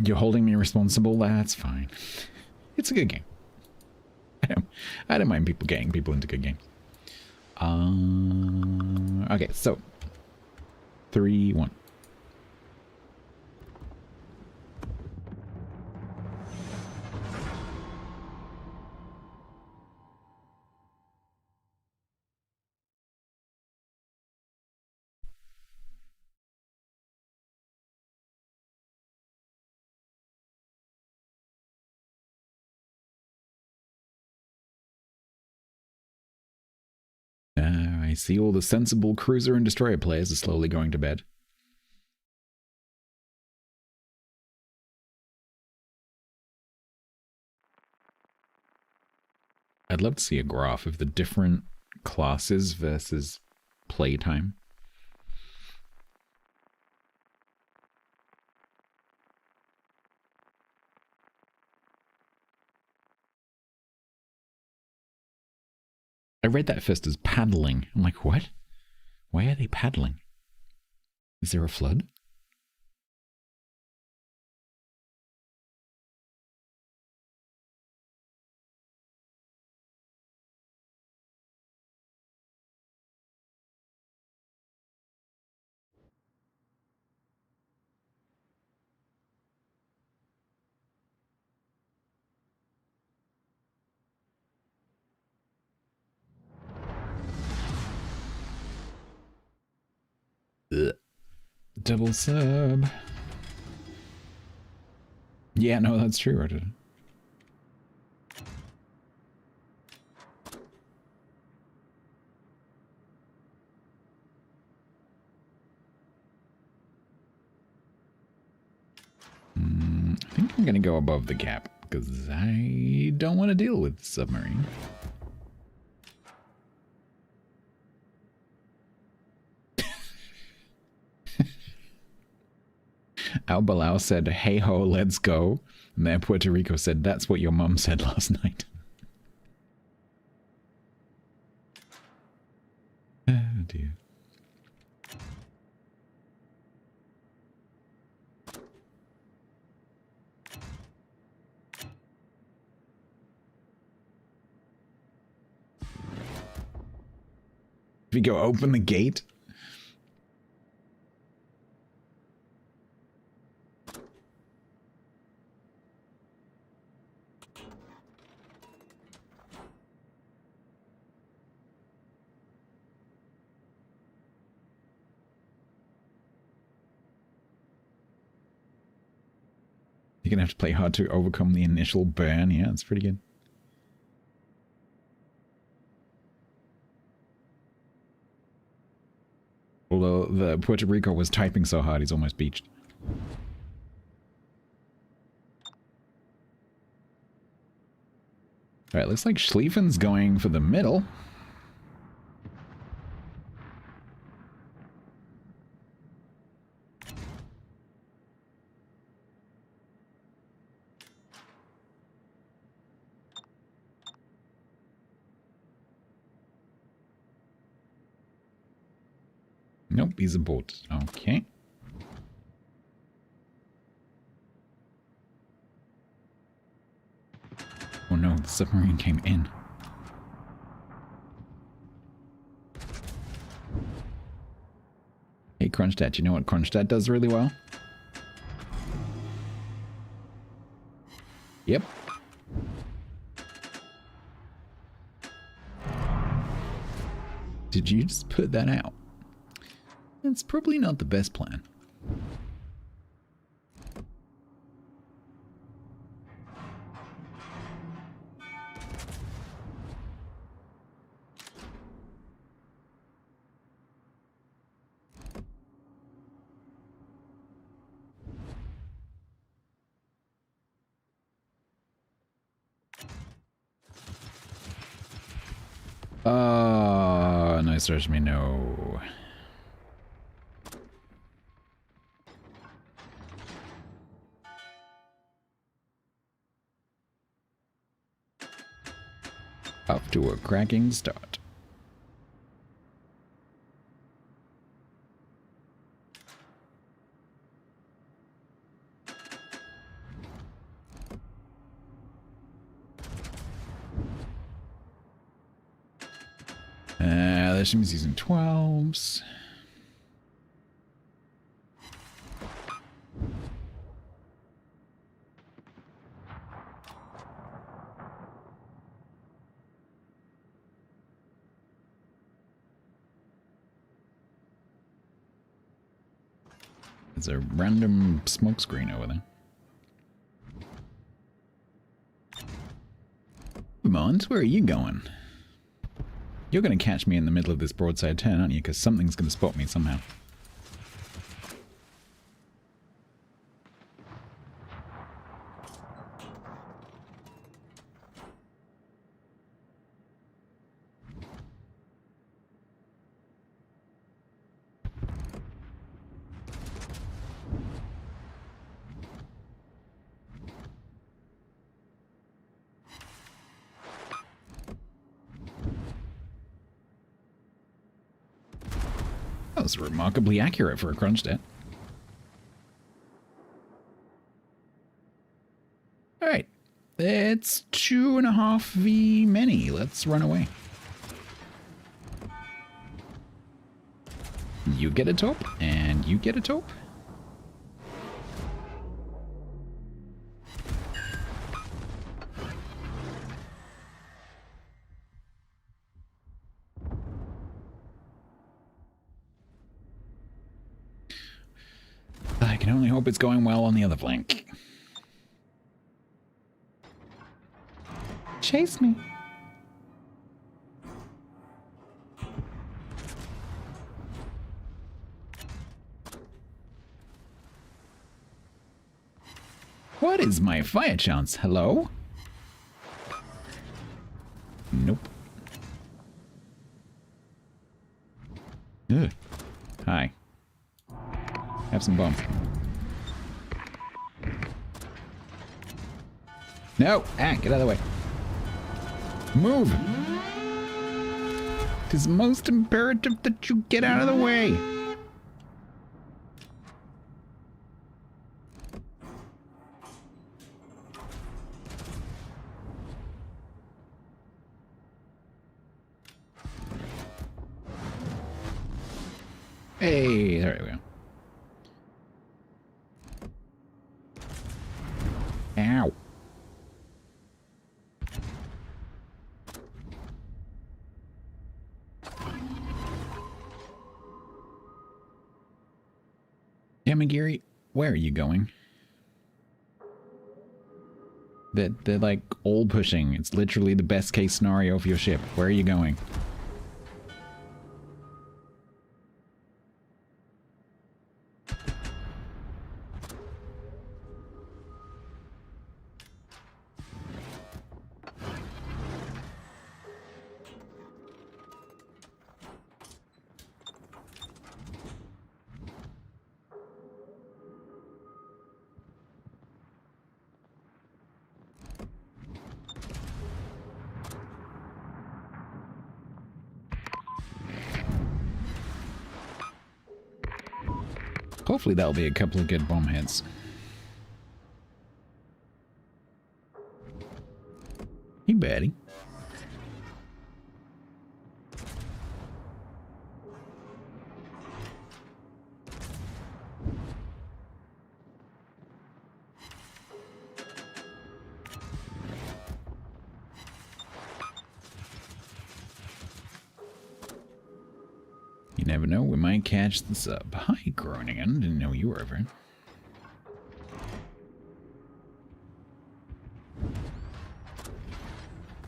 You're holding me responsible? That's fine. It's a good game. I don't mind people getting people into good games. Okay, so 3, 1. I see all the sensible cruiser and destroyer players are slowly going to bed. I'd love to see a graph of the different classes versus playtime. I read that first as paddling. I'm like, what? Why are they paddling? Is there a flood? Ugh. Double sub. Yeah, no, that's true. I didn't. I think I'm going to go above the cap because I don't want to deal with submarine. Al Bilal said, hey ho, let's go. And then Puerto Rico said, that's what your mum said last night. Oh dear. you go open the gate. You're gonna have to play hard to overcome the initial burn. Yeah, it's pretty good. Although the Puerto Rico was typing so hard, he's almost beached. Alright, looks like Schlieffen's going for the middle. Nope, he's a boat. Okay. Oh no, the submarine came in. Hey, Kronstadt, you know what Kronstadt does really well? Yep. Did you just put that out? It's probably not the best plan. No, search me, no. Off to a cracking start. That seems using 12s. There's a random smoke screen over there. Mons, where are you going? You're going to catch me in the middle of this broadside turn, aren't you? Because something's going to spot me somehow. That was remarkably accurate for a Kronstadt. Alright. It's 2.5v many. Let's run away. You get a taupe, and you get a taupe. I can only hope it's going well on the other flank. Chase me. What is my fire chance? Hello? Nope. Ugh. Hi. Have some bump. No! Ah, get out of the way. Move! It is most imperative that you get out of the way. Hey, there we go. Ow. Yamagiri, where are you going? They're like all pushing. It's literally the best case scenario for your ship. Where are you going? Hopefully that'll be a couple of good bomb hits. Hey, Betty. You never know, we might catch the sub. Hi, Groningen. Didn't know you were over.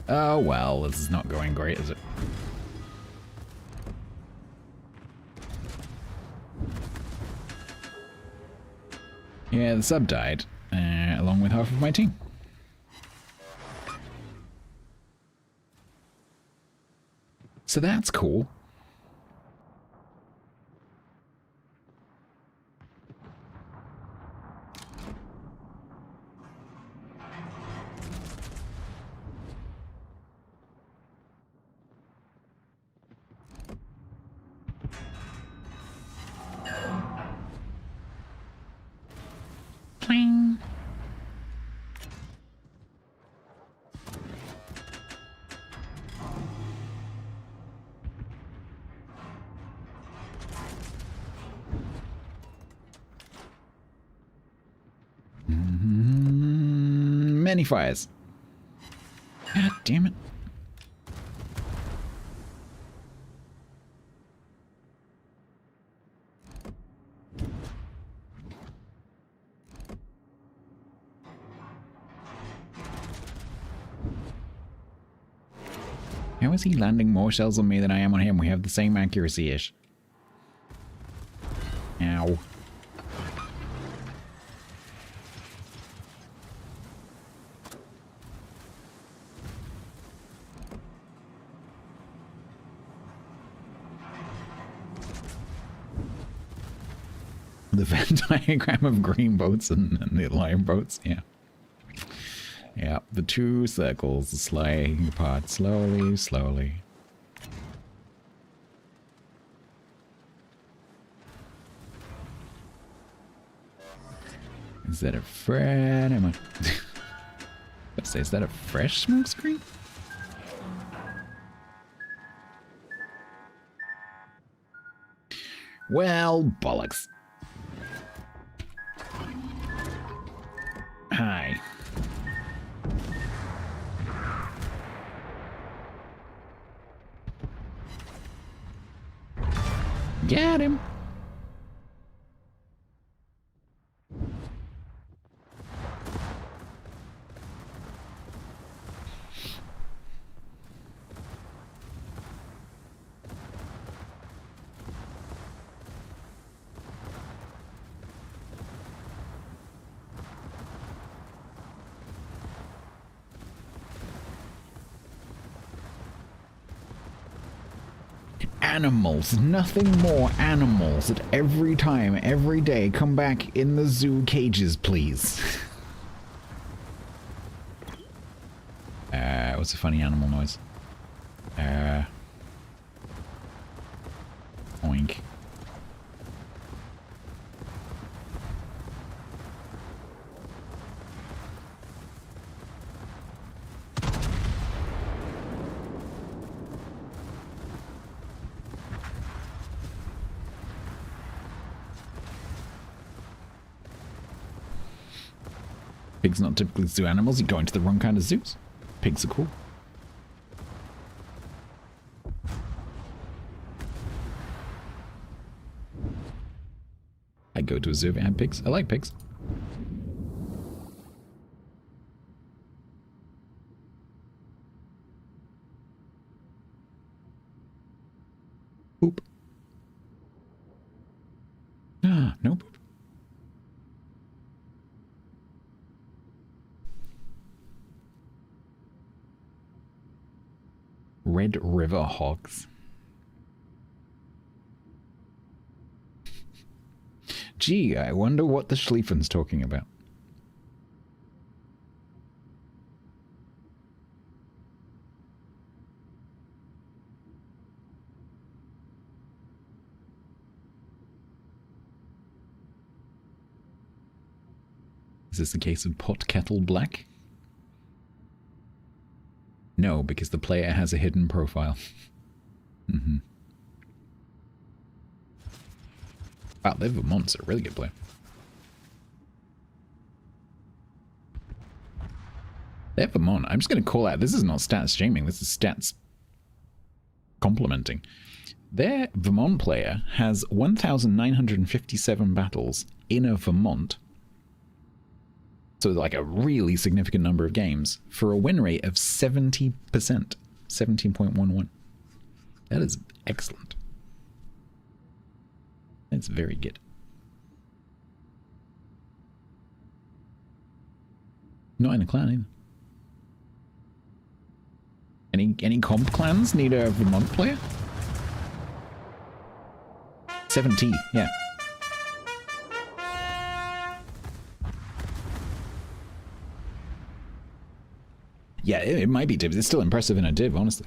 Oh, well, this is not going great, is it? Yeah, the sub died, along with half of my team. So that's cool. Cling. Many fires. God damn it. How is he landing more shells on me than I am on him? We have the same accuracy-ish. Ow. The Venn diagram of green boats and the lime boats, yeah. Yeah, the two circles sliding apart slowly, slowly. Is that a fresh? Let's say, is that a fresh smoke screen? Well, bollocks. Hi. Get him. Animals, nothing more animals at every time, every day. Come back in the zoo cages, please. What's a funny animal noise? Oink. Pigs not typically zoo animals. You're going to the wrong kind of zoos. Pigs are cool. I'd go to a zoo if it had pigs. I like pigs. Poop. Ah, no poop. Red River Hogs. Gee, I wonder what the Schlieffen's talking about. Is this the case of Pot Kettle Black? No, because the player has a hidden profile. Mm-hmm. Wow, they have Vermont's a really good player. They have Vermont. I'm just going to call out, this is not stats shaming, this is stats complimenting. Their Vermont player has 1,957 battles in a Vermont. So like a really significant number of games for a win rate of 70%, 17.11. That is excellent. That's very good. Not in a clan either. Any comp clans need a Vermont player? 70, yeah. Yeah, it might be divs. It's still impressive in a div, honestly.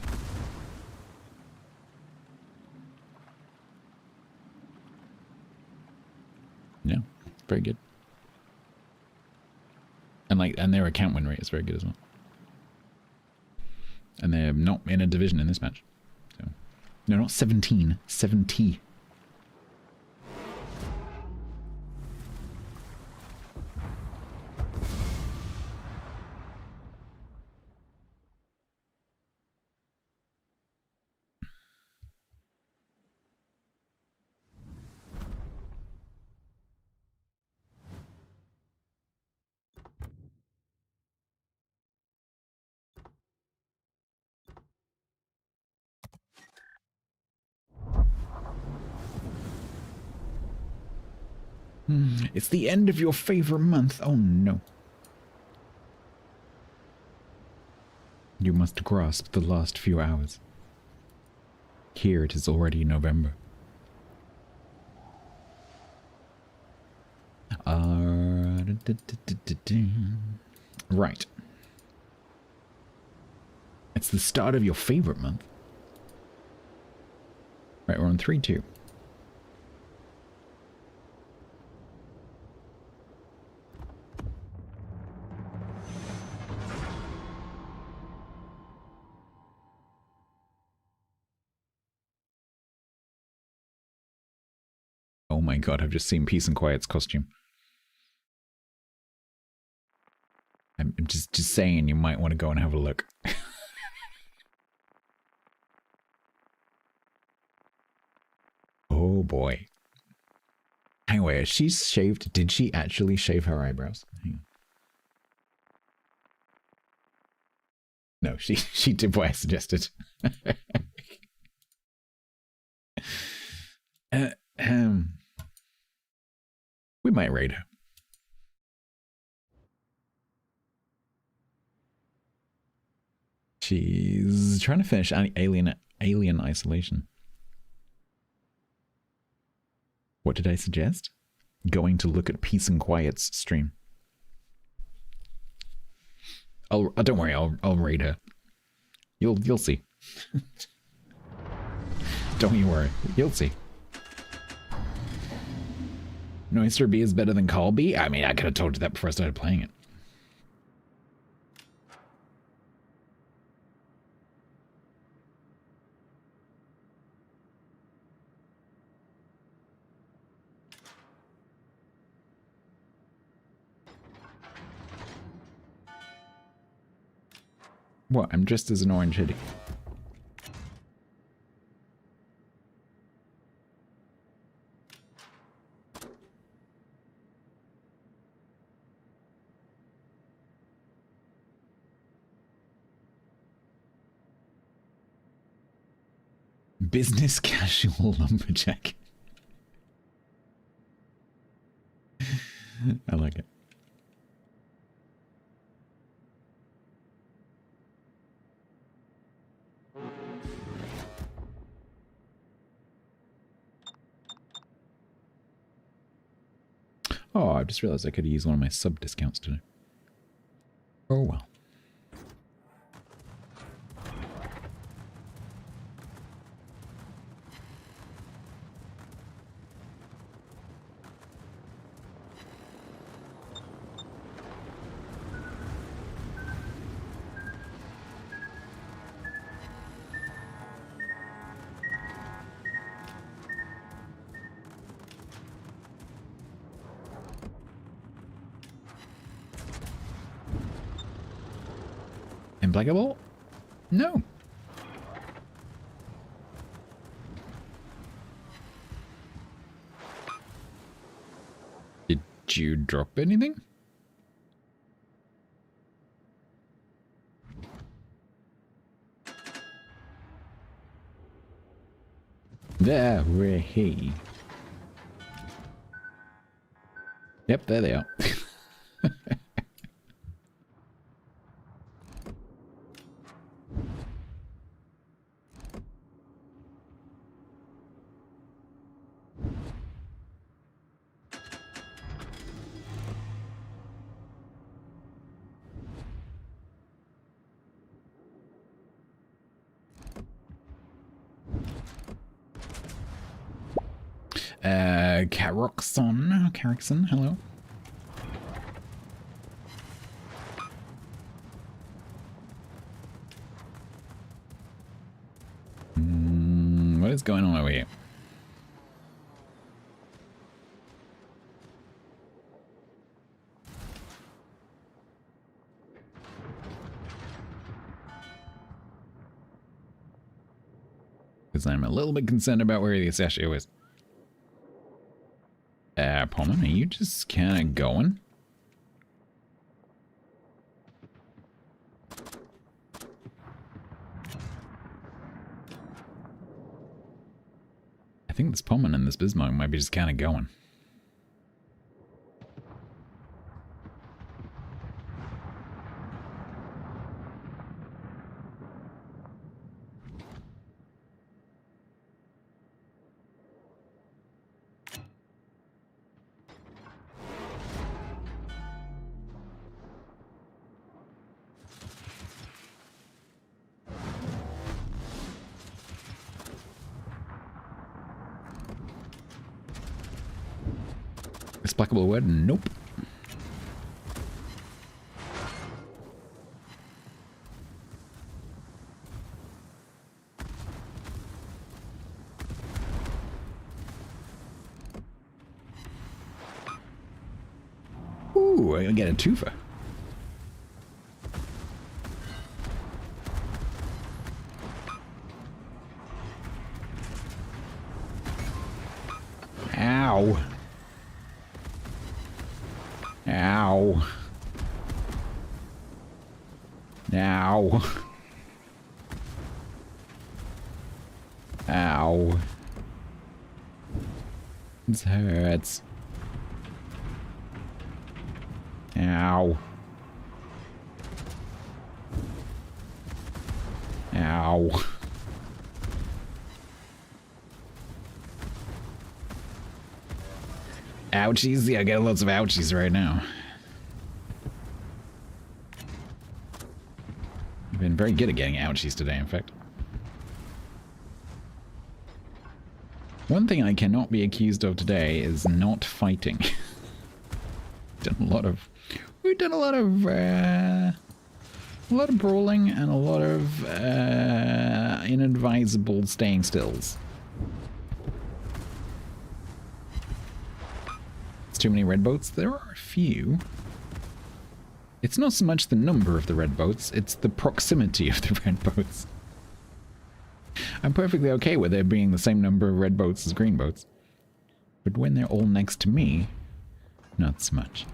Yeah, very good. And their account win rate is very good as well. And they're not in a division in this match. So, no, not 17, 70. It's the end of your favorite month. Oh no. You must grasp the last few hours. Here it is already November. Right. It's the start of your favorite month. Right, we're on 3-2. Oh my god, I've just seen Peace and Quiet's costume. I'm just saying you might want to go and have a look. Oh boy. Hang on, wait, she's shaved. Did she actually shave her eyebrows? Hang on. No, she did what I suggested. We might raid her. She's trying to finish Alien Isolation. What did I suggest? Going to look at Peace and Quiet's stream. Don't worry, I'll raid her. You'll see. Don't you worry, you'll see. Noister B is better than Call B? I mean, I could have told you that before I started playing it. What? I'm dressed as an orange hoodie. Business casual lumberjack. I like it. Oh, I just realized I could use one of my sub discounts today. Oh well. Implacable? No. Did you drop anything? There, we're he. Yep, there they are. Carrickson, hello. What is going on over here? Because I'm a little bit concerned about where the Sashio is. Pullman, are you just kind of going? I think this Pullman and this Bismarck might be just kind of going. Explicable word? Nope. Ooh, I get a twofer. Ow. Ow. Ow. Ow. This hurts. Ow. Ow. Ouchies? Yeah, I get lots of ouchies right now. I've been very good at getting ouchies today, in fact. One thing I cannot be accused of today is not fighting. We've done a lot of brawling and a lot of inadvisable staying stills. Too many red boats? There are a few. It's not so much the number of the red boats, it's the proximity of the red boats. I'm perfectly okay with there being the same number of red boats as green boats. But when they're all next to me, not so much.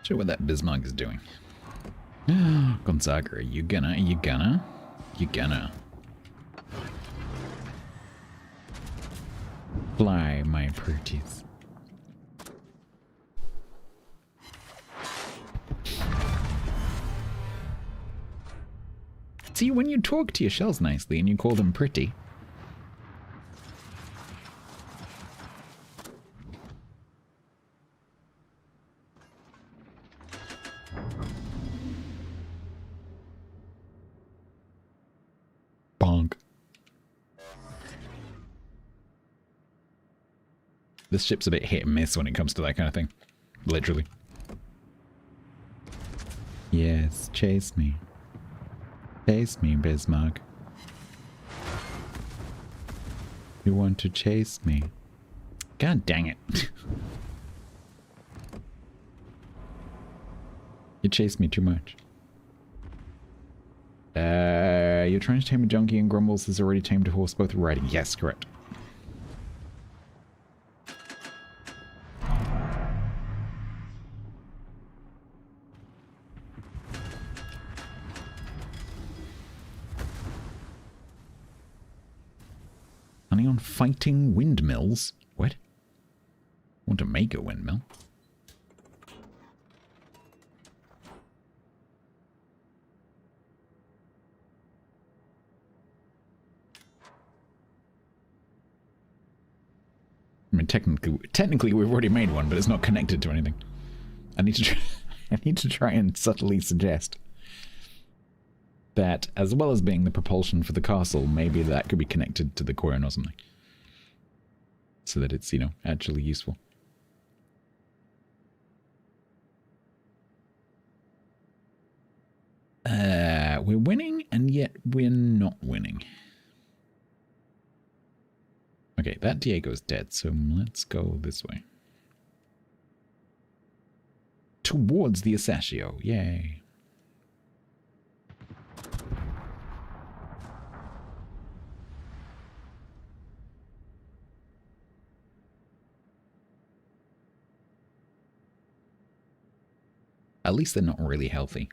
Sure what that Bismarck is doing. Gonzaga, you gonna fly, my pretties. See, when you talk to your shells nicely and you call them pretty, bonk. This ship's a bit hit and miss when it comes to that kind of thing. Literally. Yes, chase me. Chase me, Bismarck. You want to chase me? God dang it. You chase me too much. You're trying to tame a junkie and Grumbles has already tamed a horse both riding. Yes, correct. Honey on fighting windmills? What? Want to make a windmill? I mean, technically we've already made one, but it's not connected to anything. I need to try and subtly suggest that, as well as being the propulsion for the castle, maybe that could be connected to the coin or something. So that it's, you know, actually useful. We're winning, and yet we're not winning. Okay, that Diego's dead, so let's go this way. Towards the Asashio, yay. At least they're not really healthy.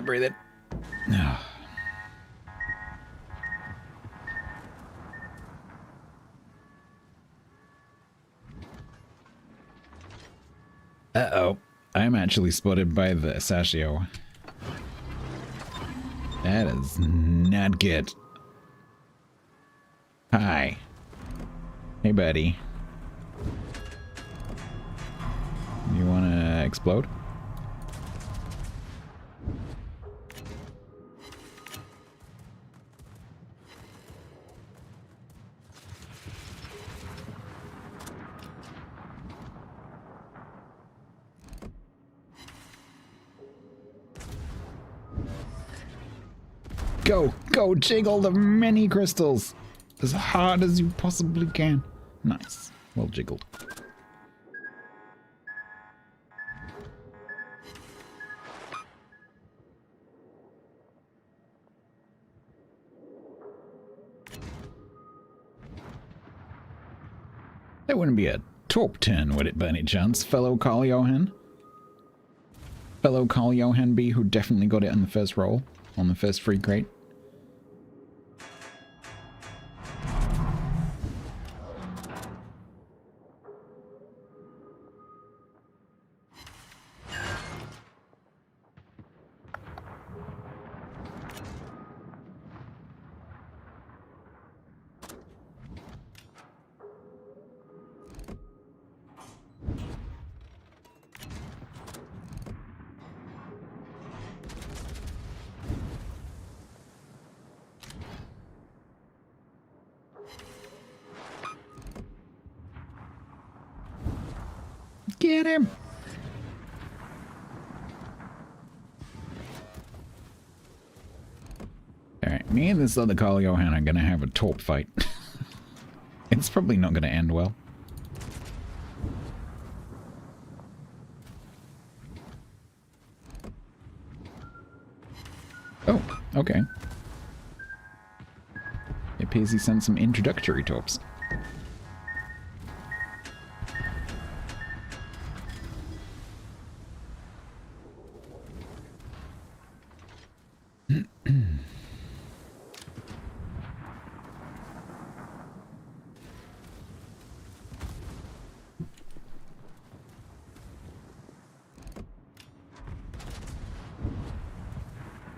Breathe in. Uh-oh. I'm actually spotted by the Asashio. That is not good. Hi. Hey, buddy. You wanna explode? Go, jiggle the many crystals as hard as you possibly can. Nice. Well jiggled. That wouldn't be a top turn, would it, by any chance, fellow Carl Johan? fellow Carl Johan B, who definitely got it on the first roll, on the first free crate. Get him! Alright, me and this other Carl Johan are gonna have a torp fight. It's probably not gonna end well. Oh, okay. It appears he sent some introductory torps.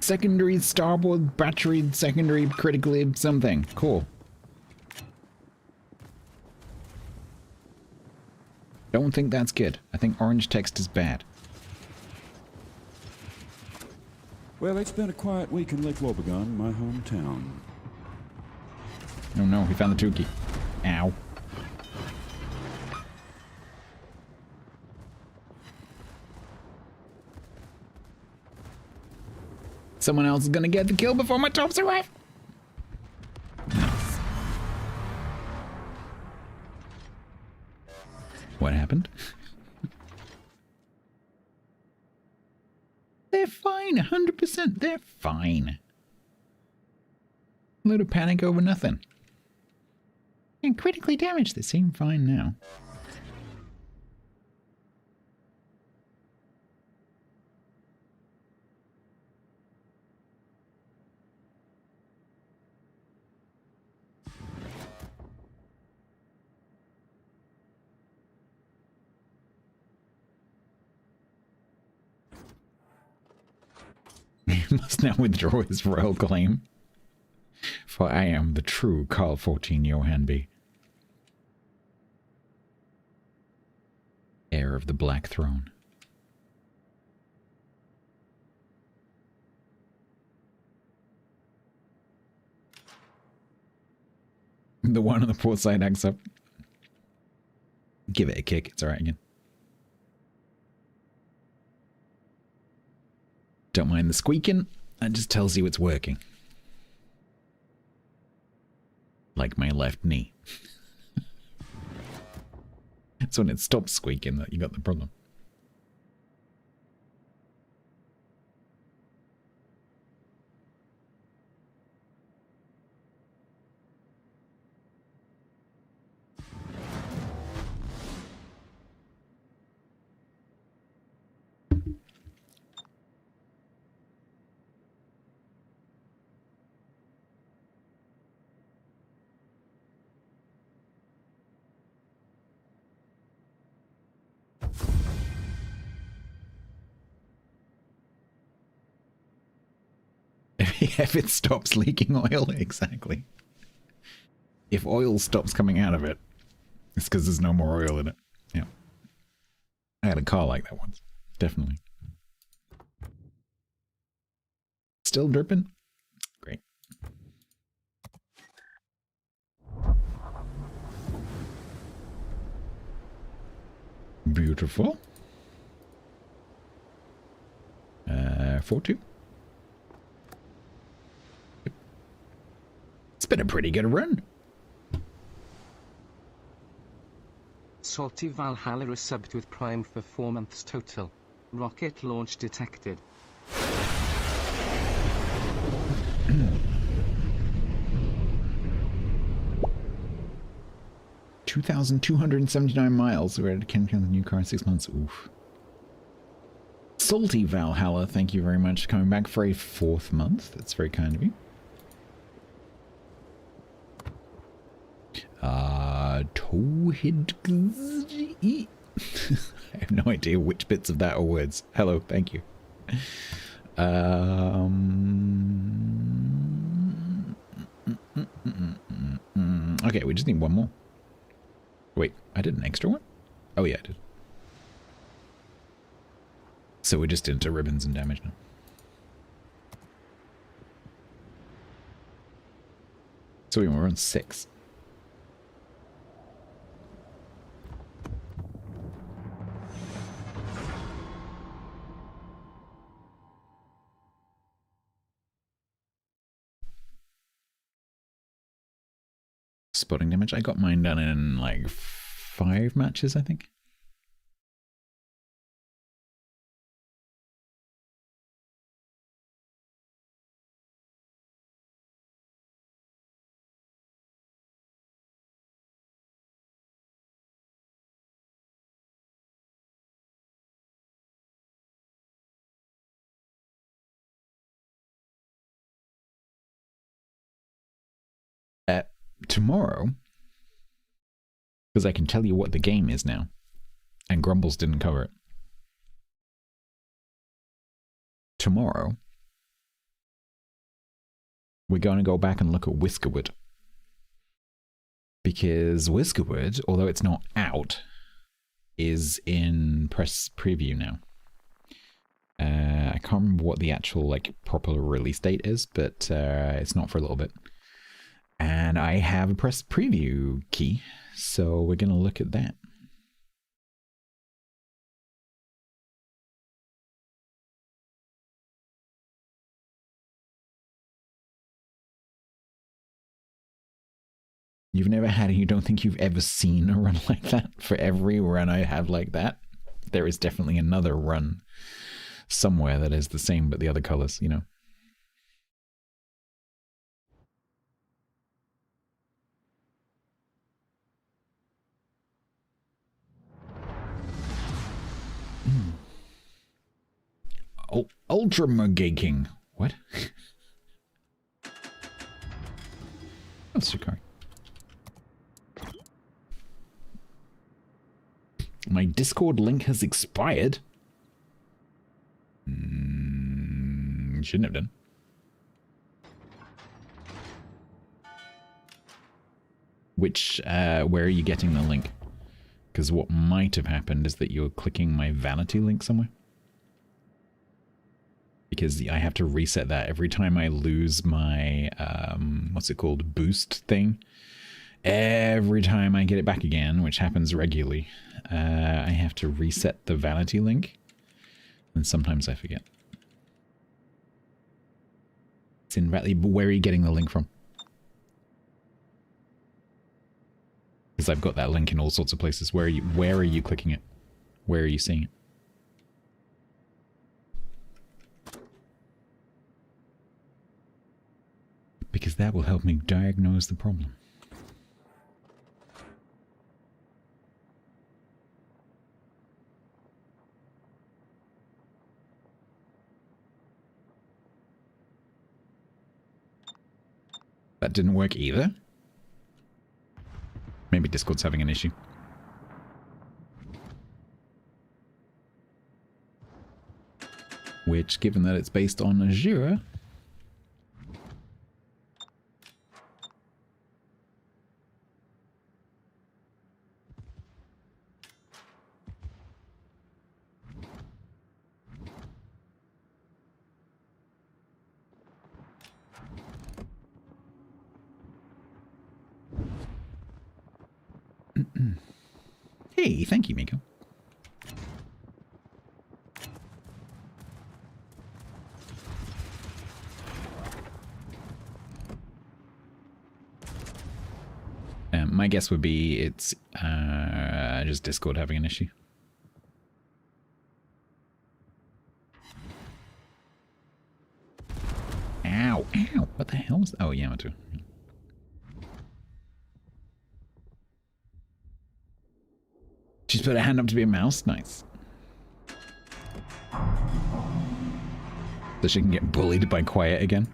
Secondary starboard battery, secondary critically something. Cool. Don't think that's good. I think orange text is bad. Well, it's been a quiet week in Lake Wobegon, my hometown. Oh no, he found the Tukey. Ow. Someone else is gonna get the kill before my torps arrive. Nice. What happened? They're fine, 100%. They're fine. A little panic over nothing. And critically damaged. They seem fine now. He must now withdraw his royal claim. For I am the true Carl 14 Johan B. Heir of the Black Throne. The one on the port side acts up. Give it a kick, it's alright again. Don't mind the squeaking, that just tells you it's working. Like my left knee. It's when it stops squeaking that you got the problem. If it stops leaking oil, exactly. If oil stops coming out of it, it's because there's no more oil in it. Yeah. I had a car like that once. Definitely. Still dripping? Great. Beautiful. 4-2. It's been a pretty good run. Salty Valhalla is subbed with Prime for 4 months total. Rocket launch detected. $2,279 miles. We're at Ken the new car in 6 months. Oof. Salty Valhalla, thank you very much for coming back for a 4th month. That's very kind of you. Towhead. I have no idea which bits of that are words. Hello, thank you. Okay, we just need one more. Wait, I did an extra one? Oh yeah, I did. So we're just into ribbons and damage now. So we're on 6. Spotting damage. I got mine done in like 5 matches, I think. Tomorrow, because I can tell you what the game is now, and Grumbles didn't cover it. Tomorrow, we're going to go back and look at Whiskerwood. Because Whiskerwood, although it's not out, is in press preview now. I can't remember what the actual like proper release date is, but it's not for a little bit. And I have a press preview key, so we're going to look at that. You've never had it, you don't think you've ever seen a run like that? For every run I have like that, there is definitely another run somewhere that is the same but the other colors, you know. Oh, Ultra Mugaking. What? That's Shikari. My Discord link has expired. Shouldn't have done. Which, where are you getting the link? Because what might have happened is that you're clicking my vanity link somewhere. Because I have to reset that every time I lose my, what's it called, boost thing. Every time I get it back again, which happens regularly, I have to reset the vanity link. And sometimes I forget. It's in vanity, but where are you getting the link from? Because I've got that link in all sorts of places. Where are you clicking it? Where are you seeing it? Because that will help me diagnose the problem. That didn't work either. Maybe Discord's having an issue. Which, given that it's based on Azure... Hey, thank you, Miko. My guess would be it's just Discord having an issue. Ow, ow, what the hell is that? Oh, Yamato. She's put her hand up to be a mouse. Nice. So she can get bullied by Quiet again.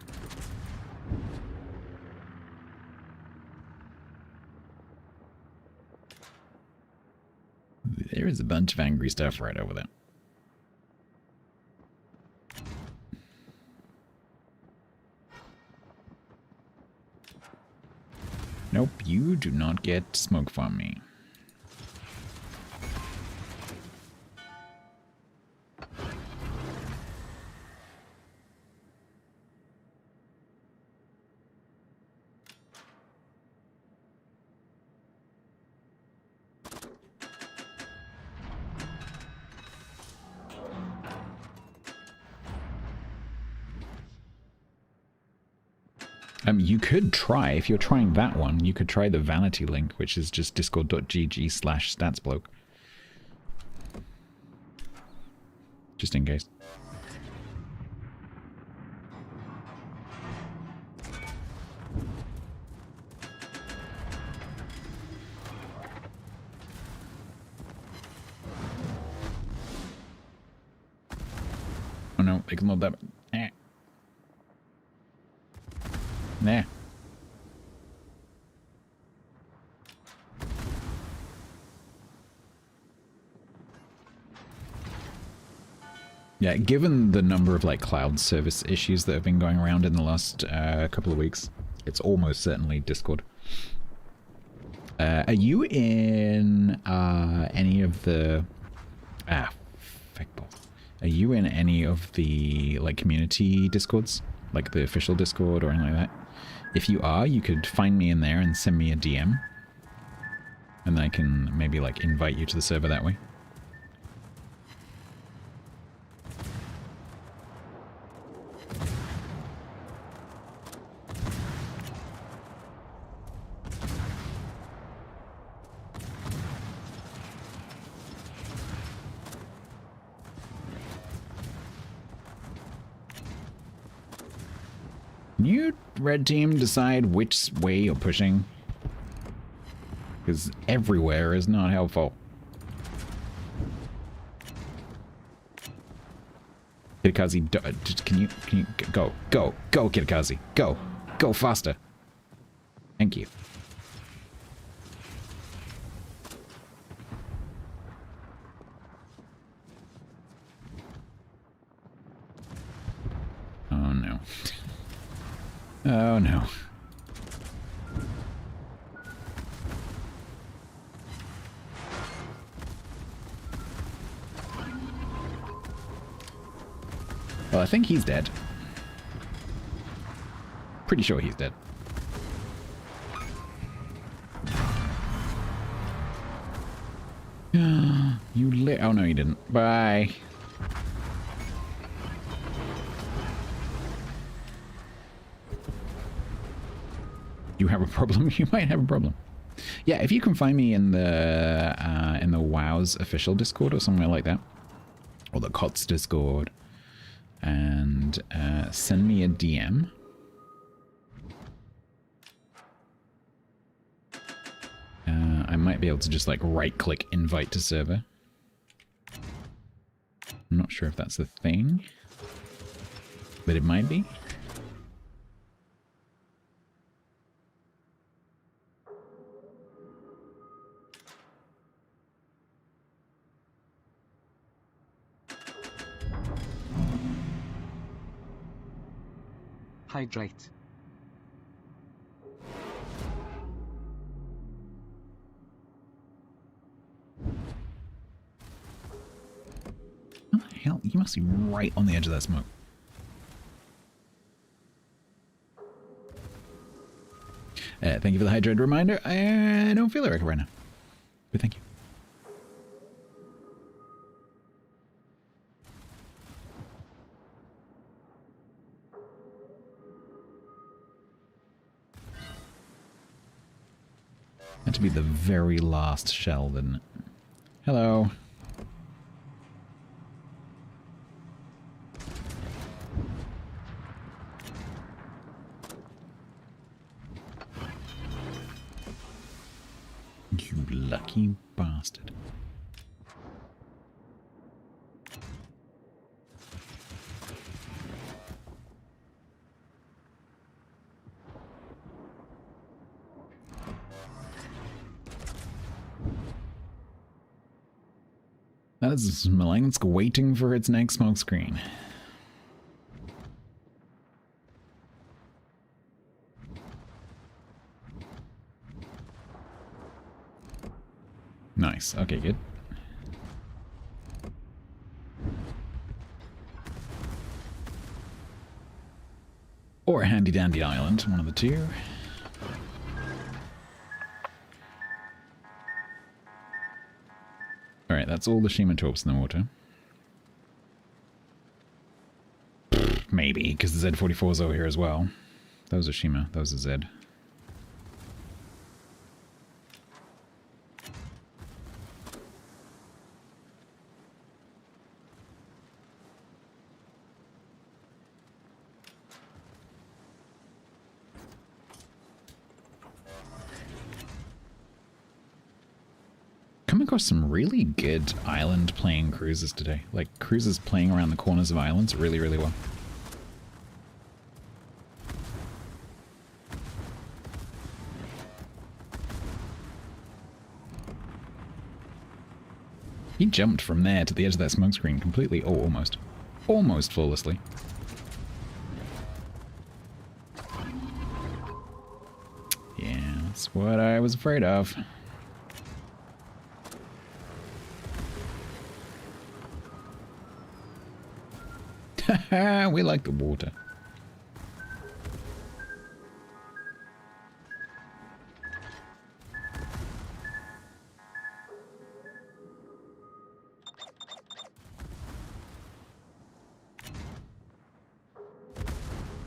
There is a bunch of angry stuff right over there. Nope, you do not get smoke from me. You could try, if you're trying that one, you could try the vanity link, which is just discord.gg/StatsBloke. Just in case. Oh no, ignore that. Nah. Yeah, given the number of like cloud service issues that have been going around in the last couple of weeks, it's almost certainly Discord. Are you in any of the are you in any of the like community Discords, like the official Discord or anything like that? If you are, you could find me in there and send me a DM, and then I can maybe like invite you to the server that way. Can you, red team, decide which way you're pushing? Because everywhere is not helpful. Kitakazi, can you go, Kitakazi, go faster. Thank you. Oh no. Oh no. Well, I think he's dead. Pretty sure he's dead. You lit. Oh no, you didn't. Bye. You have a problem? You might have a problem. Yeah, if you can find me in the WoW's official Discord or somewhere like that, or the COTS Discord, and send me a DM. I might be able to just like right-click invite to server. I'm not sure if that's the thing, but it might be. Hydrate. What the hell? You must be right on the edge of that smoke. Thank you for the hydrate reminder. I don't feel like it right now, but thank you. Had to be the very last shell, didn't it? Hello. You lucky bastard. As Smolensk waiting for its next smoke screen. Nice. Okay, good. Or a handy dandy island, one of the two. Alright, that's all the Shima torps in the water. Maybe, because the Z-44 is over here as well. Those are Shima, those are Z. Come across some really good island playing cruisers today. Like, cruisers playing around the corners of islands really, really well. He jumped from there to the edge of that smoke screen completely, oh, almost flawlessly. Yeah, that's what I was afraid of. We like the water.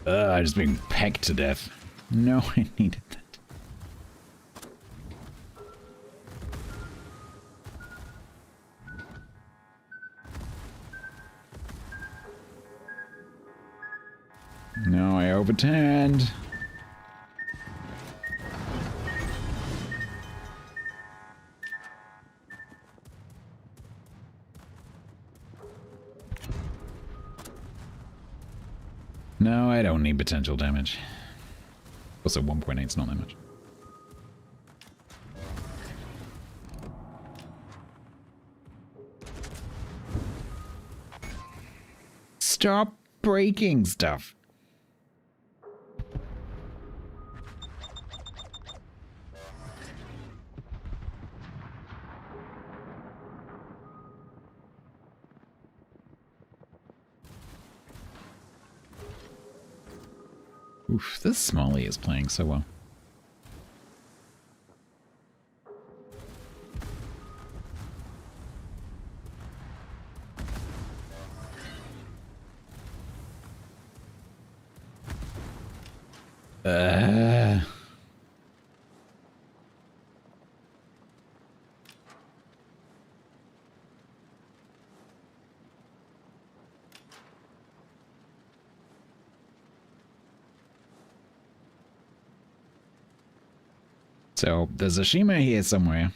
I just being pecked to death. No, I needed that. No, I overturned. No, I don't need potential damage. Also, 1.8 is not that much. Stop breaking stuff. Oof, this Smalley is playing so well. So, there's a Shima here somewhere.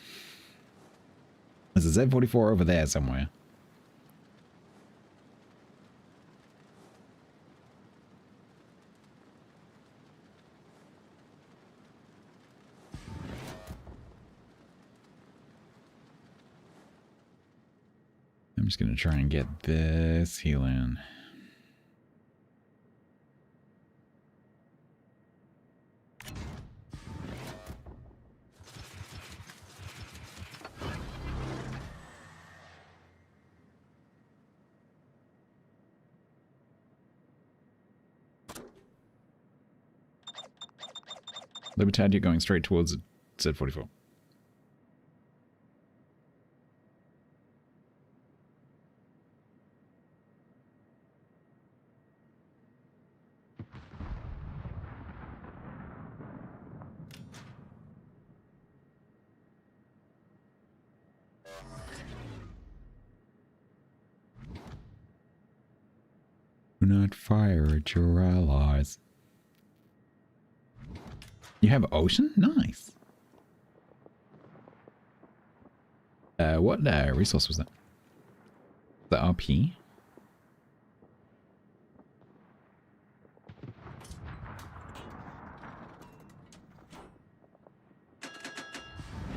There's a Z-44 over there somewhere. I'm just going to try and get this heal in. Libertad, you're going straight towards Z-44. Do not fire at your allies. You have ocean? Nice. What resource was that? The RP?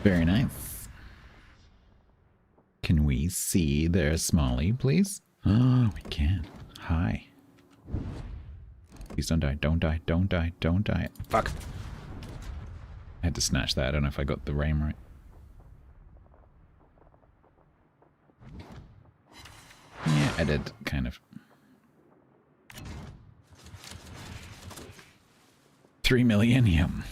Very nice. Can we we see their Smalley, please? Oh, we can. Hi. Please don't die, don't die, don't die, don't die. Fuck. I had to snatch that. I don't know if I got the aim right. Yeah, I did, kind of. 3 millennium.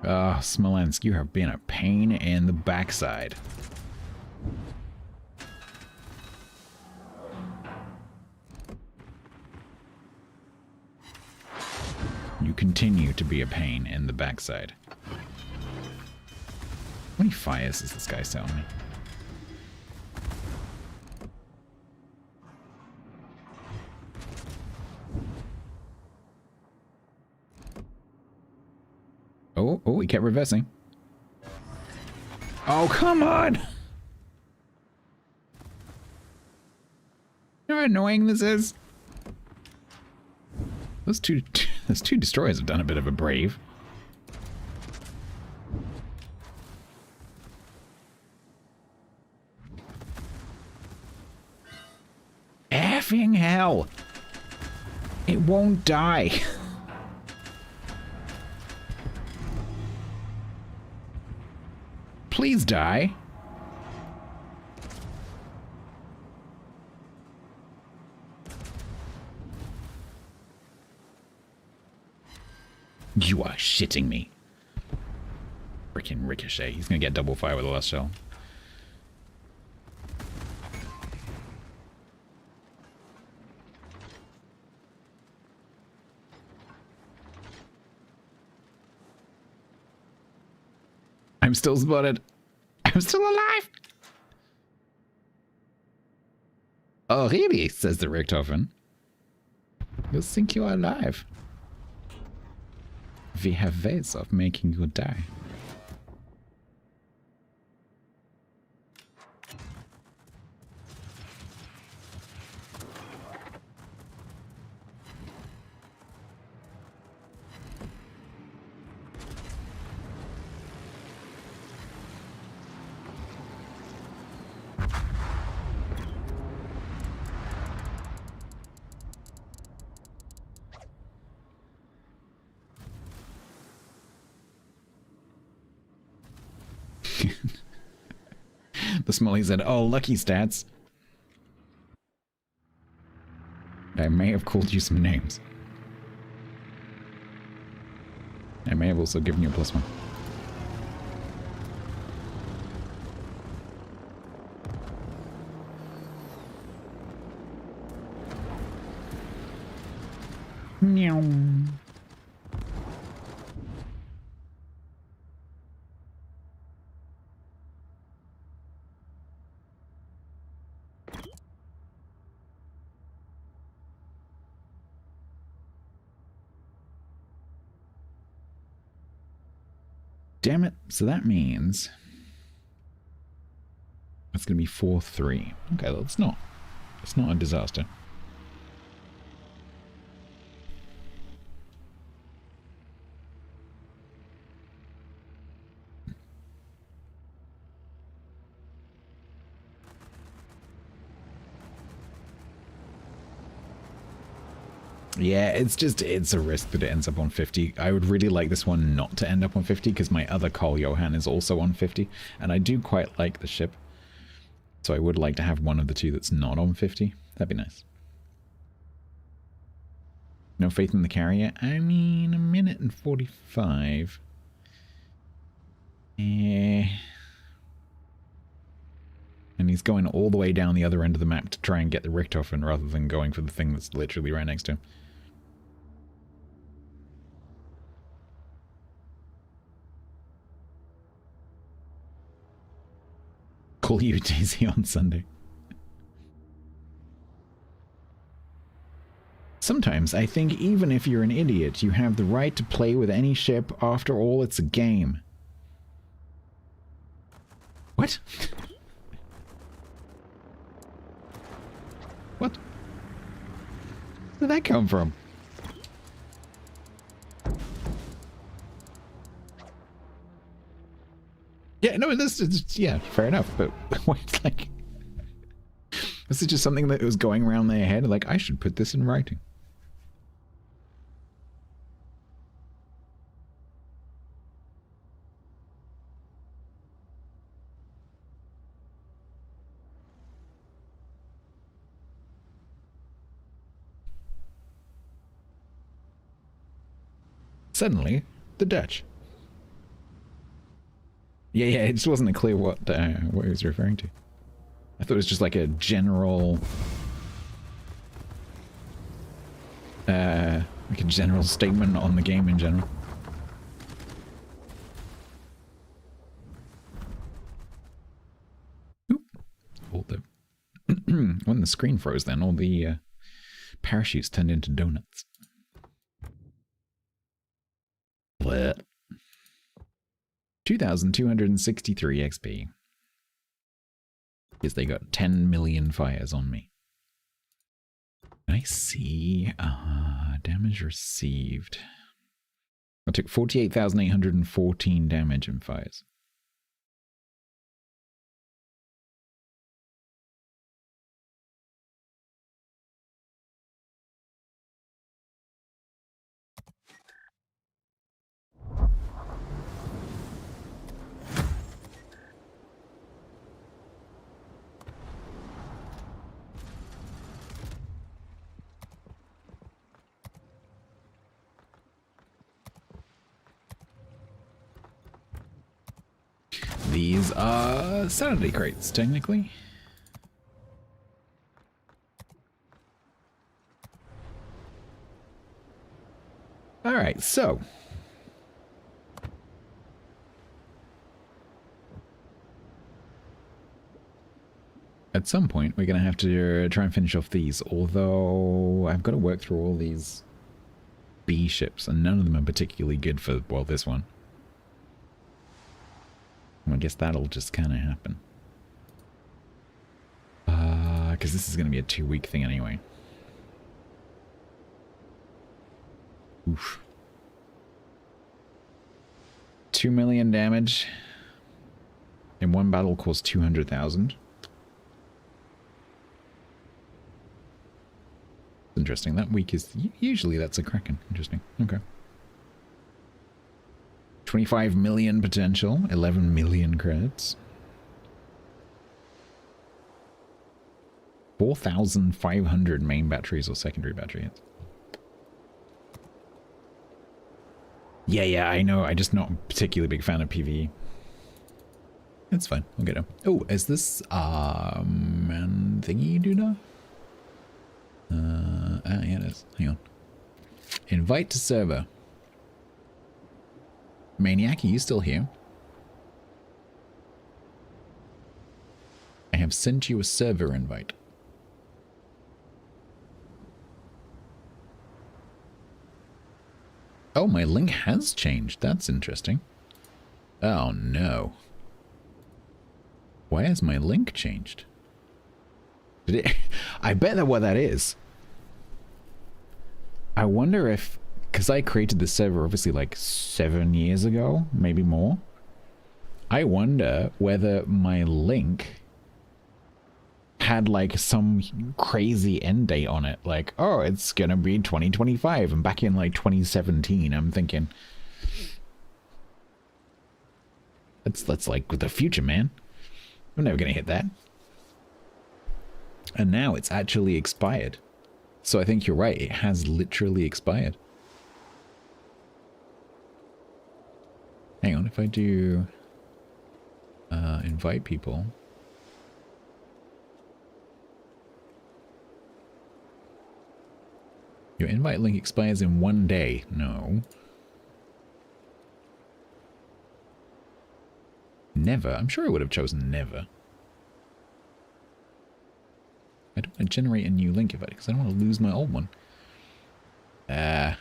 Oh, Smolensk, you have been a pain in the backside. You continue to be a pain in the backside. How many fires is this guy selling me? Oh, he kept reversing. Oh, come on! You know how annoying this is? Those two destroyers have done a bit of a brave. Effing hell! It won't die. Please die. You are shitting me. Freaking Ricochet. He's gonna get double fire with the last shell. I'm still spotted. I'm still alive. Oh, really? Says the Richthofen. You think you are alive? We have ways of making you die. The Smalley said, oh, lucky stats. I may have called you some names. I may have also given you a +1. Meow. Damn it. So that means that's going to be 4-3. Okay, well, it's not a disaster. Yeah, it's a risk that it ends up on 50. I would really like this one not to end up on 50 because my other Carl Johan is also on 50 and I do quite like the ship. So I would like to have one of the two that's not on 50. That'd be nice. No faith in the carrier? I mean, 1 minute and 45. And he's going all the way down the other end of the map to try and get the Richthofen rather than going for the thing that's literally right next to him. Call you Daisy on Sunday. Sometimes I think even if you're an idiot, you have the right to play with any ship. After all, it's a game. What? What? Where did that come from? Yeah, no, this is, yeah, fair enough. But it's like, this is just something that was going around their head. Like, I should put this in writing. Suddenly, the Dutch. Yeah, it just wasn't clear what he was referring to. I thought it was just like a general, statement on the game in general. Oop. All the when the screen froze, then all the parachutes turned into donuts. What? 2,263 XP. Because they got 10 million fires on me. I see. Damage received. I took 48,814 damage in fires. These are sanity crates, technically. Alright, so. At some point, we're going to have to try and finish off these, although I've got to work through all these B ships, and none of them are particularly good for, well, this one. I guess that'll just kind of happen. Because this is going to be a 2-week thing anyway. Oof. 2 million damage. In one battle costs 200,000. Interesting. That week is... Usually that's a Kraken. Interesting. Okay. 25 million potential, 11 million credits. 4,500 main batteries or secondary batteries. Yeah, I know. I'm just not a particularly big fan of PvE. It's fine. We'll get him. Oh, is this man thingy doodah? Yeah, it is. Hang on. Invite to server. Maniac, are you still here? I have sent you a server invite. Oh, my link has changed. That's interesting. Oh, no. Why has my link changed? Did it? I bet that what that is. I wonder if... Because I created this server obviously like 7 years ago, maybe more. I wonder whether my link had like some crazy end date on it. Like, oh, it's gonna be 2025. And back in like 2017, I'm thinking... That's like the future, man. I'm never gonna hit that. And now it's actually expired. So I think you're right, it has literally expired. Hang on, if I do invite people. Your invite link expires in 1 day. No. Never. I'm sure I would have chosen never. I don't want to generate a new link invite because I don't want to lose my old one. Hang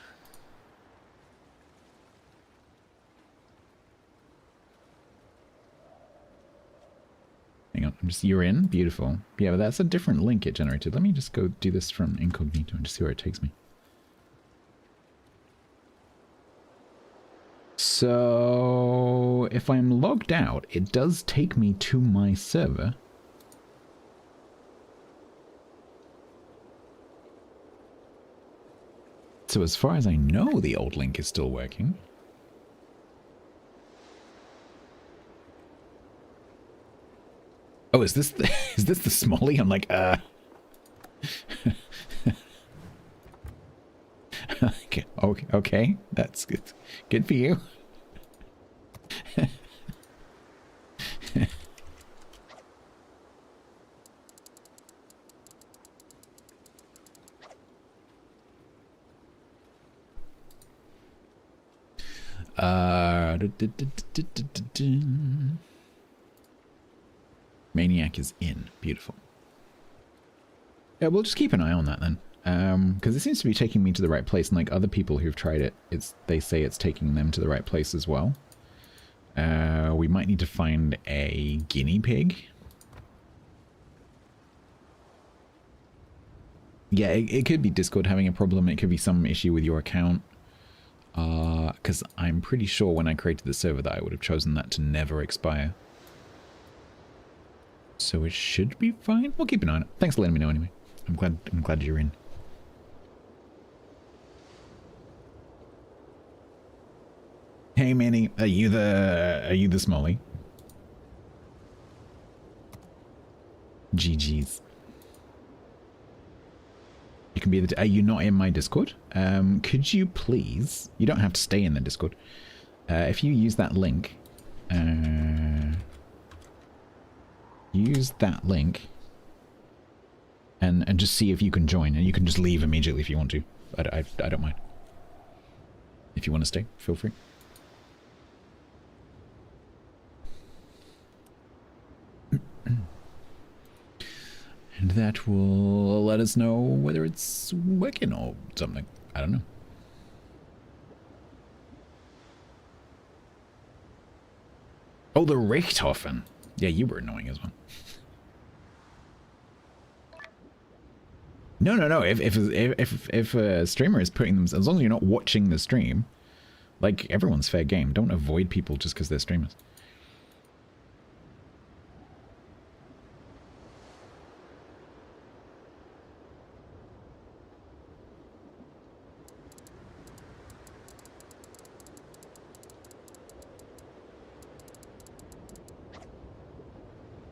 on, you're in? Beautiful. Yeah, but that's a different link it generated. Let me just go do this from incognito and just see where it takes me. So, if I'm logged out, it does take me to my server. So as far as I know, the old link is still working. Oh, is this the, is this the Smolly? I'm like, okay, that's good. Good for you. Maniac is in. Beautiful. Yeah, we'll just keep an eye on that then. Because it seems to be taking me to the right place, and like other people who've tried it, they say it's taking them to the right place as well. We might need to find a guinea pig. Yeah, it could be Discord having a problem. It could be some issue with your account. Because I'm pretty sure when I created the server that I would have chosen that to never expire. So it should be fine. We'll keep an eye on it. Thanks for letting me know anyway. I'm glad you're in. Hey Manny, are you the Smolly? GG's. You can be the. Are you not in my Discord? Could you please? You don't have to stay in the Discord. If you use that link, use that link, and just see if you can join, and you can just leave immediately if you want to. I don't mind. If you want to stay, feel free. And that will let us know whether it's working or something. I don't know. Oh, the Richthofen. Yeah, you were annoying as well. No. If a streamer is putting them, as long as you're not watching the stream, like everyone's fair game. Don't avoid people just because they're streamers.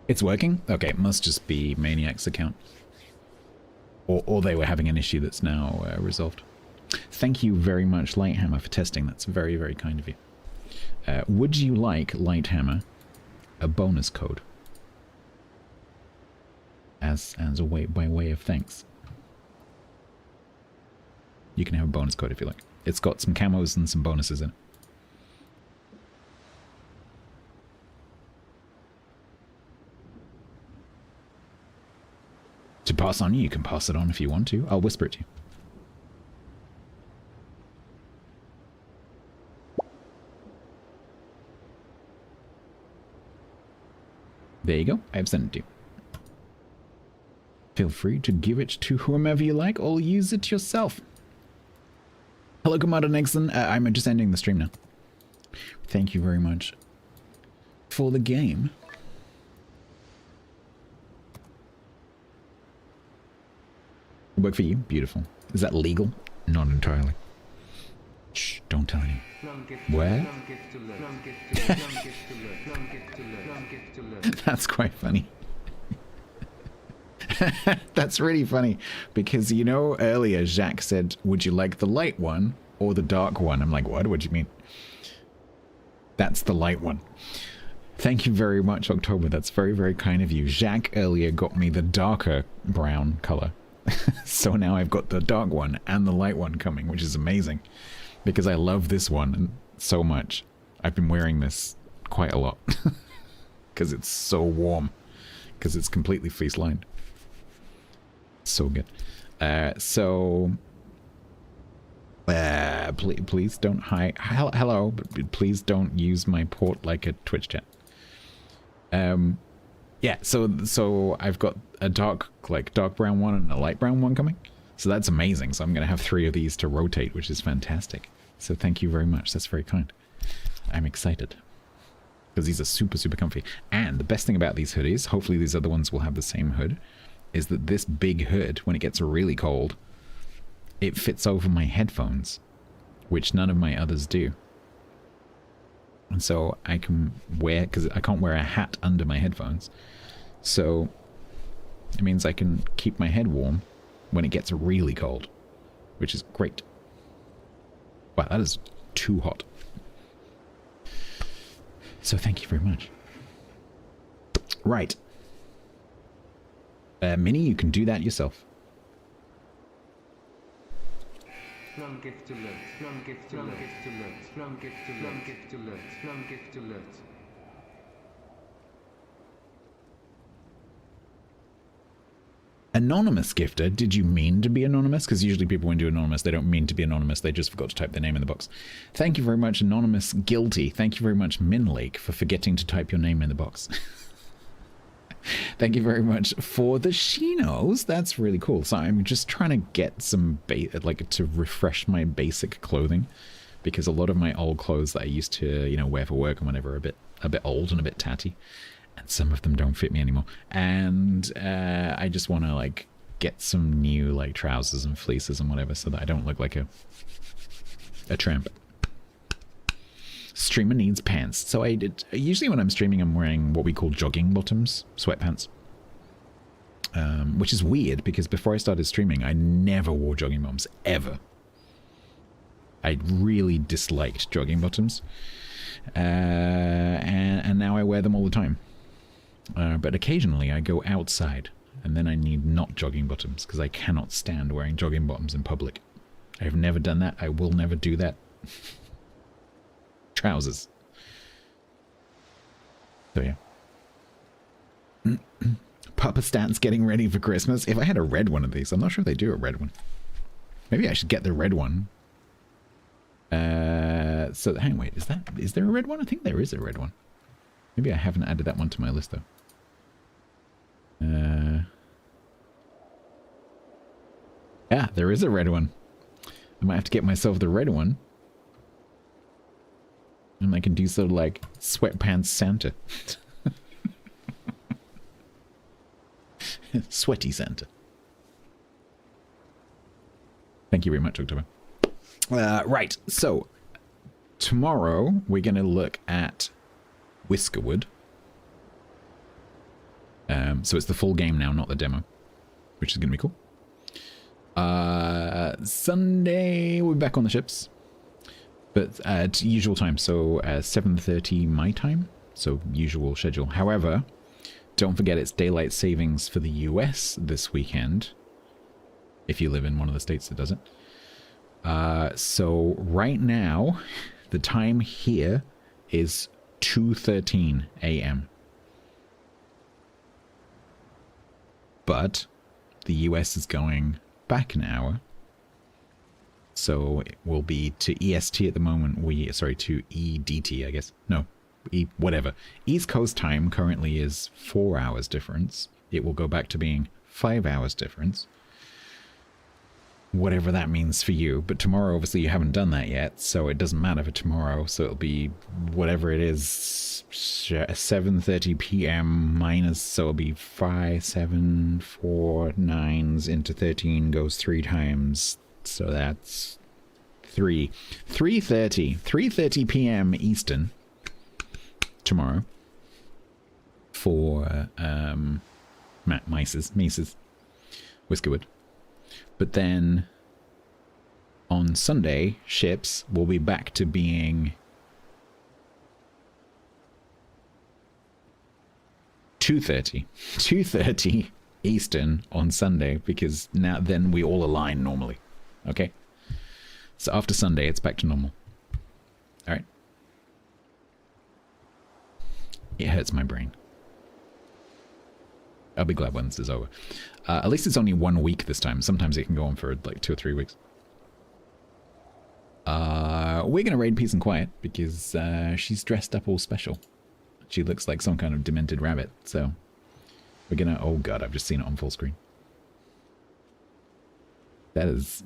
It's working? Okay, it must just be Maniac's account. Or they were having an issue that's now resolved. Thank you very much, Lighthammer, for testing. That's very, very kind of you. Would you like, Lighthammer, a bonus code? As a way, by way of thanks. You can have a bonus code if you like. It's got some camos and some bonuses in it. To pass on you can pass it on if you want to. I'll whisper it to you. There you go. I've sent it to you. Feel free to give it to whomever you like, or use it yourself. Hello, Commander Nixon. I'm just ending the stream now. Thank you very much for the game. Work for you? Beautiful. Is that legal? Not entirely. Shh, don't tell anyone. Where? That's quite funny. That's really funny. Because, you know, earlier Jacques said, would you like the light one or the dark one? I'm like, what? What do you mean? That's the light one. Thank you very much, October. That's very, very kind of you. Jacques earlier got me the darker brown color. So now I've got the dark one and the light one coming, which is amazing. Because I love this one so much. I've been wearing this quite a lot. Because it's so warm. Because it's completely face-lined. So good. Please don't hello, but please don't use my port like a Twitch chat. Yeah, so I've got a dark brown one and a light brown one coming. So that's amazing. So I'm going to have 3 of these to rotate, which is fantastic. So thank you very much. That's very kind. I'm excited. because these are super, super comfy. And the best thing about these hoodies, hopefully these other ones will have the same hood, is that this big hood, when it gets really cold, it fits over my headphones, which none of my others do. And so I can wear, because I can't wear a hat under my headphones, so it means I can keep my head warm when it gets really cold, which is great. Wow, that is too hot. So thank you very much. Right. Minnie, you can do that yourself. From gift alert, from gift alert, from gift alert, from gift alert, from gift alert. Anonymous gifter, did you mean to be anonymous? Because usually people when do anonymous, they don't mean to be anonymous, they just forgot to type their name in the box. Thank you very much, Anonymous Guilty. Thank you very much, Minlake, for forgetting to type your name in the box. Thank you very much for the chinos. That's really cool. So I'm just trying to get some to refresh my basic clothing, because a lot of my old clothes that I used to, you know, wear for work and whatever are a bit old and a bit tatty, and some of them don't fit me anymore. And I just want to like get some new like trousers and fleeces and whatever, so that I don't look like a tramp. Streamer needs pants. So usually when I'm streaming, I'm wearing what we call jogging bottoms, sweatpants. Which is weird because before I started streaming, I never wore jogging bottoms, ever. I really disliked jogging bottoms. And now I wear them all the time. But occasionally I go outside and then I need not jogging bottoms because I cannot stand wearing jogging bottoms in public. I have never done that. I will never do that. Trousers. So yeah. Papa Stat's getting ready for Christmas. If I had a red one of these, I'm not sure if they do a red one. Maybe I should get the red one. So hang on, wait, is there a red one? I think there is a red one. Maybe I haven't added that one to my list though. Yeah, there is a red one. I might have to get myself the red one. And I can do sort of like sweatpants Santa. Sweaty Santa. Thank you very much, October. Right, so tomorrow we're going to look at Whiskerwood. So it's the full game now, not the demo, which is going to be cool. Sunday we'll be back on the ships. But at usual time, so 7:30 my time, so usual schedule. However, don't forget it's daylight savings for the US this weekend, if you live in one of the states that does it. So right now, the time here is 2:13 a.m. But the US is going back an hour. So it will be to EST at the moment. To EDT, I guess. No, whatever. East Coast time currently is 4 hours difference. It will go back to being 5 hours difference. Whatever that means for you. But tomorrow, obviously, you haven't done that yet, so it doesn't matter for tomorrow. So it'll be whatever it is, 7:30 p.m. minus, so it'll be 5, 7, 4, 9s into 13 goes 3 times. So that's 3:30 p.m. Eastern tomorrow for Mises Whiskerwood. But then on Sunday, ships will be back to being 2:30 Eastern on Sunday, because then we all align normally. Okay, so after Sunday, it's back to normal. All right. It hurts my brain. I'll be glad when this is over. At least it's only 1 week this time. Sometimes it can go on for like 2 or 3 weeks. We're going to raid Peace and Quiet because she's dressed up all special. She looks like some kind of demented rabbit. So we're going to... Oh god, I've just seen it on full screen. That is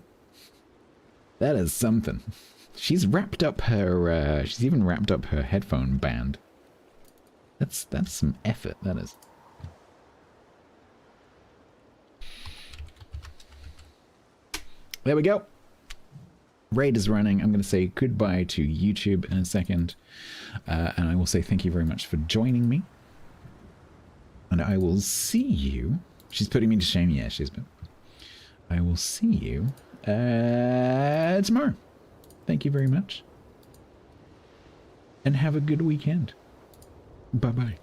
something. She's wrapped up her... she's even wrapped up her headphone band That's some effort, that is. There we go. Raid is running. I'm going to say goodbye to YouTube in a second. And I will say thank you very much for joining me. And I will see you. She's putting me to shame. Yeah, she's been. I will see you tomorrow. Thank you very much. And have a good weekend. Bye-bye.